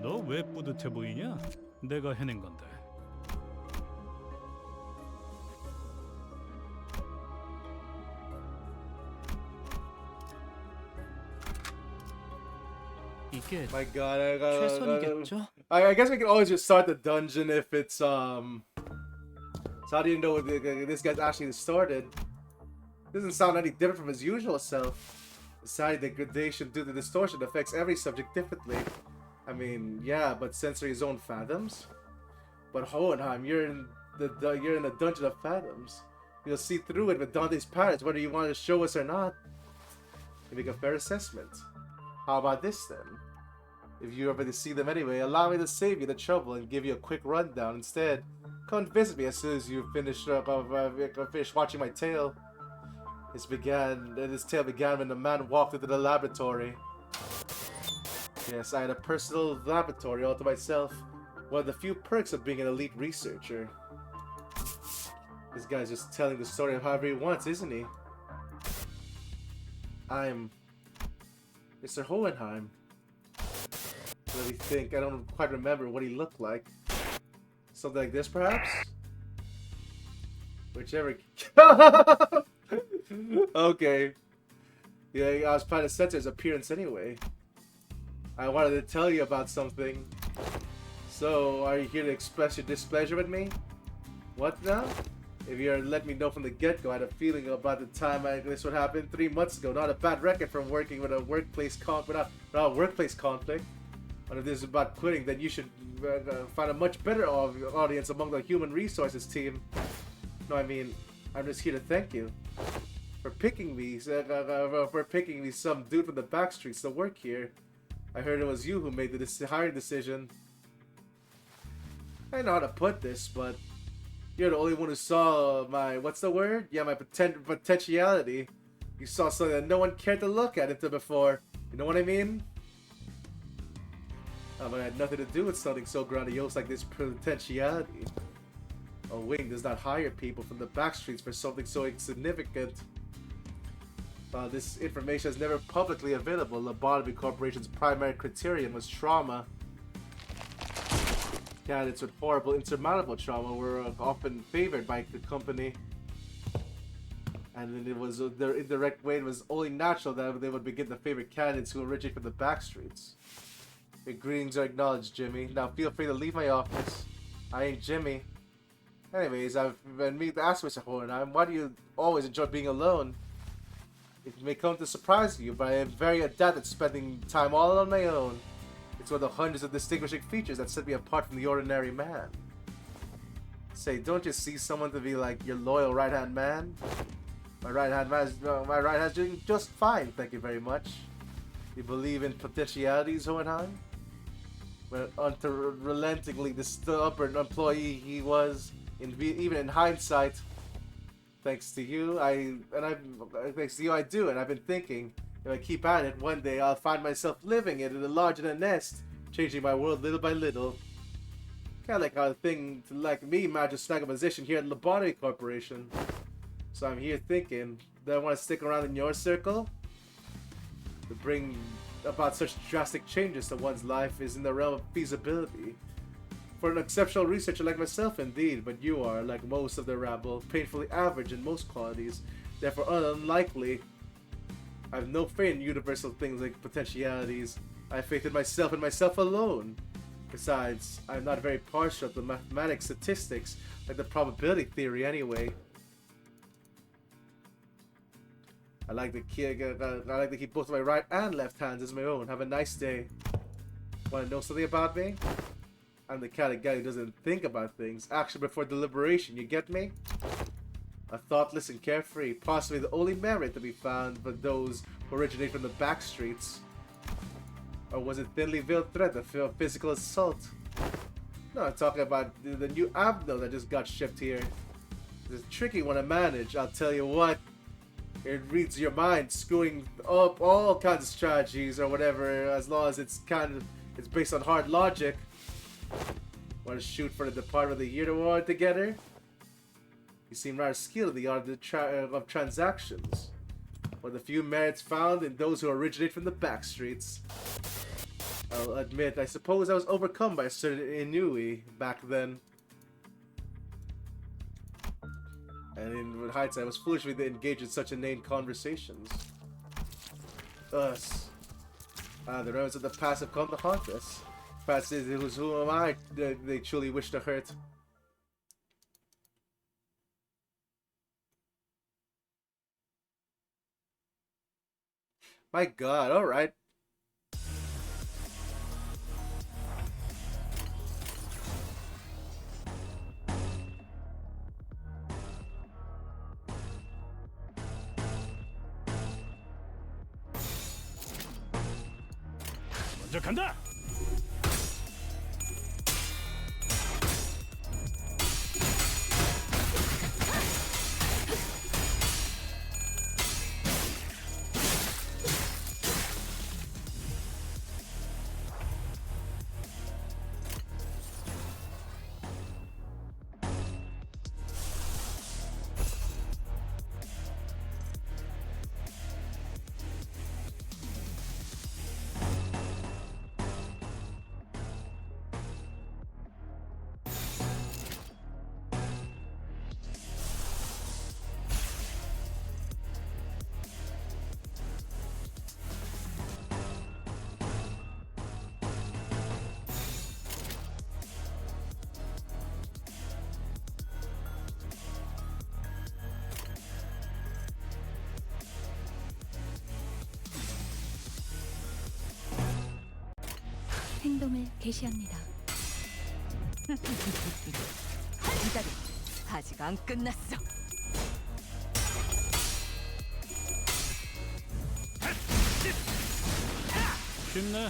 너 왜 뿌듯해 보이냐? 내가 해낸 건데. 이게 My god, I got 최선이겠죠? I guess we can always just start the dungeon if it's So how do you know this guy's actually started? Doesn't sound any different from his usual self. Besides, degradation due to distortion affects every subject differently. I mean, yeah, but censoring his own phantoms. But Hohenheim, you're in the dungeon of phantoms. You'll see through it with Dante's patterns, whether you want to show us or not. You make a fair assessment. How about this then? If you ever to see them anyway, allow me to save you the trouble and give you a quick rundown instead. Come visit me as soon as you finish watching my tale. This tale began when the man walked into the laboratory. Yes, I had a personal laboratory all to myself. One of the few perks of being an elite researcher. This guy's just telling the story of however he wants, isn't he? I'm Mr. Hohenheim. Let me think. I don't quite remember what he looked like. Something like this, perhaps? Whichever. Okay. Yeah, I was trying to censor his appearance anyway. I wanted to tell you about something. So, are you here to express your displeasure with me? What now? If you're let me know from the get-go, I had a feeling about the time this would happen 3 months ago. Not a bad record from working with a workplace without a workplace conflict. But if this is about quitting, then you should find a much better audience among the human resources team. No, I mean, I'm just here to thank you for picking me. Some dude from the back streets to work here. I heard it was you who made the hiring decision. I don't know how to put this, but you're the only one who saw my, what's the word? Yeah, my potentiality. You saw something that no one cared to look at until before. You know what I mean? But it had nothing to do with something so grandiose like this potentiality. A wing does not hire people from the back streets for something so insignificant. This information is never publicly available. Lobotomy Corporation's primary criterion was trauma. Candidates with horrible, insurmountable trauma were often favored by the company. And then it was their indirect way. It was only natural that they would begin to favor candidates who originate from the back streets. Your greetings are acknowledged, Jimmy. Now feel free to leave my office. I ain't Jimmy. Anyways, I've been meaning to ask Mr. Hohenheim, why do you always enjoy being alone? It may come to surprise you, but I am very adept at spending time all on my own. It's one of the hundreds of distinguishing features that set me apart from the ordinary man. Say, don't you see someone to be like your loyal right-hand man? My right-hand man is doing just fine, thank you very much. You believe in potentialities, Hohenheim? When unrelentingly the stubborn employee he was, even in hindsight. Thanks to you, I do, and I've been thinking, if I keep at it, one day I'll find myself living it in a larger nest, changing my world little by little. Kinda like how a thing like me managed to snag a position here at Lobotomy Corporation. So I'm here thinking, do I want to stick around in your circle? To bring about such drastic changes to one's life is in the realm of feasibility. For an exceptional researcher like myself, indeed, but you are, like most of the rabble, painfully average in most qualities, therefore unlikely. I have no faith in universal things like potentialities. I have faith in myself and myself alone. Besides, I'm not very partial to mathematics statistics, like the probability theory anyway. I like to keep both my right and left hands as my own. Have a nice day. Want to know something about me? I'm the kind of guy who doesn't think about things. Action before deliberation, you get me? A thoughtless and carefree, possibly the only merit to be found for those who originate from the back streets. Or was it thinly veiled threat of physical assault? No, I'm talking about the new abno that just got shipped here. It's a tricky one to manage, I'll tell you what. It reads your mind, screwing up all kinds of strategies or whatever, as long as it's based on hard logic. Want to shoot for the Department of the Year award together? You seem rather skilled in the art of transactions. One of the few merits found in those who originate from the back streets. I'll admit, I suppose I was overcome by a certain ennui back then. And in hindsight, I was foolish to engage in such inane conversations. Us. The remnants of the past have come to haunt us. Perhaps it was who am I they truly wish to hurt. My god, alright. 먼저 간다. 행동을 개시합니다. 기다려. 아직 안 끝났어. 쉽네.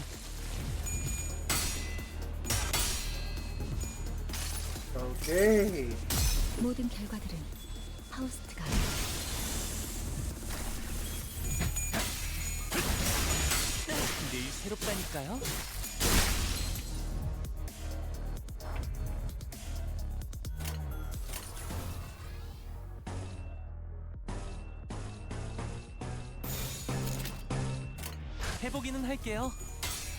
오케이. 모든 결과들은 파우스트가 늘 새롭다니까요. 해보기는 할게요.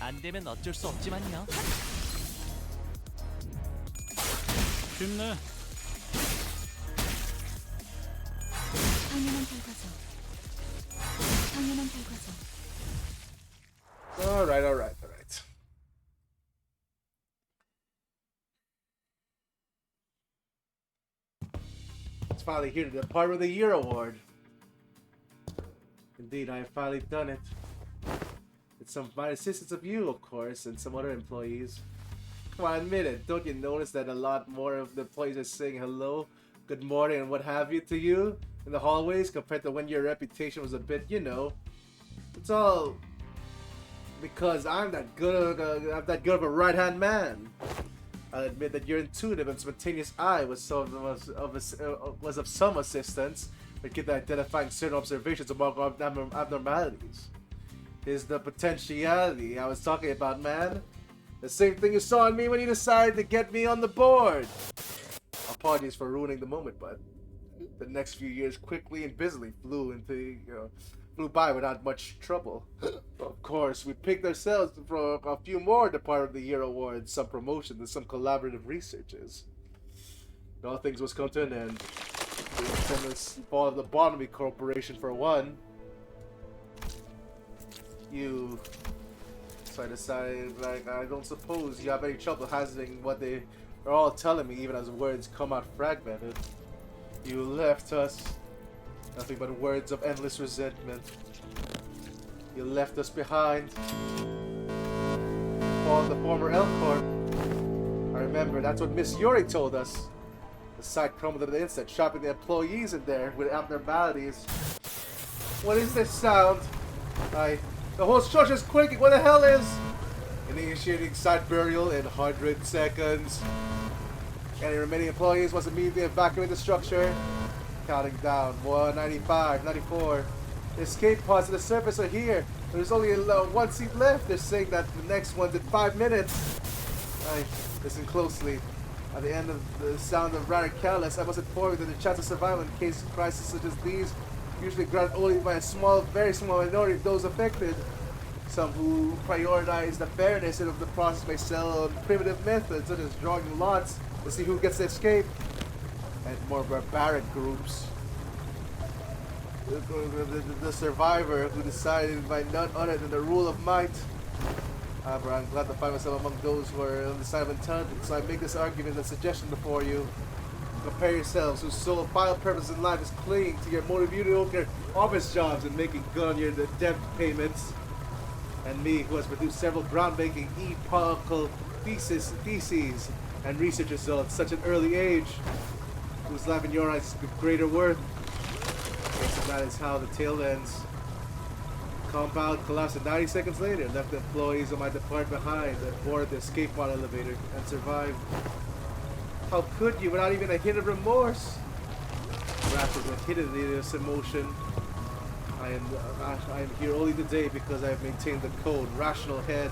안 되면 어쩔 수 없지만요. 쉽네. 당연한 결과죠. 당연한 결과죠. Alright. It's finally here, the Part of the Year award. Indeed, I have finally done it. It's some by assistance of you, of course, and some other employees. Come on, admit it. Don't you notice that a lot more of the employees are saying hello, good morning, and what have you to you in the hallways compared to when your reputation was a bit, you know. It's all because I'm that good of a right-hand man. I'll admit that your intuitive and spontaneous eye was of some assistance, but keep identifying certain observations among abnormalities. Is the potentiality I was talking about, man. The same thing you saw in me when you decided to get me on the board. Apologies for ruining the moment, but the next few years quickly and busily flew by without much trouble. Of course, we picked ourselves for a few more Part of the Year awards, some promotions, and some collaborative researches. And all things was come to an end. The infamous fall of the Bonamy Corporation for one. So I decided, like, I don't suppose you have any trouble hazarding what they are all telling me, even as words come out fragmented. You left us nothing but words of endless resentment. You left us behind. Called the former Elcorp. I remember, that's what Miss Yuri told us. The site crumbled at the instant, trapping the employees in there with abnormalities. What is this sound? The whole structure's quaking. What the hell is? Initiating site burial in 100 seconds. Any remaining employees must immediately evacuate the structure. Counting down. 195, 94. The escape pods to the surface are here. There's only one seat left. They're saying that the next one's in 5 minutes. Listen closely. At the end of the sound of rather careless, I must inform you that the chance of survival in case of crises such as these usually granted only by a very small minority of those affected. Some who prioritize the fairness of the process may sell primitive methods such as drawing lots to see who gets to escape, and more barbaric groups. The survivor who decided by none other than the rule of might. However, I'm glad to find myself among those who are on the side of intelligence, so I make this argument and suggestion before you. Compare yourselves, whose sole final purpose in life is clinging to your mediocre office jobs and making good on your debt payments, and me, who has produced several groundbreaking epochal theses and research results at such an early age, whose life in your eyes is of greater worth. Yes, and that is how the tale ends. Compound collapsed 90 seconds later, left the employees of my department behind and boarded the escape pod elevator and survived. How could you, without even a hint of remorse? Wrapped with a hint of this emotion, I am here only today because I have maintained the code, rational head.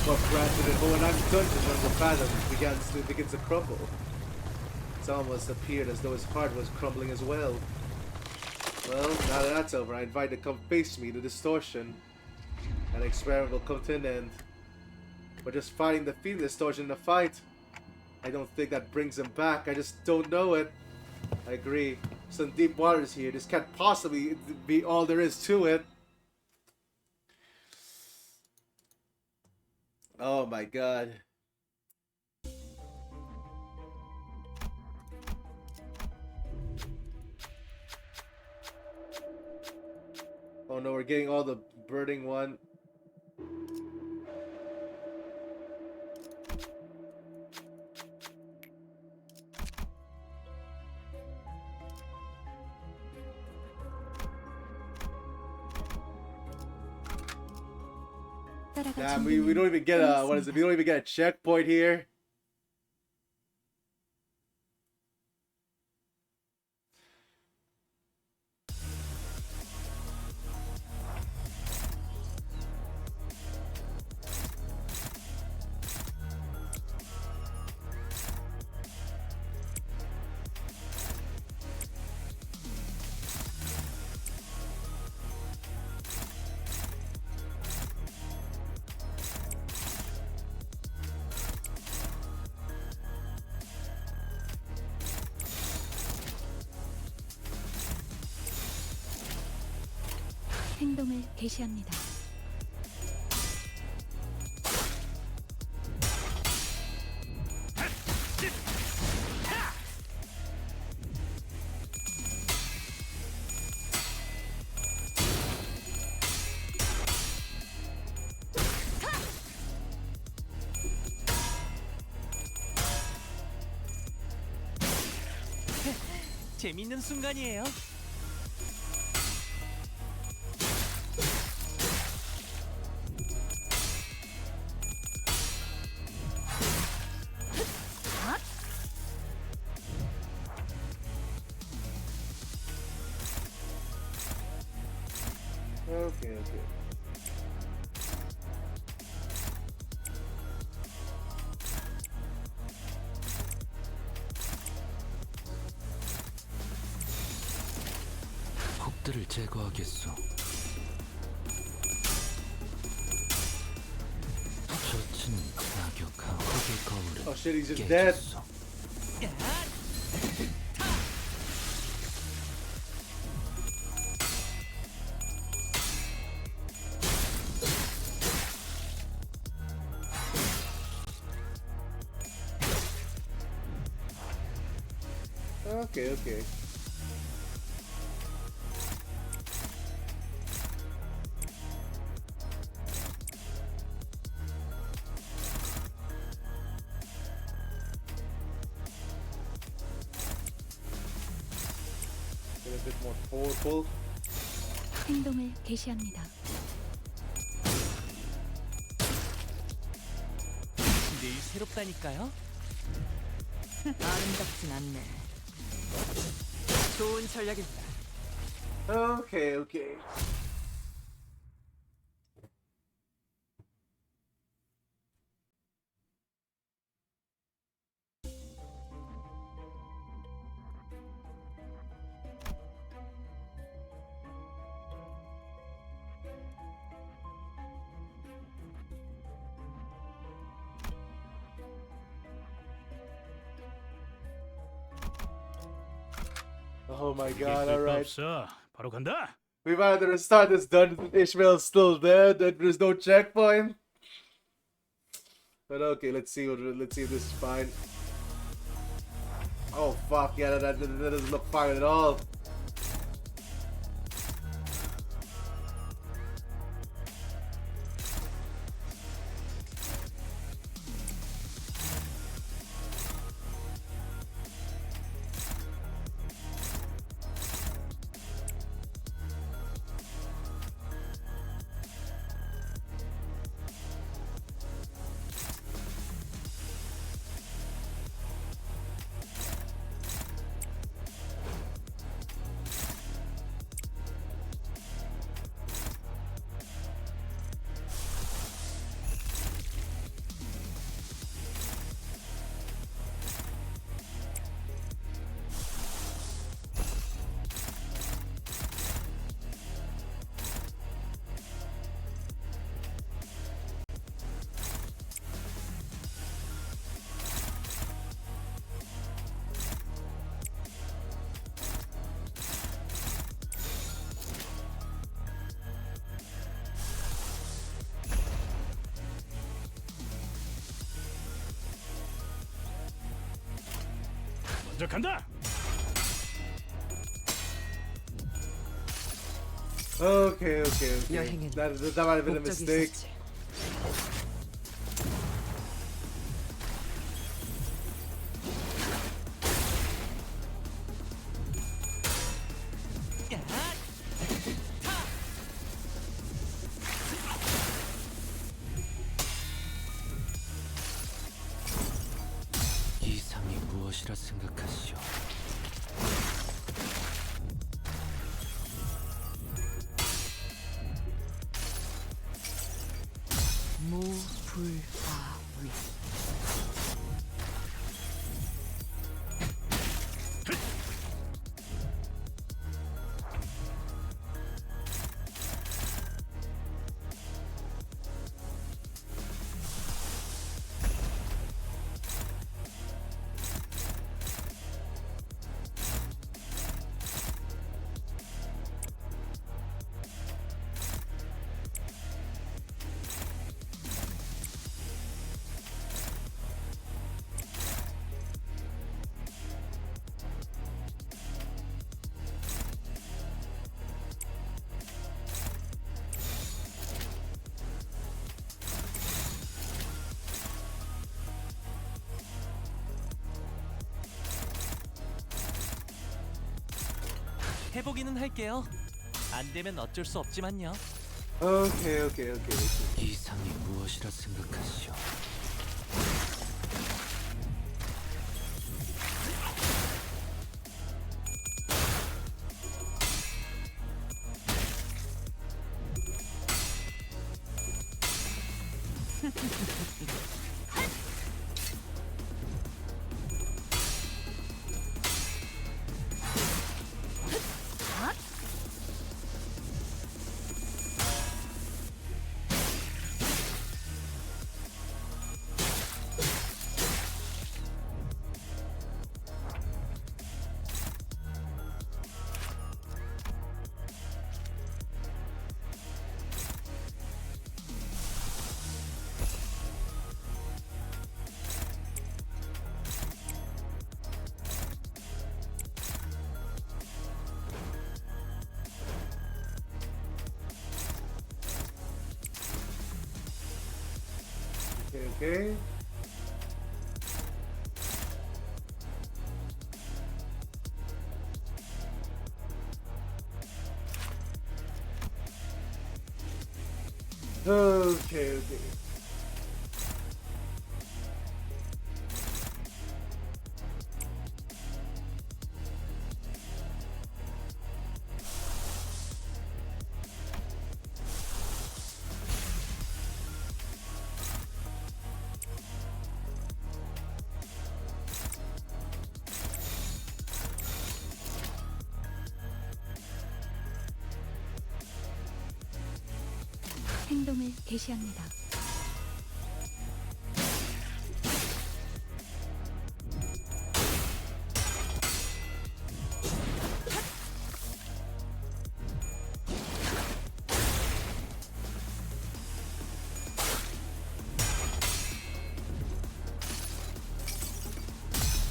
But granted, when I'm dungeon when the fathom begins to crumble. It's almost appeared as though his heart was crumbling as well. Well, now that that's over, I invite you to come face me, the distortion. And the experiment will come to an end. But just fighting the feeling distortion in a fight, I don't think that brings him back. I just don't know it. I agree. Some deep waters here. This can't possibly be all there is to it. Oh my god. Oh no, we're getting all the birding one. 나라가 Damn, we don't even get a what is it? We don't even get a checkpoint here. 행동을 개시합니다. 재밌는 순간이에요. Okay, okay. 혹들을 제거하겠소. 젖은 낙엽과 혹의 거울을 Oh shit, he's just dead. 깨졌소. Okay, okay. Get a bit more powerful. 행동을 개시합니다. 늘 새롭다니까요. 아름답진 않네. 좋은 전략입니다. Okay, okay. Oh my god, alright. 없어. 바로 간다. We might have to restart this dungeon. Ishmael's still dead. There's no checkpoint. But okay, let's see if this is fine. Oh fuck, yeah, that doesn't look fine at all. 먼저 간다. Okay, okay, okay. 여행은 That might have been a 목적이 mistake. 있었지. 무엇이라 생각하시오? 무불아위. 해보기는 할게요. 안 되면 어쩔 수 없지만요. Okay. 이상이 무엇이라 생각하시오? Okay. Okay. 행동을 개시합니다.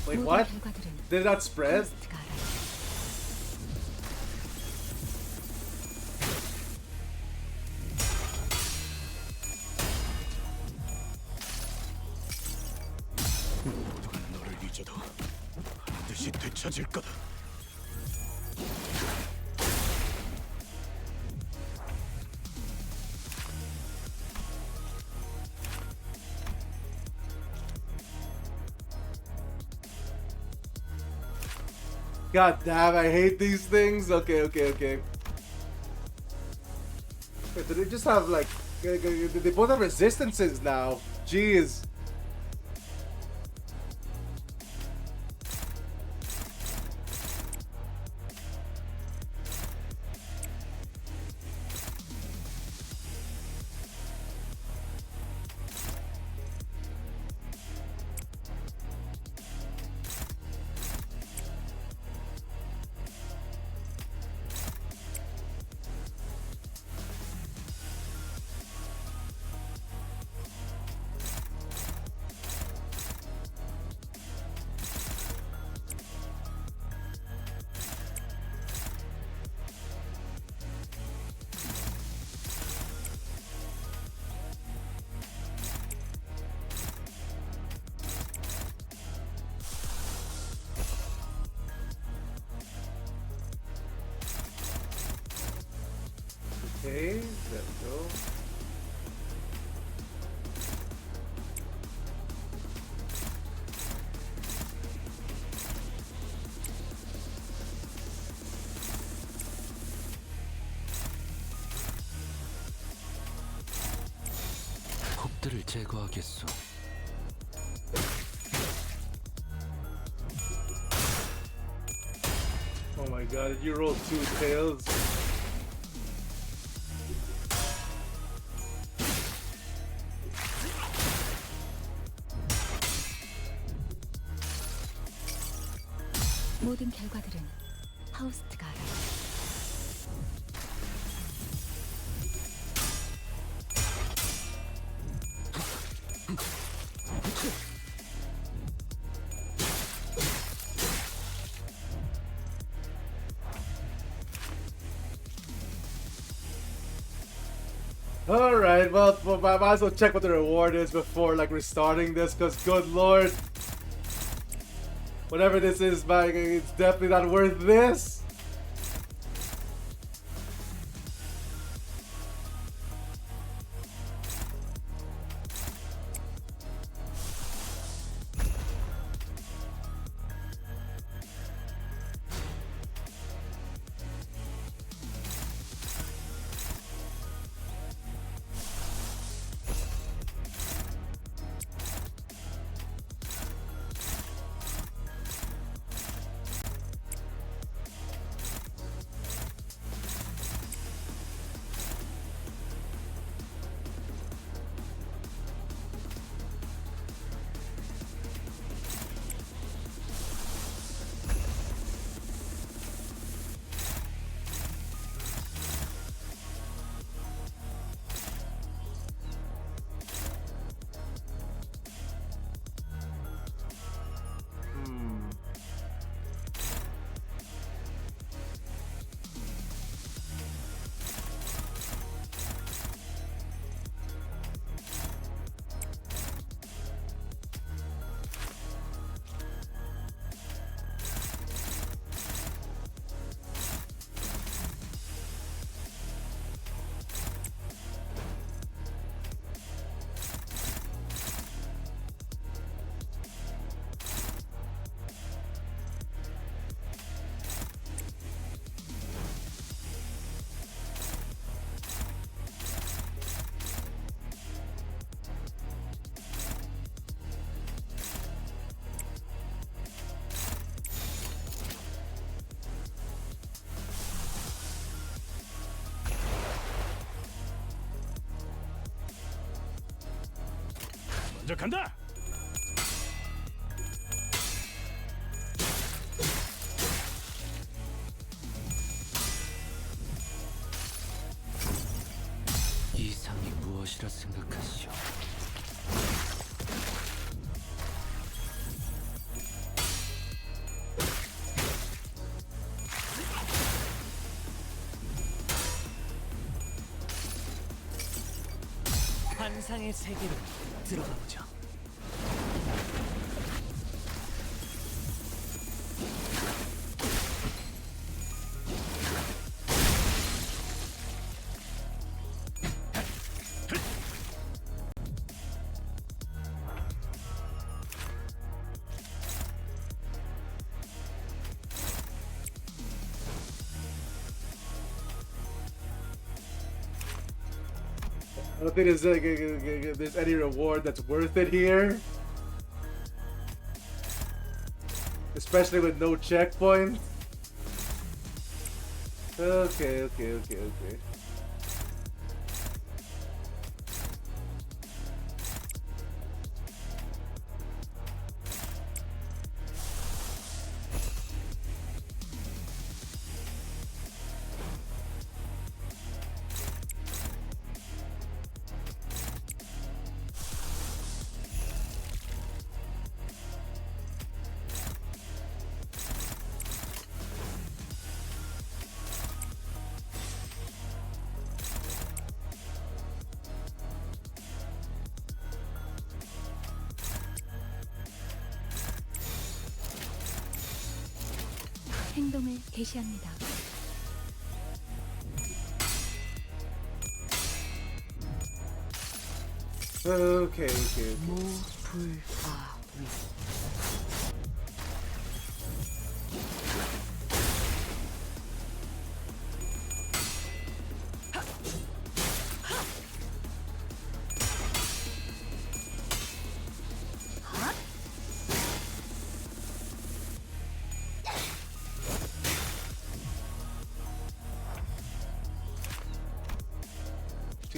Wait, 모든 what? 결과들은 Did that spread? 호스트가 알아요. 모두가 너를 잊어도 반드시 되찾을 거다. God damn, I hate these things. Okay. Wait, do they just have like... They both have resistances now. Jeez. Okay, there we go. 적들을 제거하겠소. Oh my god, did you roll 2 tails? 모든 결과들은 파우스트가 알아. Alright, well, I might as well check what the reward is before like restarting this, because good lord. Whatever this is, man, it's definitely not worth this. 먼저 간다. 이상이 무엇이라 생각하시오? 환상의 세계로 들어가 보죠. I don't think there's any reward that's worth it here. Especially with no checkpoint. Okay. 행동을 개시합니다. Okay. 무불아위.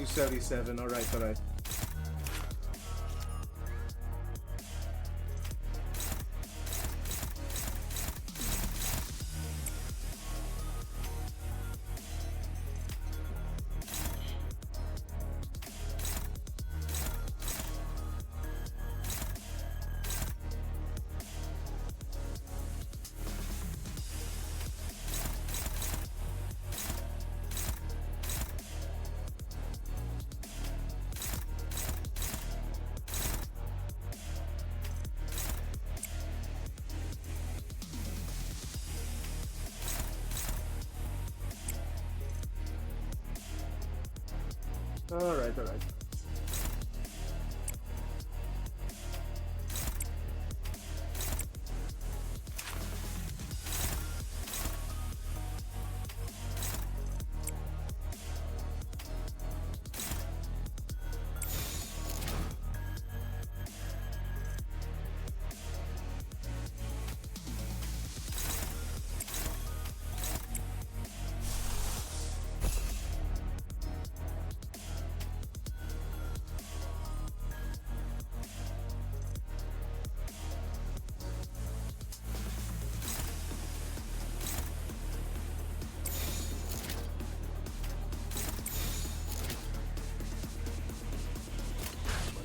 277. All right, all right. All right, all right.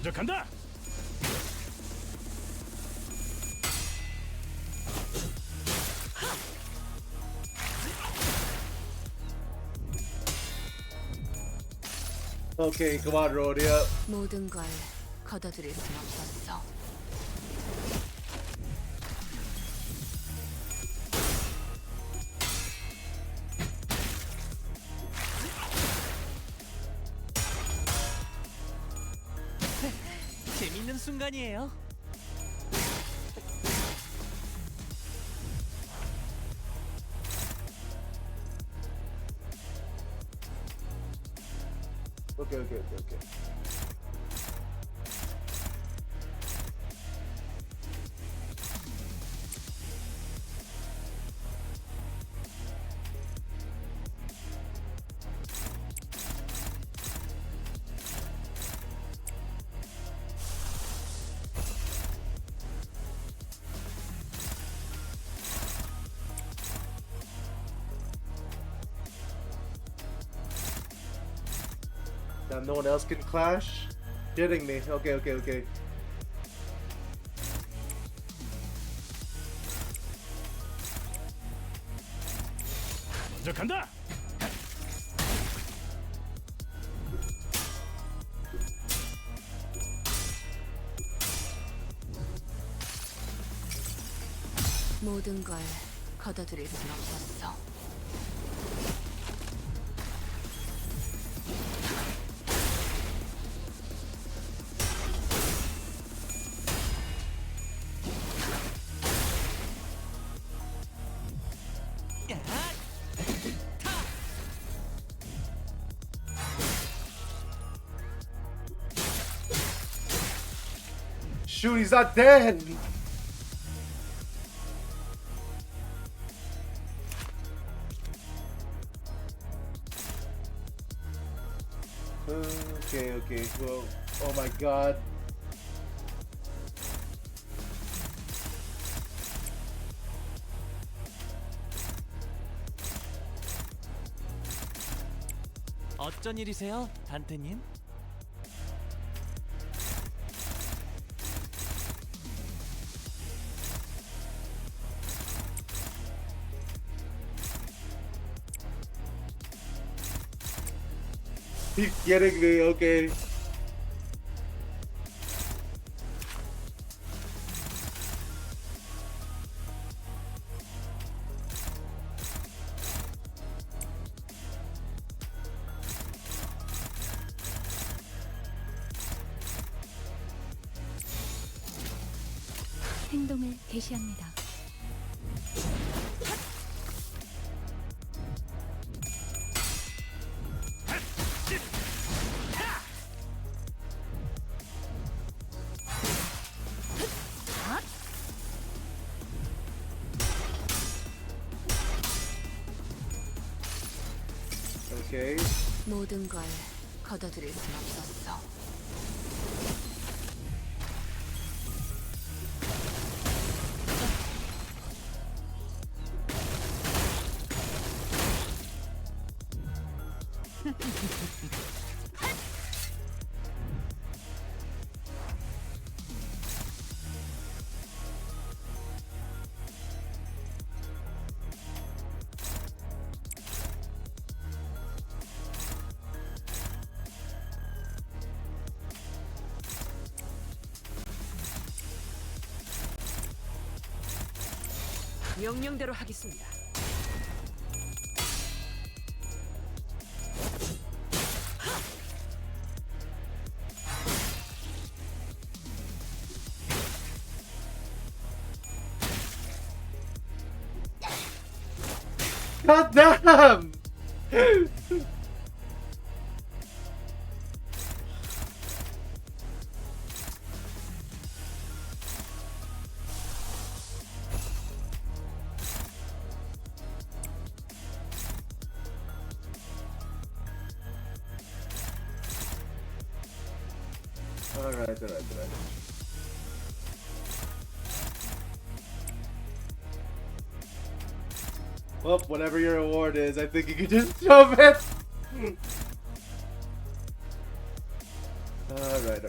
먼저 간다. Okay, come on, Rhodia. 모든 걸 걷어들일 순 없었어. 재밌는 순간이에요. Okay, okay, okay, okay. Damn, no one else can clash? Kidding me. Okay, okay, okay. 먼저 간다. 모든 걸 걷어들일 순 없었어. Shoot, he's not dead! Okay, okay, well, oh my god. 어쩐 일이세요, 단테님? He's kidding me, okay. 행동을 개시합니다. Okay. 모든 걸 걷어들일 순 없었어. 명령대로 하겠습니다. God damn! Alright. Well, whatever your reward is, I think you can just shove it! Alright.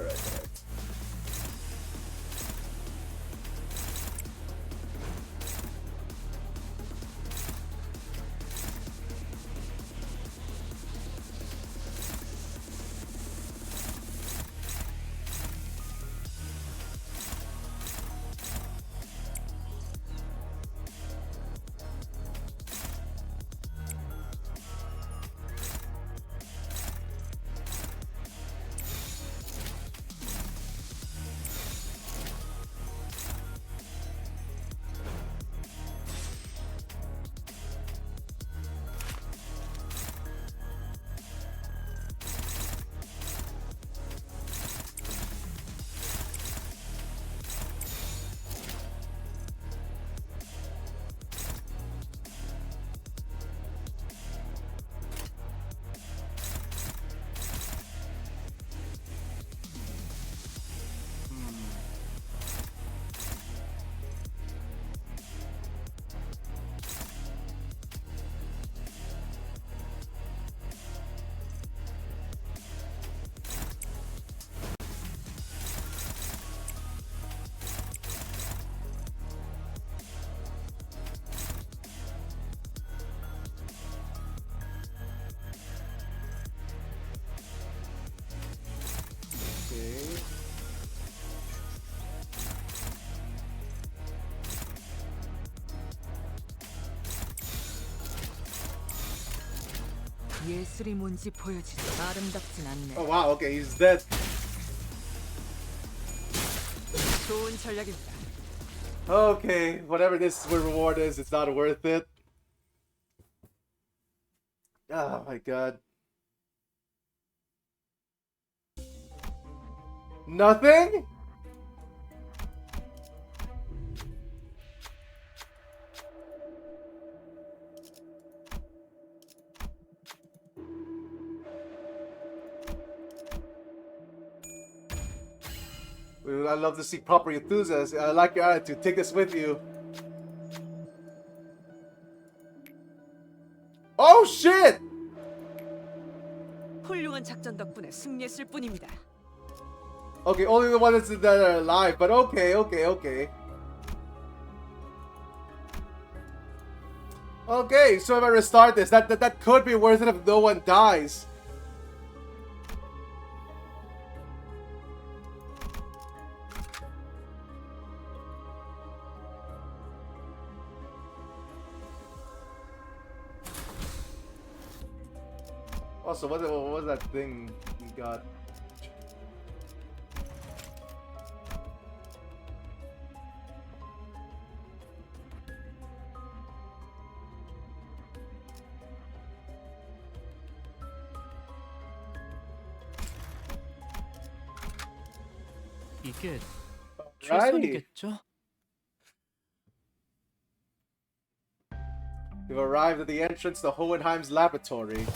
예술이 뭔지 보여주지. 아름답진 않네. Oh wow, okay, he's dead. 좋은 전략입니다. Okay, whatever this reward is, it's not worth it. Oh my god. Nothing? I love to see proper enthusiasm. I like your attitude. Take this with you. Oh shit! 훌륭한 작전 덕분에 승리했을 뿐입니다. Okay, only the ones that are alive, but okay. Okay, so if I restart this, that could be worth it if no one dies. Also, what was that thing he got? 이게 Alrighty. 최선이겠죠? You've arrived at the entrance to Hohenheim's laboratory.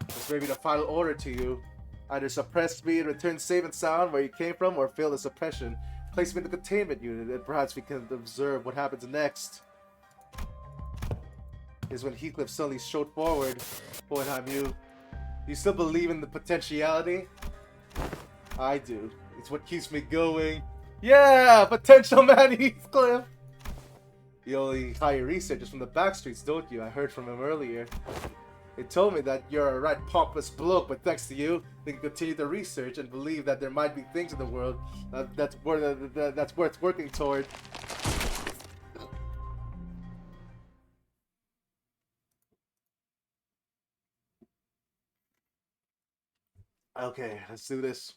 This may be the final order to you. Either suppress me and return safe and sound where you came from, or fail the suppression. Place me in the containment unit, and perhaps we can observe what happens next. Is when Heathcliff suddenly strode forward. Hohenheim, you still believe in the potentiality? I do. It's what keeps me going. Yeah! Potential man Heathcliff! You only hire researchers from the back streets, don't you? I heard from him earlier. They told me that you're a right pompous bloke, but thanks to you, they can continue the research and believe that there might be things in the world that's worth working toward. Okay, let's do this.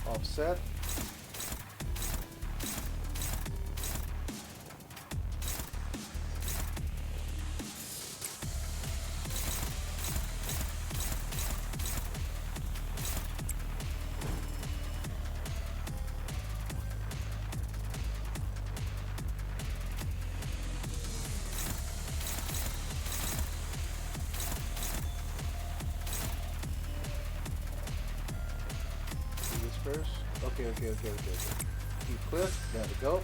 Offset. First. Okay. Heathcliff, there we go.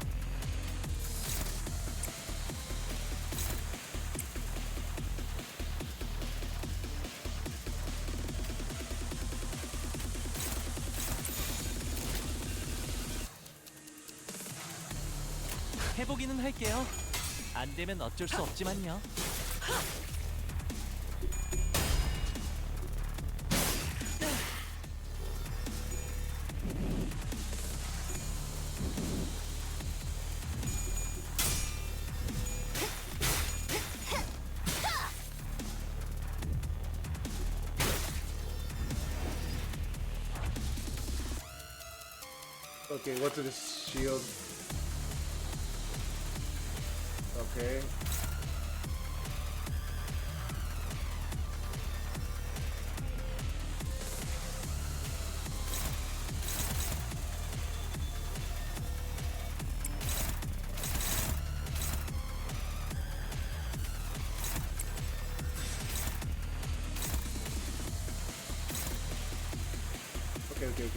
해보기는 할게요. 안 되면 어쩔 수 없지만요. Okay, what's this shield? Okay. Okay.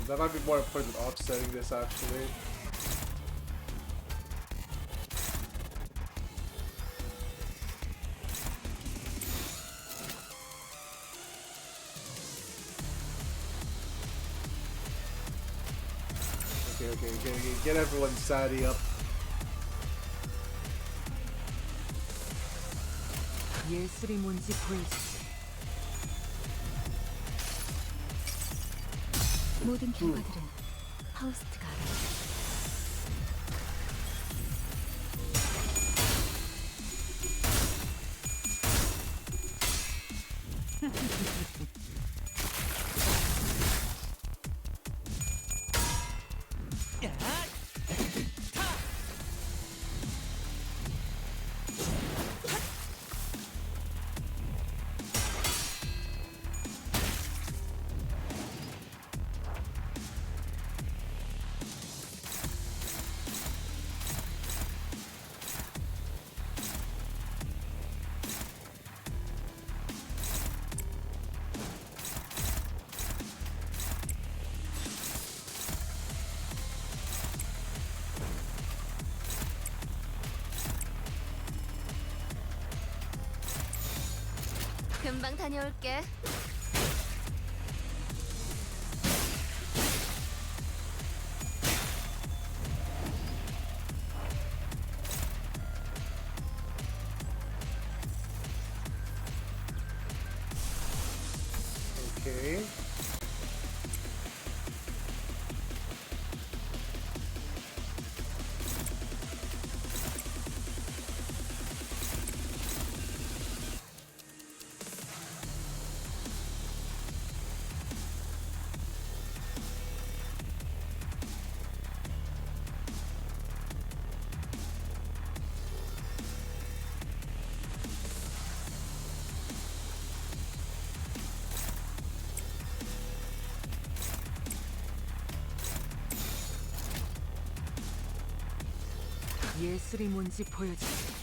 That might be more important than offsetting this, actually. Okay, get everyone's sanity up. 예술이 뭔지 보여주지. 모든 결과들은 파우스트가 알아. 금방 다녀올게. Okay. 예술이 뭔지 보여줄게.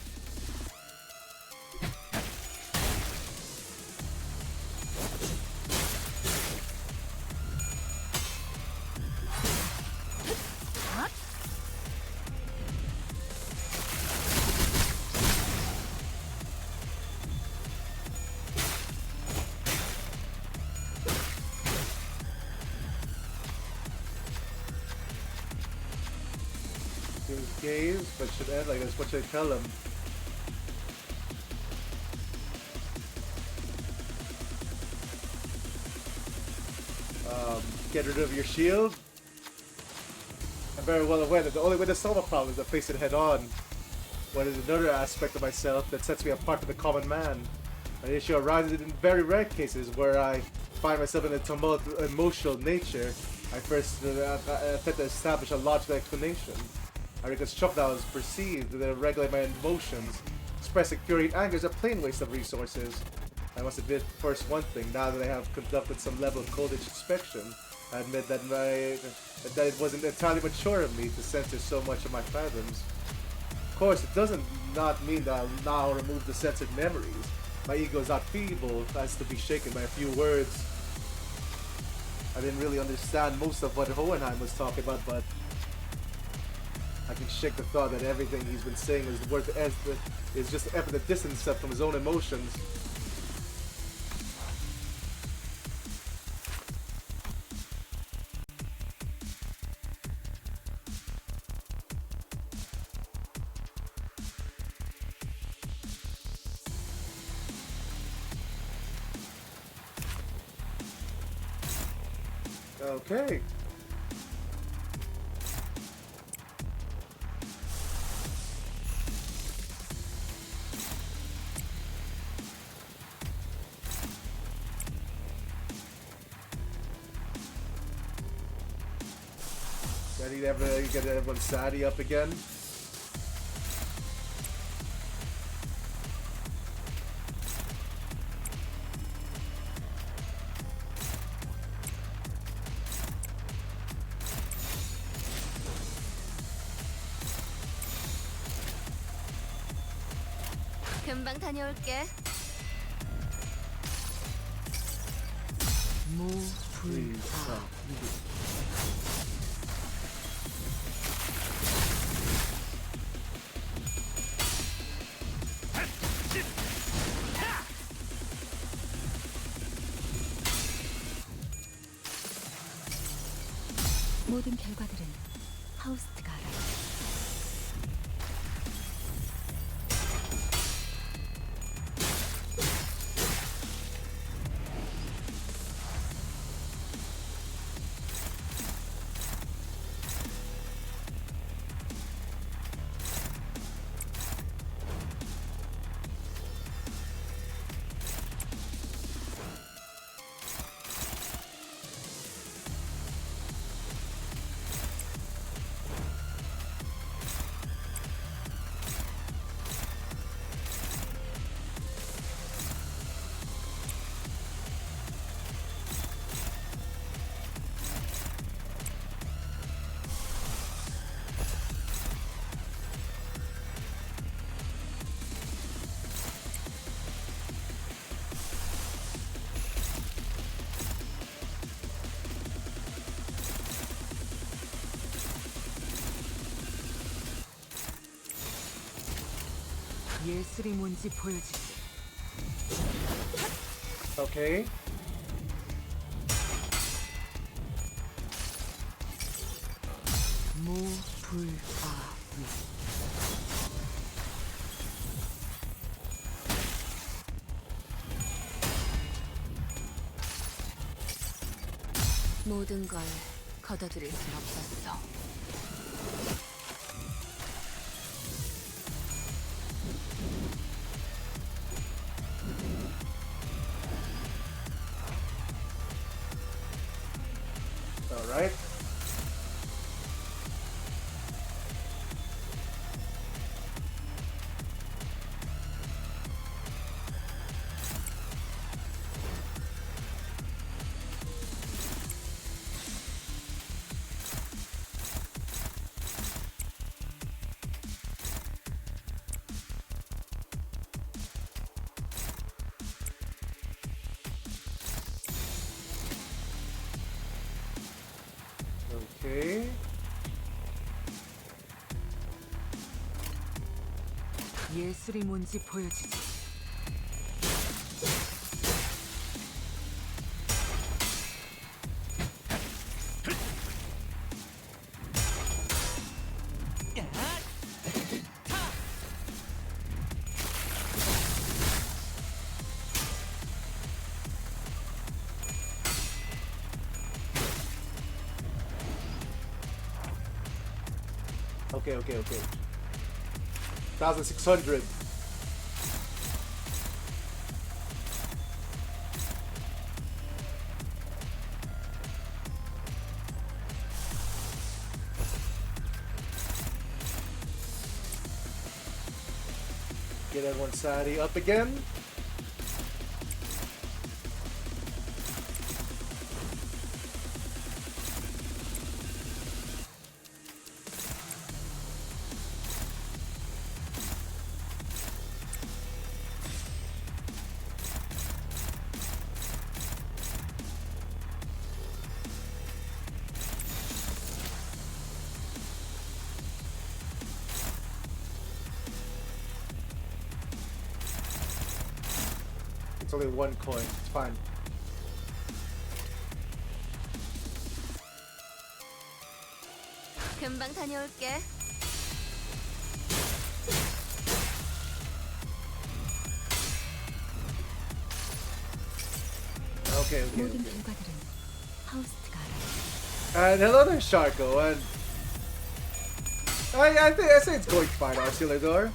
Gaze, but should end like this. What should I tell him? Get rid of your shield. I'm very well aware that the only way to solve a problem is to face it head on. What is another aspect of myself that sets me apart from the common man? An issue arises in very rare cases where I find myself in a tumult of emotional nature. I first attempt to establish a logical explanation. I reconstruct how I was perceived, then regulate my emotions. Expressing fury and anger is a plain waste of resources. I must admit first one thing, now that I have conducted some level of cold inspection, I admit that it wasn't entirely mature of me to censor so much of my fathoms. Of course, it doesn't not mean that I'll now remove the censored memories. My ego is not feeble as to be shaken by a few words. I didn't really understand most of what Hohenheim was talking about, but I can shake the thought that everything he's been saying is just an effort to distance himself from his own emotions. Okay. Get everyone saddy up again. 금방 다녀올게. 무불화. 모든 결과들은 하우스트가 알아. 예술이 뭔지 보여줄게. Okay. 무불화위. 모든 걸 걷어들일 순 없었어. All right. Okay. 예술이 뭔지 보여주지. Okay. 1,600. Get everyone's sanity up again. It's only one coin. It's fine. 금방 다녀올게. Okay. 모든 결과들은 파우스트가 알아. And hello there, Sharko. And I say it's going fine, Oscillador.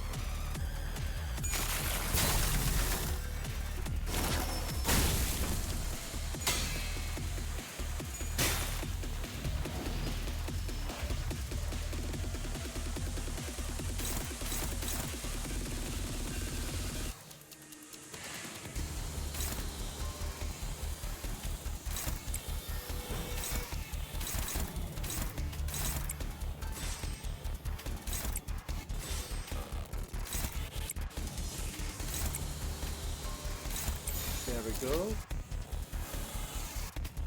There we go.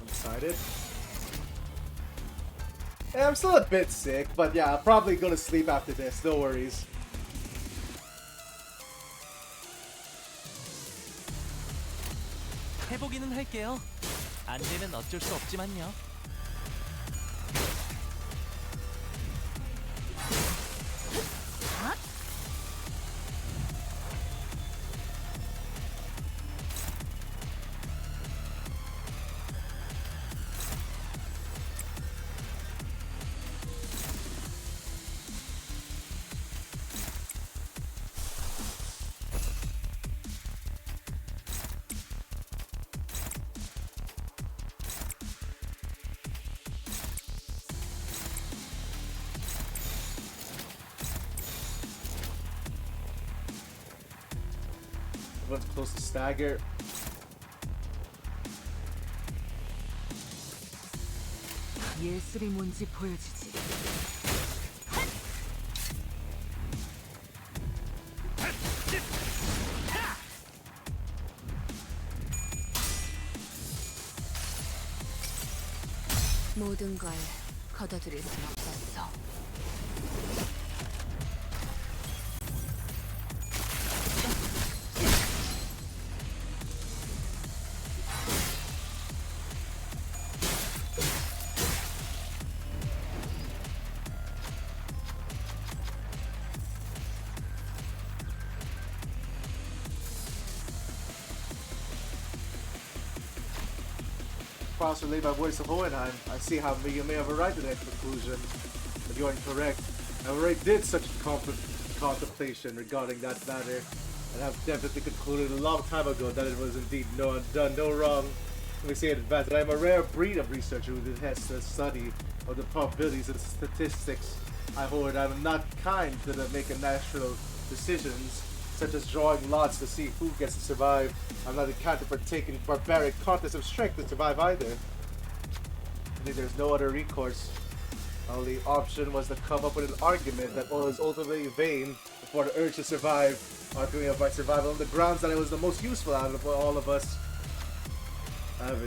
I'm excited. Yeah, I'm still a bit sick, but yeah, I'm probably gonna sleep after this. No worries. 해보기는 할게요. 안 되면 어쩔 수 없지만요. Everyone's close to stagger. 예술이 뭔지 보여주지. 모든 걸 걷어들일 순 없었어. Cross relay my voice of Hohenheim. I see how you may have arrived at that conclusion, but you are incorrect. I already did such contemplation regarding that matter, and have definitely concluded a long time ago that it was indeed done no wrong. Let me say in advance that I am a rare breed of researcher who detests the study of the probabilities and statistics. I hold I am not kind to the making natural decisions, such as drawing lots to see who gets to survive. I'm not inclined to partake in barbaric contests of strength to survive either. I think there's no other recourse. My only option was to come up with an argument that was ultimately vain before the urge to survive, arguing of my survival on the grounds that I was the most useful out of all of us.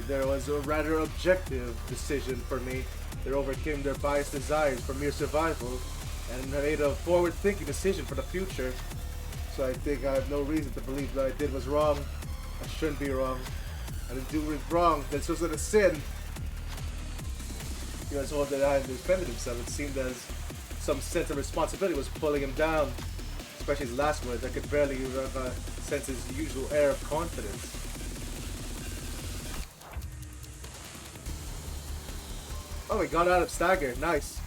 There was a rather objective decision for me. They overcame their biased desires for mere survival and made a forward-thinking decision for the future. So I think I have no reason to believe that I did was wrong. I shouldn't be wrong. I didn't do it wrong. This wasn't a sin. He was told that I had defended himself. It seemed as some sense of responsibility was pulling him down. Especially his last words. I could barely sense his usual air of confidence. Oh, we got out of stagger. Nice.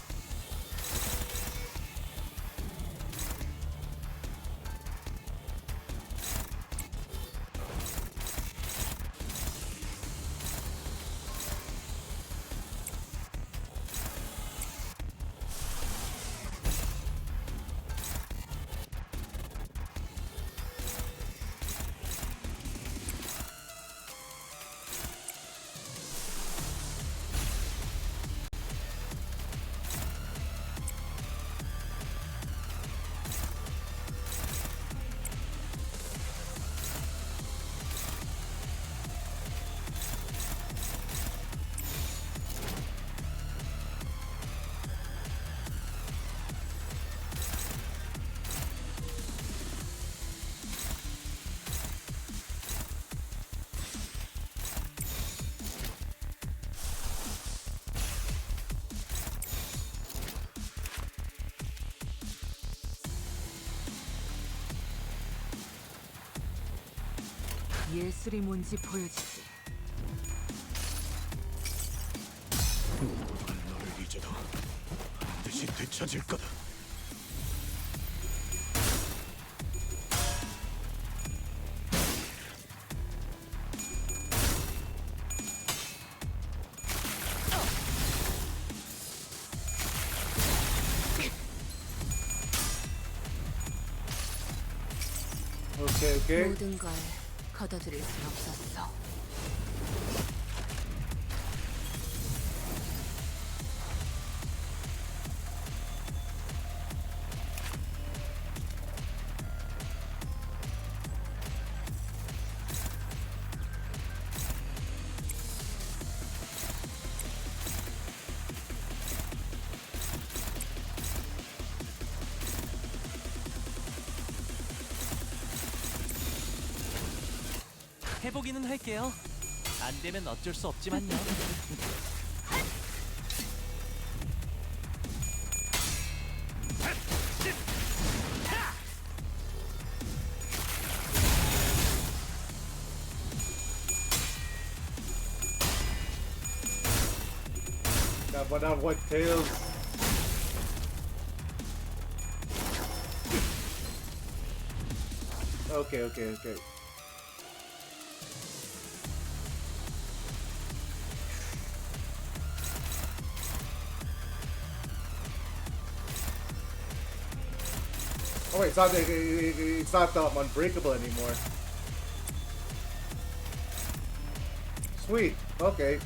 예술이 뭔지 보여주지. 너를 잊어도 반드시 되찾을 거다. 오케이. 모든 걸 거둬들일 순 없었어. 해보기는 할게요. 안 되면 어쩔 수 없지만요. Got one on one tails. Okay. Oh wait, it's not unbreakable anymore. Sweet. Okay.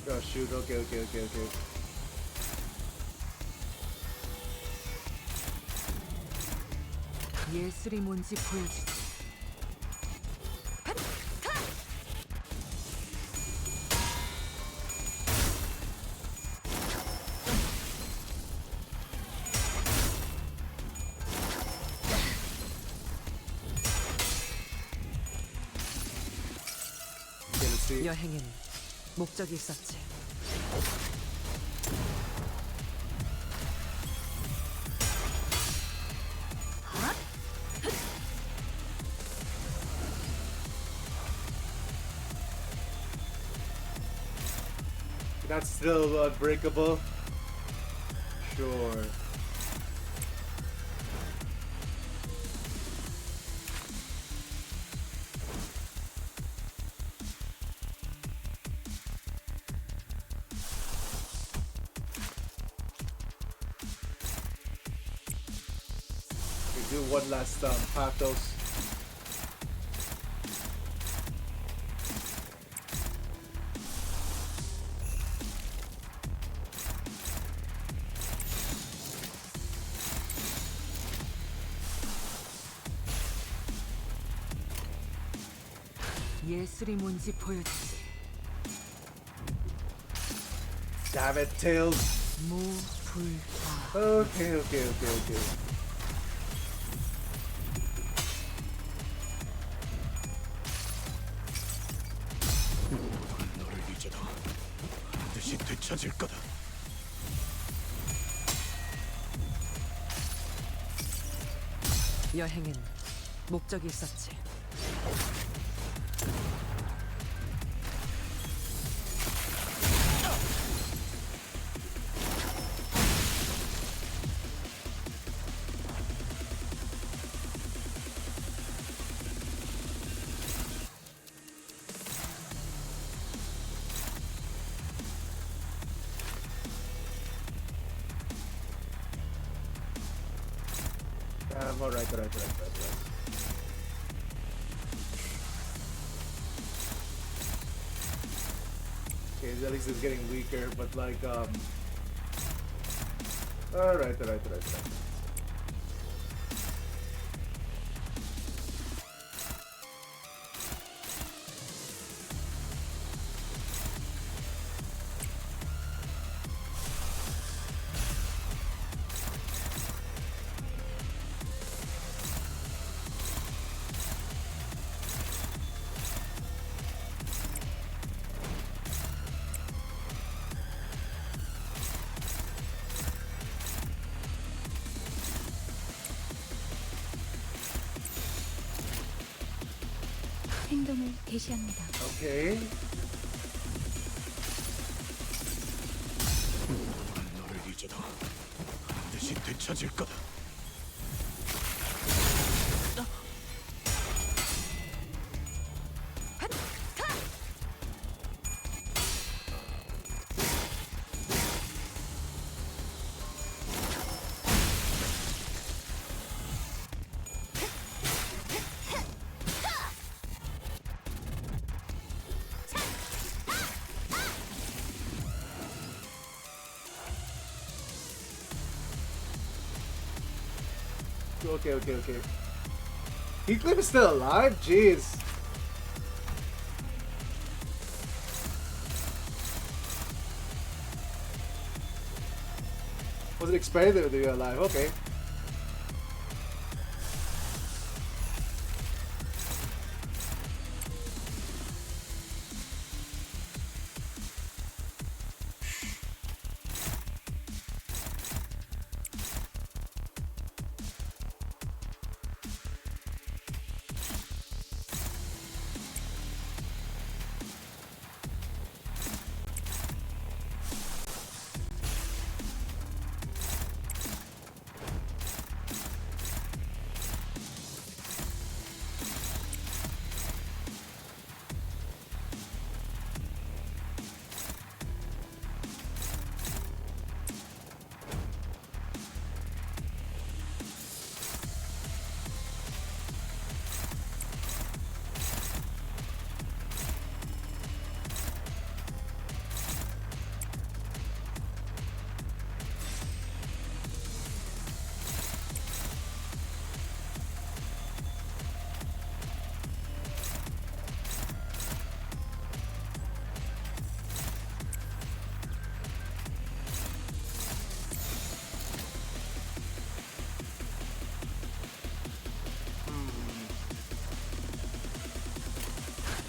Oh shoot. Okay. 예술이 뭔지 보여주지. 여행엔 목적이 있었지. That's still unbreakable. Sure. We do one last pathos. 예술이 뭔지 보여주지. Damn it, Tails. 무불화. Okay. 너를 잊어도 반드시 되찾을 거다. 여행엔 목적이 있었지. Alright. Okay, at least it's getting weaker, but like, Alright. 행동을 개시합니다. Okay. 너를 잊어도 반드시 되찾을 거다. Okay. Heathcliff is still alive? Jeez. Wasn't expecting them to be alive. Okay.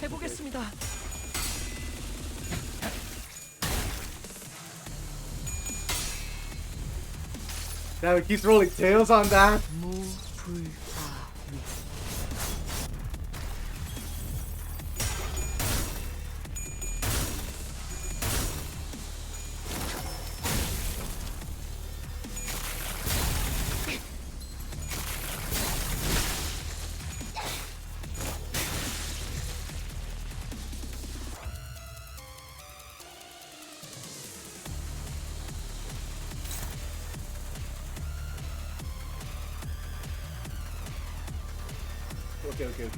해보겠습니다. Damn, it keeps rolling tails on that. 무불화. Okay.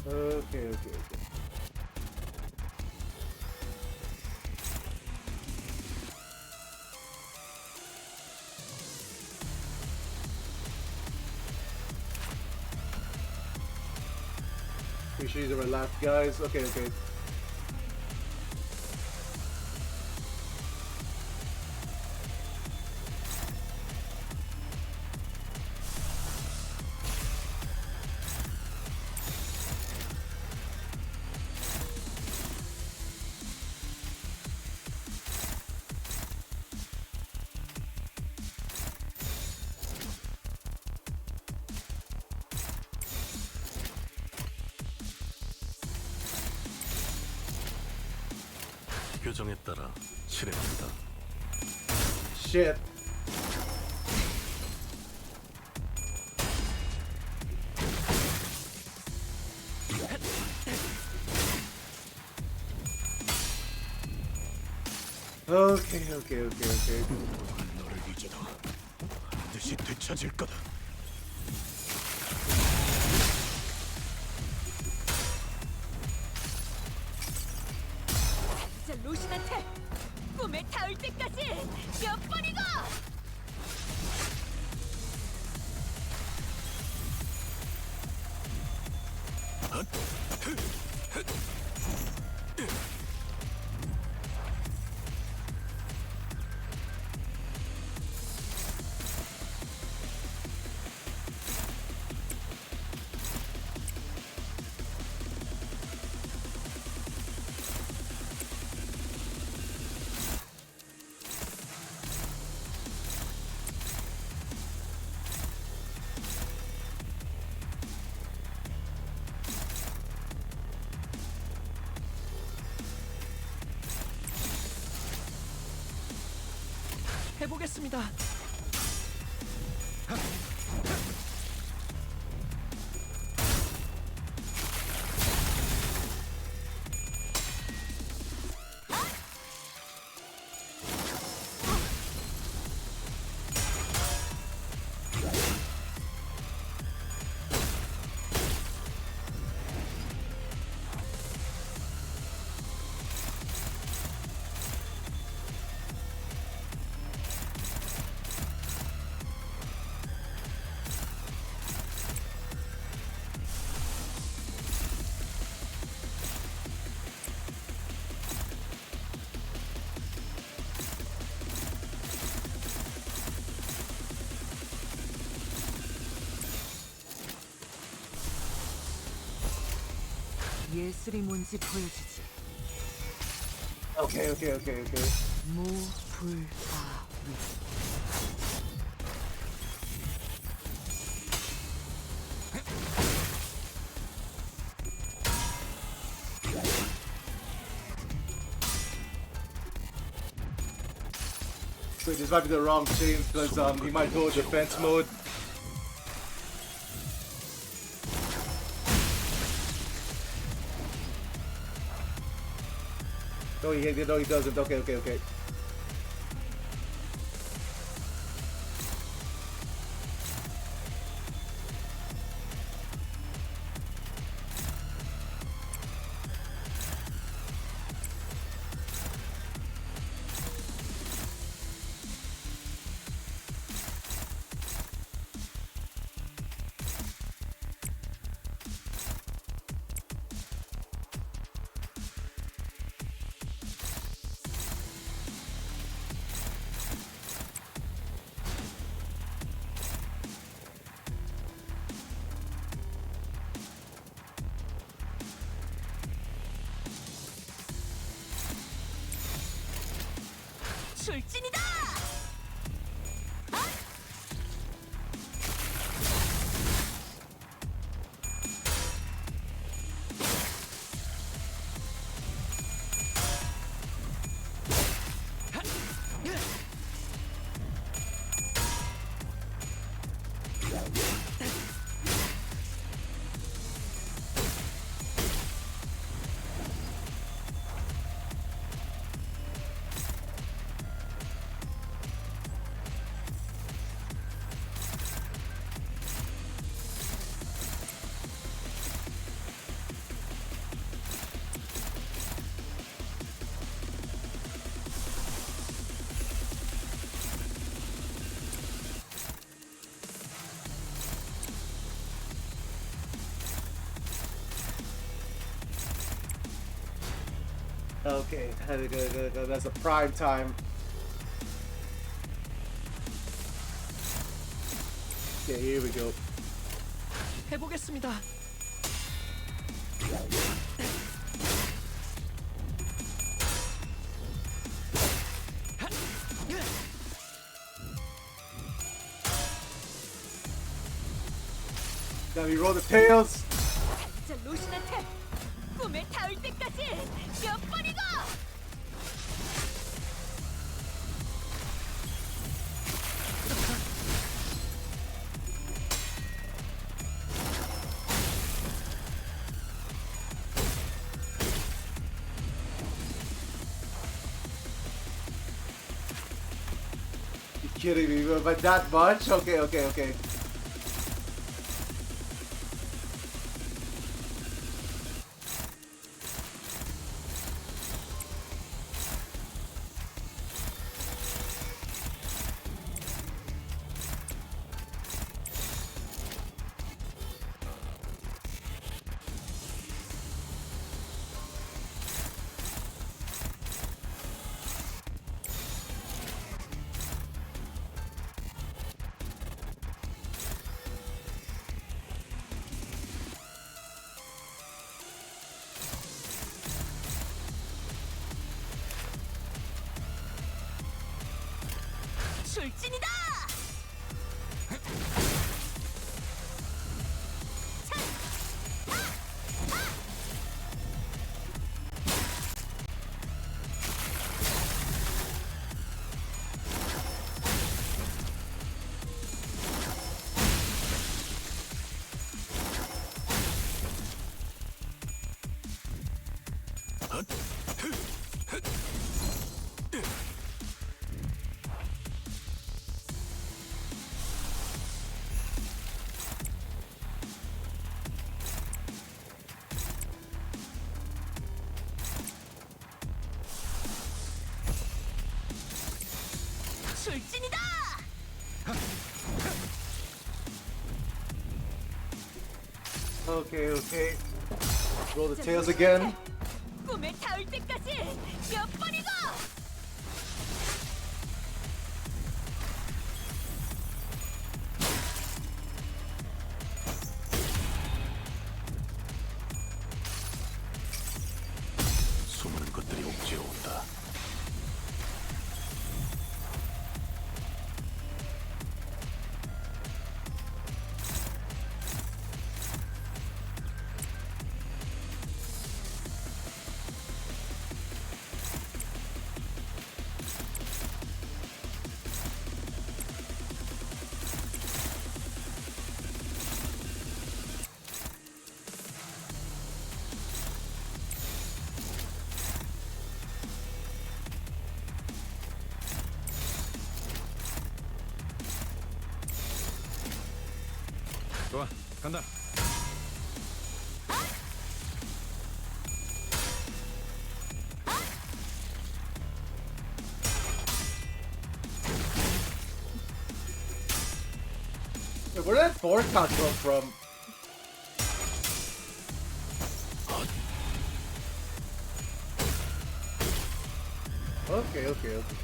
Okay. Pretty sure these are my last guys. Okay. 규정에 따라 실행한다. Shit. Okay. 너를 잊어도 반드시 되찾을 거다. 저 로신한테 꿈에 닿을 때까지 몇 번이고! 해보겠습니다. 예술이 뭔지 보여주지. Okay. 무불가위. Wait, this might be the wrong chains because he might go defense mode. No, he doesn't. Okay. 출진이다! Okay, that's a prime time. Okay, here we go. 해보겠습니다. Now we roll the tails. 저 로신한테 꿈에 닿을 때까지 몇 번이고. You kidding me? But that much? Okay, okay, okay. 출진이다. 출진이다. Okay, okay. Roll the tails again. 꿈에 닿을 때까지 몇 번이고. 수많은 것들이 옥죄어 온다. 좋아, 간다. Where did that force count come from? Okay, okay, okay.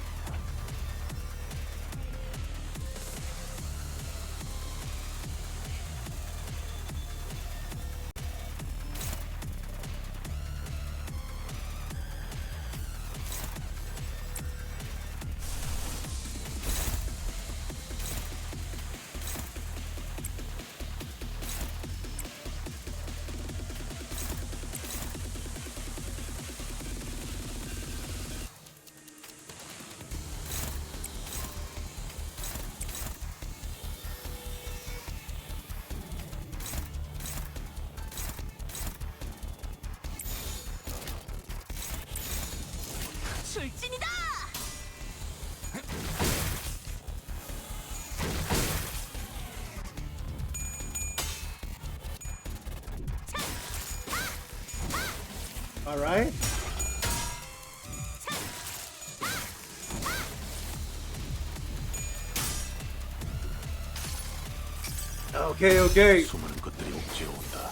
출진이다. All right. Okay, okay. 수많은 것들이 옥죄어 온다.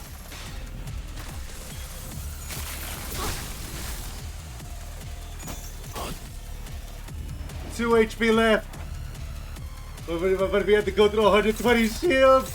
2 HP left. But we had to go through 120 shield.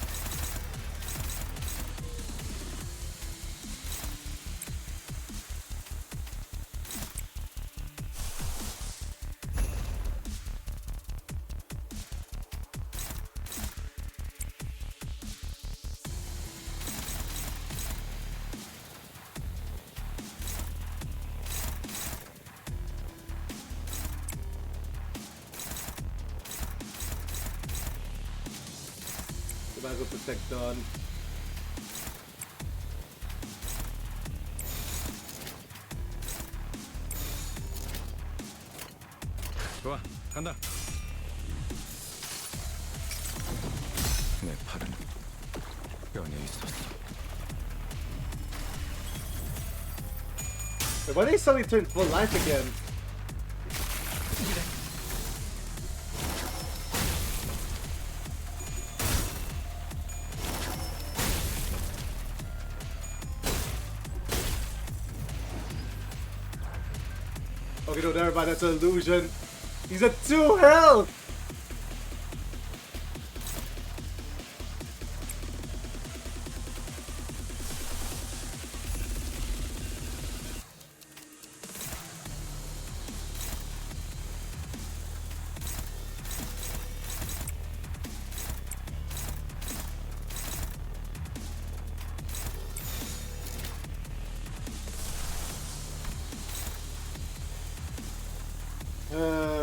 Go protect Dawn. 좋아, 간다. 내 팔은 뼈에 있었어. Why did he suddenly turn full life again? Okay, no, never mind, that's an illusion. He's at 2 health!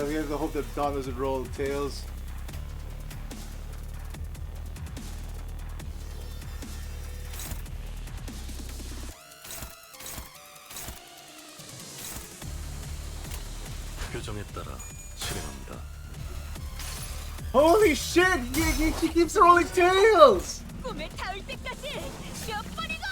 We have to hope that Dawn doesn't roll tails. 표정에 따라 실행합니다. Holy shit! She keeps rolling tails! 꿈에 닿을 때까지 뛰어버리고.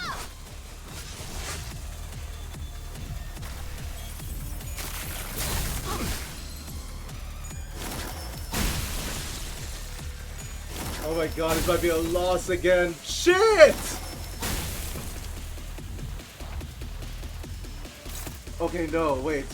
Oh my god, this might be a loss again. Shit! Okay, no, wait.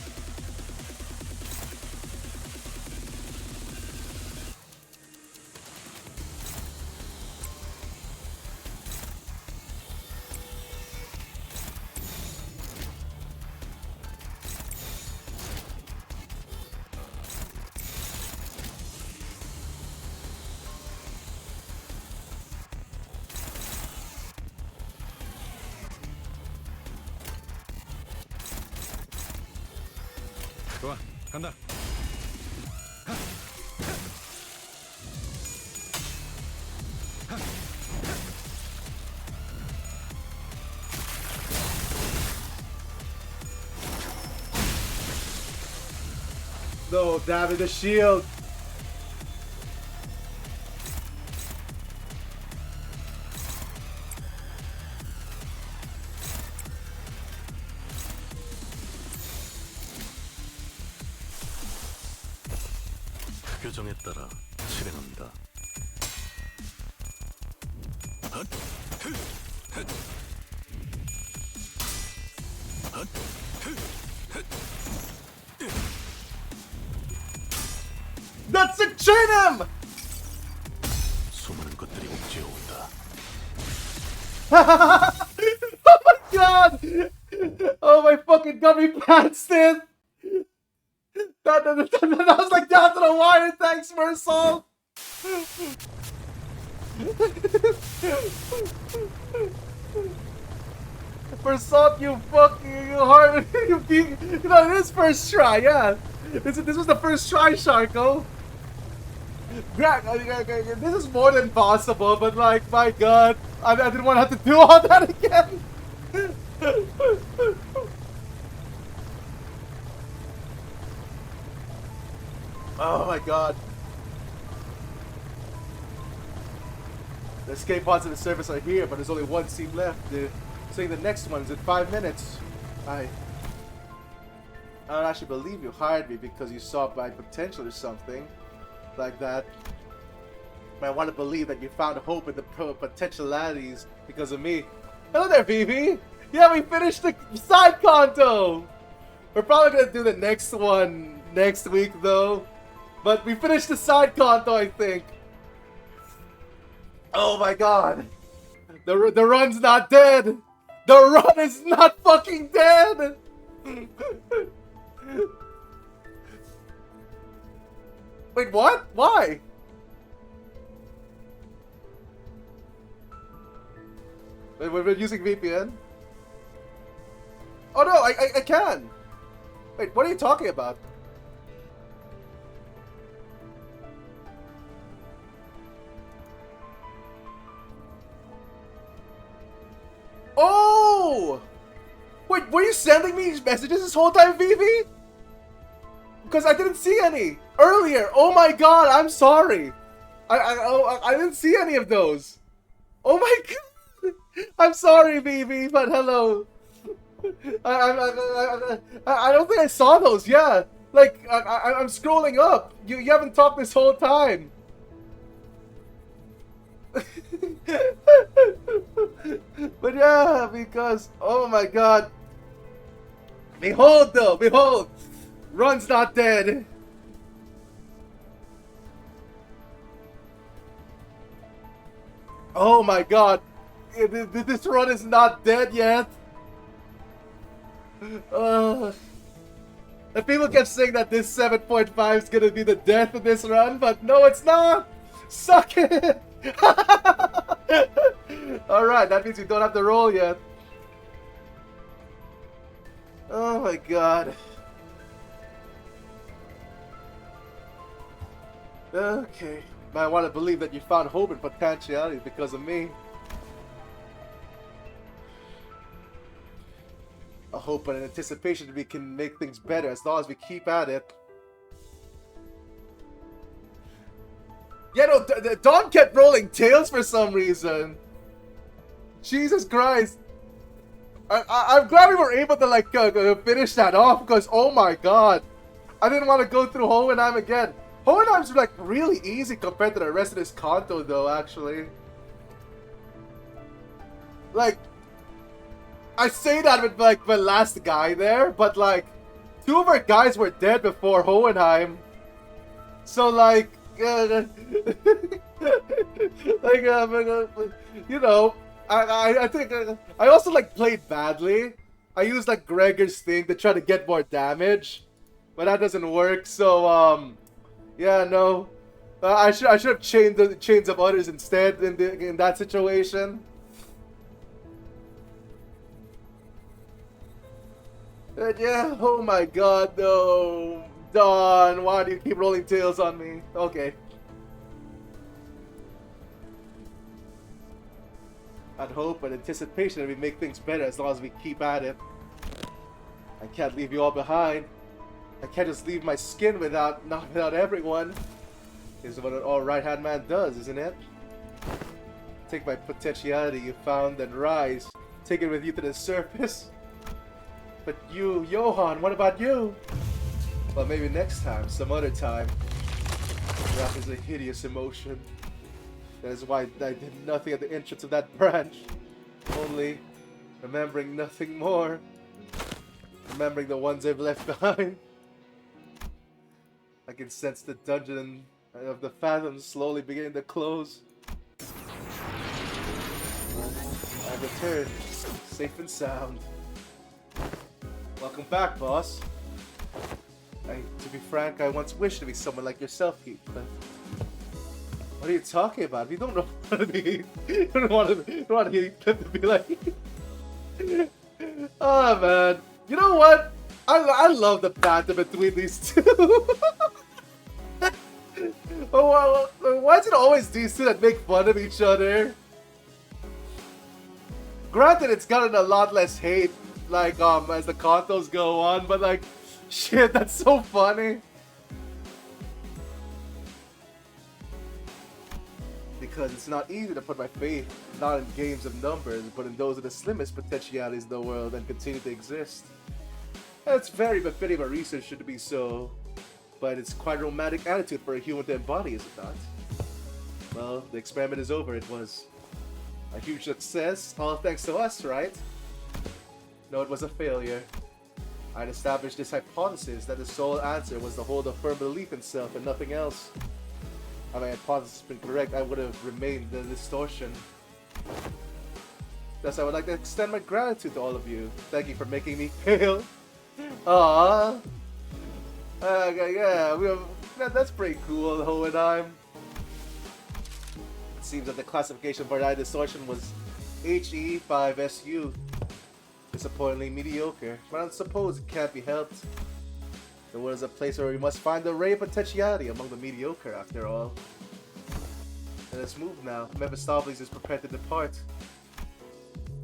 좋아, 간다. No, damn it, the shield! 표정에 따라 실행합니다. That's a trim! 수많은 것들이 옥죄어 온다. Oh my god! Oh my fucking gummy pants, dude! That was like down to the wire, thanks for assault! For assault, you fucking hard. You know, it is first try, yeah. This was the first try, Sharko. This is more than possible, but like, my god, I didn't want to have to do all that again. Oh my god. The escape pods in the surface are here, but there's only one seam left. They're saying the next one's in 5 minutes. I don't actually believe you hired me because you saw my potential or something like that. But I want to believe that you found hope in the potentialities because of me. Hello there, Phoebe! Yeah, we finished the side conto! We're probably gonna do the next one next week, though. But we finished the side conto, I think. Oh my god. The run's not dead. The run is not fucking dead. Wait, what? Why? Wait, we're using VPN? Oh no, I can. Wait, what are you talking about? Oh! Wait, were you sending me messages this whole time, Vivi? Because I didn't see any earlier. Oh my god, I'm sorry. I didn't see any of those. Oh my god. I'm sorry, Vivi, but hello. I don't think I saw those. Yeah, like I'm scrolling up. You haven't talked this whole time. But yeah, because oh my god. Behold though, behold. Run's not dead. Oh my god. This run is not dead yet. And people kept saying that this 7.5 is gonna be the death of this run, but no, it's not. Suck it. Alright, that means you don't have to roll yet. Oh my god. Okay. I want to believe that you found hope and potentiality because of me. A hope and an anticipation that we can make things better as long as we keep at it. Yeah, no, Dawn kept rolling tails for some reason. Jesus Christ. I'm glad we were able to like finish that off because oh my god. I didn't want to go through Hohenheim again. Hohenheim's like really easy compared to the rest of this conto though, actually. Like, I say that with like the last guy there, but like, 2 of our guys were dead before Hohenheim. So like, you know, I think I also like played badly. I used like Gregor's thing to try to get more damage, but that doesn't work. So yeah, no, I should have chained the chains of others instead in that situation. But yeah, oh my god, no, Dawn, why do you keep rolling tails on me? Okay. I'd hope and anticipation that we make things better as long as we keep at it. I can't leave you all behind. I can't just leave my skin without everyone. Is what an all right-hand man does, isn't it? Take my potentiality you found and rise. Take it with you to the surface. But you, Johan, what about you? Well, maybe next time, some other time. Wrath is a hideous emotion. That is why I did nothing at the entrance of that branch. Only remembering nothing more. Remembering the ones I've left behind. I can sense the dungeon of the fathoms slowly beginning to close. I've returned, safe and sound. Welcome back, boss. To be frank, I once wished to be someone like yourself, Heath, but what are you talking about? You don't know what to be. You don't want to be like. Oh man, you know what? I love the banter between these two. Why is it always these two that make fun of each other? Granted, it's gotten a lot less hate, like as the contos go on, but like, shit, that's so funny. Because it's not easy to put my faith not in games of numbers, but in those of the slimmest potentialities in the world and continue to exist. It's very befitting of a research should be so, but it's quite a romantic attitude for a human to embody, is it not? Well, the experiment is over. It was a huge success, all thanks to us, right? No, it was a failure. I'd established this hypothesis that the sole answer was to hold a firm belief in self and nothing else. Had my hypothesis been correct, I would have remained the distortion. Thus, I would like to extend my gratitude to all of you. Thank you for making me pale. Aww. Yeah, that's pretty cool, Hohenheim. It seems that the classification for that distortion was HE5SU. Disappointingly mediocre, but I suppose it can't be helped. The world is a place where we must find the ray of potentiality among the mediocre, after all. Let us move now. Mephistopheles is prepared to depart.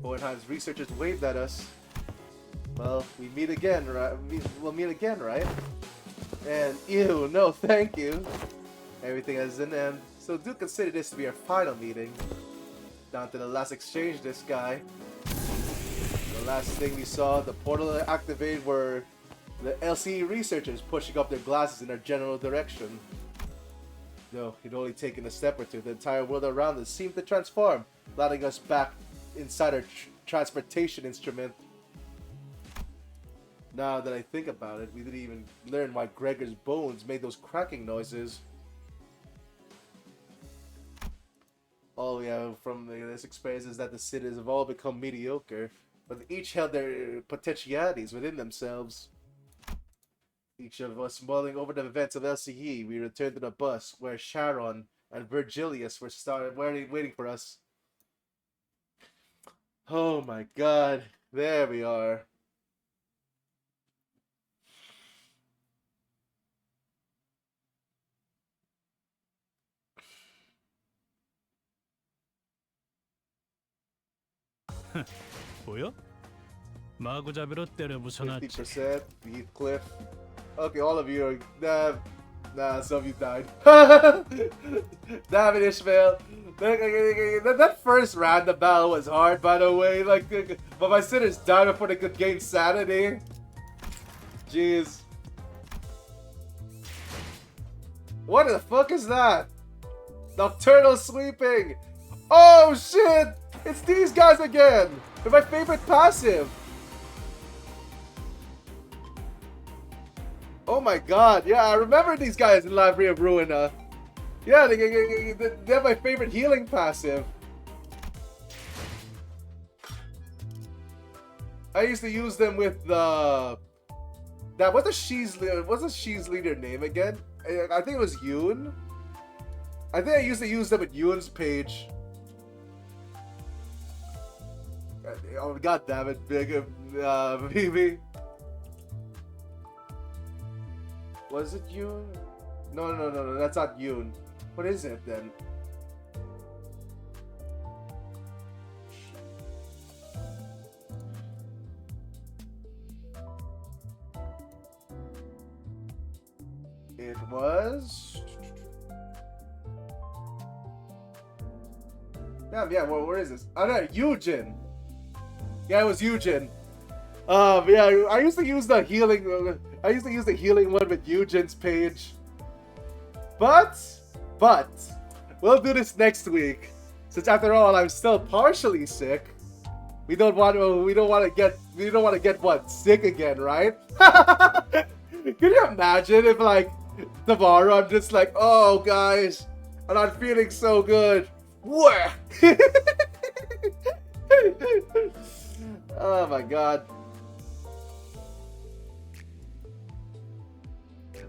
Hohenheim's researchers waved at us. Well, we meet again, right? We'll meet again, right? And ew, no, thank you. Everything has an end, so do consider this to be our final meeting. Down to the last exchange, this guy. The last thing we saw, the portal activated were the LCE researchers pushing up their glasses in our general direction. Though it only taken a step or two, the entire world around us seemed to transform, letting us back inside our transportation instrument. Now that I think about it, we didn't even learn why Gregor's bones made those cracking noises. All we have from this experience is that the cities have all become mediocre, but each held their potentialities within themselves. Each of us mulling over the events of LCE, we returned to the bus where Sharon and Virgilius were waiting for us. Oh my god, there we are. 보여? 마구 잡으러 때려부숴놨지. 50%, Heathcliff. Okay, all of you are. Nah, some of you died. Damn it, Ishmael. That first random battle was hard, by the way. Like, but my sinners died before they could gain sanity. Jeez. What the fuck is that? Nocturnal sweeping. Oh shit! It's these guys again! They're my favorite passive! Oh my god, yeah, I remember these guys in Library of Ruina. Yeah, they have my favorite healing passive. I used to use them with the... what's the She's leader name again? I think it was Yoon. I think I used to use them with Yoon's page. Oh god damn it, big BB. Was it Yoon? No, that's not Yoon. What is it then? It was... Damn, yeah, where is this? Oh no, Yujin! Yeah, it was Yujin. Yeah, I used to use the healing one with Eugen's page. But we'll do this next week. Since after all, I'm still partially sick. We don't want to get what, sick again, right? Can you imagine if like tomorrow I'm just like, oh guys, I'm not feeling so good. Where? Oh my god.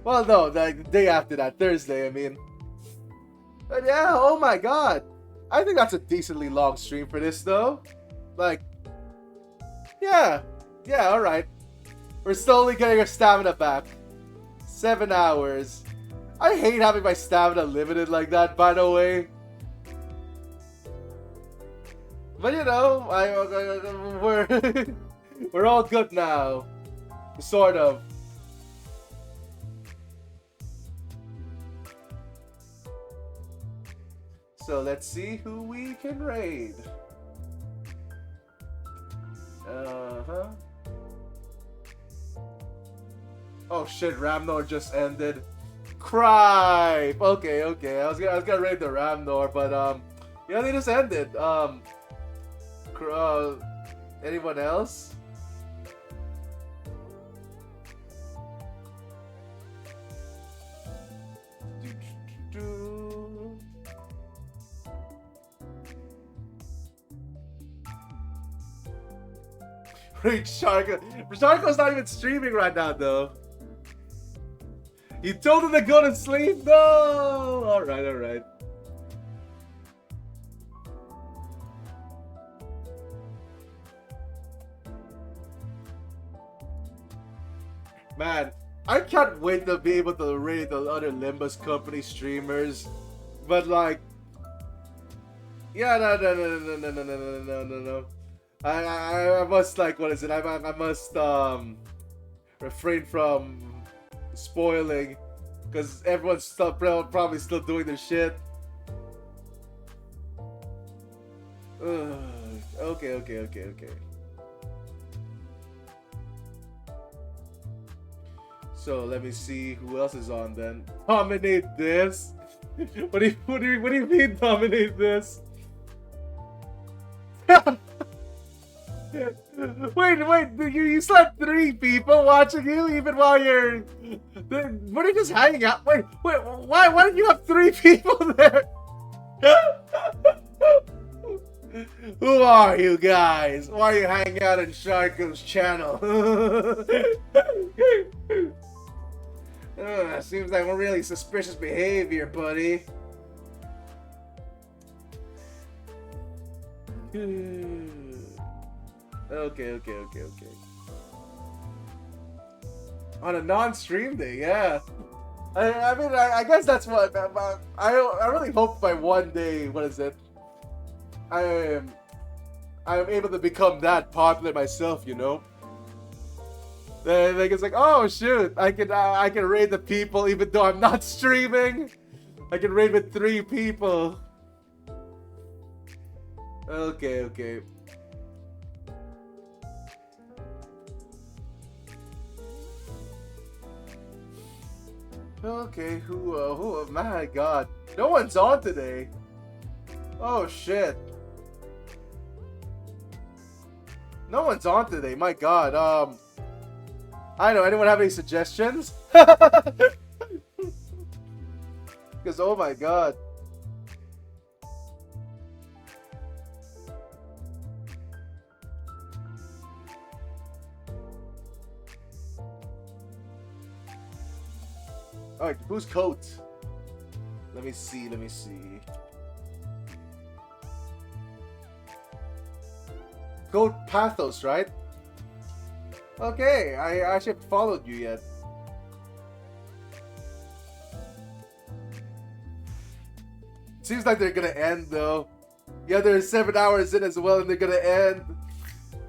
Well, no, the day after that, Thursday, I mean. But yeah, oh my god. I think that's a decently long stream for this, though. Like, yeah, alright. We're slowly getting our stamina back. 7 hours. I hate having my stamina limited like that, by the way. But you know, we're all good now. Sort of. So let's see who we can raid. Oh shit, Ramnor just ended. Cripe! Okay. I was gonna raid the Ramnor, but yeah, they just ended. Anyone else? Freak Sharko. Sharko's not even streaming right now, though. You told him to go to sleep? No! Alright, alright. Man, I can't wait to be able to raid the other Limbus Company streamers. But like... Yeah, no. I must, like, what is it? I must, refrain from spoiling, because everyone's still probably still doing their shit. Okay. So let me see who else is on then. Dominate this? What do you mean dominate this? Wait, you slept 3 people watching you even while you're... What are you just hanging out? Wait, why did you have 3 people there? Who are you guys? Why are you hanging out in Sharko's channel? Seems like really suspicious behavior, buddy. Okay. On a non-stream day, yeah. I mean, I guess that's what I really hope by one day. What is it? I'm able to become that popular myself, you know. Like it's like, oh shoot, I can raid the people even though I'm not streaming. I can raid with 3 people. Okay. Okay, who, my god. No one's on today. Oh shit. No one's on today, my god. I don't know, anyone have any suggestions? Because, oh my god. Alright, who's coat? Let me see. Goat Pathos, right? Okay, I actually haven't followed you yet. Seems like they're gonna end though. Yeah, they're 7 hours in as well and they're gonna end.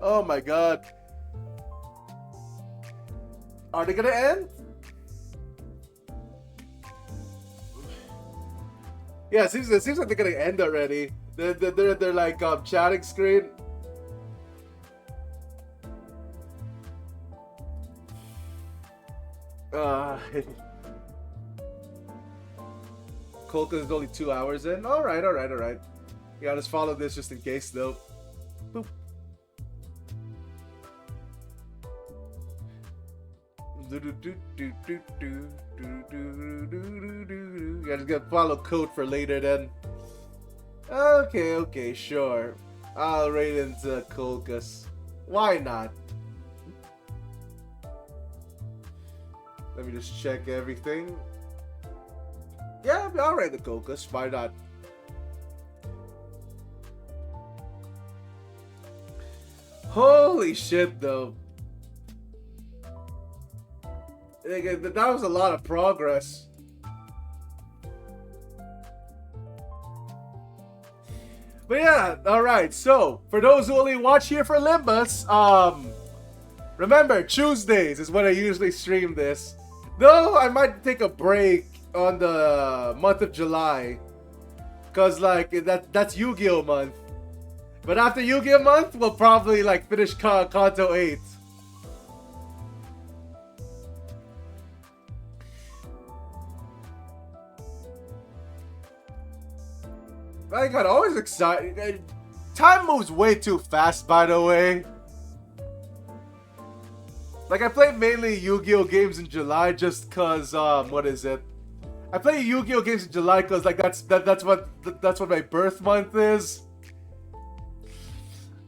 Oh my god. Are they gonna end? Yeah, it seems like they're gonna end already. They're like chatting screen. Colca is only 2 hours in. Alright. Yeah, just follow this just in case though. Boop. Yeah, just gonna follow code for later then. Okay, sure. I'll raid into Colcas. Why not? Let me just check everything. Yeah, I'll raid the Colcas. Why not? Holy shit, though. That was a lot of progress. But yeah, alright, so for those who only watch here for Limbus, remember, Tuesdays is when I usually stream this. Though I might take a break on the month of July. Cause like that's Yu-Gi-Oh month. But after Yu-Gi-Oh month, we'll probably like finish Kanto 8. I got always excited. Time moves way too fast, by the way. Like I play mainly Yu-Gi-Oh games in July just cause what is it? I play Yu-Gi-Oh games in July cause like that's what my birth month is.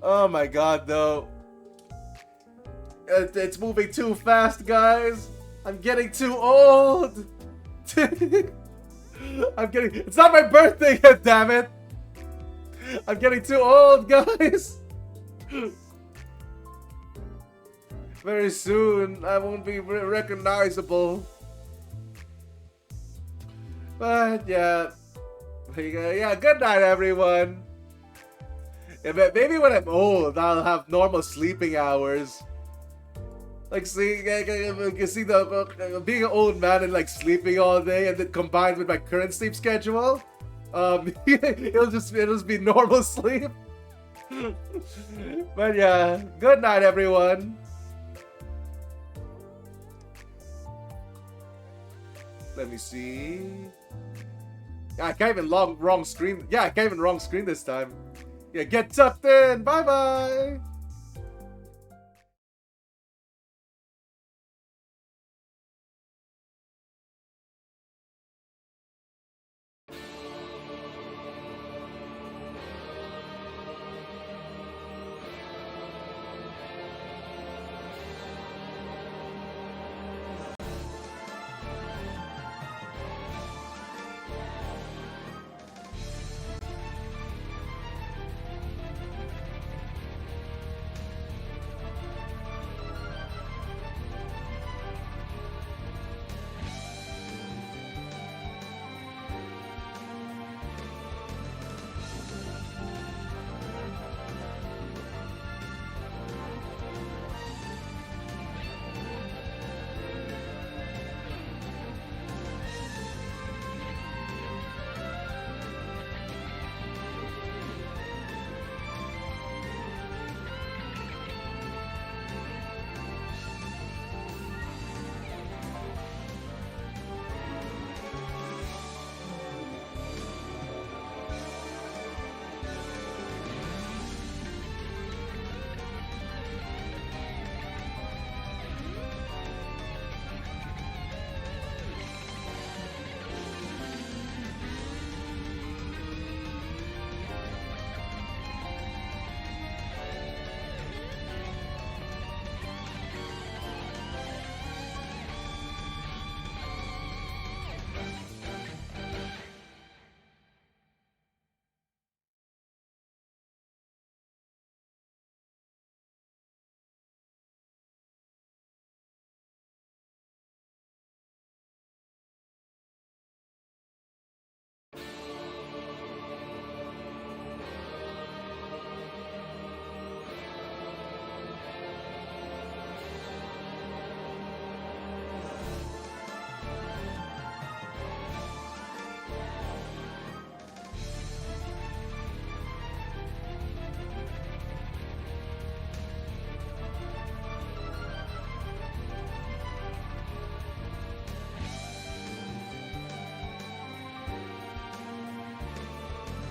Oh my god, though. It's moving too fast, guys. I'm getting too old. I'm getting. It's not my birthday yet, damn it. I'm getting too old, guys. Very soon, I won't be recognizable. But yeah, yeah. Good night, everyone. Yeah, maybe when I'm old, I'll have normal sleeping hours. Like, see the being an old man and like sleeping all day, and then combined with my current sleep schedule, it'll just be normal sleep. But yeah, good night, everyone. Let me see. I can't even wrong screen. Yeah, I can't even wrong screen this time. Yeah, get tucked in. Bye bye.